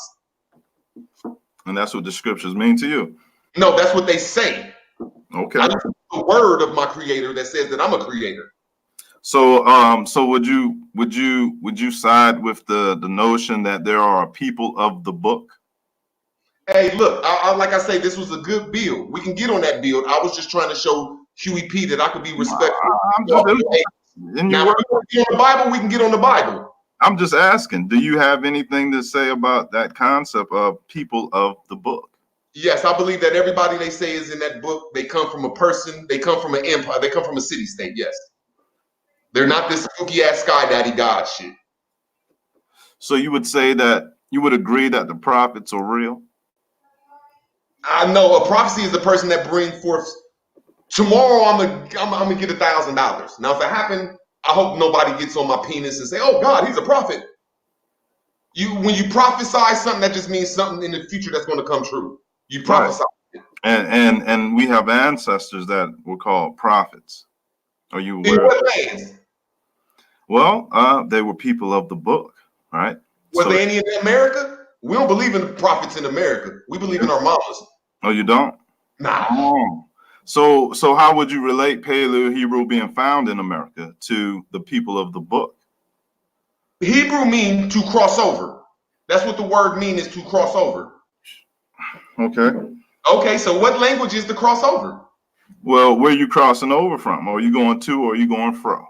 And that's what the scriptures mean to you? No, that's what they say. Okay. I know the word of my creator that says that I'm a creator. So so would you side with the notion that there are people of the book? Hey, look, like I say, this was a good build. We can get on that build. I was just trying to show Huey P that I could be respectful. Now, if we can get on the Bible, we can get on the Bible. I'm just asking, do you have anything to say about that concept of people of the book? Yes, I believe that everybody they say is in that book, they come from a person, they come from an empire, they come from a city-state, yes. They're not this spooky ass sky daddy God shit. So you would say that you would agree that the prophets are real? I know a prophecy is the person that brings forth. Tomorrow I'm gonna get $1,000. Now, if it happened, I hope nobody gets on my penis and say, "Oh God, he's a prophet." When you prophesy something, that just means something in the future that's going to come true. You prophesy. Right. And we have ancestors that were called prophets. Are you aware? In what lands? Well, they were people of the book, right? Was there any in America? We don't believe in the prophets in America. We believe in our mamas. Oh, you don't? Nah. Oh. So how would you relate Paleo Hebrew being found in America to the people of the book? Hebrew means to cross over. That's what the word means, is to cross over. Okay. Okay, so what language is the crossover? Well, where are you crossing over from? Are you going to or are you going fro?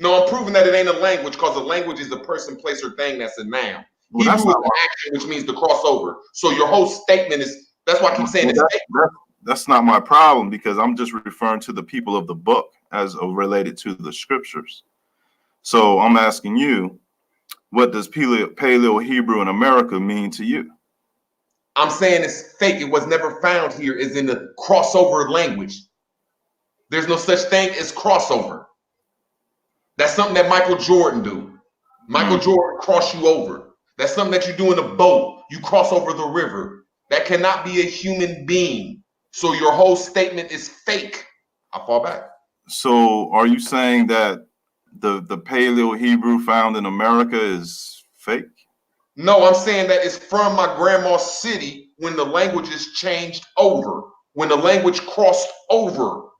No, I'm proving that it ain't a language, because a language is a person, place, or thing that's a noun. Well, that's Hebrew is not the action, which means the crossover. So your whole statement is, that's why I keep saying it's fake. That's not my problem, because I'm just referring to the people of the book as related to the scriptures. So I'm asking you, what does Paleo Hebrew in America mean to you? I'm saying it's fake. It was never found here. Is in the crossover language. There's no such thing as crossover. That's something that Michael Jordan do. Michael Jordan cross you over. That's something that you do in a boat. You cross over the river. That cannot be a human being. So your whole statement is fake. I fall back. So are you saying that the Paleo Hebrew found in America is fake? No, I'm saying that it's from my grandma's city when the languages changed over, when the language crossed over.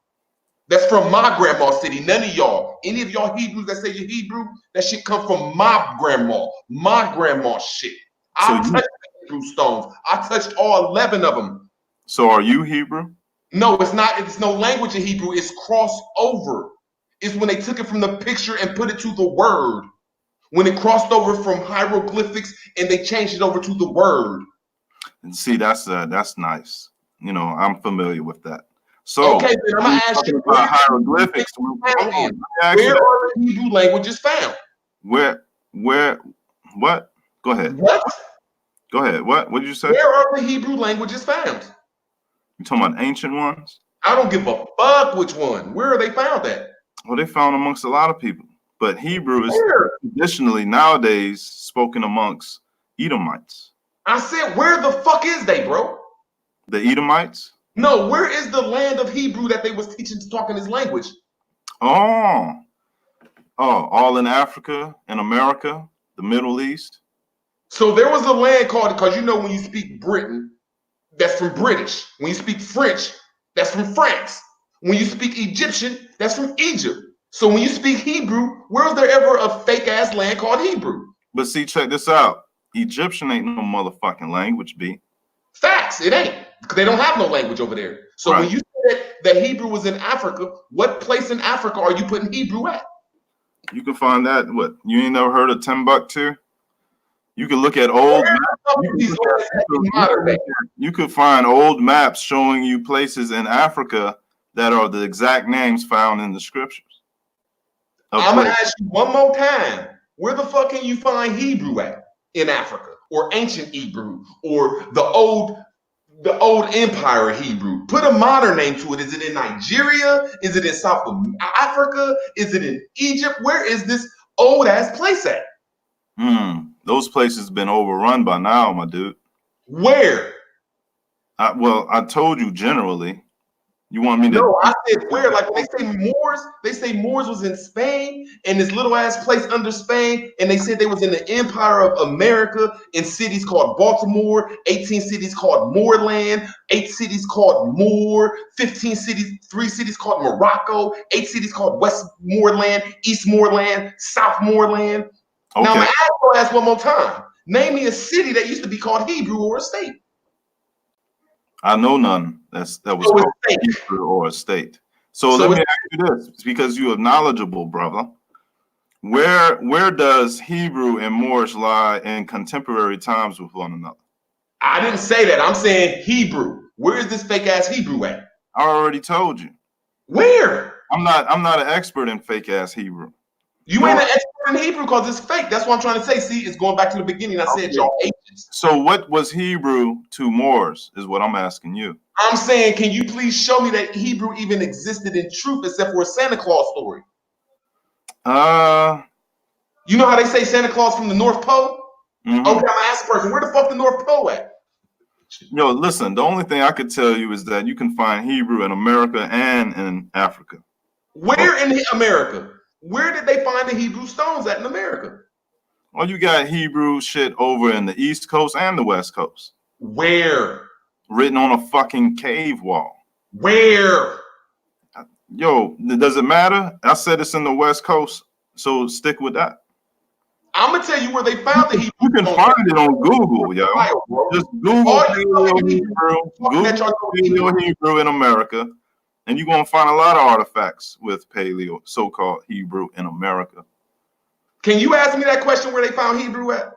That's from my grandma's city. None of y'all, any of y'all Hebrews that say you're Hebrew, that shit come from my grandma's shit. I touched the Hebrew stones. I touched all 11 of them. So are you Hebrew? No, it's not. It's no language in Hebrew. It's crossed over. It's when they took it from the picture and put it to the word. When it crossed over from hieroglyphics and they changed it over to the word. And see, that's nice. You know, I'm familiar with that. So okay, then I'm gonna ask you about hieroglyphics. Where are the Hebrew languages found? Where? What? Go ahead. What? Go ahead. What did you say? Where are the Hebrew languages found? You talking about ancient ones? I don't give a fuck which one. Where are they found at? Well, they found amongst a lot of people. But Hebrew is traditionally nowadays spoken amongst Edomites. I said, where the fuck is they, bro? The Edomites? No, where is the land of Hebrew that they was teaching to talk in this language? Oh, all in Africa, in America, the Middle East. So there was a land called, because you know when you speak Britain, that's from British. When you speak French, that's from France. When you speak Egyptian, that's from Egypt. So when you speak Hebrew, where was there ever a fake ass land called Hebrew? But see, check this out. Egyptian ain't no motherfucking language, B. Facts, it ain't. Because they don't have no language over there. So when you said that Hebrew was in Africa, what place in Africa are you putting Hebrew at? You can find that. What? You ain't never heard of Timbuktu? You can look at old maps. You could find old maps showing you places in Africa that are the exact names found in the scriptures. I'm gonna ask you one more time. Where the fuck can you find Hebrew at in Africa, or ancient Hebrew, or the old empire Hebrew? Put a modern name to it. Is it in Nigeria? Is it in South Africa? Is it in Egypt? Where is this old ass place at? Those places been overrun by now, my dude. Where? Well, I told you generally. You want me to? No, I said where. Like when they say Moors was in Spain, and this little ass place under Spain, and they said they was in the Empire of America in cities called Baltimore, 18 cities called Moorland, 8 cities called Moor, 15 cities, 3 cities called Morocco, 8 cities called Westmoreland, Eastmoreland, Southmoreland. Okay. Now I'm gonna ask one more time. Name me a city that used to be called Hebrew or a state. I know none that was called Hebrew or a state. So let me ask you this, because you are knowledgeable, brother. Where does Hebrew and Moorish lie in contemporary times with one another? I didn't say that. I'm saying Hebrew. Where is this fake ass Hebrew at? I already told you. Where? I'm not an expert in fake ass Hebrew. You ain't an expert in Hebrew because it's fake. That's what I'm trying to say. See, it's going back to the beginning. I said y'all agents. So what was Hebrew to Moors is what I'm asking you. I'm saying, can you please show me that Hebrew even existed in truth except for a Santa Claus story? You know how they say Santa Claus from the North Pole? Okay, I'm gonna ask a person, where the fuck the North Pole at? Yo, listen, the only thing I could tell you is that you can find Hebrew in America and in Africa. Where in America? Where did they find the Hebrew stones at in America? Well, you got Hebrew shit over in the East Coast and the West Coast. Where? Written on a fucking cave wall. Where? Yo, does it matter? I said it's in the West Coast, so stick with that. I'm gonna tell you where they found the Hebrew. You can find it on Google, yo. Just Google Paleo Hebrew in America, and you're gonna find a lot of artifacts with Paleo, so-called Hebrew in America. Can you ask me that question where they found Hebrew at?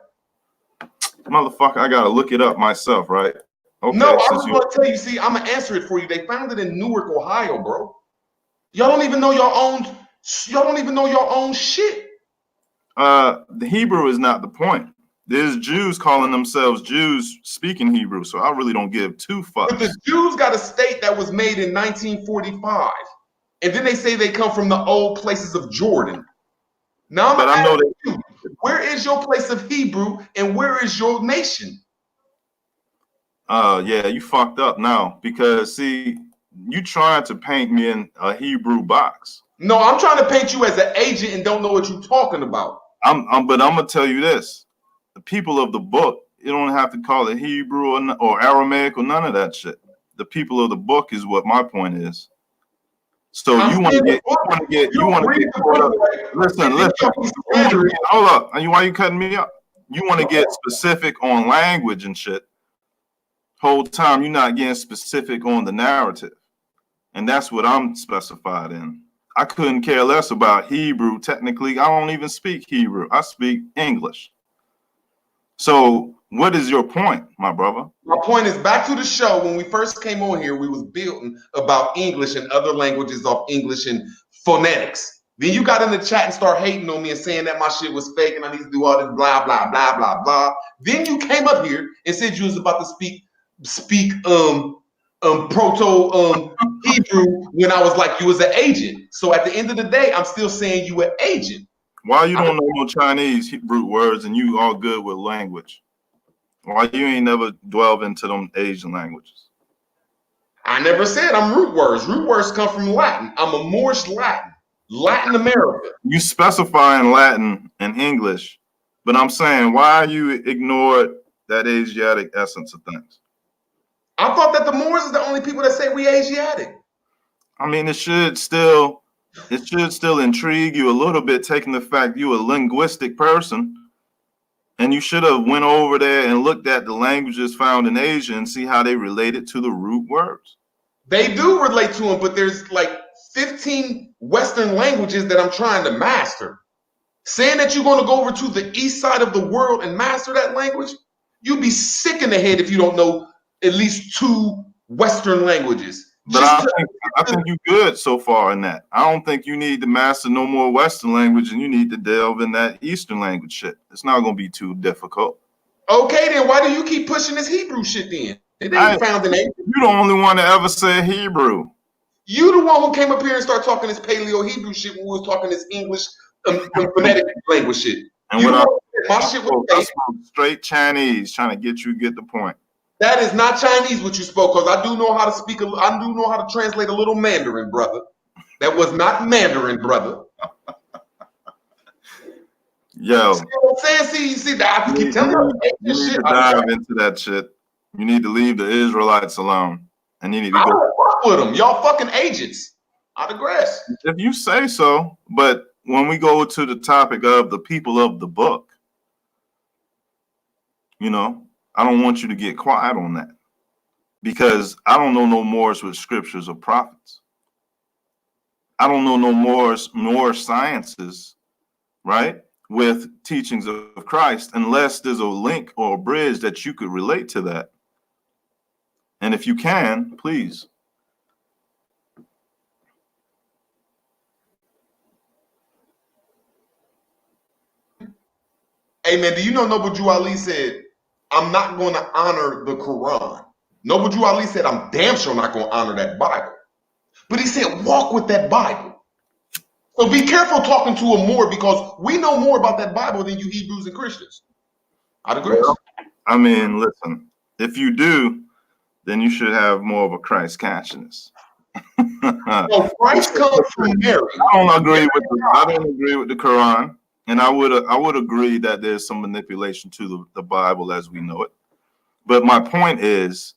Motherfucker, I gotta look it up myself, right? Okay, No, I'm since just you gonna tell you. See, I'm gonna answer it for you. They found it in Newark, Ohio, bro. Y'all don't even know your own. Y'all don't even know your own shit. the Hebrew is not the point. There's Jews calling themselves Jews speaking Hebrew, so I really don't give two But the fucks. Jews got a state that was made in 1945, and then they say they come from the old places of Jordan. Now I'm But gonna I know ask that you, where is your place of Hebrew, and where is your nation? yeah, you fucked up now because see, you trying to paint me in a Hebrew box. No, I'm trying to paint you as an agent and don't know what you're talking about. But I'm gonna tell you this: the people of the book, you don't have to call it Hebrew or Aramaic or none of that shit. The people of the book is what my point is. So I'm you want saying to the book. You you don't want to read get the caught up. book, right? Listen, And then listen. you'll be slandering. Hold up. Why you cutting me up? You want to get specific on language and shit. Whole time you're not getting specific on the narrative, and that's what I'm specified in. I couldn't care less about Hebrew. Technically, I don't even speak Hebrew. I speak English. So, what is your point, my brother? My point is back to the show. When we first came on here, we was building about English and other languages off English and phonetics. Then you got in the chat and start hating on me and saying that my shit was fake and I need to do all this blah blah blah blah blah. Then you came up here and said you was about to speak proto Hebrew when I was like you was an agent. So at the end of the day, I'm still saying you an agent. Why you don't know no Chinese root words and you all good with language? Why you ain't never delve into them Asian languages? I never said I'm root words. Root words come from Latin. I'm a Moorish Latin. Latin America. You specify in Latin and English, but I'm saying why you ignored that Asiatic essence of things? I thought that the Moors is the only people that say we Asiatic. I mean, it should still intrigue you a little bit, taking the fact you're a linguistic person, and you should have went over there and looked at the languages found in Asia and see how they related to the root words. They do relate to them, but there's like 15 Western languages that I'm trying to master. Saying that you're going to go over to the east side of the world and master that language, you'd be sick in the head if you don't know at least 2 Western languages. But I think you're good so far in that. I don't think you need to master no more Western language, and you need to delve in that Eastern language shit. It's not going to be too difficult. Okay, then why do you keep pushing this Hebrew shit then? It ain't found in Asia. You're the only one to ever say Hebrew. You the one who came up here and started talking this Paleo Hebrew shit when we was talking this English phonetic language shit. And you what my shit was I spoke straight Chinese, trying to get the point. That is not Chinese what you spoke, because I do know how to speak. I do know how to translate a little Mandarin, brother. That was not Mandarin, brother. Yo, see what I'm saying? See that I keep telling you. You need to dive into that shit. You need to leave the Israelites alone, and you need to I go. don't fuck with them. Y'all fucking agents. I digress. If you say so, but when we go to the topic of the people of the book, you know, I don't want you to get quiet on that, because I don't know no Moors with scriptures or prophets. I don't know no more sciences, right, with teachings of Christ, unless there's a link or a bridge that you could relate to that. And if you can, please. Hey man, do you know Noble Drew Ali said, I'm not going to honor the Quran. Noble Drew Ali said, I'm damn sure not going to honor that Bible. But he said, walk with that Bible. So be careful talking to him more, because we know more about that Bible than you Hebrews and Christians. I'd agree. Well, I mean, listen, if you do, then you should have more of a Christ consciousness. Well, Christ comes from Mary. I don't agree with the Quran, and I would agree that there's some manipulation to the Bible as we know it. But my point is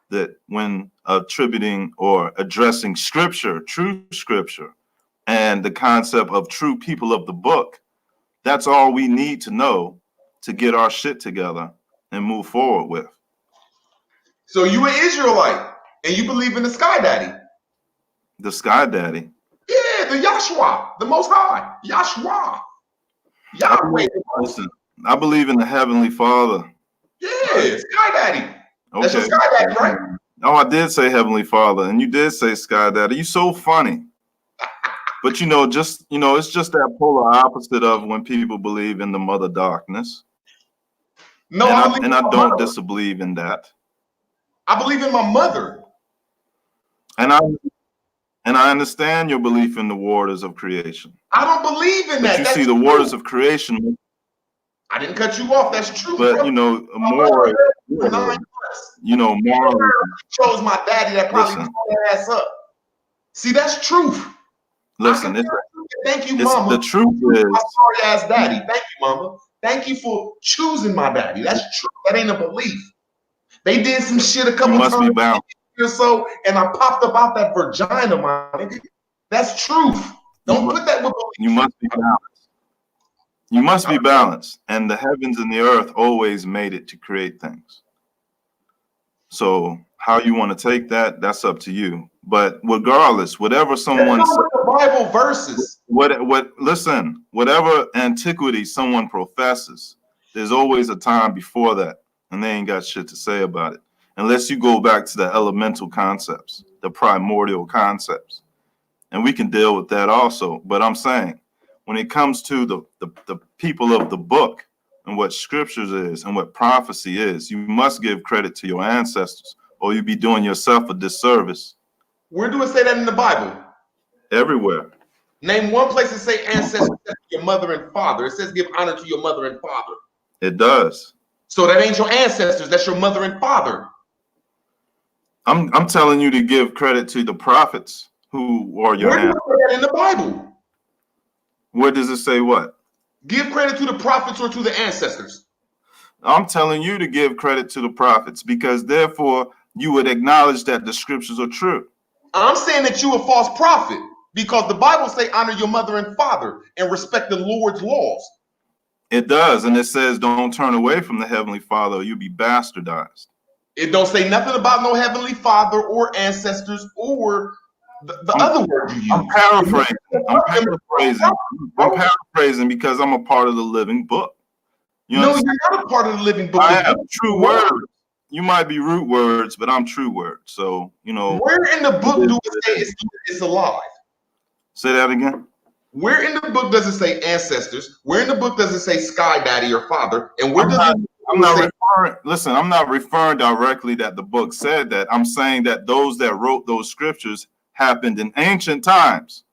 that when attributing or addressing scripture, true scripture, and the concept of true people of the book, that's all we need to know to get our shit together and move forward with. So you an Israelite and you believe in the Sky Daddy. The Sky Daddy? Yeah, the Yahshua, the Most High. Yahshua. Yahweh. Listen, I believe in the Heavenly Father. Yeah, Yeah, Sky Daddy. That's your Okay. Sky Daddy, right? Oh, I did say Heavenly Father, and you did say Sky Daddy. You so funny. But it's just that polar opposite of when people believe in the mother darkness. No, And I I believe and in I my don't mother. disbelieve in that. I believe in my mother. And I understand your belief in the waters of creation. I don't believe in But that. you That's see, the true. waters of creation. I didn't cut you off. That's true, But bro. My mother more, was there for 9 months. morally. She chose my daddy that probably Listen. tore her ass up. See, that's truth. Listen, Thank you, mama. The truth is, my sorry ass daddy. Thank you, mama. Thank you for choosing my daddy. That's true. That ain't a belief. They did some shit a couple you must times be bound. or so, and I popped up out that vagina, my nigga. That's truth. Don't put that with belief. You must be balanced. You must be balanced. And the heavens and the earth always made it to create things. So how you want to take that, that's up to you. But regardless, whatever someone says, the Bible verses. Listen, whatever antiquity someone professes, there's always a time before that, and they ain't got shit to say about it. Unless you go back to the elemental concepts, the primordial concepts. And we can deal with that also. But I'm saying, when it comes to the people of the book and what scriptures is and what prophecy is, you must give credit to your ancestors, or you'd be doing yourself a disservice. Where do it say that in the Bible? Everywhere. Name one place that say ancestors to your mother and father. It says give honor to your mother and father. It does. So that ain't your ancestors, that's your mother and father. I'm telling you to give credit to the prophets who are your ancestors. Where do it say that in the Bible? Where does it say what? Give credit to the prophets or to the ancestors. I'm telling you to give credit to the prophets, because therefore you would acknowledge that the scriptures are true. I'm saying that you a false prophet, because the Bible say honor your mother and father and respect the Lord's laws. It does, and it says don't turn away from the Heavenly Father or you'll be bastardized. It don't say nothing about no Heavenly Father or ancestors or the other word you use. I'm paraphrasing because I'm a part of the living book. You're not a part of the living book. I have true words. You might be root words, but I'm true words. So, Where in the book do it say it's alive? Say that again. Where in the book does it say ancestors? Where in the book does it say Sky Daddy or Father? And where I'm not referring directly that the book said that. I'm saying that those that wrote those scriptures happened in ancient times.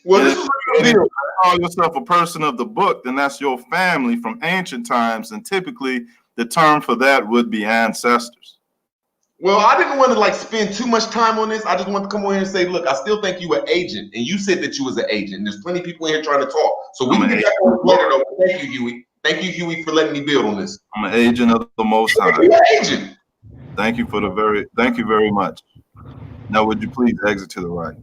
Well, if you call yourself a person of the book, then that's your family from ancient times, and typically the term for that would be ancestors. Well, I didn't want to spend too much time on this. I just want to come on here and say, look, I still think you an agent, and you said that you was an agent. And there's plenty of people in here trying to talk, so we can get back on this later. Though. Thank you, Huey. Thank you, Huey, for letting me build on this. I'm an agent of the Most High. You're an agent. Thank you very much. Now, would you please exit to the right?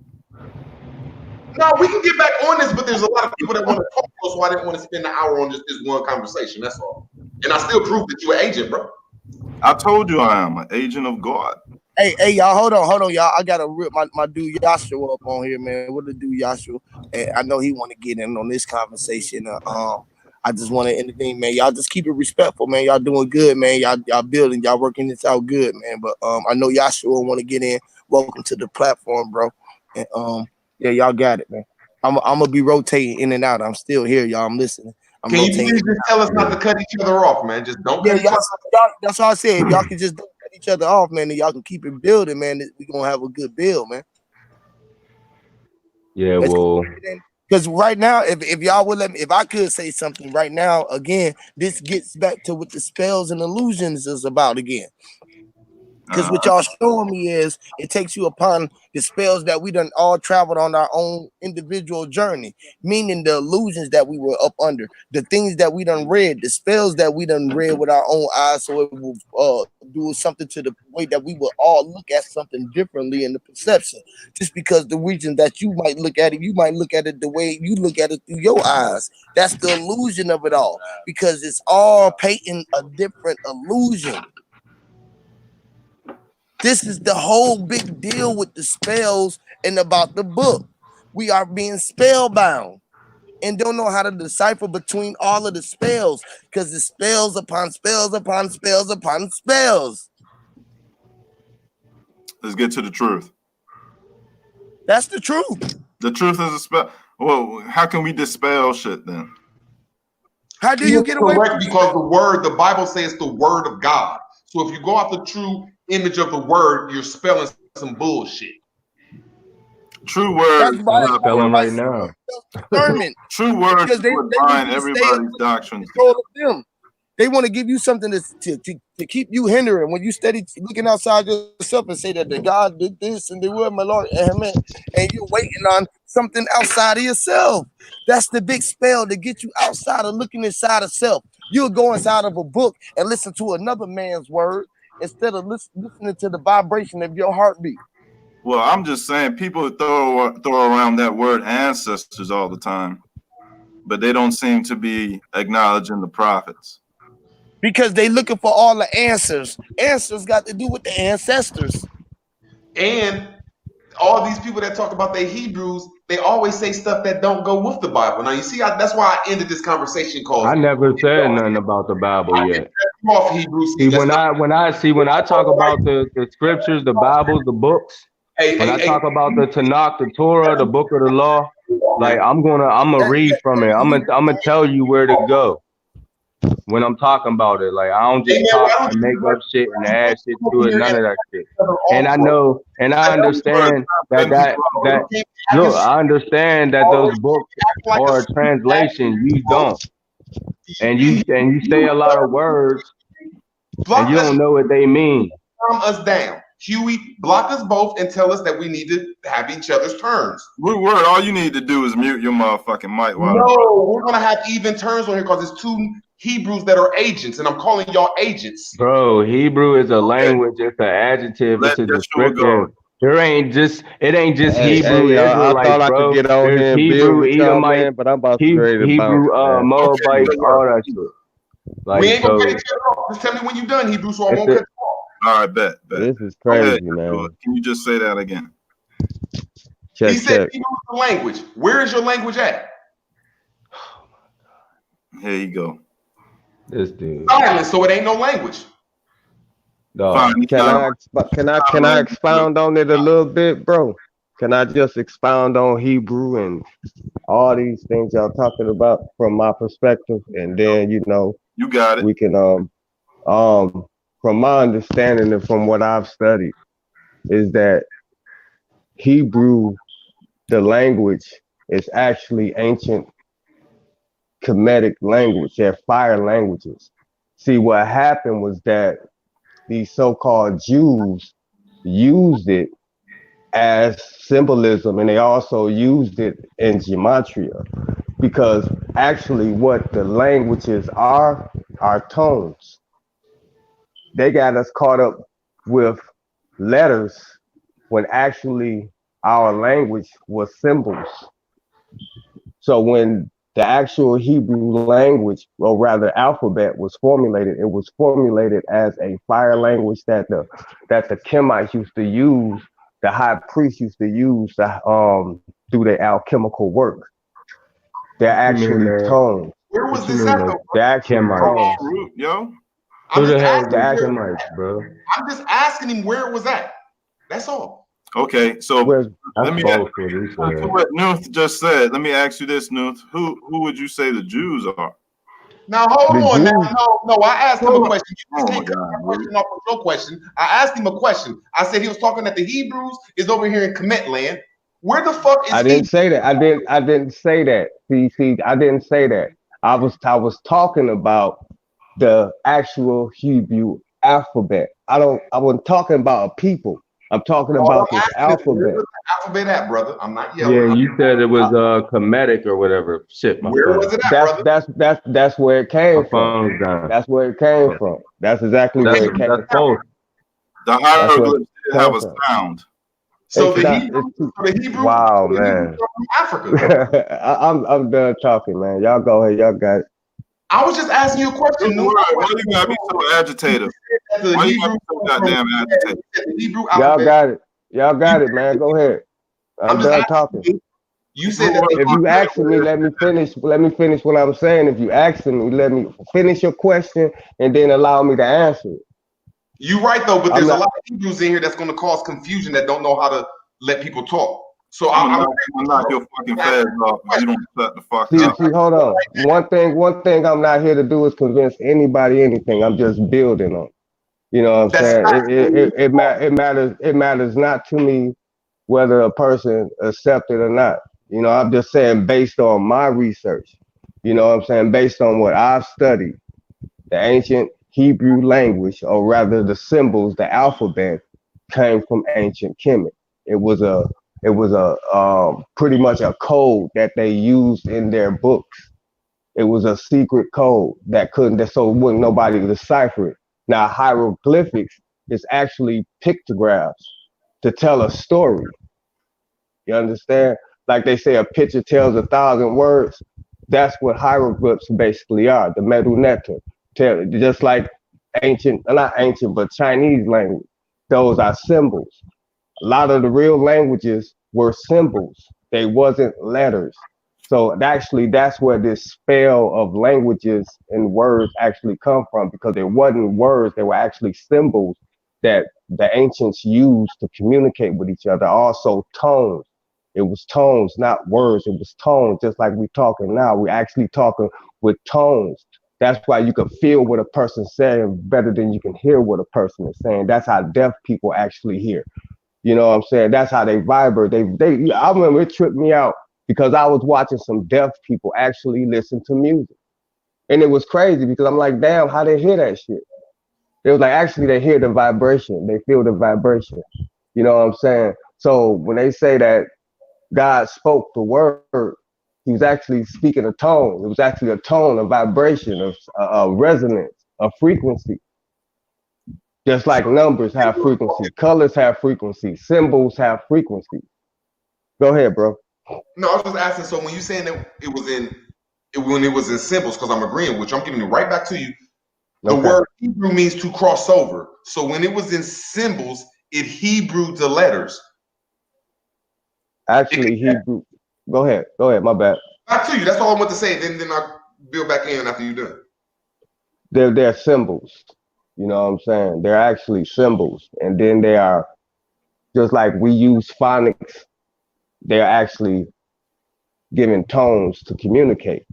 No, we can get back on this, but there's a lot of people that want to talk, so I didn't want to spend an hour on just this one conversation. That's all. And I still prove that you're an agent, bro. I told you I am an agent of God. Hey, y'all, hold on, y'all. I gotta rip my dude Yashua up on here, man. What the dude Yashua? And I know he want to get in on this conversation. I just want to anything, man. Y'all just keep it respectful, man. Y'all doing good, man. Y'all building, y'all working this out good, man. But I know Yashua want to get in. Welcome to the platform, bro. And yeah, y'all got it, man. I'm gonna be rotating in and out. I'm still here, y'all. I'm listening. Can you please just tell us not to cut each other off, man? Just don't cut each other off. That's all I said. If y'all can just don't cut each other off, man, then y'all can keep it building, man. We're gonna have a good build, man. Yeah, well, because right now, if y'all would let me, if I could say something right now, again, this gets back to what the Spellz N Illusions is about again. Because what y'all showing me is it takes you upon the spells that we done all traveled on our own individual journey, meaning the illusions that we were up under, the things that we done read, the spells that we done read with our own eyes, so it will do something to the way that we will all look at something differently in the perception. Just because the reason that you might look at it the way you look at it through your eyes. That's the illusion of it all, because it's all painting a different illusion. This is the whole big deal with the spells and about the book. We are being spellbound. and don't know how to decipher between all of the spells, because it's spells upon spells upon spells upon spells. Let's get to the truth. That's the truth. The truth is a spell. Well, how can we dispel shit then? How do you get away correct? from Because the Bible says the word of God. So if you go out the true image of the word, you're spelling some bullshit. True words. That's spelling right now. discernment. True words Because they would want bind you to stay everybody's under doctrines. control of them. They want to give you something to keep you hindering when you steady looking outside yourself and say that the God did this and they were my Lord, amen, and you're waiting on something outside of yourself. That's the big spell to get you outside of looking inside of self. You'll go inside of a book and listen to another man's word instead of listening to the vibration of your heartbeat. Well, I'm just saying people throw around that word ancestors all the time, but they don't seem to be acknowledging the prophets. Because they looking for all the answers. Answers got to do with the ancestors. And all these people that talk about the Hebrews, they always say stuff that don't go with the Bible. Now you see, that's why I ended this conversation called. I never said nothing about the Bible yet. Off Hebrews. See, when I talk about the scriptures, the Bible, the books, when I talk about the Tanakh, the Torah, the book of the law, like I'm gonna read from it. I'm gonna tell you where to go when I'm talking about it. Like I don't just talk and make up shit and add shit to it, none of that shit. And I know and I understand that look, I understand that those books are a translation. You don't. And you say a lot of words and you don't know what they mean. Calm us down. Huey, block us both and tell us that we need to have each other's turns. Word, all you need to do is mute your motherfucking mic. No, we're gonna have even turns on here because it's two Hebrews that are agents, and I'm calling y'all agents. Bro, Hebrew is a language. It's an adjective. It's a descriptor. It ain't just Hebrew Israelites, I thought I bro. could get on There's here and Hebrew build with y'all, Edomite, man, but I'm about to Hebrew Moabite, all that shit. Like, we ain't so, gonna cut you off. Just tell me when you're done, Hebrew, so I won't cut you off. All right, bet. This is crazy, man. Can you just say that again? He said Hebrew is the language. Where is your language at? Here you go. This dude. Silence, so it ain't no language. No. Can I expound on it a little bit, bro? Can I just expound on Hebrew and all these things y'all talking about from my perspective, and then you got it. We can from my understanding and from what I've studied is that Hebrew, the language, is actually ancient Kemetic language. They're fire languages. See, what happened was that these so-called Jews used it as symbolism, and they also used it in gematria, because actually what the languages are tones. They got us caught up with letters when actually our language was symbols. So when the actual Hebrew language, or rather alphabet, was formulated, it was formulated as a fire language that the Kemites used to use, the high priests used to use to do their alchemical work. They're actually tones. Where was this at? The actual tones. Yo. Who the hell is the Kemites, bro? I'm just asking him where it was at. That's all. Okay, so let me ask what Nuth just said. Let me ask you this, Nuth. Who would you say the Jews are? Now hold on. No. I asked him a question. You can't cut my question off with your question. I asked him a question. I said he was talking that the Hebrews is over here in Kemet land. Where the fuck is I didn't say that. I didn't say that. See, I didn't say that. I was talking about the actual Hebrew alphabet. I wasn't talking about a people. I'm talking about this alphabet. Where was the alphabet at, brother? I'm not yelling. Yeah, you said it was Kemetic or whatever. Shit, my Where was it at, brother? That's where it came from. That's where it came from. That's exactly where it came from. The hieroglyphs have a sound. So the Hebrew. Wow, man. From Africa. I'm done talking, man. Y'all go ahead. Y'all got it. I was just asking you a question. Why you gotta be so agitated? Why you gotta be so goddamn agitated? Y'all got it. Y'all got it, man. Go ahead. I'm done talking. You said that If you asking me, let me finish. Let me finish what I'm saying. If you asking me, let me finish your question and then allow me to answer it. You're right though, but I'm there's a not. lot of Hebrews in here that's going to cause confusion that don't know how to let people talk. So I'm I'm gonna knock your fucking fast off if you don't shut the fuck See, up. hold on. One thing I'm not here to do is convince anybody anything. I'm just building on. You know what I'm that's saying? not It matters. It matters not to me whether a person accept it or not. You know, I'm just saying based on my research. You know what I'm saying? Based on what I've studied, the ancient Hebrew language, or rather the symbols, the alphabet, came from ancient Kemet. It was a pretty much a code that they used in their books. It was a secret code that so wouldn't nobody decipher it. Now hieroglyphics is actually pictographs to tell a story. You understand? Like they say, a picture tells 1,000 words. That's what hieroglyphs basically are. The Meduneta, just like not ancient, but Chinese language. Those are symbols. A lot of the real languages were symbols. They wasn't letters. So actually, that's where this spell of languages and words actually come from, because it wasn't words; they were actually symbols that the ancients used to communicate with each other. Also, tones. It was tones, not words. It was tones, just like we're talking now. We're actually talking with tones. That's why you can feel what a person's saying better than you can hear what a person is saying. That's how deaf people actually hear. You know what I'm saying? That's how they vibrate. I remember it tripped me out because I was watching some deaf people actually listen to music. And it was crazy because I'm like, damn, how they hear that shit? It was like, actually, they hear the vibration. They feel the vibration. You know what I'm saying? So when they say that God spoke the word, he was actually speaking a tone. It was actually a tone, a vibration, a resonance, a frequency. Just like numbers have frequency, colors have frequency, symbols have frequency. Go ahead, bro. no. I was just asking. So when you saying that when it was in symbols, because I'm agreeing with you, I'm giving it right back to you. The Okay. word Hebrew means to cross over. So when it was in symbols, it Hebrewed the letters. Actually, Hebrew. Go ahead. Go ahead. My bad. Back to you. That's all I want to say. Then I build back in after you're done. They're symbols. You know what I'm saying? They're actually symbols. And then they are, just like we use phonics, they're actually giving tones to communicate.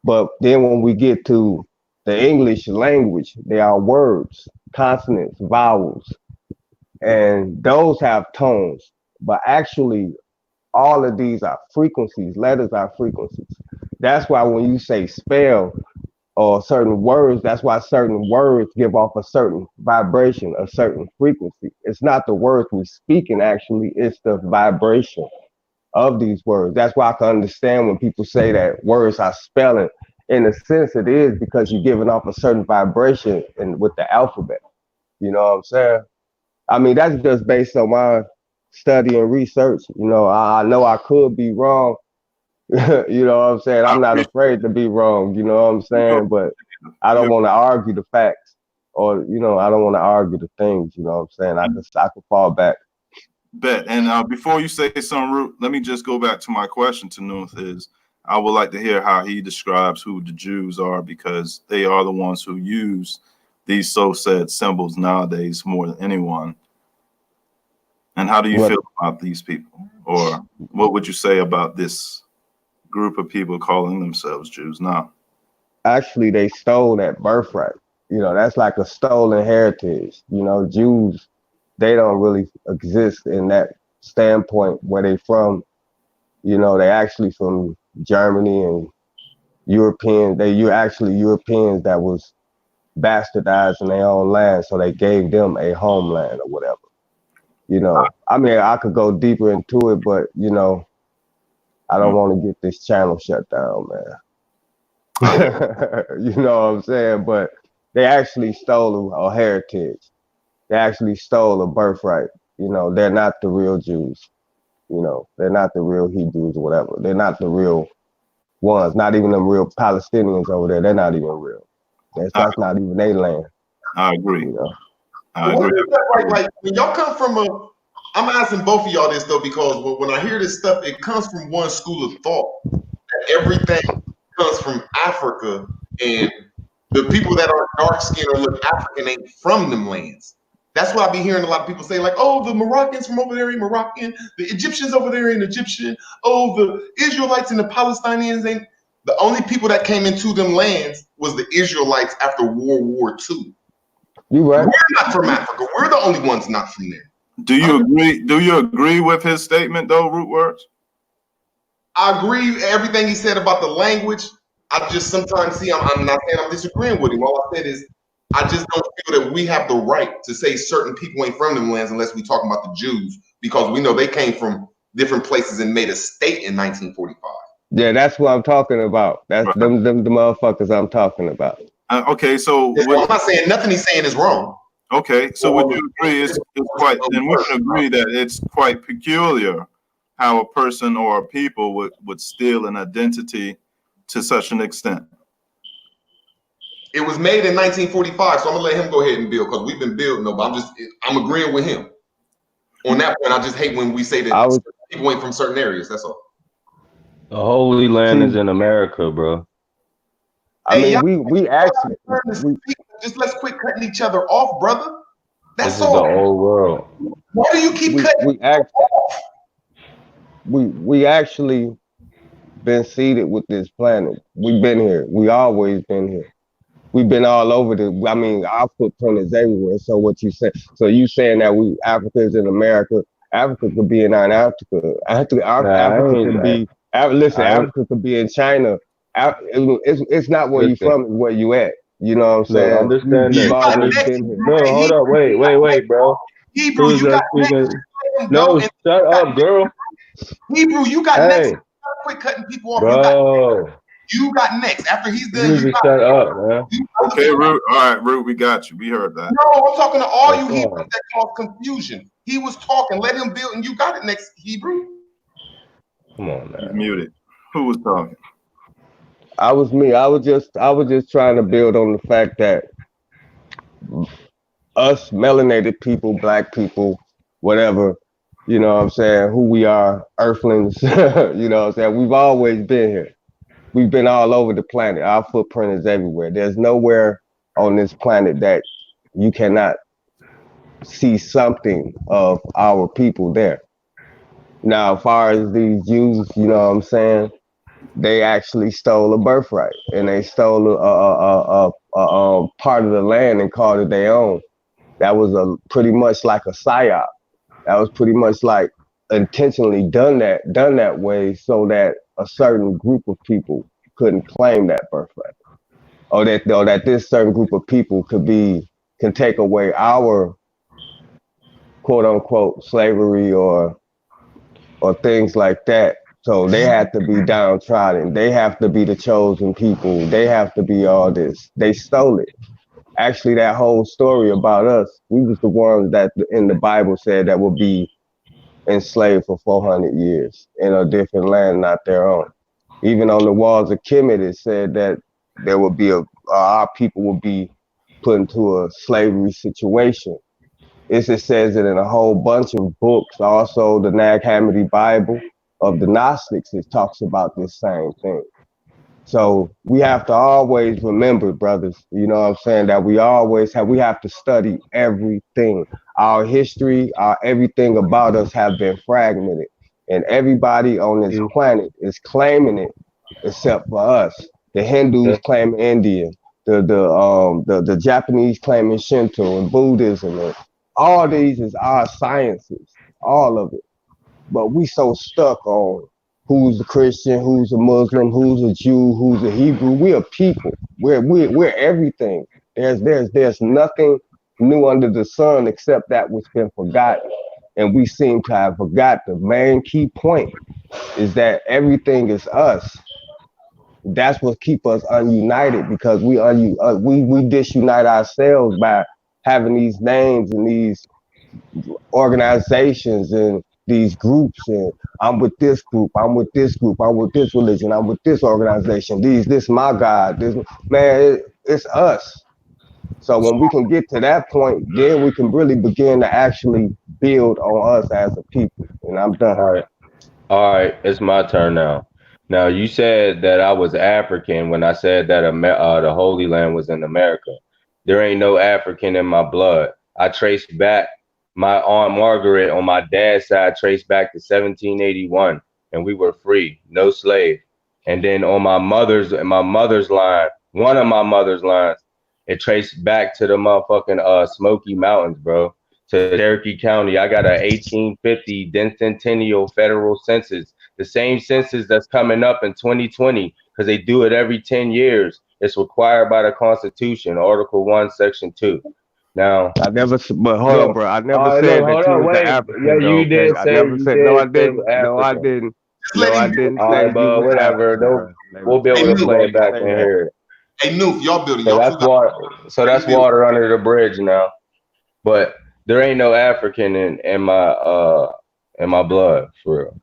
But then when we get to the English language, they are words, consonants, vowels, and those have tones. But actually, all of these are frequencies. Letters are frequencies. That's why when you say spell or certain words, that's why certain words give off a certain vibration, a certain frequency. It's not the words we speaking, actually, it's the vibration of these words. That's why I can understand when people say that words are spelling. In a sense, it is because you're giving off a certain vibration with the alphabet. You know what I'm saying? I mean, that's just based on my study and research. You know, I know I could be wrong. You know what I'm saying? I I'm not appreciate afraid to be wrong. You know what I'm you. saying? But I don't want to argue the facts, or I don't want to argue the things. You know what I'm saying? I could fall back. Bet. And before you say something, Root, let me just go back to my question to Nuth is I would like to hear how he describes who the Jews are, because they are the ones who use these so-said symbols nowadays more than anyone. And how do you What feel about these people? Or what would you say about this group of people calling themselves Jews now? actually they stole that birthright. That's like a stolen heritage. Jews, they don't really exist in that standpoint where they from. They actually from Germany and Europeans. You're actually Europeans that was bastardized in their own land, so they gave them a homeland or whatever. I mean, I could go deeper into it, but I don't want to get this channel shut down, man. You know what I'm saying? But they actually stole a heritage. They actually stole a birthright. They're not the real Jews. They're not the real Hebrews or whatever. They're not the real ones. Not even the real Palestinians over there. They're not even real. That's not even their land. I agree. You know. I What agree. is that like when y'all come from I'm asking both of y'all this though, because when I hear this stuff, it comes from one school of thought that everything comes from Africa, and the people that are dark skinned or look African ain't from them lands. That's why I be hearing a lot of people say, like, oh, the Moroccans from over there ain't Moroccan, the Egyptians over there ain't Egyptian, oh, the Israelites and the Palestinians ain't. The only people that came into them lands was the Israelites after World War II. You right. We're not from Africa. We're the only ones not from there. Do you agree? Do you agree with his statement, though, Root Words? I agree with everything he said about the language. I just sometimes see. I'm not saying I'm disagreeing with him. All I said is I just don't feel that we have the right to say certain people ain't from them lands unless we talk about the Jews, because we know they came from different places and made a state in 1945. Yeah, that's what I'm talking about. That's Right. them the motherfuckers I'm talking about. Okay, so I'm not saying nothing he's saying is wrong. Okay, so would you agree it's quite, and we can agree that it's quite peculiar how a person or a people would steal an identity to such an extent? It was made in 1945, so I'm gonna let him go ahead and build, because we've been building. No, but I'm agreeing with him on that point. I just hate when we say that people ain't from certain areas. That's all. The Holy Land is in America, bro. I mean, we actually just let's quit cutting each other off, brother. That's this is the old world. Why do you keep cutting? We actually been seated with this planet. We've been here. We always been here. We've been all over I mean, our footprint is everywhere. So what you say? So you saying that Africa is in America? Africa could be in Antarctica. Africa could be. Listen, Africa could be in China. It's not where you from. It's where you at. You know what I'm saying? Understand You've that. always been here. No, hold up. Wait, bro. Hebrew, you got next. No, shut up, girl. Hebrew, you got next. Quit cutting people off. Bro. You got next. After he's done, you just shut up, man. Okay, Root. All right, Root, we got you. We heard that. No, I'm talking to all you Hebrews that cause confusion. He was talking. Let him build, and you got it next, Hebrew. Come on, man. He's muted. Who was talking? I was me. I was just trying to build on the fact that us melanated people, black people, whatever, you know what I'm saying, who we are, earthlings, you know what I'm saying, we've always been here. We've been all over the planet. Our footprint is everywhere. There's nowhere on this planet that you cannot see something of our people there. Now, as far as these Jews, you know what I'm saying, they actually stole a birthright, and they stole a part of the land and called it their own. That was pretty much like a psyop. That was pretty much like intentionally done that way so that a certain group of people couldn't claim that birthright, or that this certain group of people can take away our quote unquote slavery or things like that. So they have to be downtrodden. They have to be the chosen people. They have to be all this. They stole it. Actually, that whole story about us, we was the ones that in the Bible said that would be enslaved for 400 years in a different land, not their own. Even on the walls of Kemet, it said that there would be our people would be put into a slavery situation. It says it in a whole bunch of books. Also, the Nag Hammadi Bible of the Gnostics, it talks about this same thing. So we have to always remember, brothers, you know what I'm saying, that we have to study everything. Our history, everything about us have been fragmented. And everybody on this planet is claiming it except for us. The Hindus claim India, the Japanese claiming Shinto and Buddhism, and all these is our sciences, all of it. But we so stuck on who's a Christian, who's a Muslim, who's a Jew, who's a Hebrew. We're a people. We're everything. There's nothing new under the sun except that which been forgotten. And we seem to have forgot the main key point is that everything is us. That's what keep us ununited, because we disunite ourselves by having these names and these organizations and these groups, and I'm with this group, I'm with this group, I'm with this religion, I'm with this organization, this my God, this man, it's us. So when we can get to that point, then we can really begin to actually build on us as a people. And I'm done. All right, it's my turn now. Now you said that I was African when I said that the Holy Land was in America. There ain't no African in my blood. I trace back my Aunt Margaret on my dad's side traced back to 1781, and we were free, no slave. And then on my mother's line, one of my mother's lines, it traced back to the motherfucking Smoky Mountains, bro, to Cherokee County. I got a 1850 decennial federal census, the same census that's coming up in 2020, because they do it every 10 years. It's required by the Constitution, Article 1, Section 2. Now, but hold on, bro. I never said that you was the African. Yeah, though, you did I say never you said did no. I say didn't. No, I African. didn't. No, I didn't All say right, you but was whatever. African, bro. We'll be able to play it back Say in that. here. Hey, Noof, y'all building. So Y'all that's water. So that's water under the bridge now. But there ain't no African in my blood for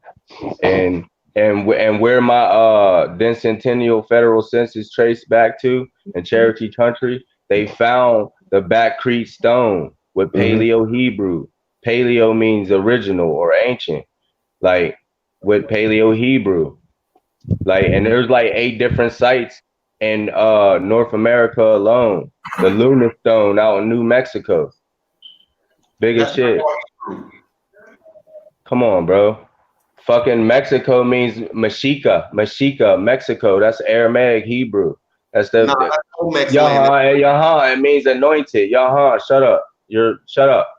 real. And where my decennial federal census traced back to in Cherokee Country, they found the Back Creek stone with Paleo Hebrew. Paleo means original or ancient, like with Paleo Hebrew. Like, and there's like 8 different sites in North America alone. The Luna Stone out in New Mexico. Big as shit. Come on, bro. Fucking Mexico means Mexica, Mexico. That's Aramaic Hebrew. That's the Yaha. It means anointed. Yaha. Shut up. Shut up.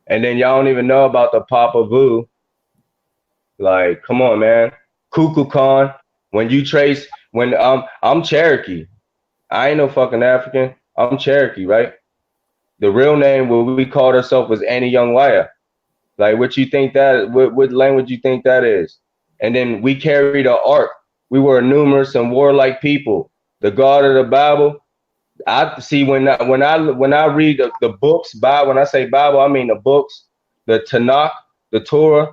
And then y'all don't even know about the Papa Vu. Like, come on, man. Kukulkan. When I'm Cherokee. I ain't no fucking African. I'm Cherokee, right? The real name what we called ourselves was Annie Young Waya. Like, what you think that? What language you think that is? And then we carried an ark. We were a numerous and warlike people. The God of the Bible. I see when I read the books. Bible. When I say Bible, I mean the books, the Tanakh, the Torah.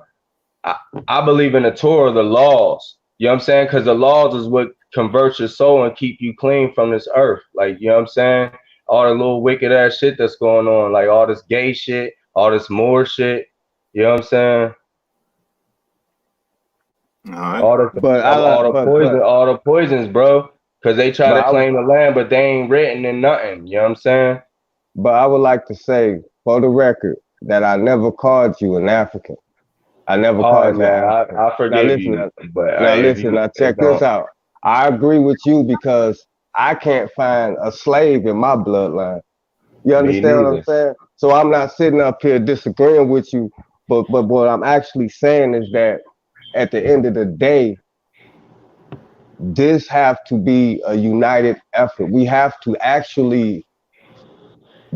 I believe in the Torah, the laws. You know what I'm saying? Because the laws is what converts your soul and keep you clean from this earth. Like, you know what I'm saying? All the little wicked ass shit that's going on, like all this gay shit, all this Moor shit. You know what I'm saying? All the poisons, bro. Because they try to claim the land, but they ain't written in nothing. You know what I'm saying? But I would like to say, for the record, that I never called you an African. I never called you an African. I forgive you. But now listen, now check this out. I agree with you because I can't find a slave in my bloodline. You understand what I'm saying? So I'm not sitting up here disagreeing with you, but what I'm actually saying is that at the end of the day, this have to be a united effort. We have to actually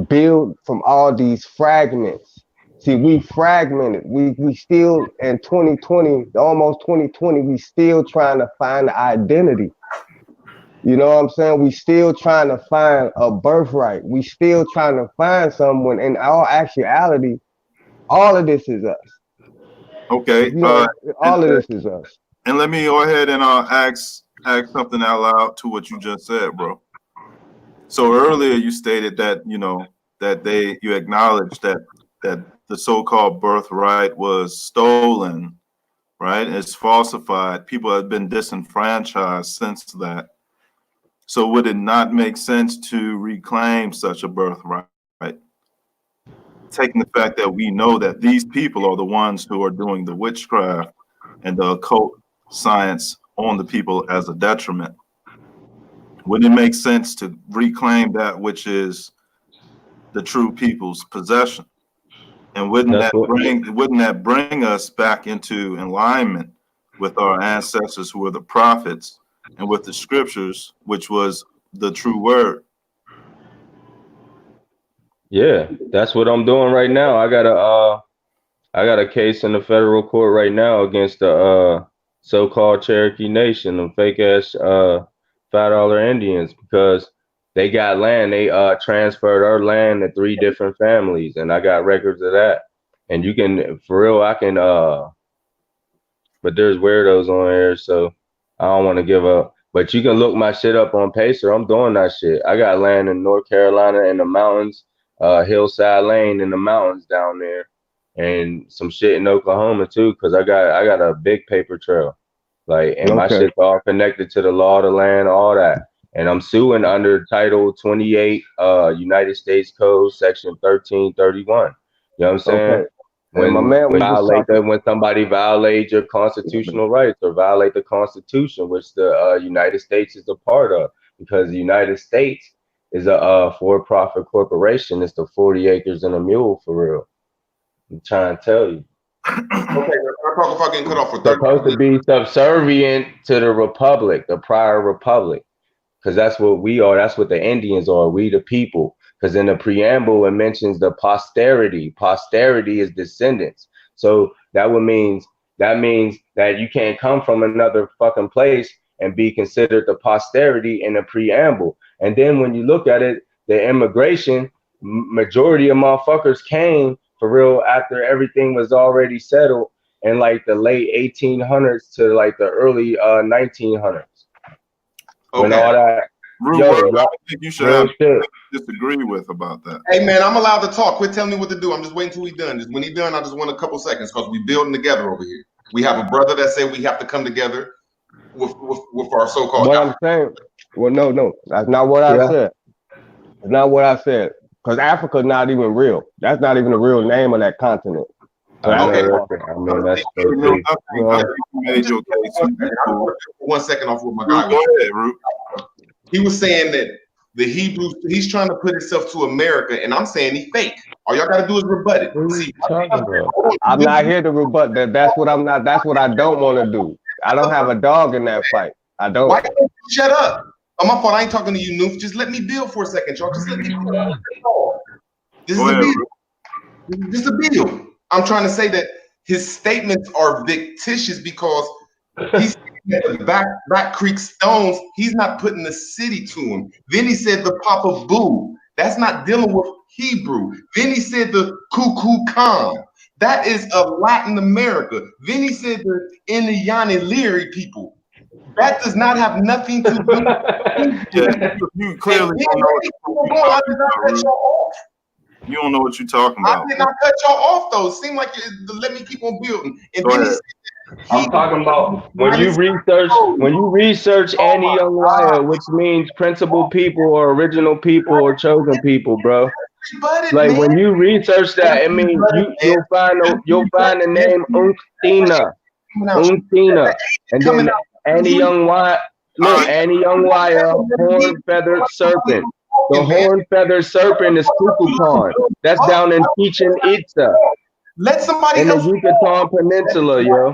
build from all these fragments. See, we fragmented. We still in 2020, almost 2020, we still trying to find the identity. You know what I'm saying? We still trying to find a birthright. We still trying to find someone. In all actuality, all of this is us. Okay. You know, all of this is us. And let me go ahead and ask something out loud to what you just said, bro. So earlier you stated that you acknowledged that the so-called birthright was stolen, right? It's falsified. People have been disenfranchised since that. So would it not make sense to reclaim such a birthright? Taking the fact that we know that these people are the ones who are doing the witchcraft and the occult science on the people as a detriment. Wouldn't it make sense to reclaim that which is the true people's possession? And wouldn't that bring us back into alignment with our ancestors who were the prophets and with the scriptures, which was the true word? Yeah, that's what I'm doing right now. I got a case in the federal court right now against the so-called Cherokee Nation, them fake ass $5 Indians, because they got land. They transferred our land to 3 different families, and I got records of that. And you can, for real, I can but there's weirdos on here, so I don't want to give up. But you can look my shit up on Pacer. I'm doing that shit. I got land in North Carolina in the mountains, Hillside Lane in the mountains down there, and some shit in Oklahoma too, because I got a big paper trail. Like, and my shit's all connected to the law of the land, all that. And I'm suing under Title 28, United States Code, Section 1331. You know what I'm saying? Okay. When my man was When somebody violates your constitutional rights or violate the Constitution, which the United States is a part of, because the United States is a for-profit corporation. It's the 40 acres and a mule for real. I'm trying to tell you. Okay, if I getting cut off for 30 supposed to be subservient to the republic, the prior republic, because that's what we are. That's what the Indians are. We the people. Because in the preamble it mentions the posterity. Posterity is descendants. So that means that you can't come from another fucking place and be considered the posterity in the preamble. And then when you look at it, the immigration, majority of motherfuckers came for real after everything was already settled in like the late 1800s to like the early 1900s. When all that, I think you should have disagree with about that. Hey man, I'm allowed to talk. Quit telling me what to do. I'm just waiting till he's done. Just when he's done, I just want a couple seconds because we building together over here. We have a brother that said we have to come together with our so-called. What I'm saying, well, no, that's not what I said. It's not what I said. Because Africa's not even real. That's not even the real name of that continent. So okay. I mean, that's One second off with my guy. Go ahead, Root. He was saying that the Hebrews, he's trying to put himself to America, and I'm saying he fake. All y'all gotta do is rebut it. See, I'm not here to rebut that. That's what I'm not. That's what I don't want to do. I don't have a dog in that fight. I don't. Why don't you shut up? Oh, my fault. I ain't talking to you, Noof. Just let me build for a second, y'all. Just let me build. This is a bill. This is a bill. I'm trying to say that his statements are fictitious because he's the back Creek Stones. He's not putting the city to him. Then he said the Papa Boo. That's not dealing with Hebrew. Then he said the Cuckoo Khan. That is of Latin America. Then he said the Indiana Leary people. That does not have nothing to do with you clearly don't know. You don't know what you're talking about. I did not cut y'all off though. It seemed like let me keep on building. And then he said, I'm talking about when you research Annie Young Wire, which means principal people or original people or chosen people, bro. Like when you research that, I mean you'll find the name Unctina, and then Annie Young Wire. Look, Annie Young Wire, horn feathered serpent. The horn feathered serpent is Kukulkan. That's down in Chichen Itza. Let somebody in the else. Yucatan Peninsula, yo.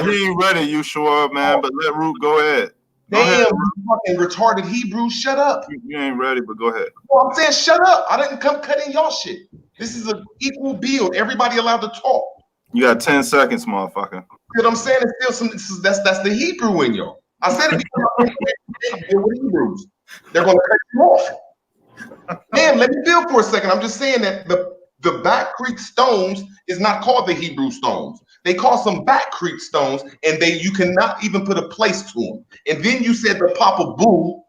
He ain't ready, you show up, man. But let Root go ahead. Damn, fucking retarded Hebrew. Shut up. You ain't ready, but go ahead. Well, I'm saying shut up. I didn't come cutting y'all shit. This is an equal build. Everybody allowed to talk. You got 10 seconds, motherfucker. You know what I'm saying? It's still some. That's the Hebrew in y'all. I said it because deal with Hebrews. They're gonna cut you off. Damn, let me build for a second. I'm just saying that the Back Creek Stones is not called the Hebrew Stones. They call some Back Creek Stones, and you cannot even put a place to them. And then you said the Papa Boo,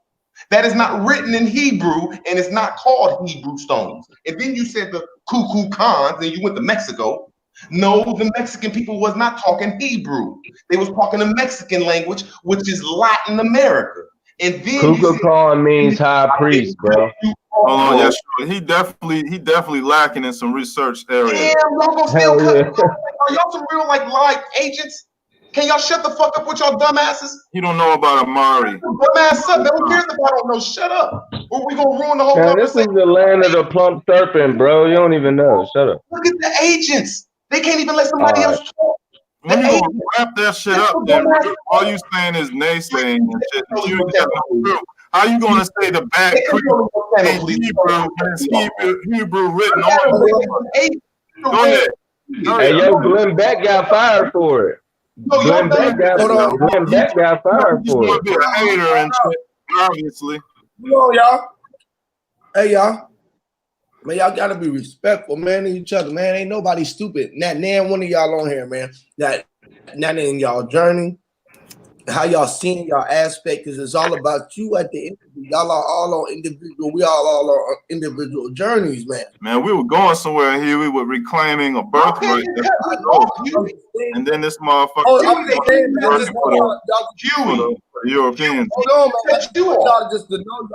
that is not written in Hebrew, and it's not called Hebrew Stones. And then you said the Cuckoo Khans, and you went to Mexico. No, the Mexican people was not talking Hebrew. They was talking the Mexican language, which is Latin America. And then Kukulkan Khan means high priest, bro. Oh, yeah, sure. He definitely lacking in some research areas. Damn, y'all gonna still cut. Are y'all some real like live agents? Can y'all shut the fuck up with y'all dumbasses? You don't know about Amari. Dumbass up. Who cares if I don't know? Shut up. Or we gonna ruin the whole conversation. This is the land of the plump serpent, bro. You don't even know. Shut up. Look at the agents. They can't even let somebody else talk. When you gonna wrap that shit up, then all you saying is naysaying and shit. You ain't got no proof. How you gonna say the Back Creek Hebrew written on it? Go ahead. Hey, yo, Glenn Beck got fired for it. Glenn Beck got fired for it. Be a hater and shit, obviously. Yo, y'all. Hey, y'all. Man, y'all gotta be respectful, man, to each other, man. Ain't nobody stupid. Not one of y'all on here, man. Not in y'all journey. how y'all seeing y'all aspect, because it's all about you at the end. Y'all are all on individual. We all on individual journeys, man. Man, we were going somewhere here. We were reclaiming a birthright. And then this motherfucker. Oh, I'm saying, man, I just want y'all the Europeans. Hold on, man. Y'all just to know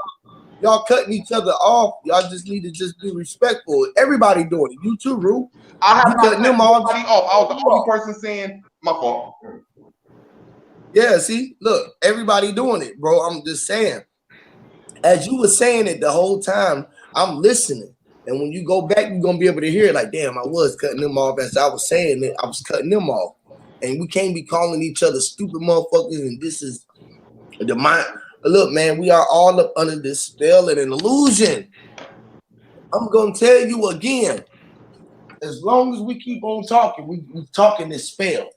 y'all cutting each other off. Y'all just need to just be respectful. Everybody doing it. You too, Rue. I have cutting them off. I was the only person saying my fault. Yeah, see, look, everybody doing it, bro. I'm just saying. As you were saying it the whole time, I'm listening. And when you go back, you're gonna be able to hear it like, damn, I was cutting them off as I was saying it. I was cutting them off. And we can't be calling each other stupid motherfuckers. And this is the mind. Look, man, we are all up under this spell and an illusion. I'm gonna tell you again. As long as we keep on talking, we talking this spell.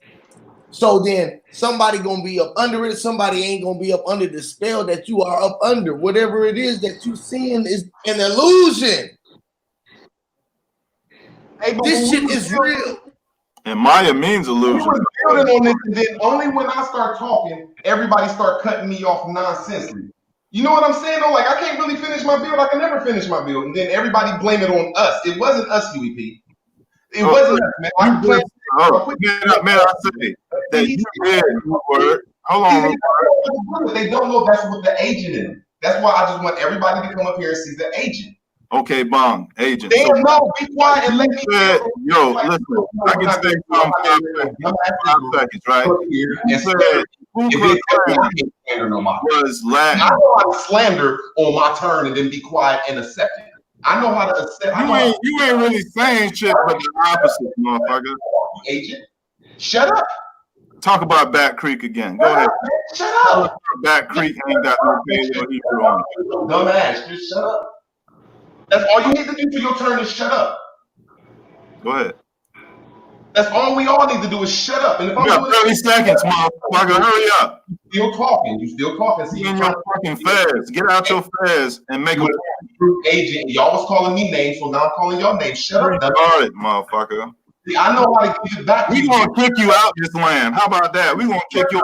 So then somebody gonna be up under it. Somebody ain't gonna be up under the spell that you are up under. Whatever it is that you seeing is an illusion. Hey, this shit is real. And Maya means illusion. We were building on this, and then only when I start talking, everybody start cutting me off nonsensely. You know what I'm saying? Though, like I can't really finish my build. I can never finish my build, and then everybody blame it on us. It wasn't us, UEP. It wasn't us, man. I man, I say that you did word. Hold on. They don't know that's what the agent is. That's why I just want everybody to come up here and see the agent. Okay, Bong, agent. They don't know. Be quiet and let me. Yo, listen. I can stay calm 5 seconds, right? You said was Latin. I know how to slander on my turn and then be quiet in a second. I know how to accept. You ain't really saying shit, but the opposite, motherfucker. Agent, shut up. Talk about Bat Creek again. Go ahead. Shut up. Bat Creek ain't got no Paleo Hebrew on it. Dumbass, just shut up. That's all you need to do for your turn is shut up. Go ahead. That's all we all need to do is shut up. And if you got 30 seconds, motherfucker. Hurry up. You still talking. See, in your fucking fez. Get out your fez and make a agent. Y'all was calling me names, so now I'm calling your name. Shut up. Retarded, motherfucker. See, I know how to give it back. We gonna kick you out this land. How about that? We gonna kick your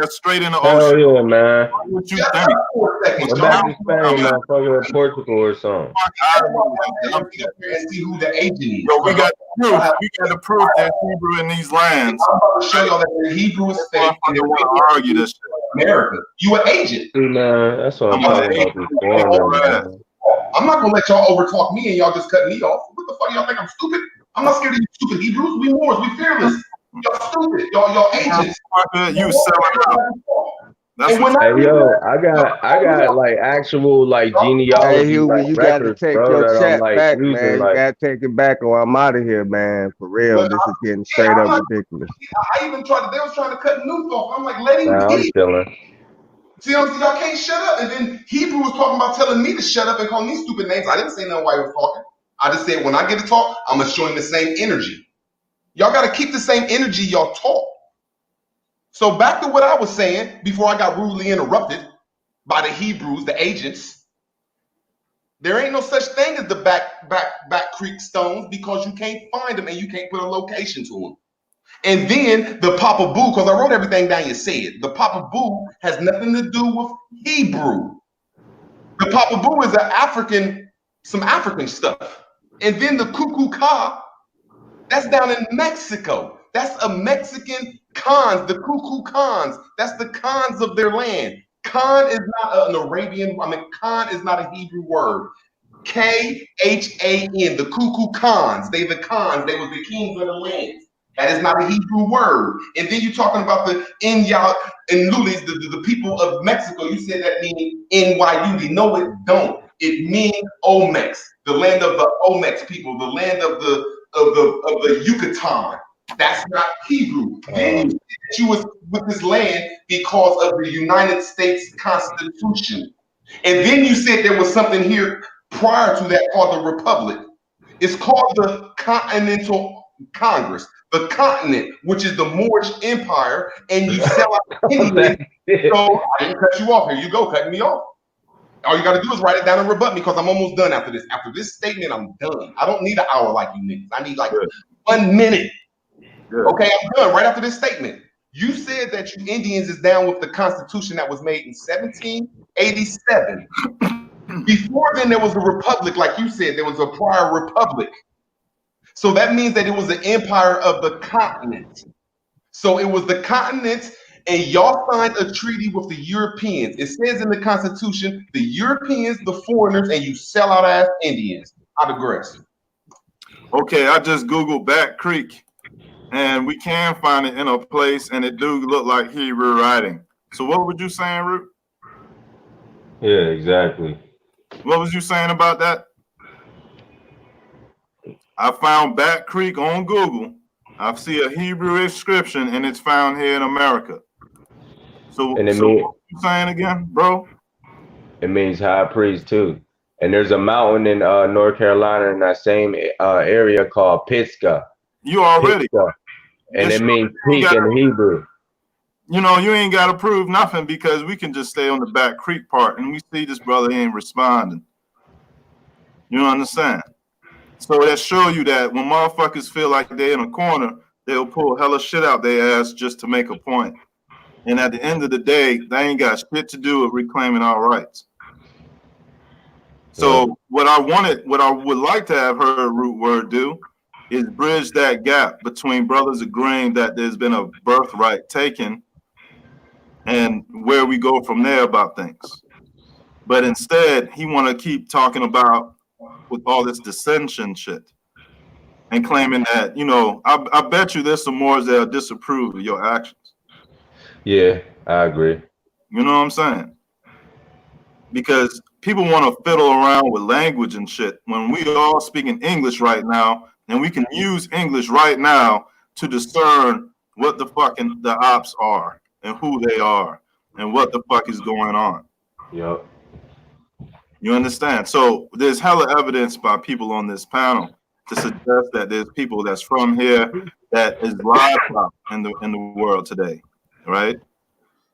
ass straight in the ocean. Hell yeah, man. What you think? We're back to Spain, motherfucker, or Portugal or something. And see who the agent is. Yo, we got the proof. We got the proof that Hebrew in these lands. I'm about to show y'all that the Hebrew is fake. And they want to argue this shit. America, you an agent. See, man, that's what I'm talking about. I'm not gonna let y'all overtalk me and y'all just cut me off. What the fuck, y'all think I'm stupid? I'm not scared of you stupid Hebrews. We Moors, we fearless. Y'all stupid. Y'all agents. You selling out. Hey yo, I got like actual like genealogy. Hey Huey, like you got to records, take bro, your chat like back, using, man. like, You got to take it back, or I'm out of here, man. For real, this is getting straight up ridiculous. I even tried. They was trying to cut Nuke off. I'm like, let him I'm be. chilling. See, y'all can't shut up. And then Hebrew was talking about telling me to shut up and calling me stupid names. I didn't say nothing while he was talking. I just said when I get to talk, I'm gonna show him the same energy. Y'all got to keep the same energy y'all talk. So back to what I was saying before I got rudely interrupted by the Hebrews, the agents. There ain't no such thing as the back creek stones because you can't find them and you can't put a location to them. And then the Papa Boo, because I wrote everything down you said. The Papa Boo has nothing to do with Hebrew. The Papa Boo is some African stuff. And then the Cuckoo Ka, that's down in Mexico. That's a Mexican Khans, the Cuckoo Khans. That's the Khans of their land. Khan is not an Arabian, Khan is not a Hebrew word. K-H-A-N, the Cuckoo Khans. They the Khans, they were the kings of the land. That is not a Hebrew word. And then you're talking about the Inyal and Lulis, the people of Mexico. You said that means NYU. No, it don't. It means Olmecs, the land of the Olmecs people, the land of the Yucatan. That's not Hebrew. Then you said that you was with this land because of the United States Constitution. And then you said there was something here prior to that called the Republic. It's called the Continental Congress. The continent, which is the Moorish Empire, and you sell out Indian. So I didn't cut you off. Here you go, cutting me off. All you got to do is write it down and rebut me because I'm almost done after this. After this statement, I'm done. I don't need an hour like you niggas. I need like 1 minute. Okay, I'm done right after this statement. You said that you Indians is down with the Constitution that was made in 1787. Before then, there was a republic, like you said, there was a prior republic. So that means that it was an empire of the continent. So it was the continent, and y'all signed a treaty with the Europeans. It says in the Constitution, the Europeans, the foreigners, and you sell out ass Indians. I digress. Okay, I just Googled Bat Creek, and we can find it in a place, and it do look like Hebrew writing. So what were you saying, Root? Yeah, exactly. What was you saying about that? I found Bat Creek on Google. I see a Hebrew inscription, and it's found here in America. So what you saying again, bro? It means high priest too. And there's a mountain in North Carolina in that same area called Pisgah. You already. Pisgah. And it means peak in Hebrew. You know, you ain't got to prove nothing because we can just stay on the Bat Creek part, and we see this brother ain't responding. You understand? So that show you that when motherfuckers feel like they're in a corner, they'll pull hella shit out their ass just to make a point. And at the end of the day, they ain't got shit to do with reclaiming our rights. So what I would like to have heard Root Word do is bridge that gap between brothers agreeing that there's been a birthright taken and where we go from there about things. But instead, he want to keep talking about with all this dissension shit and claiming that, you know, I bet you there's some more that disapprove of your actions. Yeah, I agree. You know what I'm saying? Because people want to fiddle around with language and shit when we are all speaking English right now, and we can use English right now to discern what the fucking the ops are and who they are and what the fuck is going on. Yep. You understand? So there's hella evidence by people on this panel to suggest that there's people that's from here that is live in the world today, right?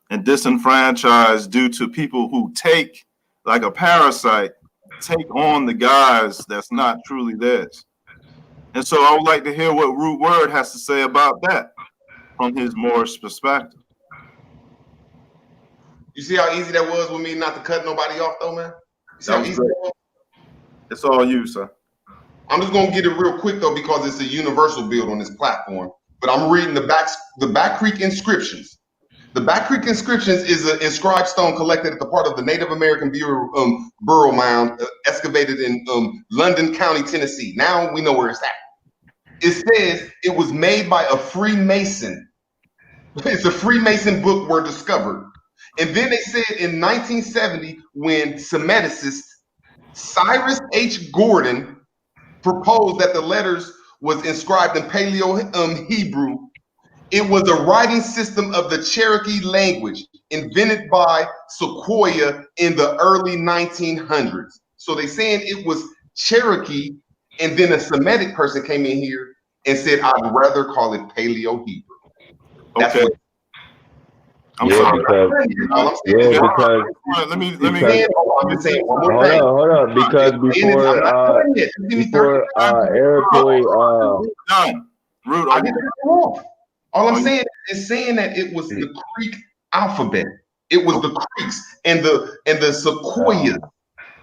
And disenfranchised due to people who take, like a parasite, take on the guys that's not truly theirs. And so I would like to hear what Root Word has to say about that from his Moorish perspective. You see how easy that was with me not to cut nobody off, though, man? You see how easy that was? It's all you, sir. I'm just going to get it real quick, though, because it's a universal build on this platform. But I'm reading the Back Creek inscriptions. The Back Creek inscriptions is an inscribed stone collected at the part of the Native American burial mound excavated in London County, Tennessee. Now we know where it's at. It says it was made by a Freemason. It's a Freemason book were discovered. And then they said in 1970, when Semiticist Cyrus H. Gordon proposed that the letters was inscribed in Paleo Hebrew, it was a writing system of the Cherokee language invented by Sequoyah in the early 1900s. So they saying it was Cherokee, and then a Semitic person came in here and said, I'd rather call it Paleo Hebrew. That's okay. What I'm sorry. Because let me I'm just saying one more thing. Hold on, because before Eric done. Root, I didn't wrong. All I'm saying is saying that it was the Creek alphabet. It was the Creeks and the Sequoia.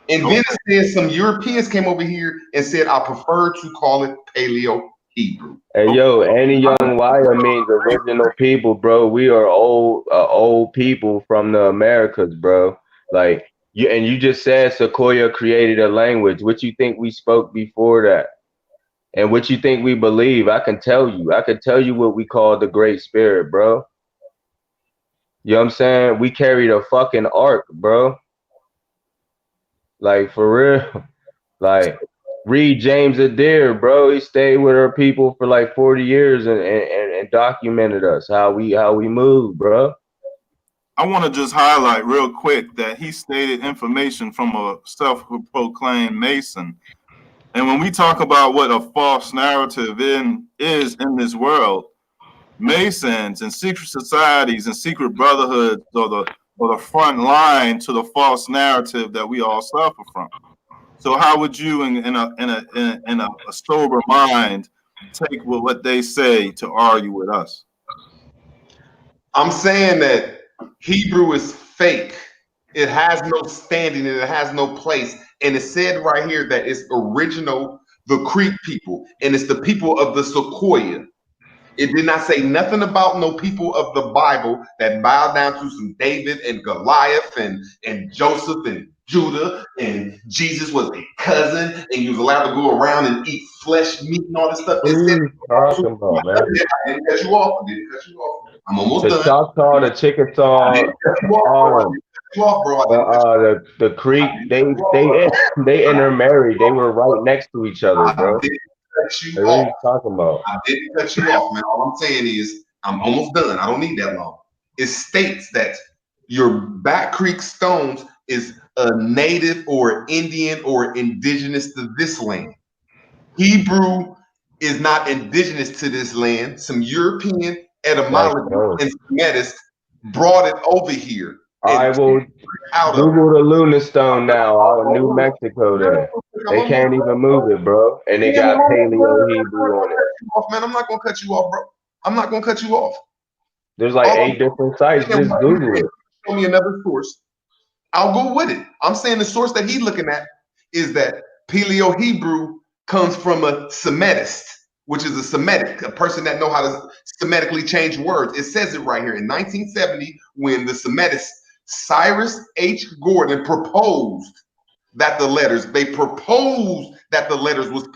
And then it says some Europeans came over here and said, I prefer to call it Paleo Hebrew. Hey, yo, any young wire means original people, bro. We are old people from the Americas, bro. Like, you just said Sequoia created a language. What you think we spoke before that? And what you think we believe? I can tell you. I can tell you what we call the Great Spirit, bro. You know what I'm saying? We carried a fucking ark, bro. Like, for real. Like, read James Adair, bro. He stayed with our people for like 40 years and documented us, how we move, bro. I want to just highlight real quick that he stated information from a self-proclaimed Mason. And when we talk about what a false narrative is in this world, Masons and secret societies and secret brotherhoods are the front line to the false narrative that we all suffer from. So how would you, in a sober mind, take what they say to argue with us? I'm saying that Hebrew is fake. It has no standing and it has no place. And it said right here that it's original, the Creek people, and it's the people of the Sequoia. It did not say nothing about no people of the Bible that bowed down to some David and Goliath and Joseph and Judah, and Jesus was a cousin, and he was allowed to go around and eat flesh, meat, and all this stuff. What It are said, you talking about, man? I didn't cut you off. I didn't cut you off. I'm almost The done. Choctaw, the I Chickasaw, didn't cut you off, bro. I didn't cut you off, bro. I didn't cut the Creek, you they off. they intermarried. They were right next to each other, I bro. didn't cut you Like, what are off. you talking about? I didn't cut you off, man. All I'm saying is I'm almost done. I don't need that long. It states that your Back Creek stones is a native or Indian or indigenous to this land. Hebrew is not indigenous to this land. Some European etymologists and Semitists brought it over here. I will Out of Google the Lunar Stone now out of New Mexico there. They can't even move it, bro. And they got Paleo Hebrew on it. Man, I'm not gonna cut you off, bro. I'm not gonna cut you off. There's like 8 different sites. Just Google it. Show me another source. I'll go with it. I'm saying the source that he's looking at is that Paleo Hebrew comes from a Semitist, which is a Semitic, a person that know how to Semitically change words. It says it right here in 1970 when the Semitist Cyrus H. Gordon proposed that the letters was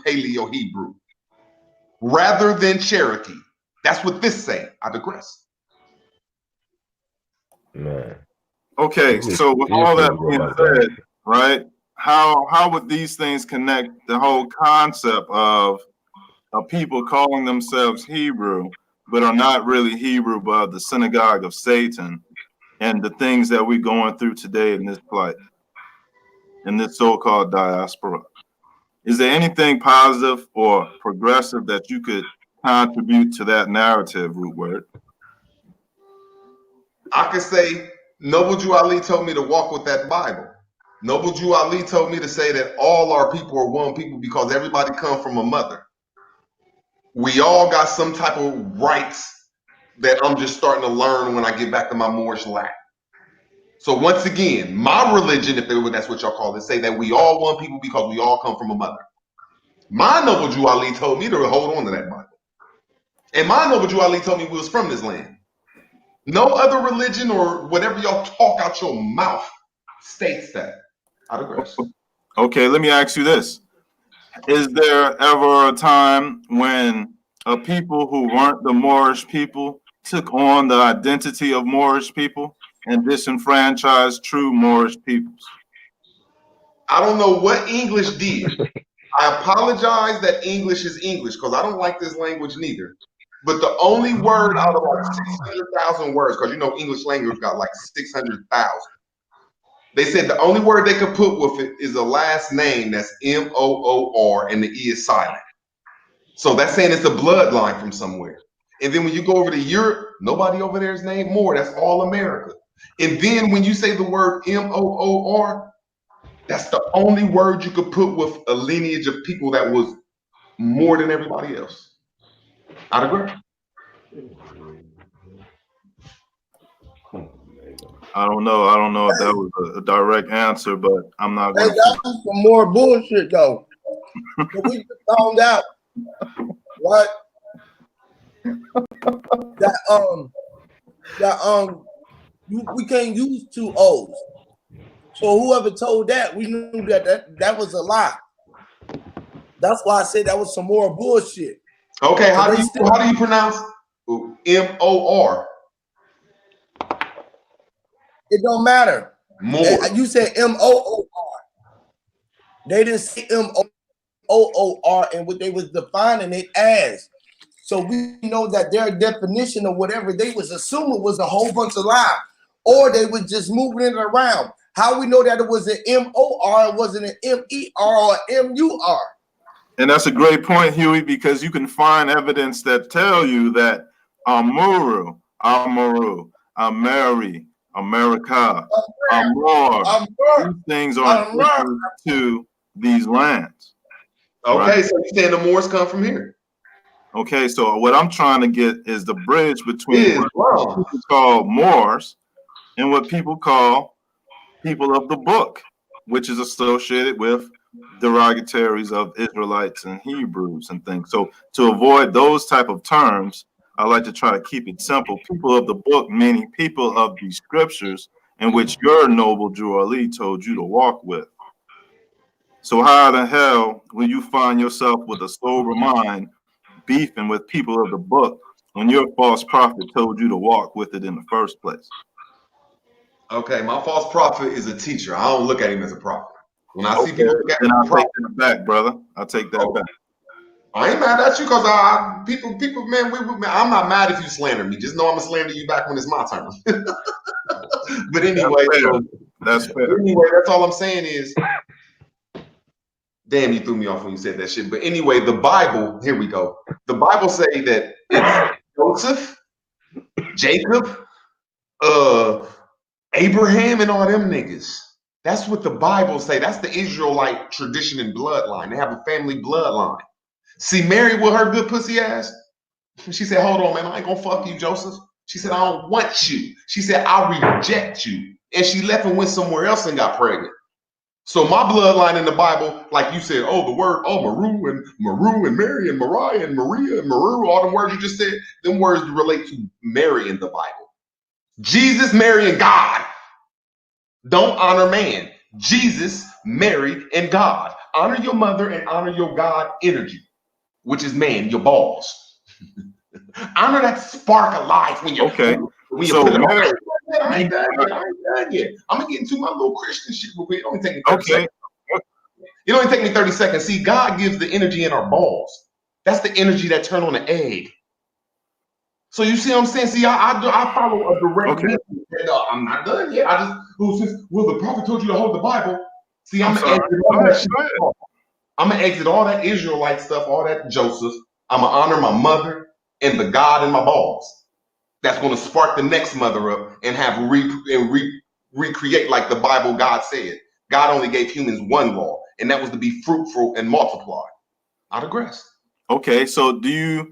Paleo Hebrew rather than Cherokee. That's what this say. I digress. Man. Okay, so with all that being said, right? How would these things connect the whole concept of people calling themselves Hebrew, but are not really Hebrew, but the synagogue of Satan, and the things that we're going through today in this plight, in this so-called diaspora? Is there anything positive or progressive that you could contribute to that narrative, Root Word? I could say Noble Jew Ali told me to walk with that Bible. Noble Jew Ali told me to say that all our people are one people because everybody come from a mother. We all got some type of rights that I'm just starting to learn when I get back to my Moorish Latin. So once again, my religion, if that's what y'all call it, say that we all one people because we all come from a mother. My Noble Jew Ali told me to hold on to that Bible. And my Noble Jew Ali told me we was from this land. No other religion or whatever y'all talk out your mouth states that. I digress. Okay, let me ask you this. Is there ever a time when a people who weren't the Moorish people took on the identity of Moorish people and disenfranchised true Moorish peoples? I don't know what English did. I apologize that English is English because I don't like this language neither. But the only word out of like 600,000 words, because you know English language got like 600,000. They said the only word they could put with it is a last name that's M-O-O-R and the E is silent. So that's saying it's a bloodline from somewhere. And then when you go over to Europe, nobody over there is named Moore. That's all America. And then when you say the word M-O-O-R, that's the only word you could put with a lineage of people that was more than everybody else. I'd agree. I don't know if that was a direct answer, but I'm not going to. That was some more bullshit, though. So we just found out, right? We can't use two O's. So whoever told that, we knew that was a lie. That's why I said that was some more bullshit. Okay, how do you pronounce M-O-R? It don't matter. More. You said M-O-O-R. They didn't say M-O-O-R, and what they was defining it as. So we know that their definition of whatever they was assuming was a whole bunch of lies, or they was just moving it around. How we know that it was an M-O-R, it wasn't an M-E-R or M-U-R? And that's a great point, Huey, because you can find evidence that tell you that Amuru, Amaru, Ameri, America, Amor, these things are to these lands. Okay, right? So you're saying the Moors come from here? Okay, so what I'm trying to get is the bridge between what people call Moors and what people call people of the book, which is associated with derogatories of Israelites and Hebrews and things. So to avoid those type of terms, I like to try to keep it simple. People of the book, meaning people of the scriptures in which your noble Drew Ali told you to walk with. So how the hell will you find yourself with a sober mind beefing with people of the book when your false prophet told you to walk with it in the first place? Okay, my false prophet is a teacher. I don't look at him as a prophet. When I see people look at then him I'll as a prophet, take that back, brother. I'll take that back. I ain't mad at you because people, man, I'm not mad if you slander me. Just know I'm gonna slander you back when it's my turn. But anyway, that's fair. Anyway, that's all I'm saying is, damn, you threw me off when you said that shit. But anyway, the Bible, here we go. The Bible say that it's Joseph, Jacob, Abraham, and all them niggas. That's what the Bible say. That's the Israelite tradition and bloodline. They have a family bloodline. See, Mary with her good pussy ass, she said, hold on, man, I ain't gonna fuck you, Joseph. She said, I don't want you. She said, I reject you. And she left and went somewhere else and got pregnant. So my bloodline in the Bible, like you said, the word, Maru and Mary and Mariah and Maria and Maru, all the words you just said, them words relate to Mary in the Bible. Jesus, Mary, and God. Don't honor man. Jesus, Mary, and God. Honor your mother and honor your God energy, which is man, your balls. Honor that spark of life when you okay. When you So put it Mary, I ain't done yet. I'm gonna get into my little Christian shit real quick. It only take me 30 seconds. It only take me 30 seconds. See, God gives the energy in our balls. That's the energy that turn on the egg. So you see what I'm saying? See, I follow a direct message. I'm not done yet. The prophet told you to hold the Bible. See, I'm gonna exit all that shit. I'm gonna exit all that Israelite stuff, all that Joseph. I'm gonna honor my mother and the God in my balls. That's gonna spark the next mother up and have recreate like the Bible God said. God only gave humans one law, and that was to be fruitful and multiply. I digress. Okay, so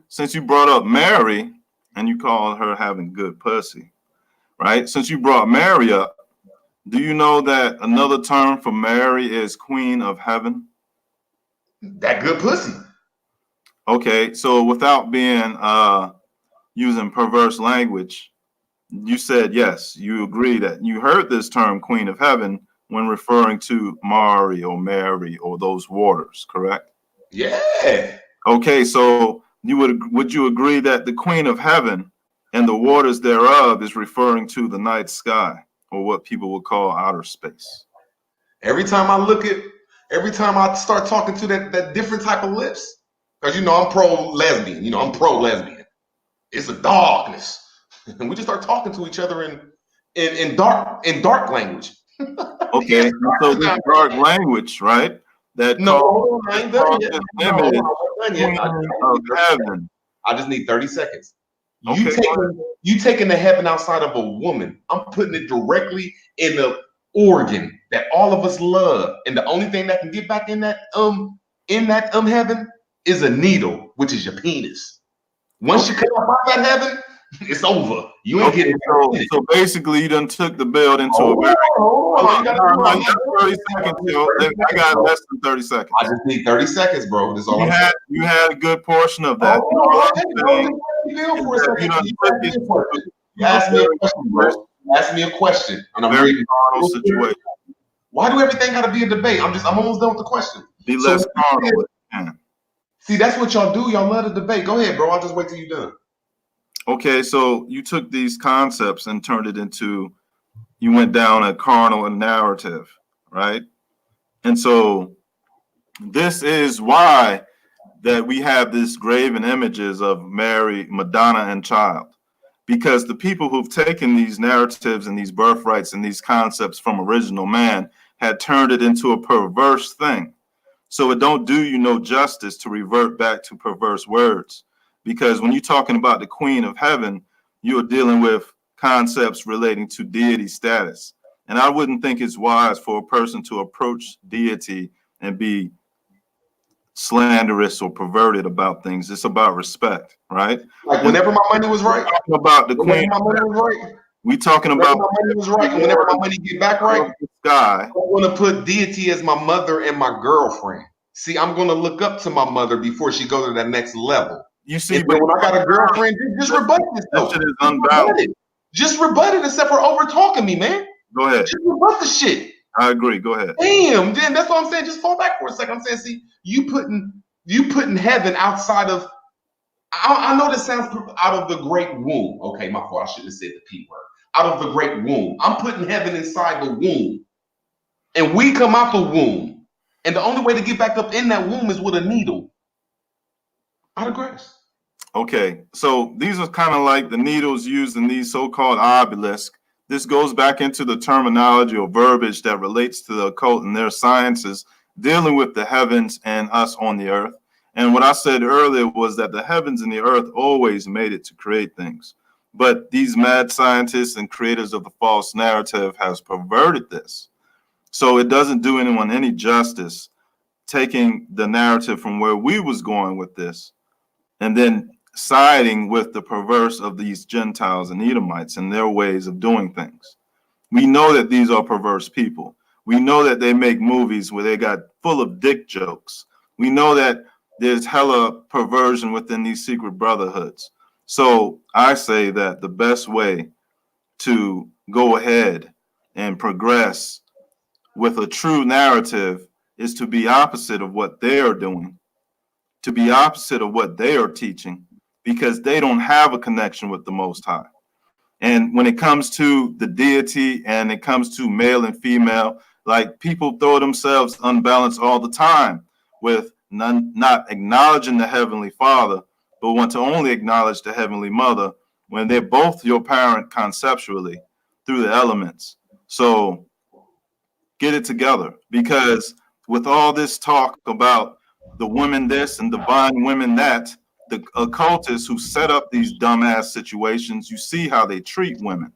since you brought up Mary and you call her having good pussy, right? Since you brought Mary up, do you know that another term for Mary is Queen of Heaven? That good pussy. Okay, so without being using perverse language, you said yes, you agree that you heard this term Queen of Heaven when referring to Mari or Mary or those waters, correct? Yeah. Okay, so would you agree that the Queen of Heaven and the waters thereof is referring to the night sky, or what people would call outer space? Every time I start talking to that different type of lips, because I'm pro-lesbian, I'm pro-lesbian. It's a darkness. And we just start talking to each other in dark language. Okay, so this dark language, right? That I ain't done yet. Of heaven. I just need 30 seconds. You taking the heaven outside of a woman. I'm putting it directly in the organ that all of us love. And the only thing that can get back in that heaven is a needle, which is your penis. Once you come up out that heaven, it's over. You ain't getting so basically you done took the build into a very you got 30 seconds, yo. I got less than 30 seconds. I just need 30 seconds, bro. That's all you had a good portion of that. You asked me a question, bro. Ask me a question. And I'm reading carnal situation. Why do everything gotta be a debate? I'm almost done with the question. Be less carnal. See, that's what y'all do. Y'all love to debate. Go ahead, bro. I'll just wait till you're done. Okay, so you took these concepts and turned it into, you went down a carnal narrative, right? And so this is why that we have this graven images of Mary, Madonna, and child, because the people who've taken these narratives and these birthrights and these concepts from original man had turned it into a perverse thing. So it don't do you no justice to revert back to perverse words, because when you're talking about the Queen of Heaven, you're dealing with concepts relating to deity status. And I wouldn't think it's wise for a person to approach deity and be slanderous or perverted about things. It's about respect, right? Like whenever my money was right, about the whenever queen. my money was right, We talking whenever about my money was right, and whenever my money get back right, the sky. I want to put deity as my mother and my girlfriend. See, I'm gonna look up to my mother before she goes to that next level. You see, and then when I got a girlfriend, just rebut this though. That shit is unbalanced. Just rebut it, except for over talking me, man. Go ahead. Just rebut the shit. I agree. Go ahead. Damn, then that's what I'm saying. Just fall back for a second. I'm saying, see, you putting heaven outside of. I know this sounds out of the great womb. Okay, my fault. I shouldn't have said the P word. Out of the great womb. I'm putting heaven inside the womb, and we come out the womb, and the only way to get back up in that womb is with a needle. I digress. Okay, so these are kind of like the needles used in these so-called obelisks. This goes back into the terminology or verbiage that relates to the occult and their sciences dealing with the heavens and us on the earth. And what I said earlier was that the heavens and the earth always made it to create things. But these mad scientists and creators of the false narrative has perverted this. So it doesn't do anyone any justice taking the narrative from where we was going with this and then siding with the perverse of these Gentiles and Edomites and their ways of doing things. We know that these are perverse people. We know that they make movies where they got full of dick jokes. We know that there's hella perversion within these secret brotherhoods. So I say that the best way to go ahead and progress with a true narrative is to be opposite of what they are doing, to be opposite of what they are teaching, because they don't have a connection with the Most High. And when it comes to the deity and it comes to male and female, like people throw themselves unbalanced all the time with not acknowledging the Heavenly Father, but want to only acknowledge the Heavenly Mother when they're both your parent conceptually through the elements. So get it together, because with all this talk about the women this and divine women that, the occultists who set up these dumbass situations, you see how they treat women.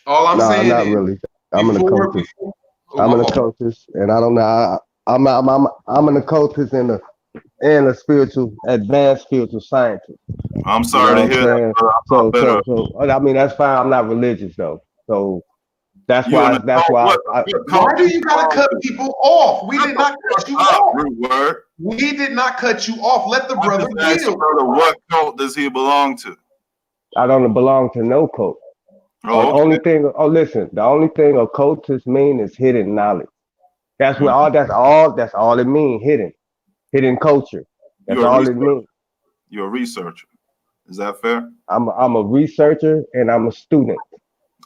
All I'm saying not is, really. I'm an occultist. I'm an occultist, and I don't know. I'm an occultist and a spiritual, advanced spiritual scientist. I'm sorry to hear that. So I mean that's fine. I'm not religious though, so that's why. Why do you gotta cut people off? We did not cut you off. We did not cut you off. Let the brother deal. What cult does he belong to? I don't belong to no cult. Oh, the only thing. Oh, listen. The only thing occultists mean is hidden knowledge. That's what all. That's all it means. Hidden culture. That's all it means. You're a researcher. Is that fair? I'm a researcher and I'm a student.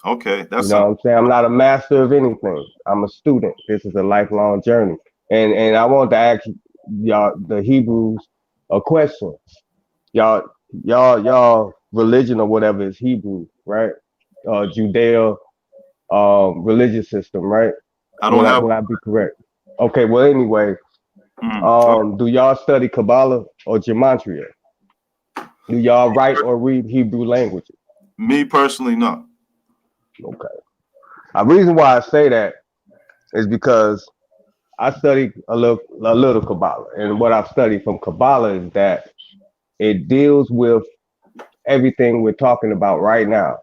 Okay, that's what I'm saying. I'm not a master of anything. I'm a student. This is a lifelong journey. And I want to ask y'all, the Hebrews, a question. Y'all religion or whatever is Hebrew, right? Judeo religious system, right? Will I be correct? Okay, well anyway, do y'all study Kabbalah or Gematria? Do y'all write or read Hebrew languages? Me personally, no. Okay. The reason why I say that is because I studied a little Kabbalah, and what I've studied from Kabbalah is that it deals with everything we're talking about right now.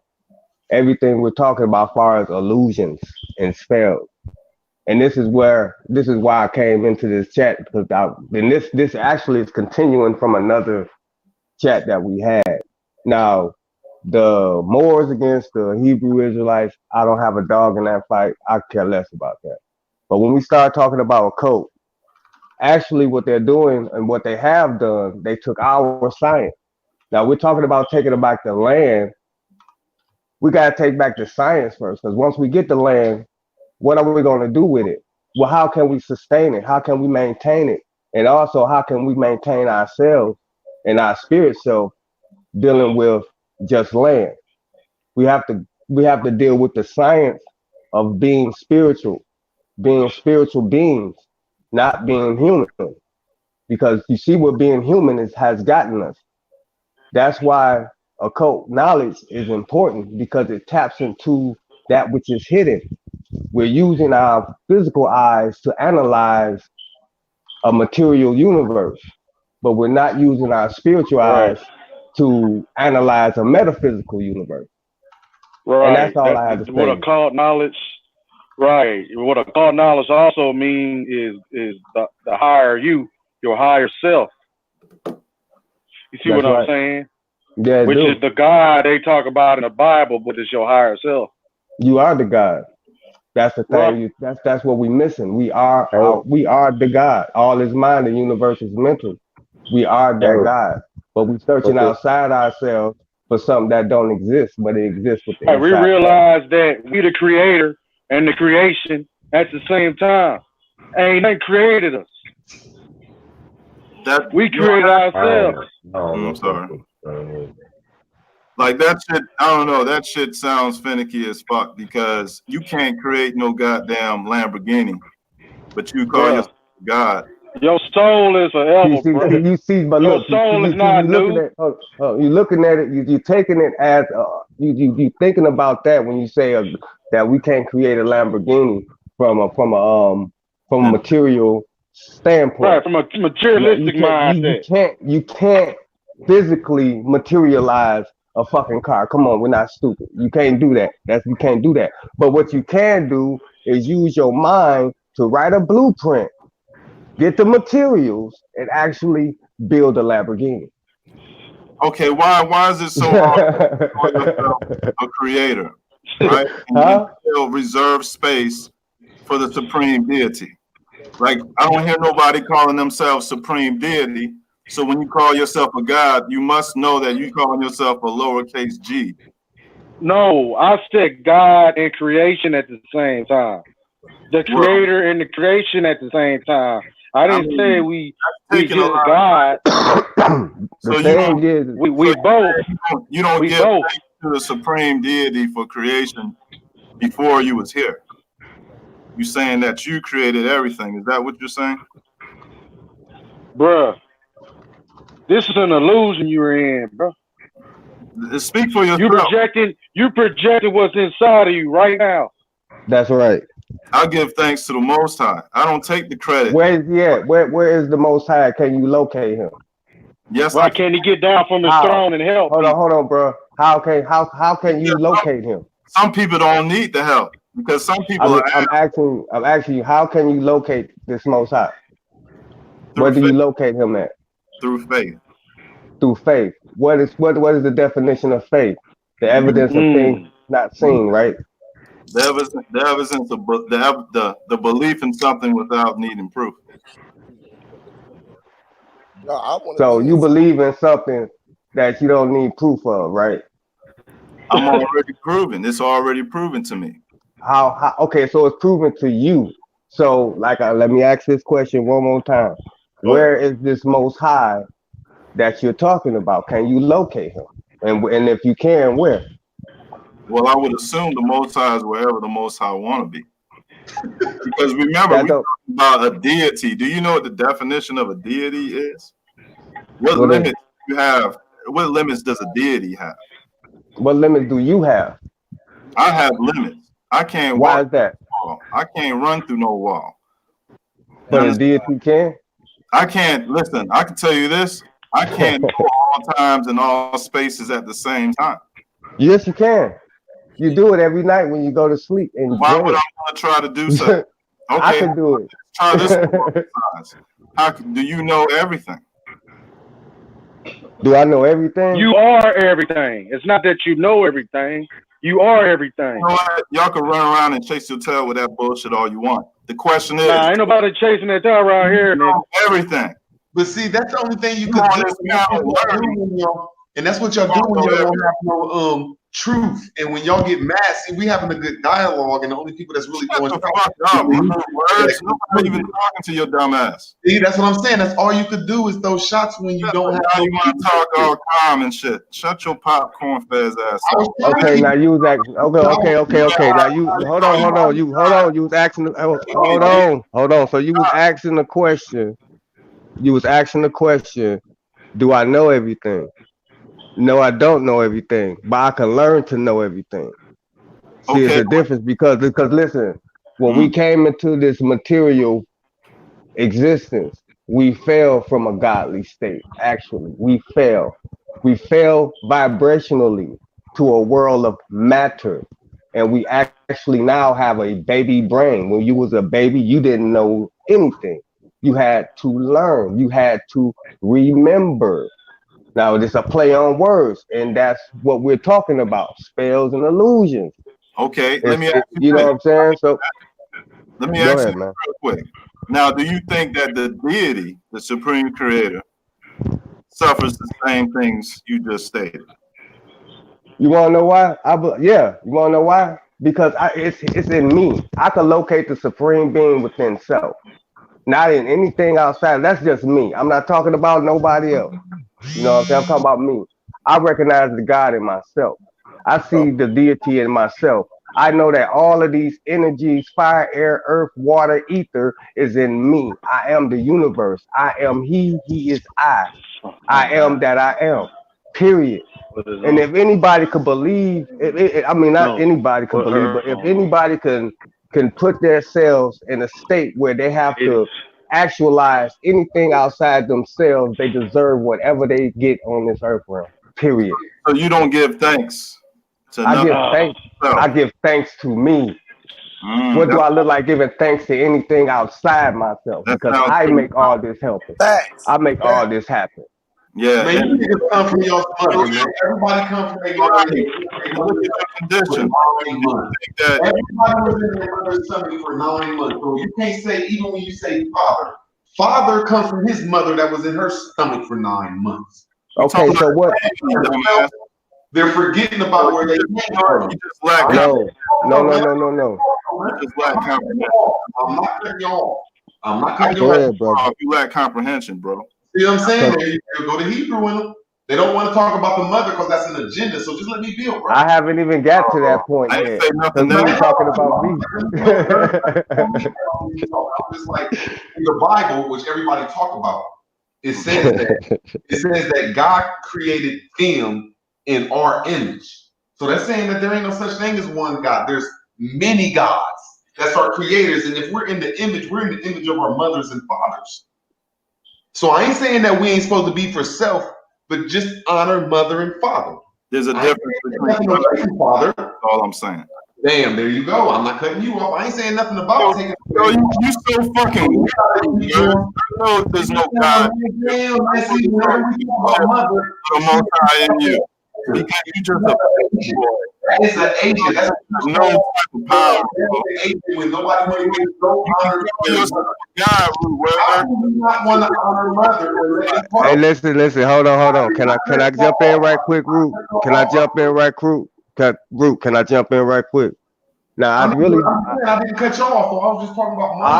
Everything we're talking about as far as illusions and spells. And this is why I came into this chat, because this actually is continuing from another chat that we had. Now, the Moors against the Hebrew Israelites, I don't have a dog in that fight. I care less about that. But when we start talking about a cult, actually what they're doing and what they have done, they took our science. Now we're talking about taking back the land. We got to take back the science first, because once we get the land, what are we going to do with it? Well, how can we sustain it? How can we maintain it? And also, how can we maintain ourselves and our spirit self dealing with just land? We have to deal with the science of being spiritual beings, not being human. Because you see what being human has gotten us. That's why occult knowledge is important, because it taps into that which is hidden. We're using our physical eyes to analyze a material universe, but we're not using our spiritual Right. eyes to analyze a metaphysical universe. And Right. that's all That's I have to what say. occult knowledge. Right. What occult knowledge also mean is the higher you, your higher self. You see That's what I'm right. saying? Yeah, I Which do. is the God they talk about in the Bible, but it's your higher self. You are the God. That's the Right. thing. That's what we missing. We are Hey, we are the God. All is mind. The universe is mental. We are that hey, God. But we but searching the, outside ourselves for something that don't exist, but it exists with the Right. We inside of us. realize that we the creator and the creation at the same time. Ain't nothing created us. That We you know, created ourselves. I don't I'm know sorry. something. Like that shit, I don't know. That shit sounds finicky as fuck because you can't create no goddamn Lamborghini, but you call Bruh. yourself God. Your soul is forever, bro. You see, but Your look, soul is you not looking new. at, you looking at it, you taking it as, you thinking about that when you say that we can't create a Lamborghini from a And material Right, standpoint. from a No, materialistic mindset. you can't physically materialize a fucking car. Come on, we're not stupid. You can't do that. You can't do that. But what you can do is use your mind to write a blueprint, get the materials, and actually build a Lamborghini. okay, why is it so hard to call yourself a creator, right? And Huh? still reserve space for the supreme deity. Like I don't hear nobody calling themselves supreme deity. So when you call yourself a god, you must know that you calling yourself a lowercase g. No, I said God and creation at the same time. The Well, creator and the creation at the same time. I I didn't say mean, we taking a just lot. God. The So you don't. thing is, We both. You don't We give both. thanks to the supreme deity for creation before you was here. You saying that you created everything. Is that what you're saying? Bruh. This is an illusion you're in, bro. Speak for You yourself. projecting what's inside of you right now. that's right. I give thanks to the Most High. I don't take the credit. Where is he at? Where is the Most High? Can you locate him? Yes, Why I can. can't he get down from his How? throne and help people? Hold on, bro. How can you locate him? Some people don't need the help because some people are I'm asking you, how can you locate this Most High? Where through do faith. you locate him at? Through faith. Through faith. What is the definition of faith? The evidence of things not seen, right? The evidence of the belief in something without needing proof. No, I want to So get you his. believe in something that you don't need proof of, right? I'm already proven. It's already proven to me. How okay, so it's proven to you. So let me ask this question one more time. Go ahead. Where is this Most High that you're talking about? Can you locate him? And if you can, where? Well, I would assume the Most High is wherever the Most High want to be. Because remember, That we don't, talking about a deity. Do you know what the definition of a deity is? What what is limits you have? What limits does a deity have? what limits do you have? I have limits. I can't Why walk is that? through a wall. I can't run through no wall. You But a understand? deity can? I can't listen. I can tell you this. I can't go all times and all spaces at the same time. Yes, you can. You do it every night when you go to sleep and Why would I dream. want to try to do so? I Okay, can do try this it. exercise. Do you know everything? Do I know everything? You are everything. It's not that you know everything. You are everything. You know what? Y'all can run around and chase your tail with that bullshit all you want. The question is, Nah, ain't nobody chasing that tail around here, nigga. Everything. But see, that's the only thing you You could on do. this mountain learning. And that's what y'all do when y'all don't have no truth. And when y'all get mad, see, we having a good dialogue, and the only people that's really Shut going the fuck up. Words. Nobody even talking to your dumb ass. See, that's what I'm saying. That's all you could do is those shots when you don't have. Now you want to talk all calm and shit. Shut your popcorn fizz ass up. Okay, now you was asking. Okay. Now you hold on. You was asking. Hold on. So you was asking the question. Do I know everything? No, I don't know everything, but I can learn to know everything. See, it's a difference because listen, when we came into this material existence, we fell from a godly state. Actually, we fell. We fell vibrationally to a world of matter. And we actually now have a baby brain. When you was a baby, you didn't know anything. You had to learn. You had to remember. Now, it's a play on words, and that's what we're talking about: spells and illusions. Okay, let me ask you You know this. what I'm saying? So, Let me go ask you ahead, this man. real quick. Now, do you think that the deity, the supreme creator, suffers the same things you just stated? You want to know why? Yeah. You want to know why? Because it's in me. I can locate the supreme being within self, not in anything outside. That's just me. I'm not talking about nobody else. You know what I'm saying? I'm talking about me. I recognize the God in myself. I see the deity in myself. I know that all of these energies, fire, air, earth, water, ether, is in me. I am the universe. I am he is I. I am that I am. Period. And if anybody could believe, I mean, not anybody could believe, but if anybody can put themselves in a state where they have to actualize anything outside themselves, they deserve whatever they get on this earth realm. Period. So you don't give thanks to I nothing give thanks. else. I give thanks to me. What do I look like giving thanks to anything outside myself? That Because sounds I pretty. make all this happen. Facts. I make all this happen. Yeah, Man, you and niggas come from your mother, man. Everybody comes from their mother. right. They Look at your for condition. 9 months. Think that Everybody was in their mother's tummy for 9 months. So you can't say, even when you say father, father comes from his mother that was in her stomach for 9 months. Okay, so what? dumbass. They're forgetting about where they came from. You just lack No, no. You just lack comprehension. I'm not cutting you off. I'm not cutting you Go off. ahead, brother. You lack comprehension, bro. See what I'm saying? There you go to Hebrew in them. They don't want to talk about the mother because that's an agenda. So just let me build, bro. I haven't even got to that point I didn't yet. say Because nothing we negative. talking about me. I'm just like in the Bible, which everybody talk about. It says that God created them in our image. So that's saying that there ain't no such thing as one God. There's many gods. That's our creators. And if we're in the image, we're in the image of our mothers and fathers. So I ain't saying that we ain't supposed to be for self, but just honor mother and father. There's a difference between father. That's all I'm saying. Damn, there you go. I'm not cutting you off. I ain't saying nothing about taking. Yo, you so fucking weird, man. I know there's no God. Damn, I see. Whenever we talk about mother, The most high in you. Because you just a boy. That is an agent. That's no type of power, bro. When nobody wants to go honor God, I do not want to honor mother. Hey, listen. Hold on. Can I jump in right quick, Root? Can I jump in right quick? Root, can I jump in right quick? Now, I didn't cut you off. So I was just talking about mother.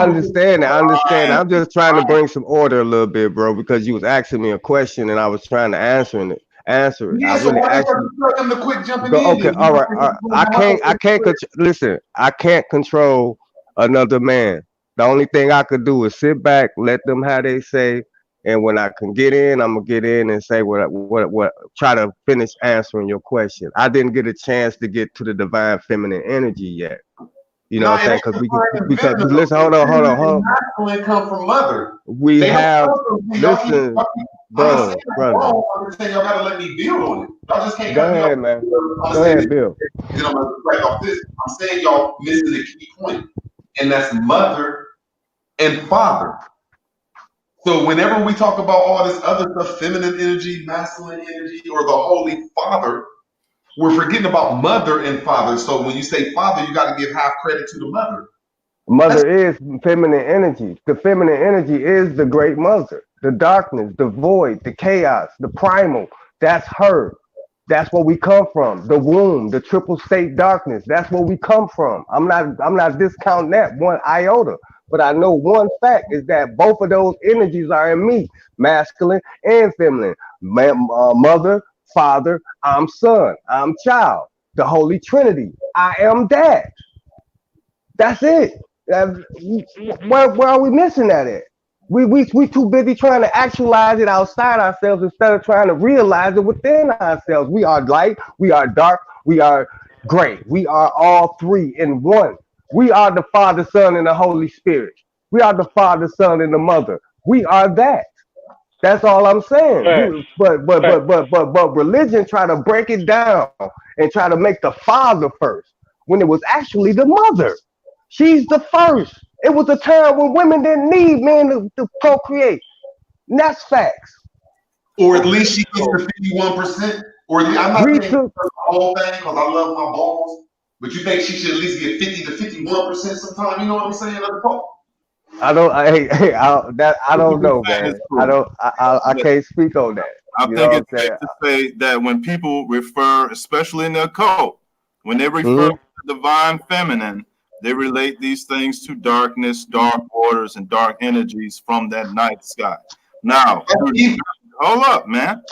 I understand. I'm just trying to bring some order a little bit, bro, because you was asking me a question and I was trying to answer it. Yeah, so why you tell them to quit jumping in? Okay, all right. I can't listen. I can't control another man. The only thing I could do is sit back, let them have they say, and when I can get in, I'm gonna get in and say what. Try to finish answering your question. I didn't get a chance to get to the divine feminine energy yet. You know what I'm saying? Because listen, hold on. Come from mother. We have listen, brother. I'm saying y'all gotta let me build on it. Y'all just can't. Go ahead, man. Go ahead, Bill. Then I'm gonna back off this. I'm saying y'all missing the key point, and that's mother and father. So whenever we talk about all this other stuff, feminine energy, masculine energy, or the Holy Father, we're forgetting about mother and father. So when you say father, you got to give half credit to the mother. Mother is feminine energy. The feminine energy is the great mother, the darkness, the void, the chaos, the primal. That's her. That's where we come from. The womb, the triple state darkness. That's where we come from. I'm not discounting that one iota. But I know one fact is that both of those energies are in me, masculine and feminine. Mother, father, I'm son, I'm child. The Holy Trinity, I am dad. That's it. Where are we missing that at? We too busy trying to actualize it outside ourselves instead of trying to realize it within ourselves. We are light, we are dark, we are gray. We are all three in one. We are the Father, Son, and the Holy Spirit. We are the Father, Son, and the Mother. We are that. That's all I'm saying. But religion try to break it down and try to make the father first when it was actually the mother. She's the first. It was a time when women didn't need men to procreate. And that's facts. Or at least she gets the 51%. Or I'm not saying the whole thing because I love my balls, but you think she should at least get 50 to 51% sometime? You know what I'm saying? I don't. I don't know, man. I can't speak on that. I You know think what it's I'm safe saying? to say that when people refer, especially in their code, when they refer to the divine feminine, they relate these things to darkness, dark waters, and dark energies from that night sky. Now, hold up, man.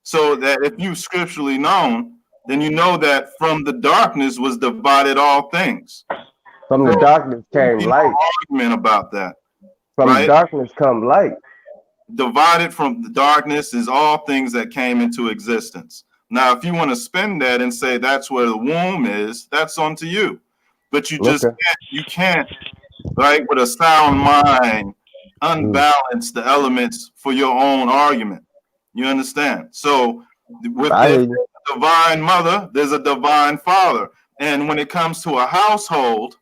So that if you scripturally known, then you know that from the darkness was divided all things. From the darkness came light. Argument about that. From the darkness come light. Divided from the darkness is all things that came into existence. Now, if you want to spin that and say that's where the womb is, that's on to you. But you just can't, right, with a sound mind, unbalance the elements for your own argument. You understand? So with the divine mother, there's a divine father. And when it comes to a household,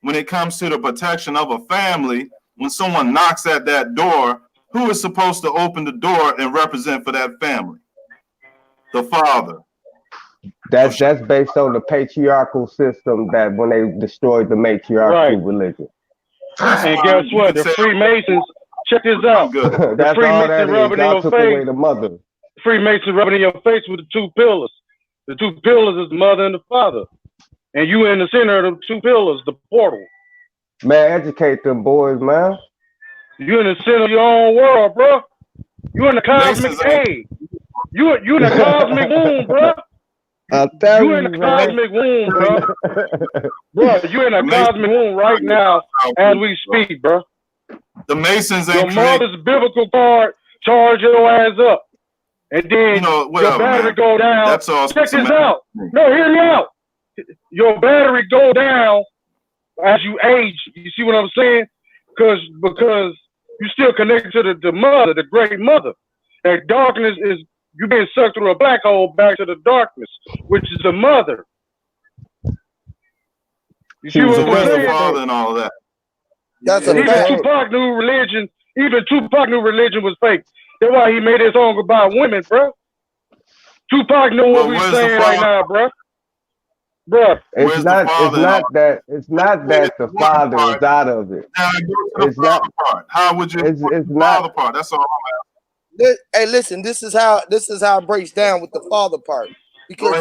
when it comes to the protection of a family, when someone knocks at that door, who is supposed to open the door and represent for that family? The father. That's based on the patriarchal system that when they destroyed the matriarchal religion. And guess what? The Freemasons, check this out. The Freemason rubbing in your face. The mother. Freemason rubbing in your face with the two pillars. The two pillars is the mother and the father. And you in the center of the two pillars, the portal. Man, educate them boys, man. You in the center of your own world, bro. You in the cosmic age. You in the cosmic womb, bro. You in the cosmic womb, bro. Bro, you in a cosmic womb right now as we speak, bro. The Masons ain't your mother's biblical card charge your ass up. And then your battery go down. That's all. Check this out. No, hear me out. Your battery go down as you age. You see what I'm saying? Because you still connected to the mother, the great mother. That darkness is you being sucked through a black hole back to the darkness, which is the mother. You see what I'm saying? Father and all of that. That's even Tupac knew religion. Even Tupac knew religion was fake. That's why he made his song about women, bro. Tupac knew what we're saying right now, bro. Bro, it's not that the father is out of it. It's not. How would you? It's the not. Father part. That's all I'm asking. Hey, listen. This is how it breaks down with the father part, because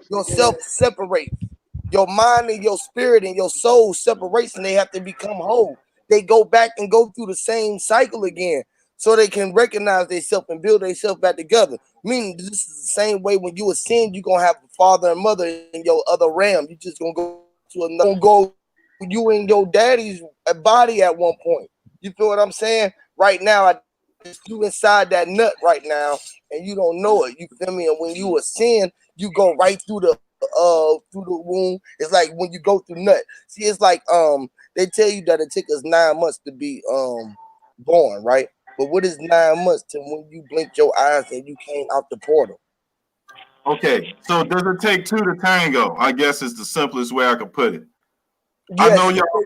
yourself separates. Your mind and your spirit and your soul separates, and they have to become whole. They go back and go through the same cycle again, so they can recognize themselves and build themselves back together. Meaning, this is the same way when you ascend, you're gonna have a father and mother in your other realm. You just gonna go to another. You in your daddy's body at one point. You feel what I'm saying? Right now, you inside that nut right now, and you don't know it. You feel me? And when you ascend, you go right through the womb. It's like when you go through nut. See, it's like they tell you that it took us 9 months to be born, right? But what is 9 months to when you blink your eyes and you came out the portal? Okay, so does it take two to tango? I guess is the simplest way I could put it. Yes,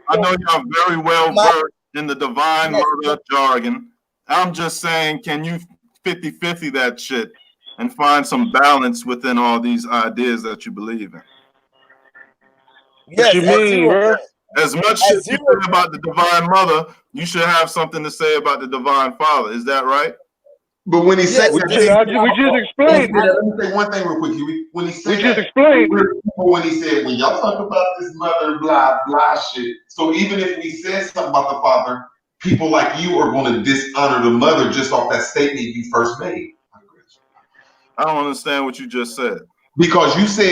I know y'all very well versed in the divine murder jargon. I'm just saying, can you 50-50 that shit and find some balance within all these ideas that you believe in? Yes, what you mean, bro? As much shit you say about the divine mother, you should have something to say about the divine father. Is that right? But when he said we just explained. Let me say one thing real quick, Huey. When he said we just explained. When he said, when y'all talk about this mother blah blah shit, so even if we said something about the father, people like you are going to dishonor the mother just off that statement you first made. I don't understand what you just said. Because you said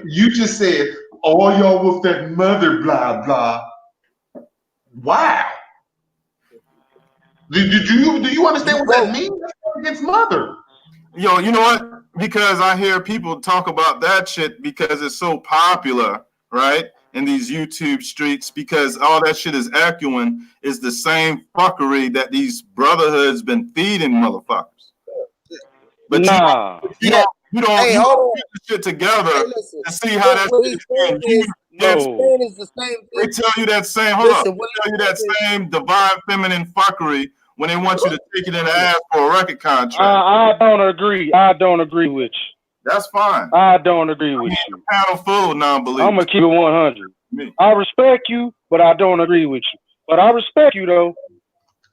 you just said all y'all with that mother blah blah. Wow. Do you understand what that means? That's against mother. Yo, you know what? Because I hear people talk about that shit because it's so popular, right? in these YouTube streets because all that shit is echoing is the same fuckery that these brotherhoods been feeding motherfuckers. But Nah. you Hey, don't hold on. put the shit together Hey, listen. and see how that What shit he's is saying being is, used. what he's saying is the same They thing. tell you that same, Listen, they tell you that same divine feminine fuckery when they want you to take it in the ass for a record contract. I don't agree. I don't agree with you. That's fine. I don't agree with you. A panel full of non-believers. I'm gonna keep it 100. I respect you, but I don't agree with you. But I respect you though.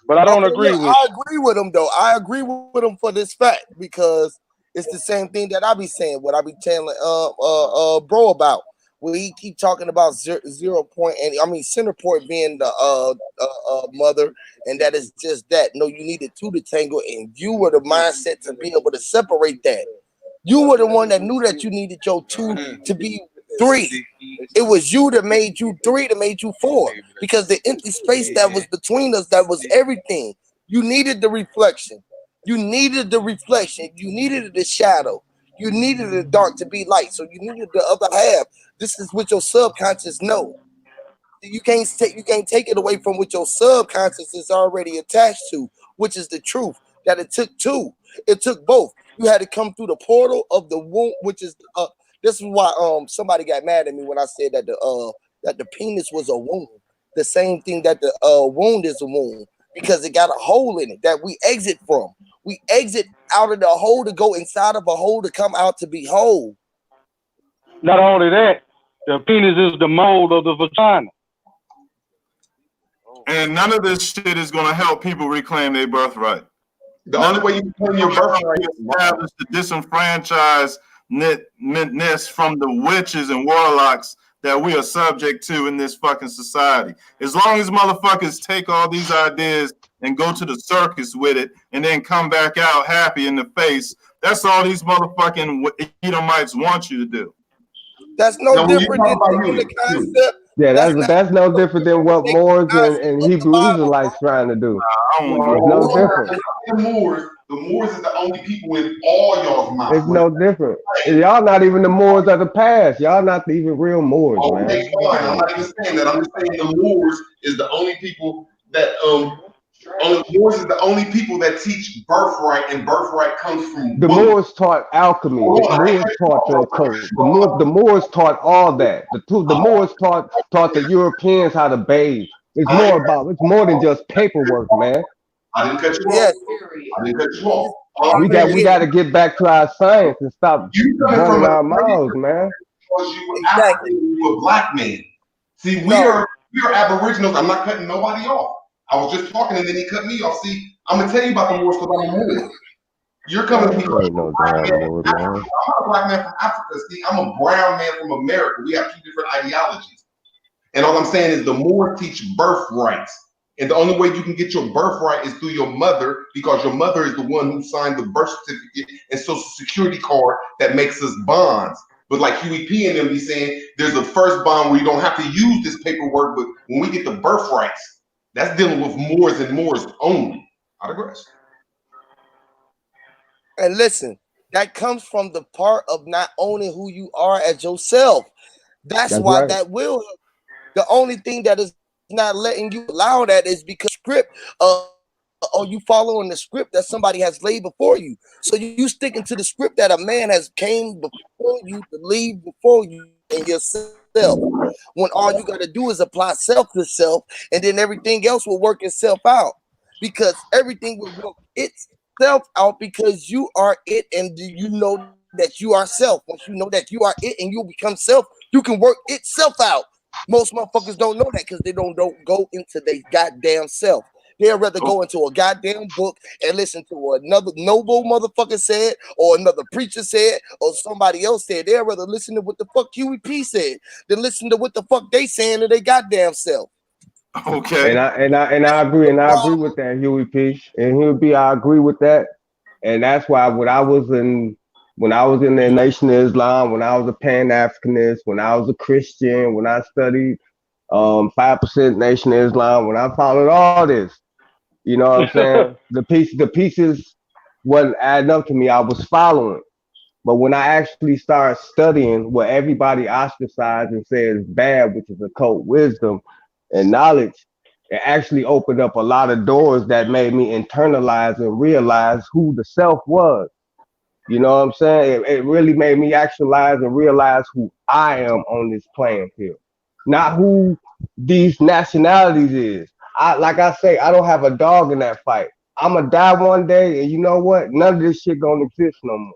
But I don't agree with you. I agree with him though. I agree with him for this fact because it's the same thing that I be saying. What I be telling bro about. We keep talking about 0 point, and I mean center point being the mother, and that is just that. No, you needed two to tangle, and you were the mindset to be able to separate that. You were the one that knew that you needed your two to be three. It was you that made you three, that made you four, because the empty space that was between us, that was everything. You needed the reflection. You needed the reflection. You needed the shadow. You needed the dark to be light. So you needed the other half. This is what your subconscious know. You can't take it away from what your subconscious is already attached to, which is the truth. That it took two. It took both. You had to come through the portal of the womb, which is this is why somebody got mad at me when I said that the penis was a wound. The same thing that the wound is a wound, because it got a hole in it that we exit from. We exit out of the hole to go inside of a hole to come out to be whole. Not only that, the penis is the mold of the vagina. And none of this shit is going to help people reclaim their birthright. The only way you claim your birthright is establish the disenfranchised ness from the witches and warlocks that we are subject to in this fucking society. As long as motherfuckers take all these ideas and go to the circus with it and then come back out happy in the face, that's all these motherfucking Edomites want you to do. That's no different than the concept. Yeah, that's no different than what Moors and Hebrew Israelites trying to do. It's no different. The Moors is the only people in all y'all's mouths. It's no different. Y'all not even the Moors of the past. Y'all not even real Moors, man. Okay, fine. I'm not even saying that. I'm just saying the Moors is the only people that Moors is the only people that teach birthright, and birthright comes from the Moors taught alchemy. The Moors taught the occult. The Moors taught all that. The Moors taught the Europeans how to bathe. It's more than just paperwork, man. I didn't cut you off. I didn't cut you off. We got to get back to our science and stop running our mouths, man. Because you were African, you were a black man. See, we are aboriginals. I'm not cutting nobody off. I was just talking and then he cut me off. See, I'm gonna tell you about the Moors because I'm a Moor. You're coming to me. I'm not a black man from Africa. See, I'm a brown man from America. We have two different ideologies. And all I'm saying is the Moors teach birthrights. And the only way you can get your birthright is through your mother, because your mother is the one who signed the birth certificate and social security card that makes us bonds. But like Huey P and them be saying, there's a first bond where you don't have to use this paperwork, but when we get the birthrights, that's dealing with Moors and Moors only. I digress. And listen, that comes from the part of not owning who you are as yourself. That's why right. That will. The only thing that is not letting you allow that is because script, or you following the script that somebody has laid before you. So you sticking to the script that a man has came before you to leave before you and yourself. When all you got to do is apply self to self, and then everything else will work itself out, because everything will work itself out because you are it, and you know that you are self. Once you know that you are it and you become self, you can work itself out. Most motherfuckers don't know that because they don't go into their goddamn self. They'd rather go into a goddamn book and listen to another noble motherfucker said, or another preacher said, or somebody else said. They'd rather listen to what the fuck QEP said than listen to what the fuck they saying to their goddamn self. Okay. And I agree, and I agree with that, Huey P. And Huey P, I agree with that. And that's why when I was in the Nation of Islam, when I was a Pan-Africanist, when I was a Christian, when I studied 5% Nation of Islam, when I followed all this, you know what I'm saying? The pieces wasn't adding up to me. I was following, But when I actually started studying what everybody ostracized and says bad, which is occult wisdom and knowledge, it actually opened up a lot of doors that made me internalize and realize who the self was. You know what I'm saying? It really made me actualize and realize who I am on this playing field, not who these nationalities is. Like I say, I don't have a dog in that fight. I'm gonna die one day, and you know what? None of this shit gonna exist no more.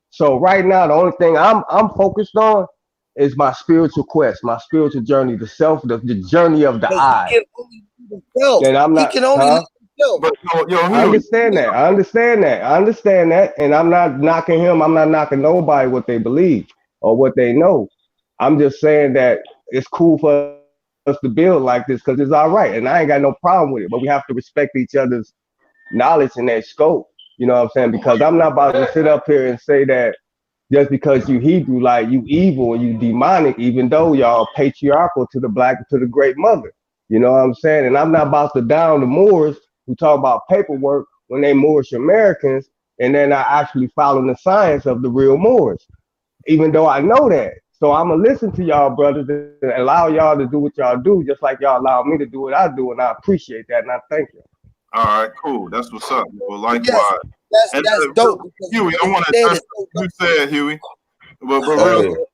So right now, the only thing I'm focused on is my spiritual quest, my spiritual journey, the self, the journey of the But he I. can only do himself. And I'm He not, can only huh? love himself. But yo, I Huey, understand that. I understand that. I understand that. And I'm not knocking him. I'm not knocking nobody what they believe or what they know. I'm just saying that it's cool for us to build like this because it's all right. And I ain't got no problem with it. But we have to respect each other's knowledge and their scope. You know what I'm saying? Because I'm not about to sit up here and say that just because you Hebrew, like you evil and you demonic, even though y'all patriarchal to the black, to the great mother. You know what I'm saying? And I'm not about to down the Moors who talk about paperwork when they Moorish Americans and they're not actually following the science of the real Moors, even though I know that. So I'm gonna listen to y'all brothers and allow y'all to do what y'all do, just like y'all allow me to do what I do, and I appreciate that and I thank you. all right, cool. That's what's up. Well, Yes, likewise. And that's dope because Huey, I what want he to said address is so what dope. you said, Huey. But Go real ahead. quick,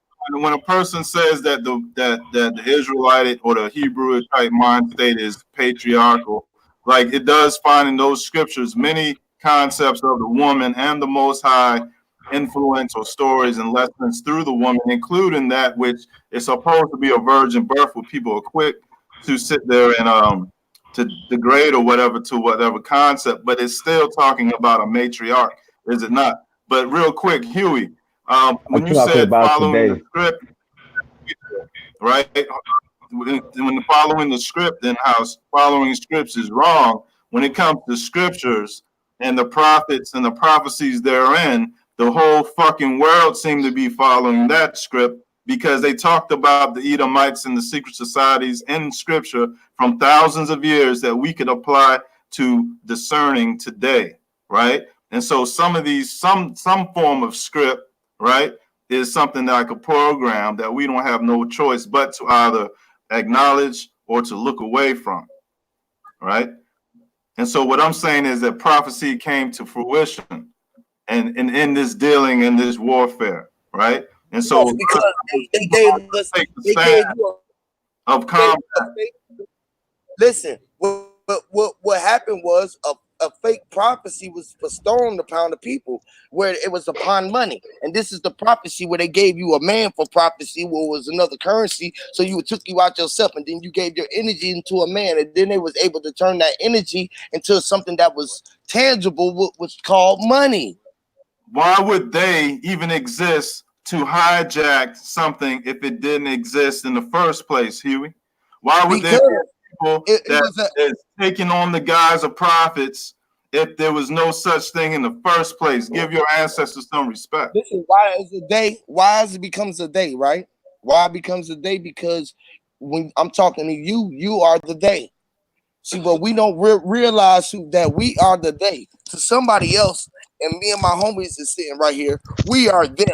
when a person says that the Israelite or the Hebrew type mind state is patriarchal, like it does find in those scriptures many concepts of the woman and the Most High influence or stories and lessons through the woman, including that which is supposed to be a virgin birth, where people are quick to sit there and to degrade or whatever to whatever concept, but it's still talking about a matriarch, is it not? But real quick, Huey, I'm when you talking said about following the today. script, right? When following the script and how following scripts is wrong, when it comes to scriptures and the prophets and the prophecies therein, the whole fucking world seemed to be following that script because they talked about the Edomites and the secret societies in scripture from thousands of years that we could apply to discerning today, right? And so some of these, some form of script, right, is something like a program that we don't have no choice but to either acknowledge or to look away from, right? And so what I'm saying is that prophecy came to fruition and in this dealing in this warfare, right? And so Yes, because they gave us take the they stand gave you of a, gave combat. you a fake. Listen, what happened was a fake prophecy was bestowed upon the people where it was upon money. And this is the prophecy where they gave you a man for prophecy, where it was another currency. So you took you out yourself and then you gave your energy into a man. And then they was able to turn that energy into something that was tangible, what was called money. Why would they even exist to hijack something if it didn't exist in the first place, Huey? Why would there Because be people it that was a is taking on the guise of prophets if there was no such thing in the first place? Give your ancestors some respect. listen, why is a day? Why is it becomes a day, right? Why it becomes a day? Because when I'm talking to you, you are the day. See, but we don't realize that we are the day to somebody else, and me and my homies is sitting right here. We are them.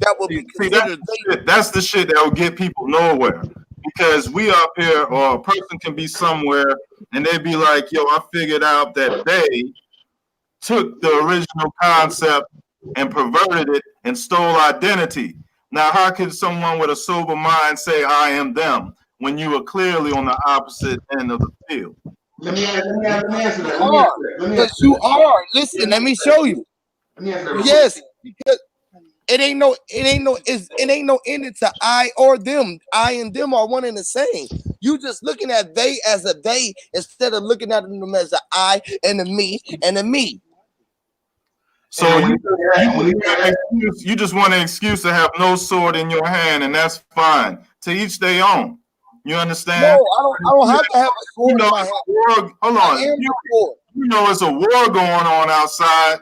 That will be See, that's considered the they. shit. That's the shit that will get people nowhere. Because we up here, or a person can be somewhere, and they be like, "Yo, I figured out that they took the original concept and perverted it and stole identity." Now, how could someone with a sober mind say, "I am them," when you are clearly on the opposite end of the field? Let me answer that. You are, because you are. Listen, let me show you. Let me answer that real quick. Yes, because it ain't no ending to I or them. I and them are one and the same. You just looking at they as a they instead of looking at them as a I and a me and a me. So you just want an excuse to have no sword in your hand, and that's fine. To each their own. You understand? No, I don't have to have a sword in my hand. Hold I on. am the sword. You know it's a war going on outside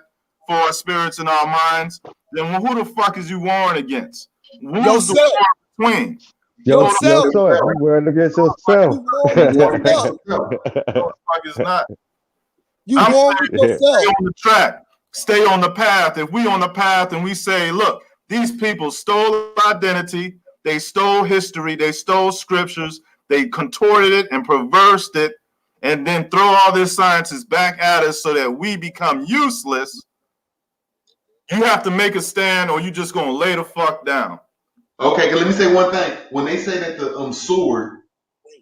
for our spirits and our minds. Then who the fuck is you warring against? Who's the Yourself. war between? Yourself. Yourself. You wearing against yourself. You war with yourself. No, the fuck is not. You I'm war with saying yourself. stay on the track. stay on the path, if we on the path and we say, look, these people stole identity, they stole history, they stole scriptures, they contorted it and perversed it, and then throw all this sciences back at us so that we become useless, you have to make a stand or you just gonna lay the fuck down. Okay, let me say one thing. When they say that the sword,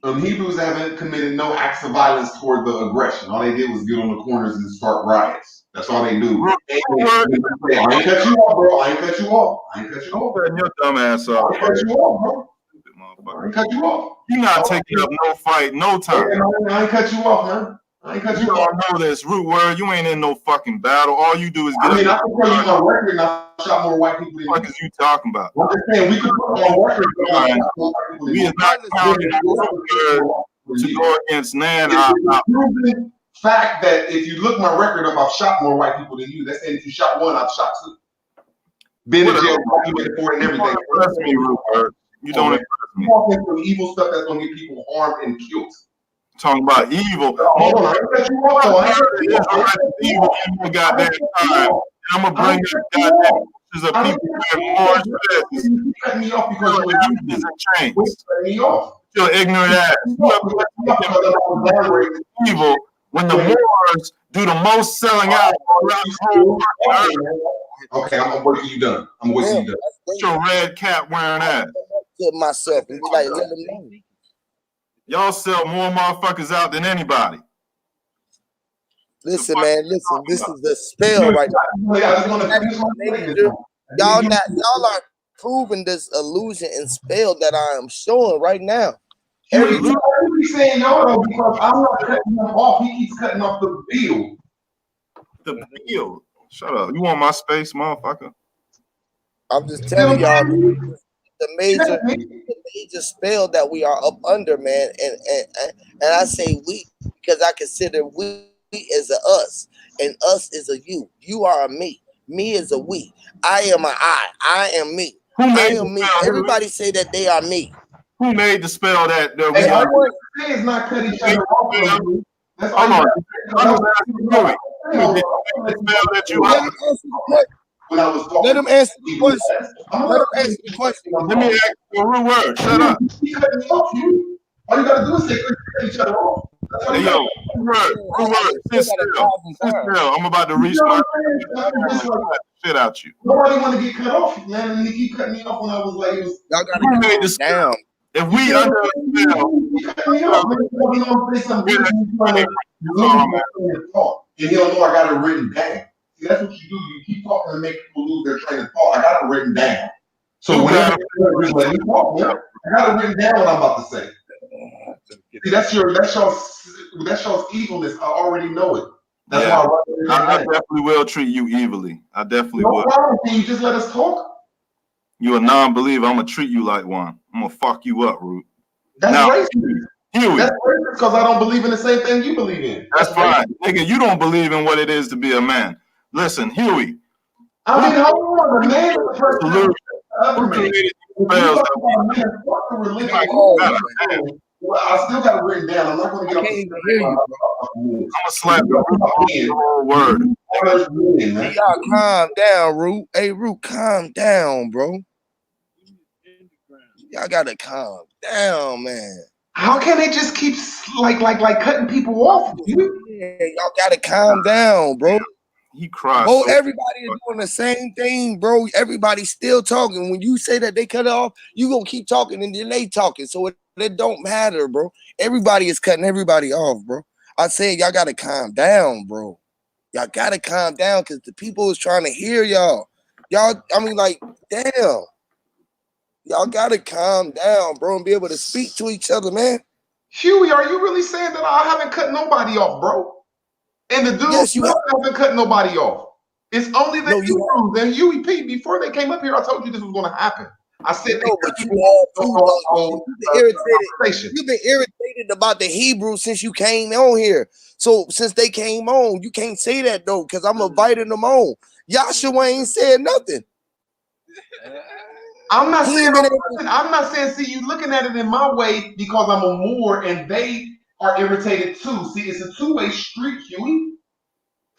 Hebrews haven't committed no acts of violence toward the aggression. All they did was get on the corners and start riots. That's all they do. I ain't cut you off, bro. I ain't cut you off. I ain't cut you off. Cutting your dumb ass off. I ain't cut you off, bro. I ain't cut you off. You're not taking up no fight, no time. I ain't cut you off, man. I ain't cut you off. You all know this root word. You ain't in no fucking battle. All you do is get. I mean, I can tell you my record, and I shot more white people than you. What is you talking about? I'm just saying we could put on record. We is not counting to go against Nan. The fact that if you look my record up, I've shot more white people than you. That's saying if you shot one, I've shot two. Been in jail, documented for it and everything. Me, root word. You don't impress me. Talking some evil stuff that's gonna get people harmed and killed. Talking about evil. Hold on, I cut you off. Evil goddamn time. I'm gonna bring this goddamn pictures of people wearing more shit. You cut me off because you're using chains. Cut me off. You're ignorant ass. Evil when the Moors do the most selling out around the whole fucking earth. Okay, I'm waiting till you done. I'm waiting till you done. Get your red cap wearing ass. To myself and be like, let them know. Y'all sell more motherfuckers out than anybody. Listen, man, listen. This is the spell right now. Y'all are proving this illusion and spell that I am showing right now. Every saying y'all though, because I'm not cutting him off. He keeps cutting off the bill. The bill. Shut up. You want my space, motherfucker? I'm just telling y'all the major spell that we are up under, man. And I say we because I consider we as a us, and us is a you. You are a me. Me is a we. I am a I am me. I am me. Everybody say that they are me. Who made the spell that we are? Is not cut each other off. That's all. I'm when I was talking. Let him answer the question. Let him answer the question. Let me ask you a real word. Shut up. He cut me off, you. All you gotta do is say cut each other off. Hey, yo, word. Sit still. I'm about to reach my shit out you. Nobody want to get cut off, man. And he keep cutting me off when I was like, y'all gotta made this down. If we under the spell, and you don't know I got it written down. See, that's what you do. You keep talking to make people lose their train of thought. I got it written down. So whenever just let me talk, man. I got it written down what I'm about to say. See, that shows evilness. I already know it. That's why I definitely will treat you evilly. I definitely will. Can you just let us talk? You a non-believer. I'm gonna treat you like one. I'm gonna fuck you up, Root. That's racist. That's racist because I don't believe in the same thing you believe in. That's fine, nigga. You don't believe in what it is to be a man. Listen, Huey. I mean, hold on, the man is the person. Well, I still got it written down. I'm not going to get off I'm gonna slap the whole word. Y'all calm down, Root. Hey, Root, calm down, bro. Y'all gotta calm down, man. How can they just keep like cutting people off? Yeah, y'all gotta calm down, bro. He cried. Bro, everybody is doing the same thing, bro. Everybody's still talking. When you say that they cut it off, you gonna keep talking and then they talking. So it don't matter, bro. Everybody is cutting everybody off, bro. I said y'all gotta calm down, bro. Y'all gotta calm down because the people is trying to hear y'all. Y'all, I mean, like, damn. Y'all gotta calm down, bro, and be able to speak to each other, man. Huey, are you really saying that I haven't cut nobody off, bro? And the dude haven't cut nobody off. It's only the Hebrews and Huey P. Before they came up here, I told you this was going to happen. I said, no, but you've been irritated about the Hebrews since you came on here. So since they came on, you can't say that though, because I'm inviting them on. Yahshua ain't said nothing. I'm not saying, see, you looking at it in my way because I'm a Moor and they are irritated too. See, it's a two-way street, Huey.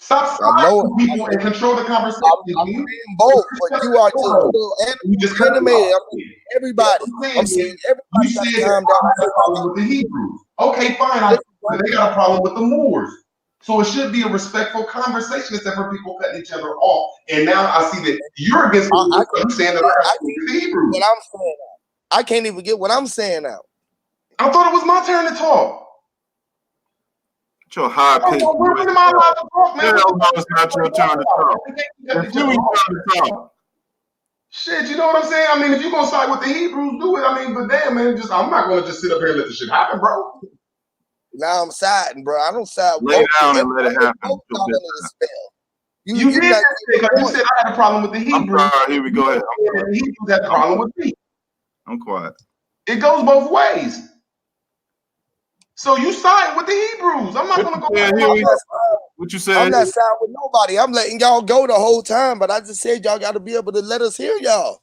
Stop I know it. silencing people and control the conversation. I'm saying both, but you are just still You just cut me animated. off. I'm saying everybody. I'm saying everybody you got to said calm that down. I had a problem with the Hebrews. Okay, fine. I they got a problem with the Moors. So it should be a respectful conversation instead of people cutting each other off. And now I see that you're against you saying that I have to with the Hebrews. What I'm saying now. I can't even get what I'm saying now. I thought it was my turn to talk. Your high pitch. When am I allowed to talk, man? Hell no, it's not your turn to talk. It's Huey's turn to talk. Shit, you know what I'm saying? I mean, if you're gonna side with the Hebrews, do it. I mean, but damn, man, I'm not gonna just sit up here and let this shit happen, bro. Now I'm siding, bro. I don't side. Lay down and let it happen. You did that because you said I had a problem with the Hebrews. I'm sorry, here we go ahead. The Hebrews had a problem with me. I'm quiet. It goes both ways. So you side with the Hebrews. I'm not gonna go. What you said? I'm not siding with nobody. I'm letting y'all go the whole time, but I just said y'all got to be able to let us hear y'all.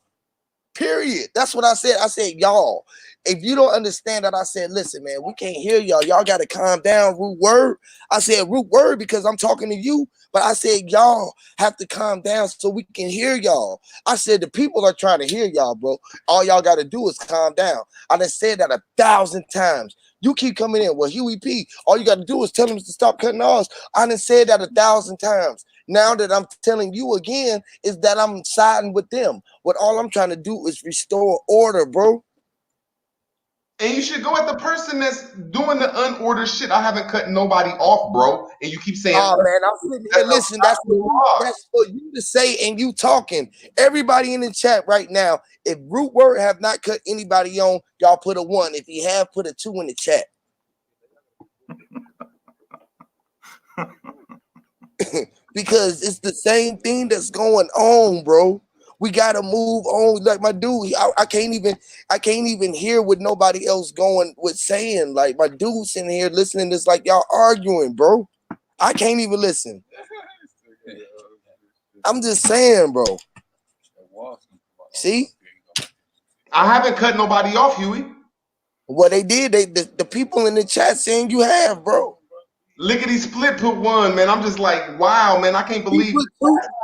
Period. That's what I said. I said y'all. If you don't understand that, I said, listen, man, we can't hear y'all. Y'all got to calm down. Root word. I said root word because I'm talking to you, but I said y'all have to calm down so we can hear y'all. I said the people are trying to hear y'all, bro. All y'all got to do is calm down. I done said that 1,000 times. You keep coming in. Well, Huey P, all you got to do is tell him to stop cutting off. I done said that 1,000 times. Now that I'm telling you again is that I'm siding with them. What all I'm trying to do is restore order, bro. And you should go at the person that's doing the unordered shit. I haven't cut nobody off, bro. And you keep saying, "Oh man, I'm sitting here. Listen, that's for you to say, and you talking. Everybody in the chat right now. If Root Word have not cut anybody on, y'all put a 1. If you have, put a 2 in the chat. Because it's the same thing that's going on, bro. We gotta move on. Like my dude, I can't even hear what nobody else going with saying. Like my dude sitting here listening to this, like y'all arguing, bro. I can't even listen. I'm just saying, bro. See? I haven't cut nobody off, Huey. What they did, the people in the chat saying you have, bro. Lickety Split put 1, man. I'm just like, wow, man. I can't believe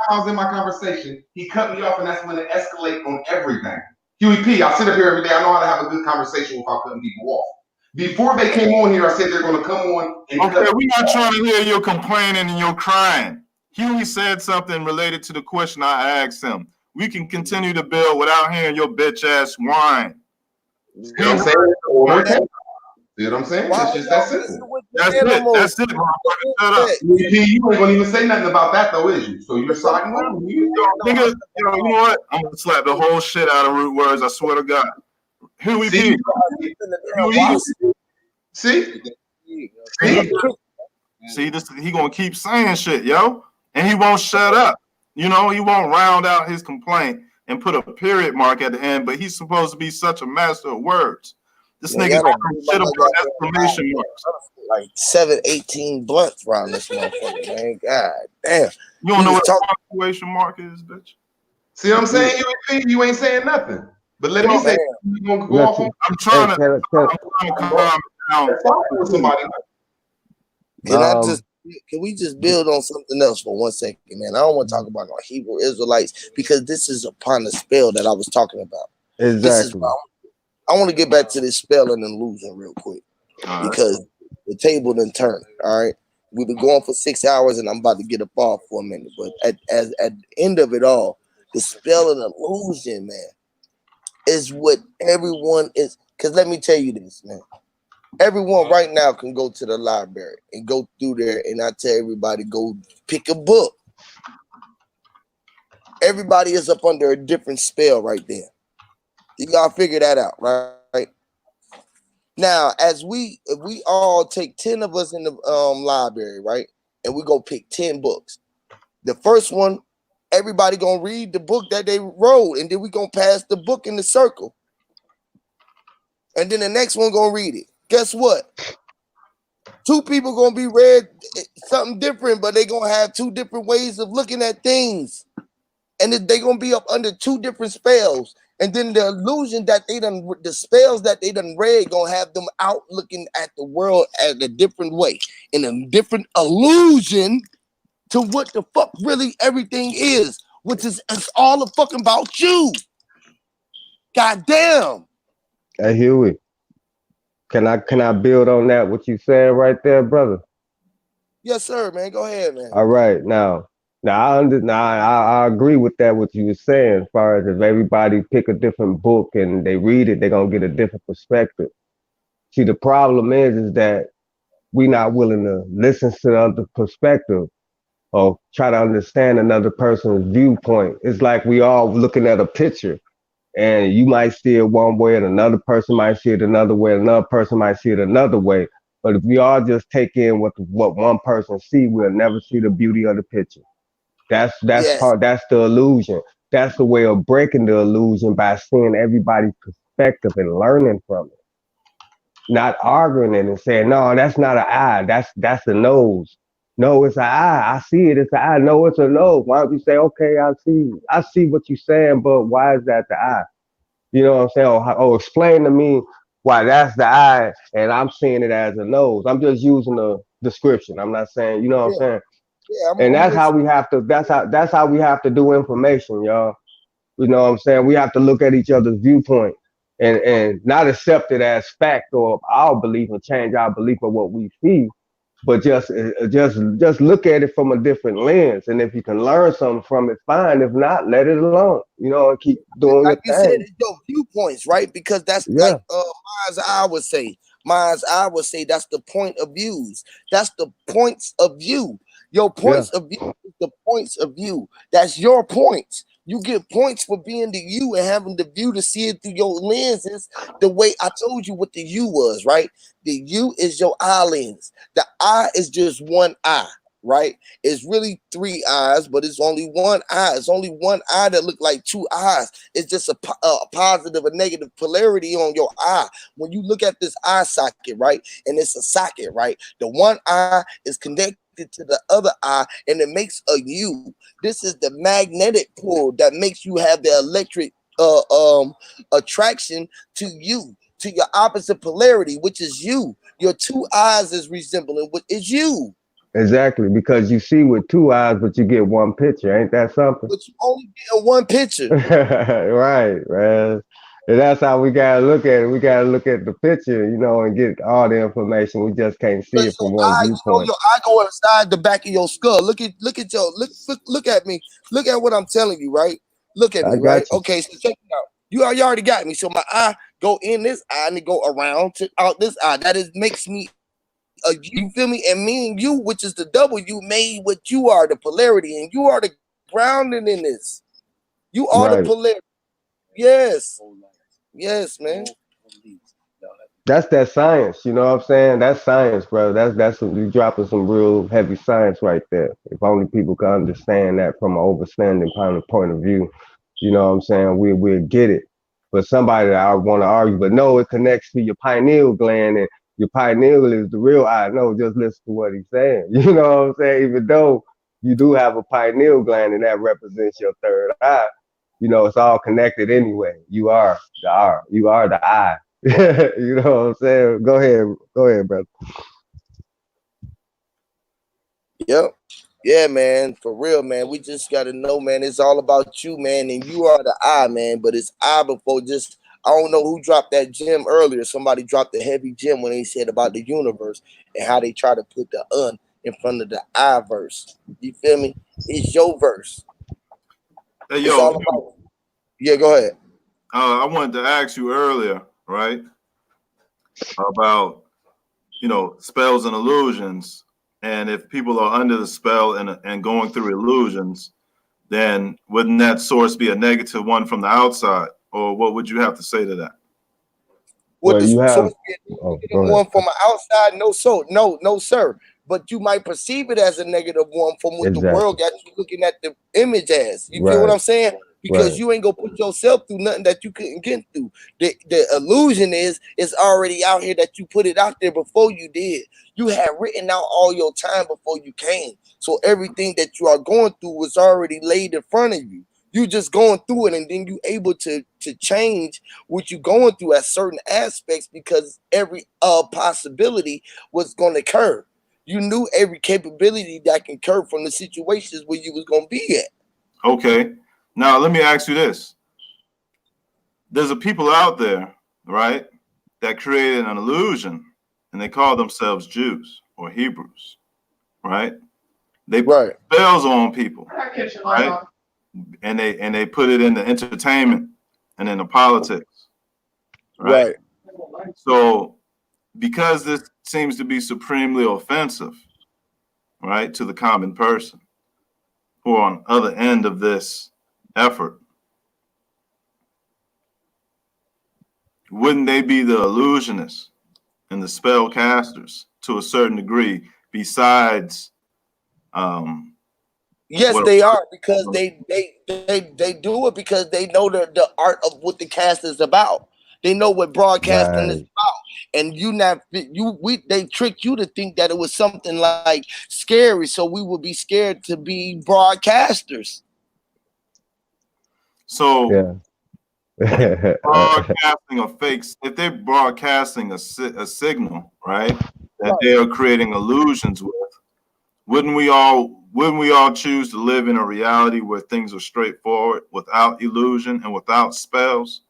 I was in my conversation. He cut me off, and that's when it escalates on everything. Huey P, I sit up here every day. I know how to have a good conversation without cutting people off. Before they came on here, I said they're going to come on and okay, we're not trying to hear your complaining and your crying. Huey said something related to the question I asked him. We can continue to build without hearing your bitch ass whine. See what I'm saying? See what I'm saying? It's just that simple. That's it. That's it, motherfucker. Shut up. You ain't gonna even say nothing about that though, is you? So you're siding with me? Nigga, you know what? I'm gonna slap the whole shit out of Root Words. I swear to God. Huey P. See, this he gonna keep saying shit, yo, and he won't shut up. You know, he won't round out his complaint and put a period mark at the end. But he's supposed to be such a master of words. This nigga shit about exclamation marks. Like 7-18 blunts around this motherfucker, man. God damn. You don't know what a punctuation mark is, bitch. See what I'm saying? You ain't saying nothing. But let me say, you gonna go off on. I'm trying to calm down with somebody. Can we just build on something else for 1 second, man? I don't want to talk about no Hebrew Israelites because this is upon the spell that I was talking about. Exactly. I want to get back to this Spellz N Illusions real quick because the table done turned. All right, we've been going for 6 hours, and I'm about to get up off for a minute. But at the end of it all, the Spellz N Illusions, man, is what everyone is. Because let me tell you this, man. Everyone right now can go to the library and go through there, and I tell everybody go pick a book. Everybody is up under a different spell right there. You gotta figure that out, right? Now, if we all take 10 of us in the library, right, and we go pick 10 books. The first one, everybody gonna read the book that they wrote, and then we gonna pass the book in the circle, and then the next one gonna read it. Guess what? 2 people gonna be read something different, but they gonna have 2 different ways of looking at things, and they gonna be up under 2 different spells. And then the illusion that the spells that they done read gonna have them out looking at the world at a different way, in a different illusion to what the fuck really everything is, which is it's all fucking about you. Goddamn. Hey Huey, can I build on that what you saying right there, brother? Yes, sir, man. Go ahead, man. All right, now I agree with that what you were saying. As far as if everybody pick a different book and they read it, they're gonna get a different perspective. See, the problem is that we not willing to listen to the other perspective or try to understand another person's viewpoint. It's like we all looking at a picture and you might see it one way and another person might see it another way, and another person might see it another way. But if we all just take in what one person see, we'll never see the beauty of the picture. That's Yes. that's the illusion. That's the way of breaking the illusion by seeing everybody's perspective and learning from it. Not arguing it and saying, no, that's not an eye. That's a nose. No, it's an eye. I see it. It's an eye. No, it's a nose. Why don't you say, okay, I see what you're saying, but why is that the eye? You know what I'm saying? Oh, explain to me why that's the eye and I'm seeing it as a nose. I'm just using the description. I'm not saying, you know what I'm Yeah. saying? Yeah, And I'm that's with how you. we have to, that's how we have to do information, y'all. You know what I'm saying? We have to look at each other's viewpoint and not accept it as fact or our belief and change our belief of what we see, but just look at it from a different lens. And if you can learn something from it, fine. If not, let it alone. You know, and keep doing Like your you said, thing. it's your viewpoints, right? Because that's Yeah, like Mine's I would say that's the point of views. That's the points of view. Your yeah. points of view is the points of view. That's your points. You get points for being the you and having the view to see it through your lenses. The way I told you what the you was, right? The you is your eye lens. The I is just one eye, right? It's really three eyes, but it's only one eye. It's only one eye that look like two eyes. It's just a positive or negative polarity on your eye. When you look at this eye socket, right, and it's a socket, right, the one eye is connected to the other eye, and it makes a U. This is the magnetic pull that makes you have the electric attraction to you, to your opposite polarity, which is you. Your two eyes is resembling what is you. Exactly. Because you see with two eyes, but you get one picture. Ain't that something? But you only get in one picture. Right, man. And that's how we gotta look at it. We gotta look at the picture, you know, and get all the information. We just can't see it Because from one viewpoint. your eye go inside the back of your skull. Look at look at me. Look at what I'm telling you, right? Look at I me, right? got you. Okay, so check it out. You already got me. So my eye go in this eye and it go around to out this eye. That is makes me you feel me? And me and you, which is the W, made what you are, the polarity, and you are the grounding in this. You are the Right. polarity. Yes. Yes, man. That's that science, you know what I'm saying? That's science, bro. You dropping some real heavy science right there. If only people could understand that from an overstanding point of view, you know what I'm saying? We'll get it. But somebody that I want to argue, but no, it connects to your pineal gland and your pineal is the real eye. No, just listen to what he's saying. You know what I'm saying? Even though you do have a pineal gland and that represents your third eye, you know, it's all connected anyway. You are the R. You are the eye. You know what I'm saying? Go ahead, brother. Yep. Yeah, man. For real, man. We just gotta know, man. It's all about you, man. And you are the I, man. But it's I before just I don't know who dropped that gem earlier. Somebody dropped the heavy gem when they said about the universe and how they try to put the in front of the I verse. You feel me? It's your verse. Hey, It's yo, all about. Yeah, go ahead. I wanted to ask you earlier, right, about spells and illusions, and if people are under the spell and going through illusions, then wouldn't that source be a negative one from the outside, or what would you have to say to that? Would Well, the you have. source be a Oh, negative go ahead. one from an outside? No, sir. But you might perceive it as a negative one from what the Exactly. world got you looking at the image as. You feel what Right. I'm saying? Because Right. you ain't gonna put yourself through nothing that you couldn't get through. The illusion is it's already out here that you put it out there before you did. You had written out all your time before you came. So everything that you are going through was already laid in front of you. You just going through it, and then you able to change what you going through at certain aspects because every possibility was going to occur. You knew every capability that can occur from the situations where you was gonna be at. Okay. Now let me ask you this. There's a people out there, right, that created an illusion and they call themselves Jews or Hebrews, right? They put spells on people, right? And they put it in the entertainment and in the politics, right? So because this seems to be supremely offensive, right, to the common person who are on the other end of this effort, wouldn't they be the illusionists and the spell casters to a certain degree besides Yes, they are, because they do it because they know the art of what the cast is about. They know what broadcasting is about, and they tricked you to think that it was something like scary, so we would be scared to be broadcasters. So broadcasting a fake, if they're broadcasting a signal, right, that they are creating illusions with, wouldn't we all choose to live in a reality where things are straightforward without illusion and without spells?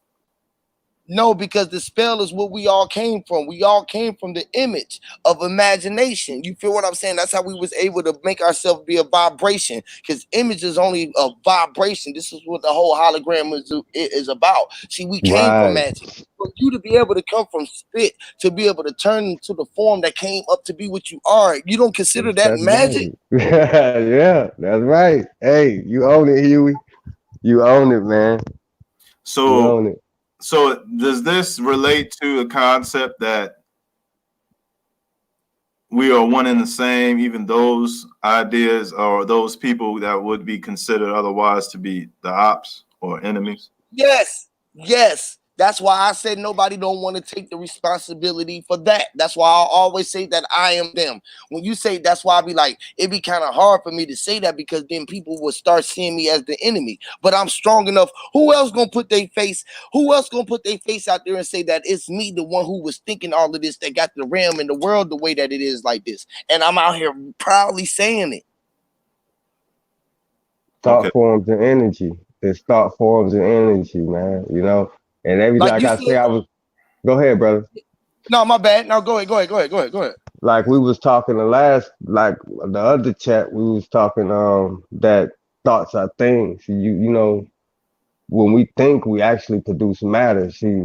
No, because the spell is what we all came from. We all came from the image of imagination. You feel what I'm saying? That's how we was able to make ourselves be a vibration, because image is only a vibration. This is what the whole hologram is about. See, we came from magic. For you to be able to come from spit, to be able to turn into the form that came up to be what you are, you don't consider that magic? Yeah, that's right. Hey, you own it, Huey. You own it, man. So, you own it. So does this relate to the concept that we are one and the same, even those ideas or those people that would be considered otherwise to be the ops or enemies? Yes, yes. That's why I said nobody don't want to take the responsibility for that. That's why I always say that I am them. When you say that's why I be like, it'd be kind of hard for me to say that, because then people will start seeing me as the enemy. But I'm strong enough. Who else gonna put their face? Who else gonna put their face out there and say that it's me, the one who was thinking all of this, that got the realm in the world the way that it is like this? And I'm out here proudly saying it. Thought forms and energy. It's thought forms and energy, man. You know, and every like I say, I was. Go ahead, brother. No, my bad. No, go ahead. Like we was talking the the other chat, we was talking that thoughts are things. You know, when we think, we actually produce matter. See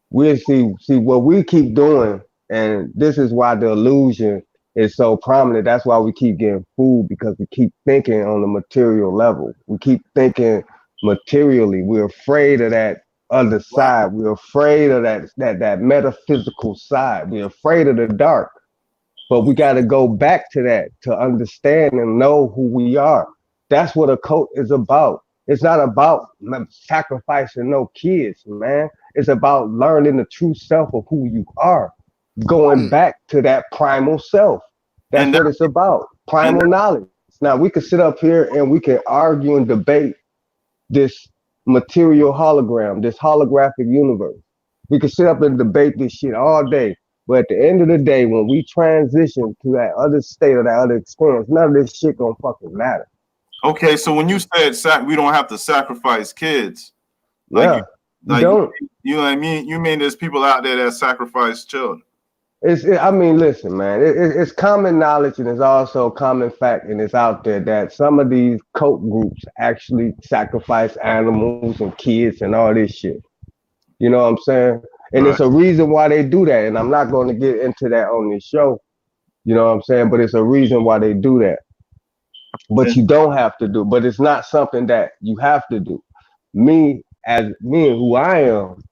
what we keep doing, and this is why the illusion is so prominent. That's why we keep getting fooled, because we keep thinking on the material level. We keep thinking materially. We're afraid of that other side. We're afraid of that metaphysical side. We're afraid of the dark. But we got to go back to that to understand and know who we are. That's what a cult is about. It's not about sacrificing no kids, man. It's about learning the true self of who you are, going back to that primal self. That's what it's about, primal knowledge. Now, we can sit up here and we can argue and debate this material hologram, this holographic universe. We can sit up and debate this shit all day. But at the end of the day, when we transition to that other state or that other experience, none of this shit gonna fucking matter. Okay, so when you said we don't have to sacrifice kids, like you don't. You know what I mean? You mean there's people out there that sacrifice children? I mean, listen, man. It's common knowledge, and it's also common fact, and it's out there that some of these cult groups actually sacrifice animals and kids and all this shit. You know what I'm saying? And it's a reason why they do that. And I'm not going to get into that on this show. You know what I'm saying? But it's a reason why they do that. But you don't have to do. But it's not something that you have to do. Me and who I am,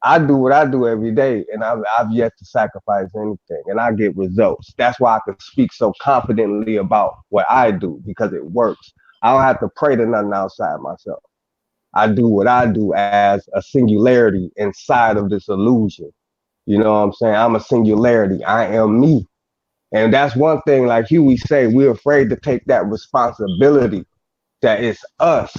I do what I do every day, and I've yet to sacrifice anything, and I get results. That's why I can speak so confidently about what I do, because it works. I don't have to pray to nothing outside myself. I do what I do as a singularity inside of this illusion. You know what I'm saying? I'm a singularity. I am me. And that's one thing, like Huey say, we're afraid to take that responsibility that it's us.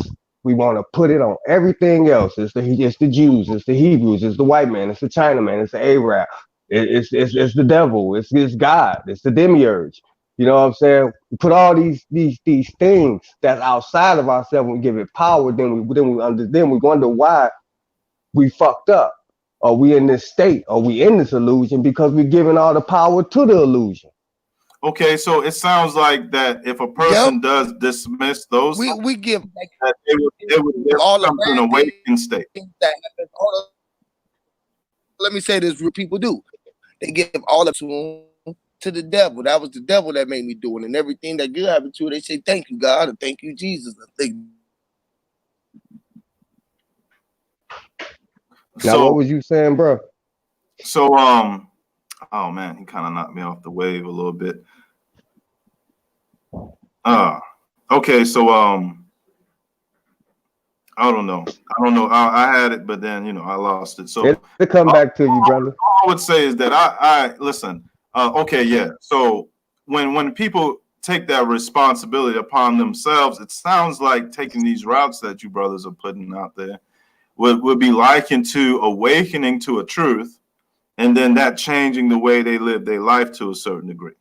We want to put it on everything else. It's the Jews, it's the Hebrews, it's the white man, it's the Chinaman, it's the Arab, it's the devil, it's God, it's the demiurge. You know what I'm saying? We put all these things that's outside of ourselves and we give it power, then we wonder why we fucked up. Or we in this state, or we in this illusion because we're giving all the power to the illusion. Okay, so it sounds like that if a person does dismiss those, we give that it would all the come to an bad awakened state. things that happen. Let me say this: what people do, they give all of to the devil. That was the devil that made me do it, and everything that good happened to it, they say thank you God and thank you Jesus. Now, what was you saying, bro? So, oh man, he kind of knocked me off the wave a little bit. Okay, so I don't know. I had it, but then I lost it. So it'll come back to you, brother. All I would say is that I listen. Okay, yeah. So when people take that responsibility upon themselves, it sounds like taking these routes that you brothers are putting out there would be likened to awakening to a truth, and then that changing the way they live their life to a certain degree.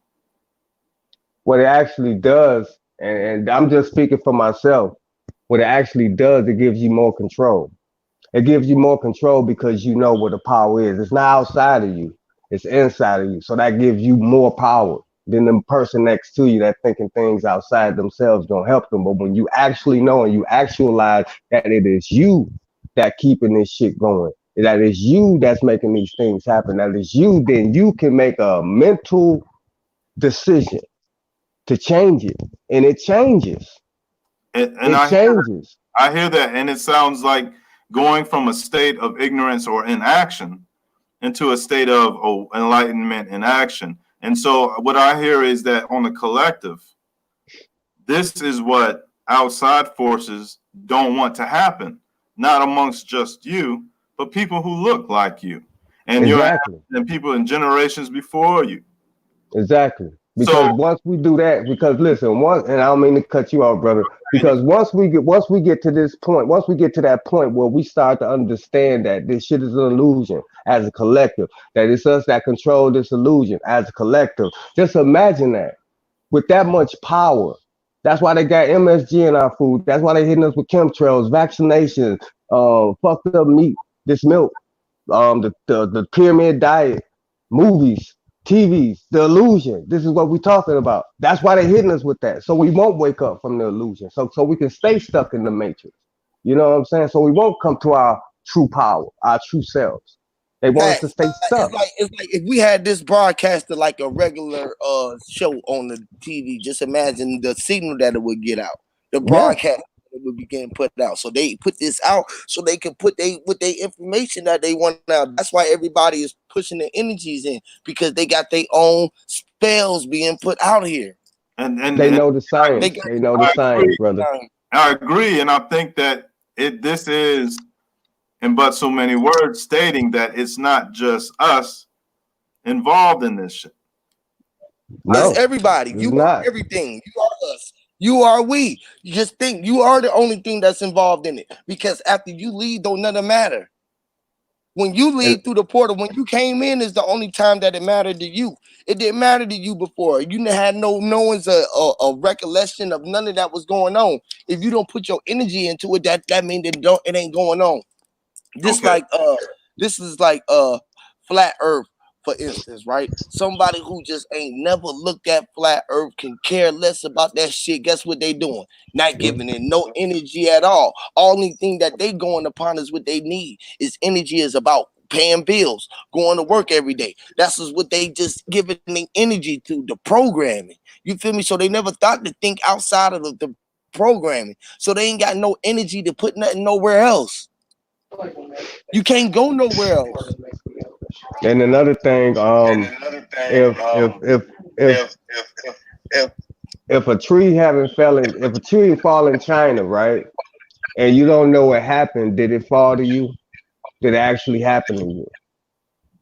What it actually does, and I'm just speaking for myself, what it actually does, it gives you more control. It gives you more control because you know what the power is. It's not outside of you, it's inside of you. So that gives you more power than the person next to you that thinking things outside themselves don't help them. But when you actually know and you actualize that it is you that keeping this shit going, that is you that's making these things happen, that is you, then you can make a mental decision to change it, and it changes. And it changes. I hear that, and it sounds like going from a state of ignorance or inaction into a state of enlightenment and action. And so what I hear is that on the collective, this is what outside forces don't want to happen, not amongst just you, but people who look like you and and people in generations before you. Exactly. Because once we do that, because listen, and I don't mean to cut you off, brother, because once we get to this point, once we get to that point where we start to understand that this shit is an illusion as a collective, that it's us that control this illusion as a collective, just imagine that with that much power. That's why they got MSG in our food. That's why they hitting us with chemtrails, vaccinations, fucked up meat, this milk, the pyramid diet, movies, TVs, the illusion. This is what we're talking about. That's why they're hitting us with that. So we won't wake up from the illusion. So we can stay stuck in the matrix. You know what I'm saying? So we won't come to our true power, our true selves. They want us to stay stuck. It's like if we had this broadcasted like a regular show on the TV, just imagine the signal that it would get out. The broadcast that would be getting put out. So they put this out so they can put with their information that they want out. That's why everybody is pushing their energies in, because they got their own spells being put out here. And they know the science. They know the science, brother. I agree, and I think that this is, in but so many words, stating that it's not just us involved in this shit. No, it's everybody. You are everything. You are us. You are we. You just think you are the only thing that's involved in it. Because after you leave, don't nothing matter. When you leave through the portal, when you came in, is the only time that it mattered to you. It didn't matter to you before. You had no one's a recollection of none of that was going on. If you don't put your energy into it, that means it ain't going on. This is like flat earth, for instance, right? Somebody who just ain't never looked at flat earth can care less about that shit. Guess what they doing? Not giving it no energy at all. Only thing that they going upon is what they need. Is energy is about paying bills, going to work every day. That's just what they just giving the energy to, the programming. You feel me? So they never thought to think outside of the programming. So they ain't got no energy to put nothing nowhere else. You can't go nowhere else. And another thing, if a tree fall in China, right, and you don't know what happened, did it fall to you? Did it actually happen to you?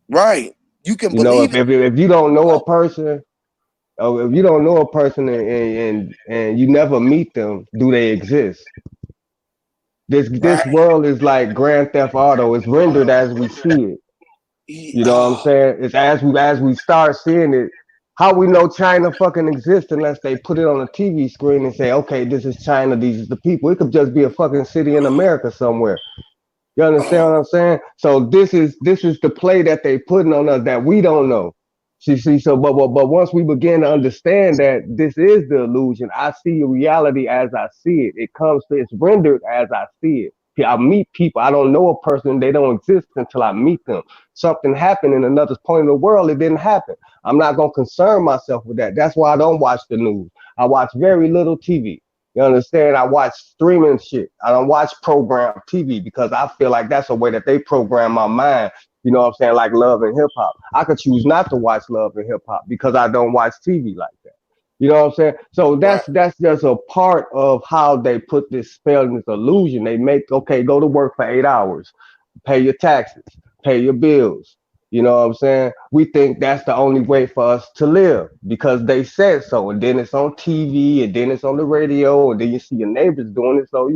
Right. You can believe it. If you don't know a person, or if you don't know a person and you never meet them, do they exist? This world is like Grand Theft Auto. It's rendered as we see it. You know what I'm saying? It's as we start seeing it, How we know China fucking exists unless they put it on a TV screen and say, okay, this is China, these is the people. It could just be a fucking city in America somewhere. You understand what I'm saying? So this is the play that they putting on us that we don't know. See, so but once we begin to understand that this is the illusion, I see reality as I see it. It's rendered as I see it. I meet people. I don't know a person. They don't exist until I meet them. Something happened in another point of the world. It didn't happen. I'm not gonna concern myself with that. That's why I don't watch the news. I watch very little TV. You understand? I watch streaming shit. I don't watch program TV because I feel like that's a way that they program my mind. You know what I'm saying? Like love and hip hop. I could choose not to watch love and hip hop because I don't watch TV like that. You know what I'm saying? So Right. that's just a part of how they put this spell and this illusion. They make, okay, go to work for 8 hours, pay your taxes, pay your bills. You know what I'm saying? We think that's the only way for us to live because they said so. And then it's on TV and then it's on the radio and then you see your neighbors doing it. So,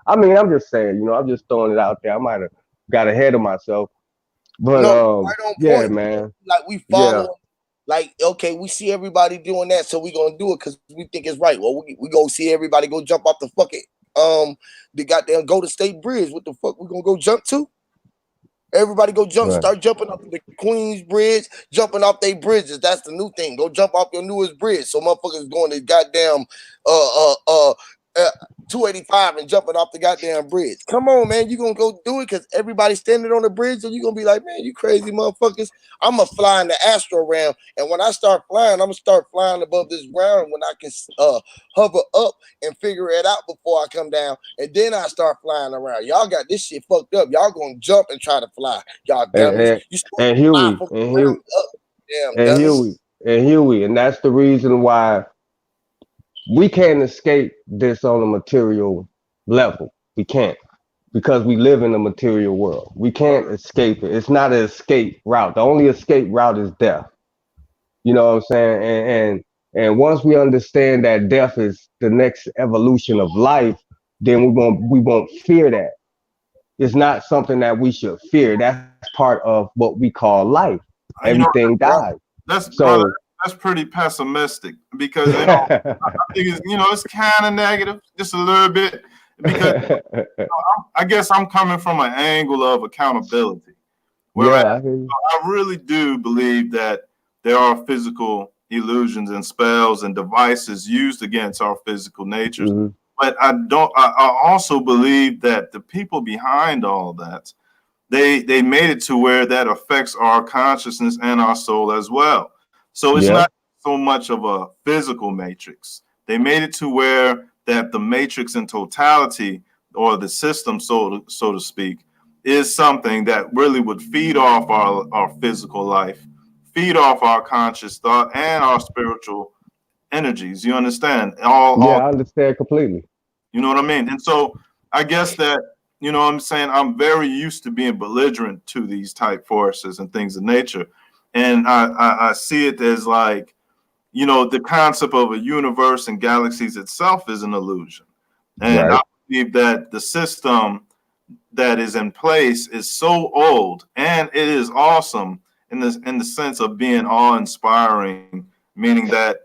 I mean, I'm just saying, I'm just throwing it out there. I might have got ahead of myself. But No, right on yeah, point. man. Like we Yeah. follow, like okay, we see everybody doing that, so we gonna do it because we think it's right. Well, we go see everybody go jump off the fucking the goddamn Golden State Bridge. What the fuck we gonna go jump to? Everybody go jump, Right. start jumping off the Queens Bridge, jumping off their bridges. That's the new thing. Go jump off your newest bridge. So motherfuckers going to goddamn 285 and jumping off the goddamn bridge. Come on, man. You gonna go do it because everybody's standing on the bridge, and you gonna be like, man, you crazy motherfuckers. I'm gonna fly in the astro realm, and when I start flying, I'm gonna start flying above this ground when I can hover up and figure it out before I come down, and then I start flying around. Y'all got this shit fucked up. Y'all gonna jump and try to fly, y'all And dummies. and, You supposed and to fly Huey from and the ground Huey up, damn and dummy. Huey, and that's the reason why we can't escape this on a material level. We can't because we live in a material world. We can't escape it. It's not an escape route. The only escape route is death. You know what I'm saying? And once we understand that death is the next evolution of life, then we won't fear that. It's not something that we should fear. That's part of what we call life. You know, Everything Right. dies. that's brother. So That's pretty pessimistic because I think it's kind of negative, just a little bit, because I guess I'm coming from an angle of accountability, whereas yeah, I hear you. I really do believe that there are physical illusions and spells and devices used against our physical natures. Hmm. But I don't. I also believe that the people behind all that, they made it to where that affects our consciousness and our soul as well. So it's Yeah, not so much of a physical matrix. They made it to where that the matrix in totality, or the system, so to speak, is something that really would feed off our physical life, feed off our conscious thought and our spiritual energies. You understand? yeah, All I understand completely. you know what I mean? And so I guess that, you know what I'm saying, I'm very used to being belligerent to these type forces and things of nature. And I see it as like, you know, the concept of a universe and galaxies itself is an illusion. And I Right. believe that the system that is in place is so old and it is awesome in the sense of being awe-inspiring, meaning that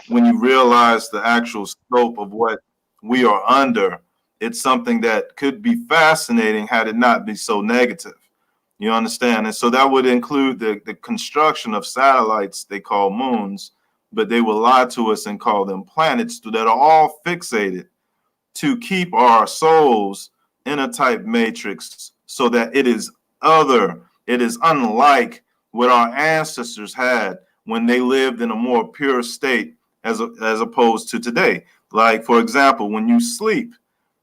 when you realize the actual scope of what we are under, it's something that could be fascinating had it not be so negative. You understand? And so that would include the construction of satellites they call moons, but they will lie to us and call them planets that are all fixated to keep our souls in a type matrix so that it is unlike what our ancestors had when they lived in a more pure state as opposed to today. Like, for example, when you sleep,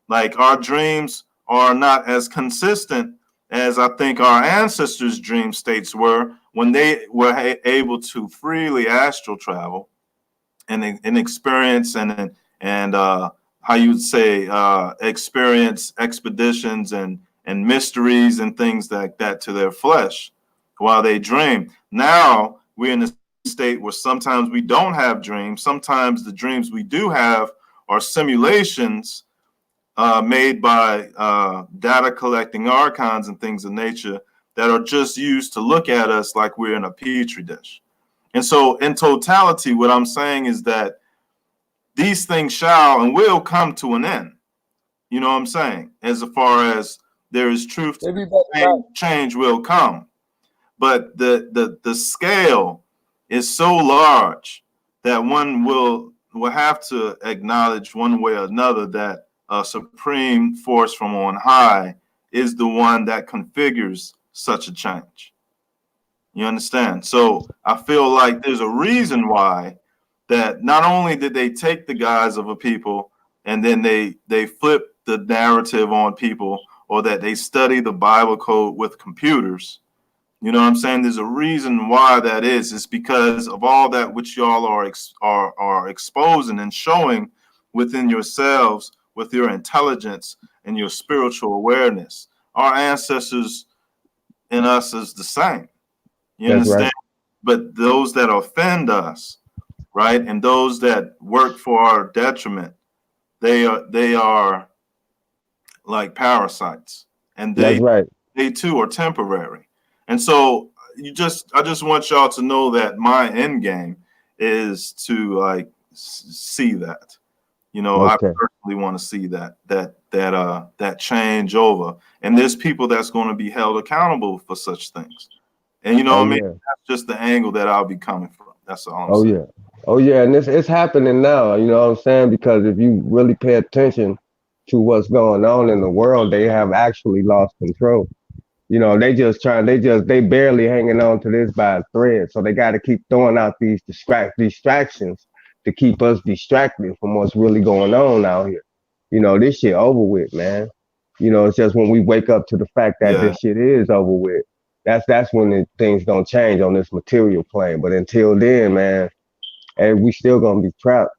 like our dreams are not as consistent as I think our ancestors' dream states were when they were able to freely astral travel and experience and how you would say experience expeditions and mysteries and things like that to their flesh while they dream. Now we're in a state where sometimes we don't have dreams. Sometimes the dreams we do have are simulations made by data collecting archons and things of nature that are just used to look at us like we're in a petri dish. And so in totality, what I'm saying is that these things shall and will come to an end. You know what I'm saying? As far as there is truth, change will come. But the scale is so large that one will have to acknowledge one way or another that a supreme force from on high is the one that configures such a change. You understand? So I feel like there's a reason why that not only did they take the guise of a people and then they flip the narrative on people, or that they study the Bible code with computers. You know what I'm saying? There's a reason why that is. It's because of all that which y'all are exposing and showing within yourselves with your intelligence and your spiritual awareness. Our ancestors and us is the same. You That's understand? right. But those that offend us, right, and those that work for our detriment, they are like parasites, and That's right. they too are temporary. And so I just want y'all to know that my end game is to like see that. You know, I Okay. personally want to see that change over. And there's people that's going to be held accountable for such things. And you know Oh what I mean? yeah. That's just the angle that I'll be coming from. That's all I'm Oh saying. yeah. Oh yeah. And it's happening now. You know what I'm saying? Because if you really pay attention to what's going on in the world, they have actually lost control. You know, they barely hanging on to this by a thread. So they got to keep throwing out these distractions to keep us distracted from what's really going on out here. You know, this shit over with, man. You know, it's just when we wake up to the fact that Yeah. this shit is over with, that's when things gonna change on this material plane. But until then, man, and we still gonna be trapped,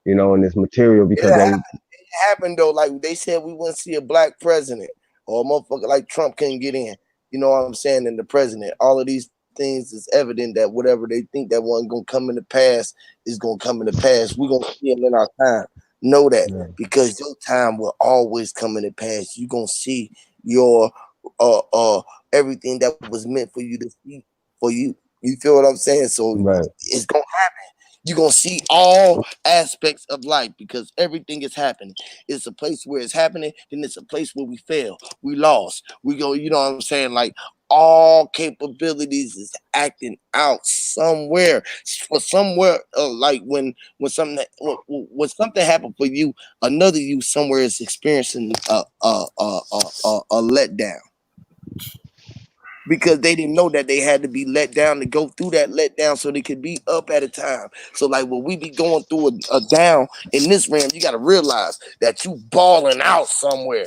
you know, in this material because they It happened though. Like they said, we wouldn't see a black president or a motherfucker like Trump couldn't get in. You know what I'm saying? And the president, all of these things is evident that whatever they think that wasn't gonna come into pass is gonna come into pass. We're gonna see it in our time. Know that yeah, because your time will always come into pass. You're gonna see your everything that was meant for you to see for you. You feel what I'm saying? So right, it's gonna happen. You're gonna see all aspects of life because everything is happening. It's a place where it's happening, then it's a place where we fail, we lost, we go, you know what I'm saying? Like all capabilities is acting out somewhere for somewhere like when something when something happened for you, another you somewhere is experiencing a letdown because they didn't know that they had to be let down to go through that letdown so they could be up at a time. So like when we be going through a down in this realm, you got to realize that you balling out somewhere.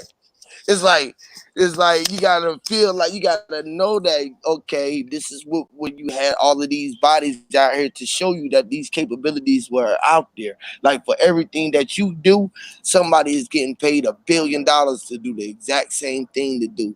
It's like you gotta feel like you gotta know that okay, this is what when you had all of these bodies out here to show you that these capabilities were out there. Like for everything that you do, somebody is getting paid $1 billion to do the exact same thing to do.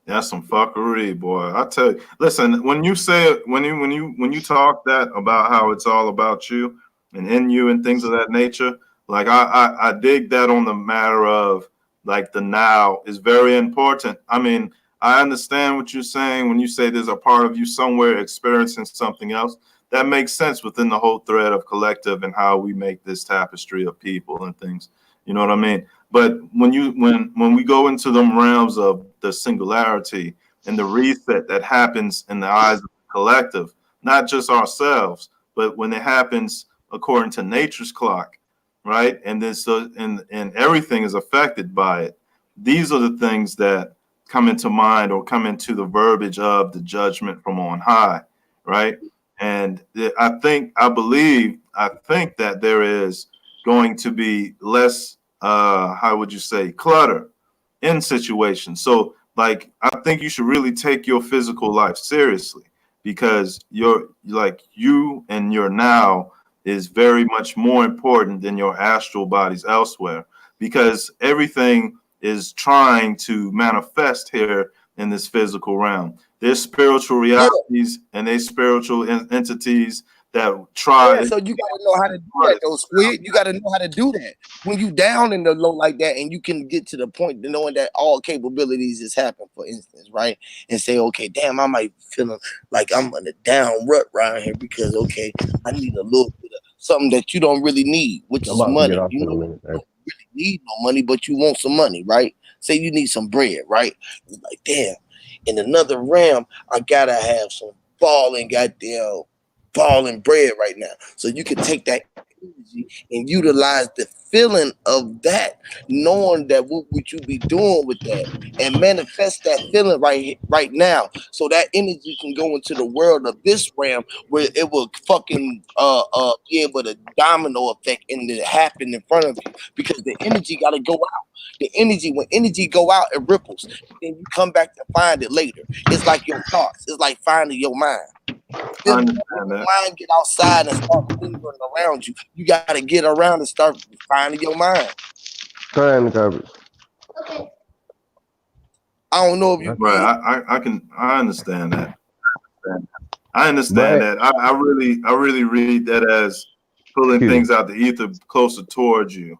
That's some fuckery, boy. I tell you. Listen, when you say it, when you talk that about how it's all about you and in you and things of that nature, like I dig that on the matter of like the now is very important. I mean, I understand what you're saying when you say there's a part of you somewhere experiencing something else. That makes sense within the whole thread of collective and how we make this tapestry of people and things. You know what I mean? But when we go into them realms of the singularity and the reset that happens in the eyes of the collective, not just ourselves, but when it happens according to nature's clock, right? And this and everything is affected by it. These are the things that come into mind or come into the verbiage of the judgment from on high, right? And I think that there is going to be less how would you say clutter in situations. So like I think you should really take your physical life seriously because you and your now is very much more important than your astral bodies elsewhere because everything is trying to manifest here in this physical realm. There's spiritual realities and there's spiritual entities try. So you gotta know how to do that though, Squid. You gotta know how to do that. When you down in the low like that, and you can get to the point to knowing that all capabilities is happening, for instance, right? And say, okay, damn, I might feeling like I'm in a down rut right here because okay, I need a little bit of something that you don't really need, which I'm is about to get money. off You in a know, minute. you don't really need no money, but you want some money, right? Say you need some bread, right? You're like, damn, in another realm, I gotta have some goddamn balling bread right now. So you can take that energy and utilize the feeling of that, knowing that what would you be doing with that, and manifest that feeling right now, so that energy can go into the world of this realm where it will fucking be able to domino effect and it happen in front of you, because the energy got to go out. The energy, when energy go out, it ripples. Then you come back to find it later. It's like your thoughts. It's like finding your mind. I When understand your that. mind get outside and start maneuvering around you, you got to get around and start finding your mind. Turn in the garbage. I don't know if you Right. get it. I understand that. I understand But that. I really read that as pulling excuse me. things out the ether closer towards you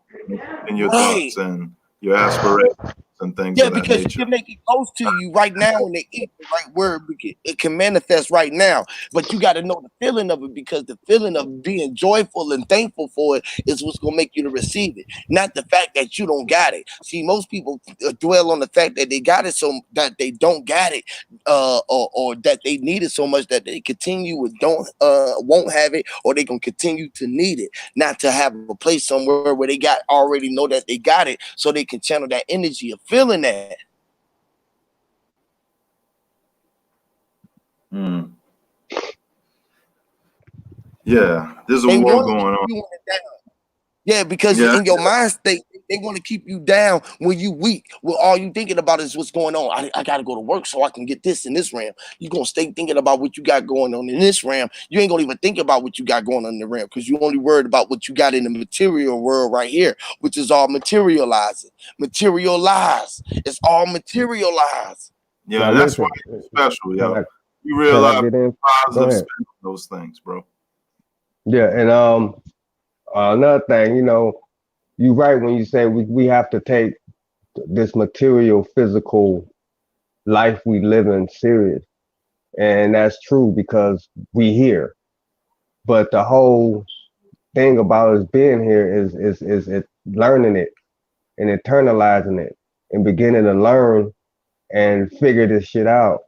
and your Right. thoughts and your aspirations and things Yeah, of that because you nature. can make it close to you right now in the right word. It can manifest right now, but you got to know the feeling of it, because the feeling of being joyful and thankful for it is what's gonna make you to receive it, not the fact that you don't got it. See, most people dwell on the fact that they got it, so that they don't got it, or that they need it so much that they continue with don't won't have it, or they gonna continue to need it, not to have a place somewhere where they got already know that they got it, so they can channel that energy of feeling that. Mm. Yeah, there's a They war want to going keep on. you in the down. Yeah, because Yeah, in your mind state, they want to keep you down when you weak. Well, all you thinking about is what's going on. I got to go to work so I can get this in this RAM. You're going to stay thinking about what you got going on in this RAM. You ain't going to even think about what you got going on in the RAM, because you only worried about what you got in the material world right here, which is all materializing. Materialize. It's all materialized. yeah, Now and that's why listen. it's special, Can yo. I You can I realize get in? Go positive ahead. spin on those things, bro. Yeah, and another thing, you're right when you say we have to take this material, physical life we live in serious, and that's true because we here. But the whole thing about us being here is it learning it and internalizing it and beginning to learn and figure this shit out.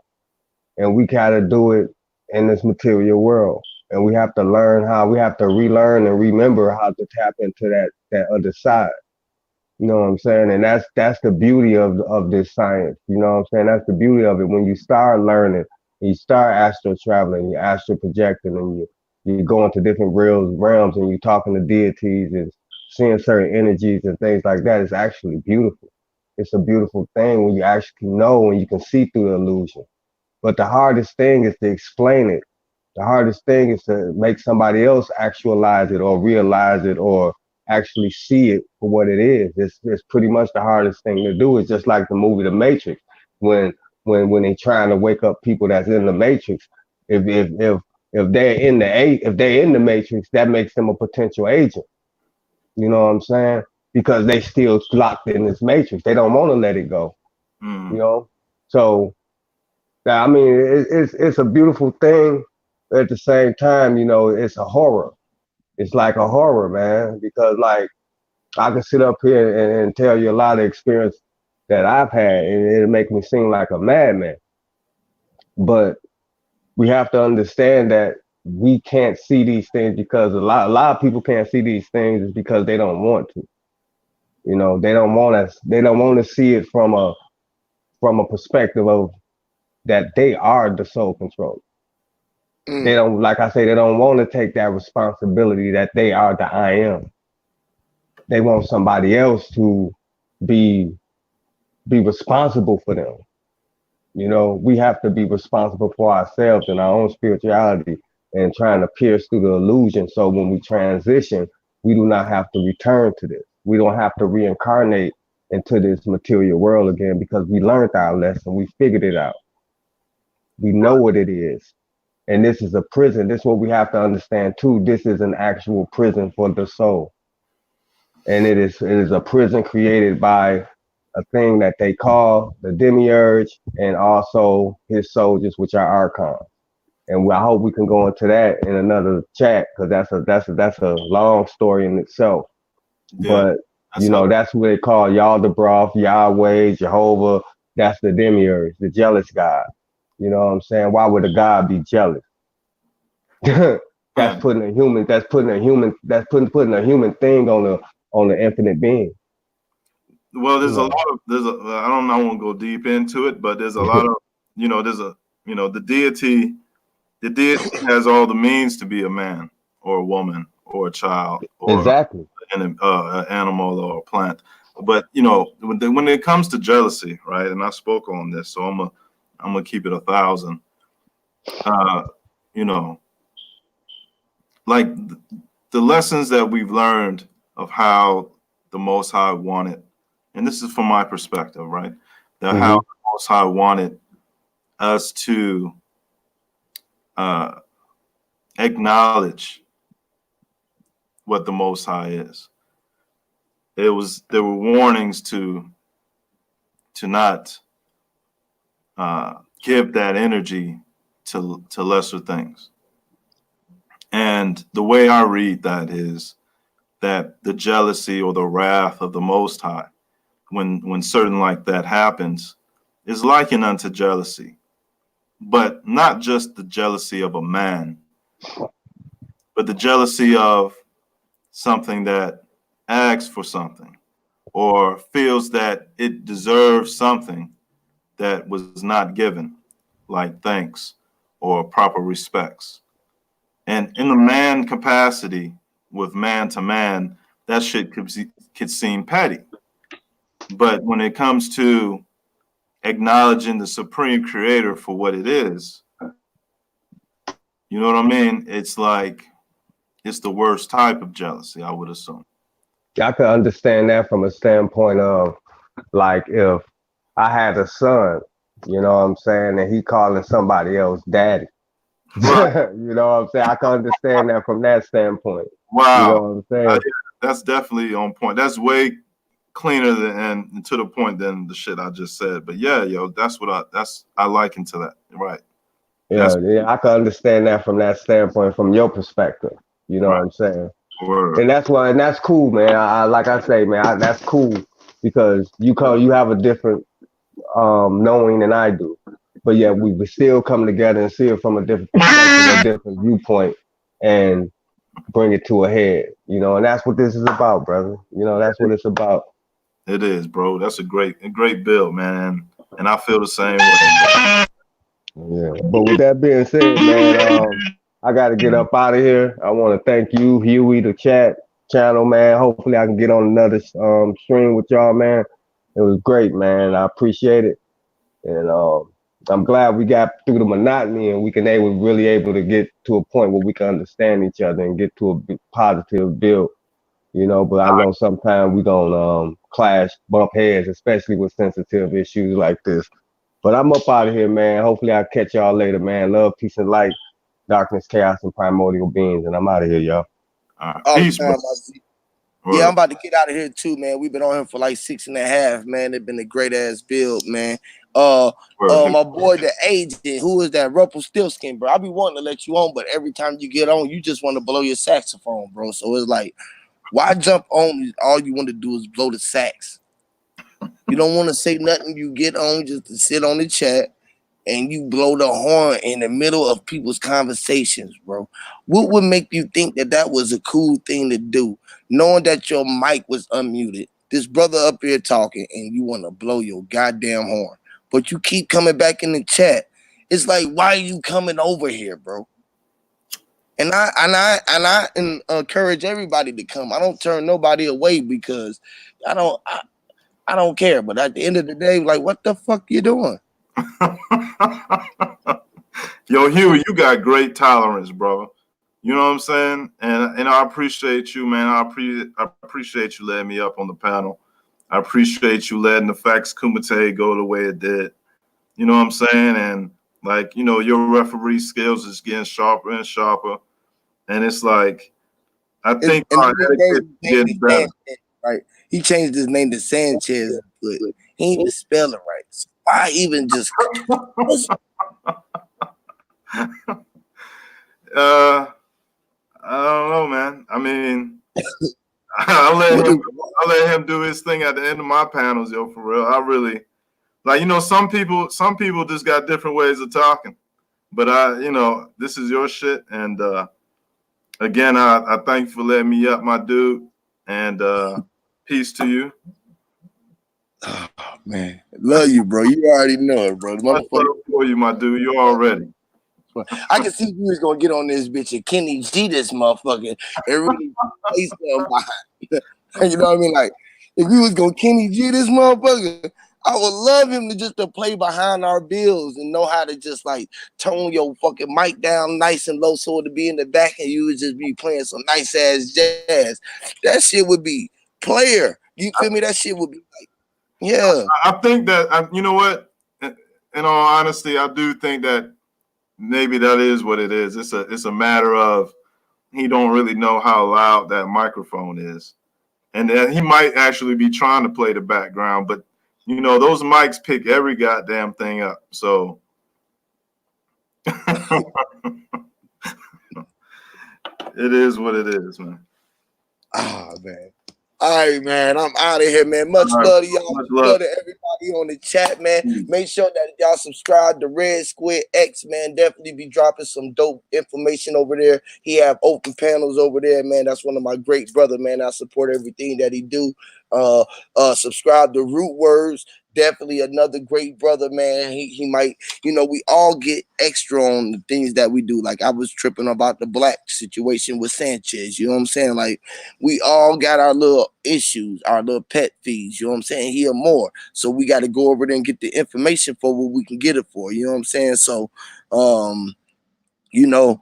And we gotta do it in this material world. And we have to learn how we have to relearn and remember how to tap into that other side. You know what I'm saying? And that's the beauty of this science. You know what I'm saying? That's the beauty of it. When you start learning, you start astral traveling, you astral projecting, and you go into different realms and you're talking to deities and seeing certain energies and things like that. It's actually beautiful. It's a beautiful thing when you actually know and you can see through the illusion. But the hardest thing is to explain it. The hardest thing is to make somebody else actualize it or realize it or actually see it for what it is. It's pretty much the hardest thing to do. It's just like the movie The Matrix. When when they trying to wake up people that's in the Matrix, if they're in if they're in the Matrix, that makes them a potential agent. You know what I'm saying? Because they still locked in this Matrix. They don't want to let it go. You Mm. know? So I mean, it's a beautiful thing. But at the same time, it's a horror. It's like a horror, man, because like I can sit up here and tell you a lot of experience that I've had, and it'll make me seem like a madman. But we have to understand that we can't see these things because a lot of people can't see these things is because they don't want to. They don't want to see it from a perspective of that they are the soul control. They Mm. don't, like I say, they don't want to take that responsibility that they are the I am. They want somebody else to be responsible for them. We have to be responsible for ourselves and our own spirituality and trying to pierce through the illusion. So when we transition, we do not have to return to this. We don't have to reincarnate into this material world again because we learned our lesson. We figured it out. We know what it is. And this is a prison. This is what we have to understand too. This is an actual prison for the soul. And it is a prison created by a thing that they call the demiurge and also his soldiers, which are archons. And I hope we can go into that in another chat because that's a long story in itself. Yeah, But you know, that's what they call y'all the Broth, Yahweh, Jehovah. That's the demiurge, the jealous God. You know what I'm saying? Why would a God be jealous? That's putting a human. That's putting a human. That's putting a human thing on the infinite being. Well, there's a lot of I don't know, I won't go deep into it, but there's a lot of the deity has all the means to be a man or a woman or a child or exactly an animal or a plant. But when it comes to jealousy, right? And I spoke on this, so I'm gonna keep it 1,000. Like the lessons that we've learned of how the Most High wanted, and this is from my perspective, right? That how the Most High wanted us to acknowledge what the Most High is. There were warnings to not give that energy to lesser things. And the way I read that is that the jealousy or the wrath of the Most High, when certain like that happens, is likened unto jealousy, but not just the jealousy of a man, but the jealousy of something that asks for something or feels that it deserves something that was not given, like thanks or proper respects. And in the man capacity, with man to man, that shit could seem petty. But when it comes to acknowledging the supreme creator for what it is, you know what I mean? It's like, it's the worst type of jealousy, I would assume. I could understand that from a standpoint of like if I had a son, you know what I'm saying, and he calling somebody else daddy. Right. You know what I'm saying? I can understand that from that standpoint. Wow. You know what I'm saying? That's definitely on point. That's way cleaner and to the point than the shit I just said. But yeah, that's what I liken to that. Right. Yeah, I can understand that from that standpoint, from your perspective. You know what I'm saying? Word. And that's cool, man. I like I say, man, that's cool because you have a different knowing than I do. But yeah, we still come together and see it from a different perspective, a different viewpoint, and bring it to a head. You know, and that's what this is about, brother. You know, that's what it's about. It is, bro. That's a great build, man. And I feel the same way. Yeah. But with that being said, man, I got to get up out of here. I want to thank you, Huey, the chat channel, man. Hopefully I can get on another stream with y'all, man. It was great, man. I appreciate it. And I'm glad we got through the monotony and we can really able to get to a point where we can understand each other and get to a positive build, you know. But I know sometimes we gonna clash, bump heads, especially with sensitive issues like this. But I'm up out of here, man. Hopefully I'll catch y'all later, man. Love, peace, and light, darkness, chaos, and primordial beings. And I'm out of here, y'all. Peace, bro. Yeah, I'm about to get out of here too, man. We've been on here for like 6.5, man. It's been a great ass build, man. My boy, the agent, who is that Rumpelstiltskin, bro? I be wanting to let you on, but every time you get on, you just want to blow your saxophone, bro. So it's like, why jump on? All you want to do is blow the sax. You don't want to say nothing. You get on just to sit on the chat and you blow the horn in the middle of people's conversations, bro. What would make you think that that was a cool thing to do, knowing that your mic was unmuted? This brother up here talking and you want to blow your goddamn horn, but you keep coming back in the chat. It's like, why are you coming over here, bro? And I encourage everybody to come. I don't turn nobody away because I don't care. But at the end of the day, like, what the fuck you doing? Yo, Huey, you got great tolerance, bro. You know what I'm saying? And I appreciate you, man. I appreciate you letting me up on the panel. I appreciate you letting the Facts Kumite go the way it did. You know what I'm saying? And Like, you know, your referee skills is getting sharper and sharper. And it's like, I think our etiquette is getting better. Right? He changed his name to Sanchez, but he ain't even spell it right. So why even just I don't know, man. I mean, I let him do his thing at the end of my panels, yo, for real. I really like, you know, some people just got different ways of talking. But you know, this is your shit. And again, I thank you for letting me up, my dude. And peace to you. Oh man, love you, bro. You already know it, bro. Much love for you, my dude. You already. I can see you was gonna get on this bitch and Kenny G this motherfucker and really play stuff behind. You know what I mean? Like, if you was gonna Kenny G this motherfucker, I would love him to play behind our bills and know how to just like tone your fucking mic down nice and low so to be in the back and you would just be playing some nice ass jazz. That shit would be player. You feel me? That shit would be like, yeah. I think that, you know what? In all honesty, I do think that maybe that is what it is. It's a matter of he don't really know how loud that microphone is. And he might actually be trying to play the background, but you know, those mics pick every goddamn thing up. So it is what it is, man. Oh man. All right, man. I'm out of here, man. Much love to y'all. Much love to everybody on the chat, man. Make sure that y'all subscribe to Red Square X, man. Definitely be dropping some dope information over there. He have open panels over there, man. That's one of my great brother, man. I support everything that he do. Subscribe to Root Words. Definitely another great brother, man. He might, you know, we all get extra on the things that we do. Like I was tripping about the black situation with Sanchez. You know what I'm saying? Like we all got our little issues, our little pet fees. You know what I'm saying? Here more. So we got to go over there and get the information for what we can get it for. You know what I'm saying? So, you know,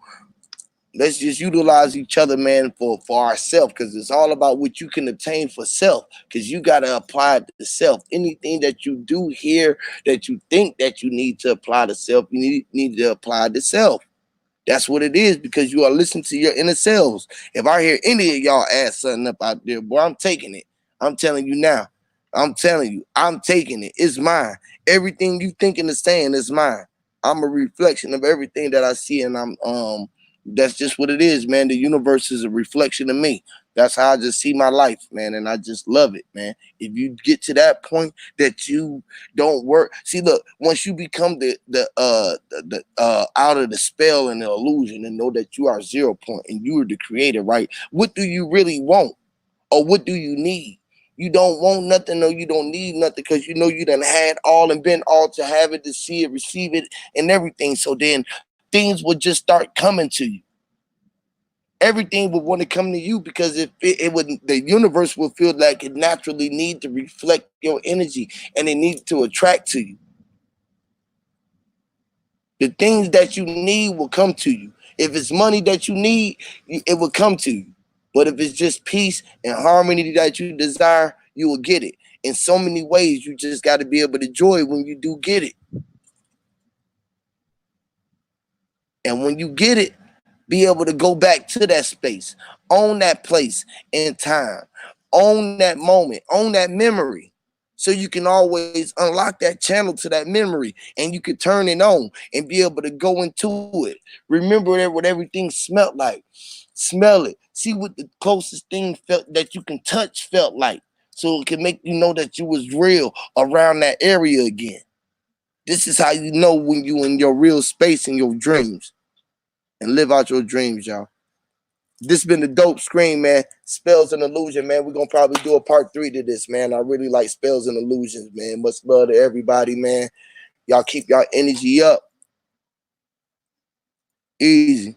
let's just utilize each other, man, for ourselves, because it's all about what you can attain for self, because you got to apply it to self. Anything that you do here that you think that you need to apply to self, you need to apply to self. That's what it is, because you are listening to your inner selves. If I hear any of y'all ask something up out there, boy, I'm taking it. I'm telling you now. I'm telling you, I'm taking it. It's mine. Everything you thinking is saying is mine. I'm a reflection of everything that I see, and that's just what it is, man. The universe is a reflection of me. That's how I just see my life, man, and I just love it, man. If you get to that point that you don't work, see, look, once you become the out of the spell and the illusion and know that you are 0 point and you are the creator, right? What do you really want, or what do you need? You don't want nothing, or you don't need nothing, because you know you done had all and been all to have it, to see it, receive it, and everything. So then things will just start coming to you. Everything would want to come to you, because if it would, the universe will feel like it naturally need to reflect your energy, and it needs to attract to you. The things that you need will come to you. If it's money that you need, it will come to you. But if it's just peace and harmony that you desire, you will get it. In so many ways, you just got to be able to enjoy when you do get it. And when you get it, be able to go back to that space, own that place in time, own that moment, own that memory. So you can always unlock that channel to that memory, and you can turn it on and be able to go into it. Remember what everything smelled like. Smell it. See what the closest thing felt that you can touch felt like. So it can make you know that you was real around that area again. This is how you know when you in your real space in your dreams. And live out your dreams, y'all. This been the dope screen, man. Spellz N Illusions, man. We're gonna probably do a part 3 to this, man. I really like Spellz N Illusions, man. Much love to everybody, man. Y'all keep y'all energy up. Easy.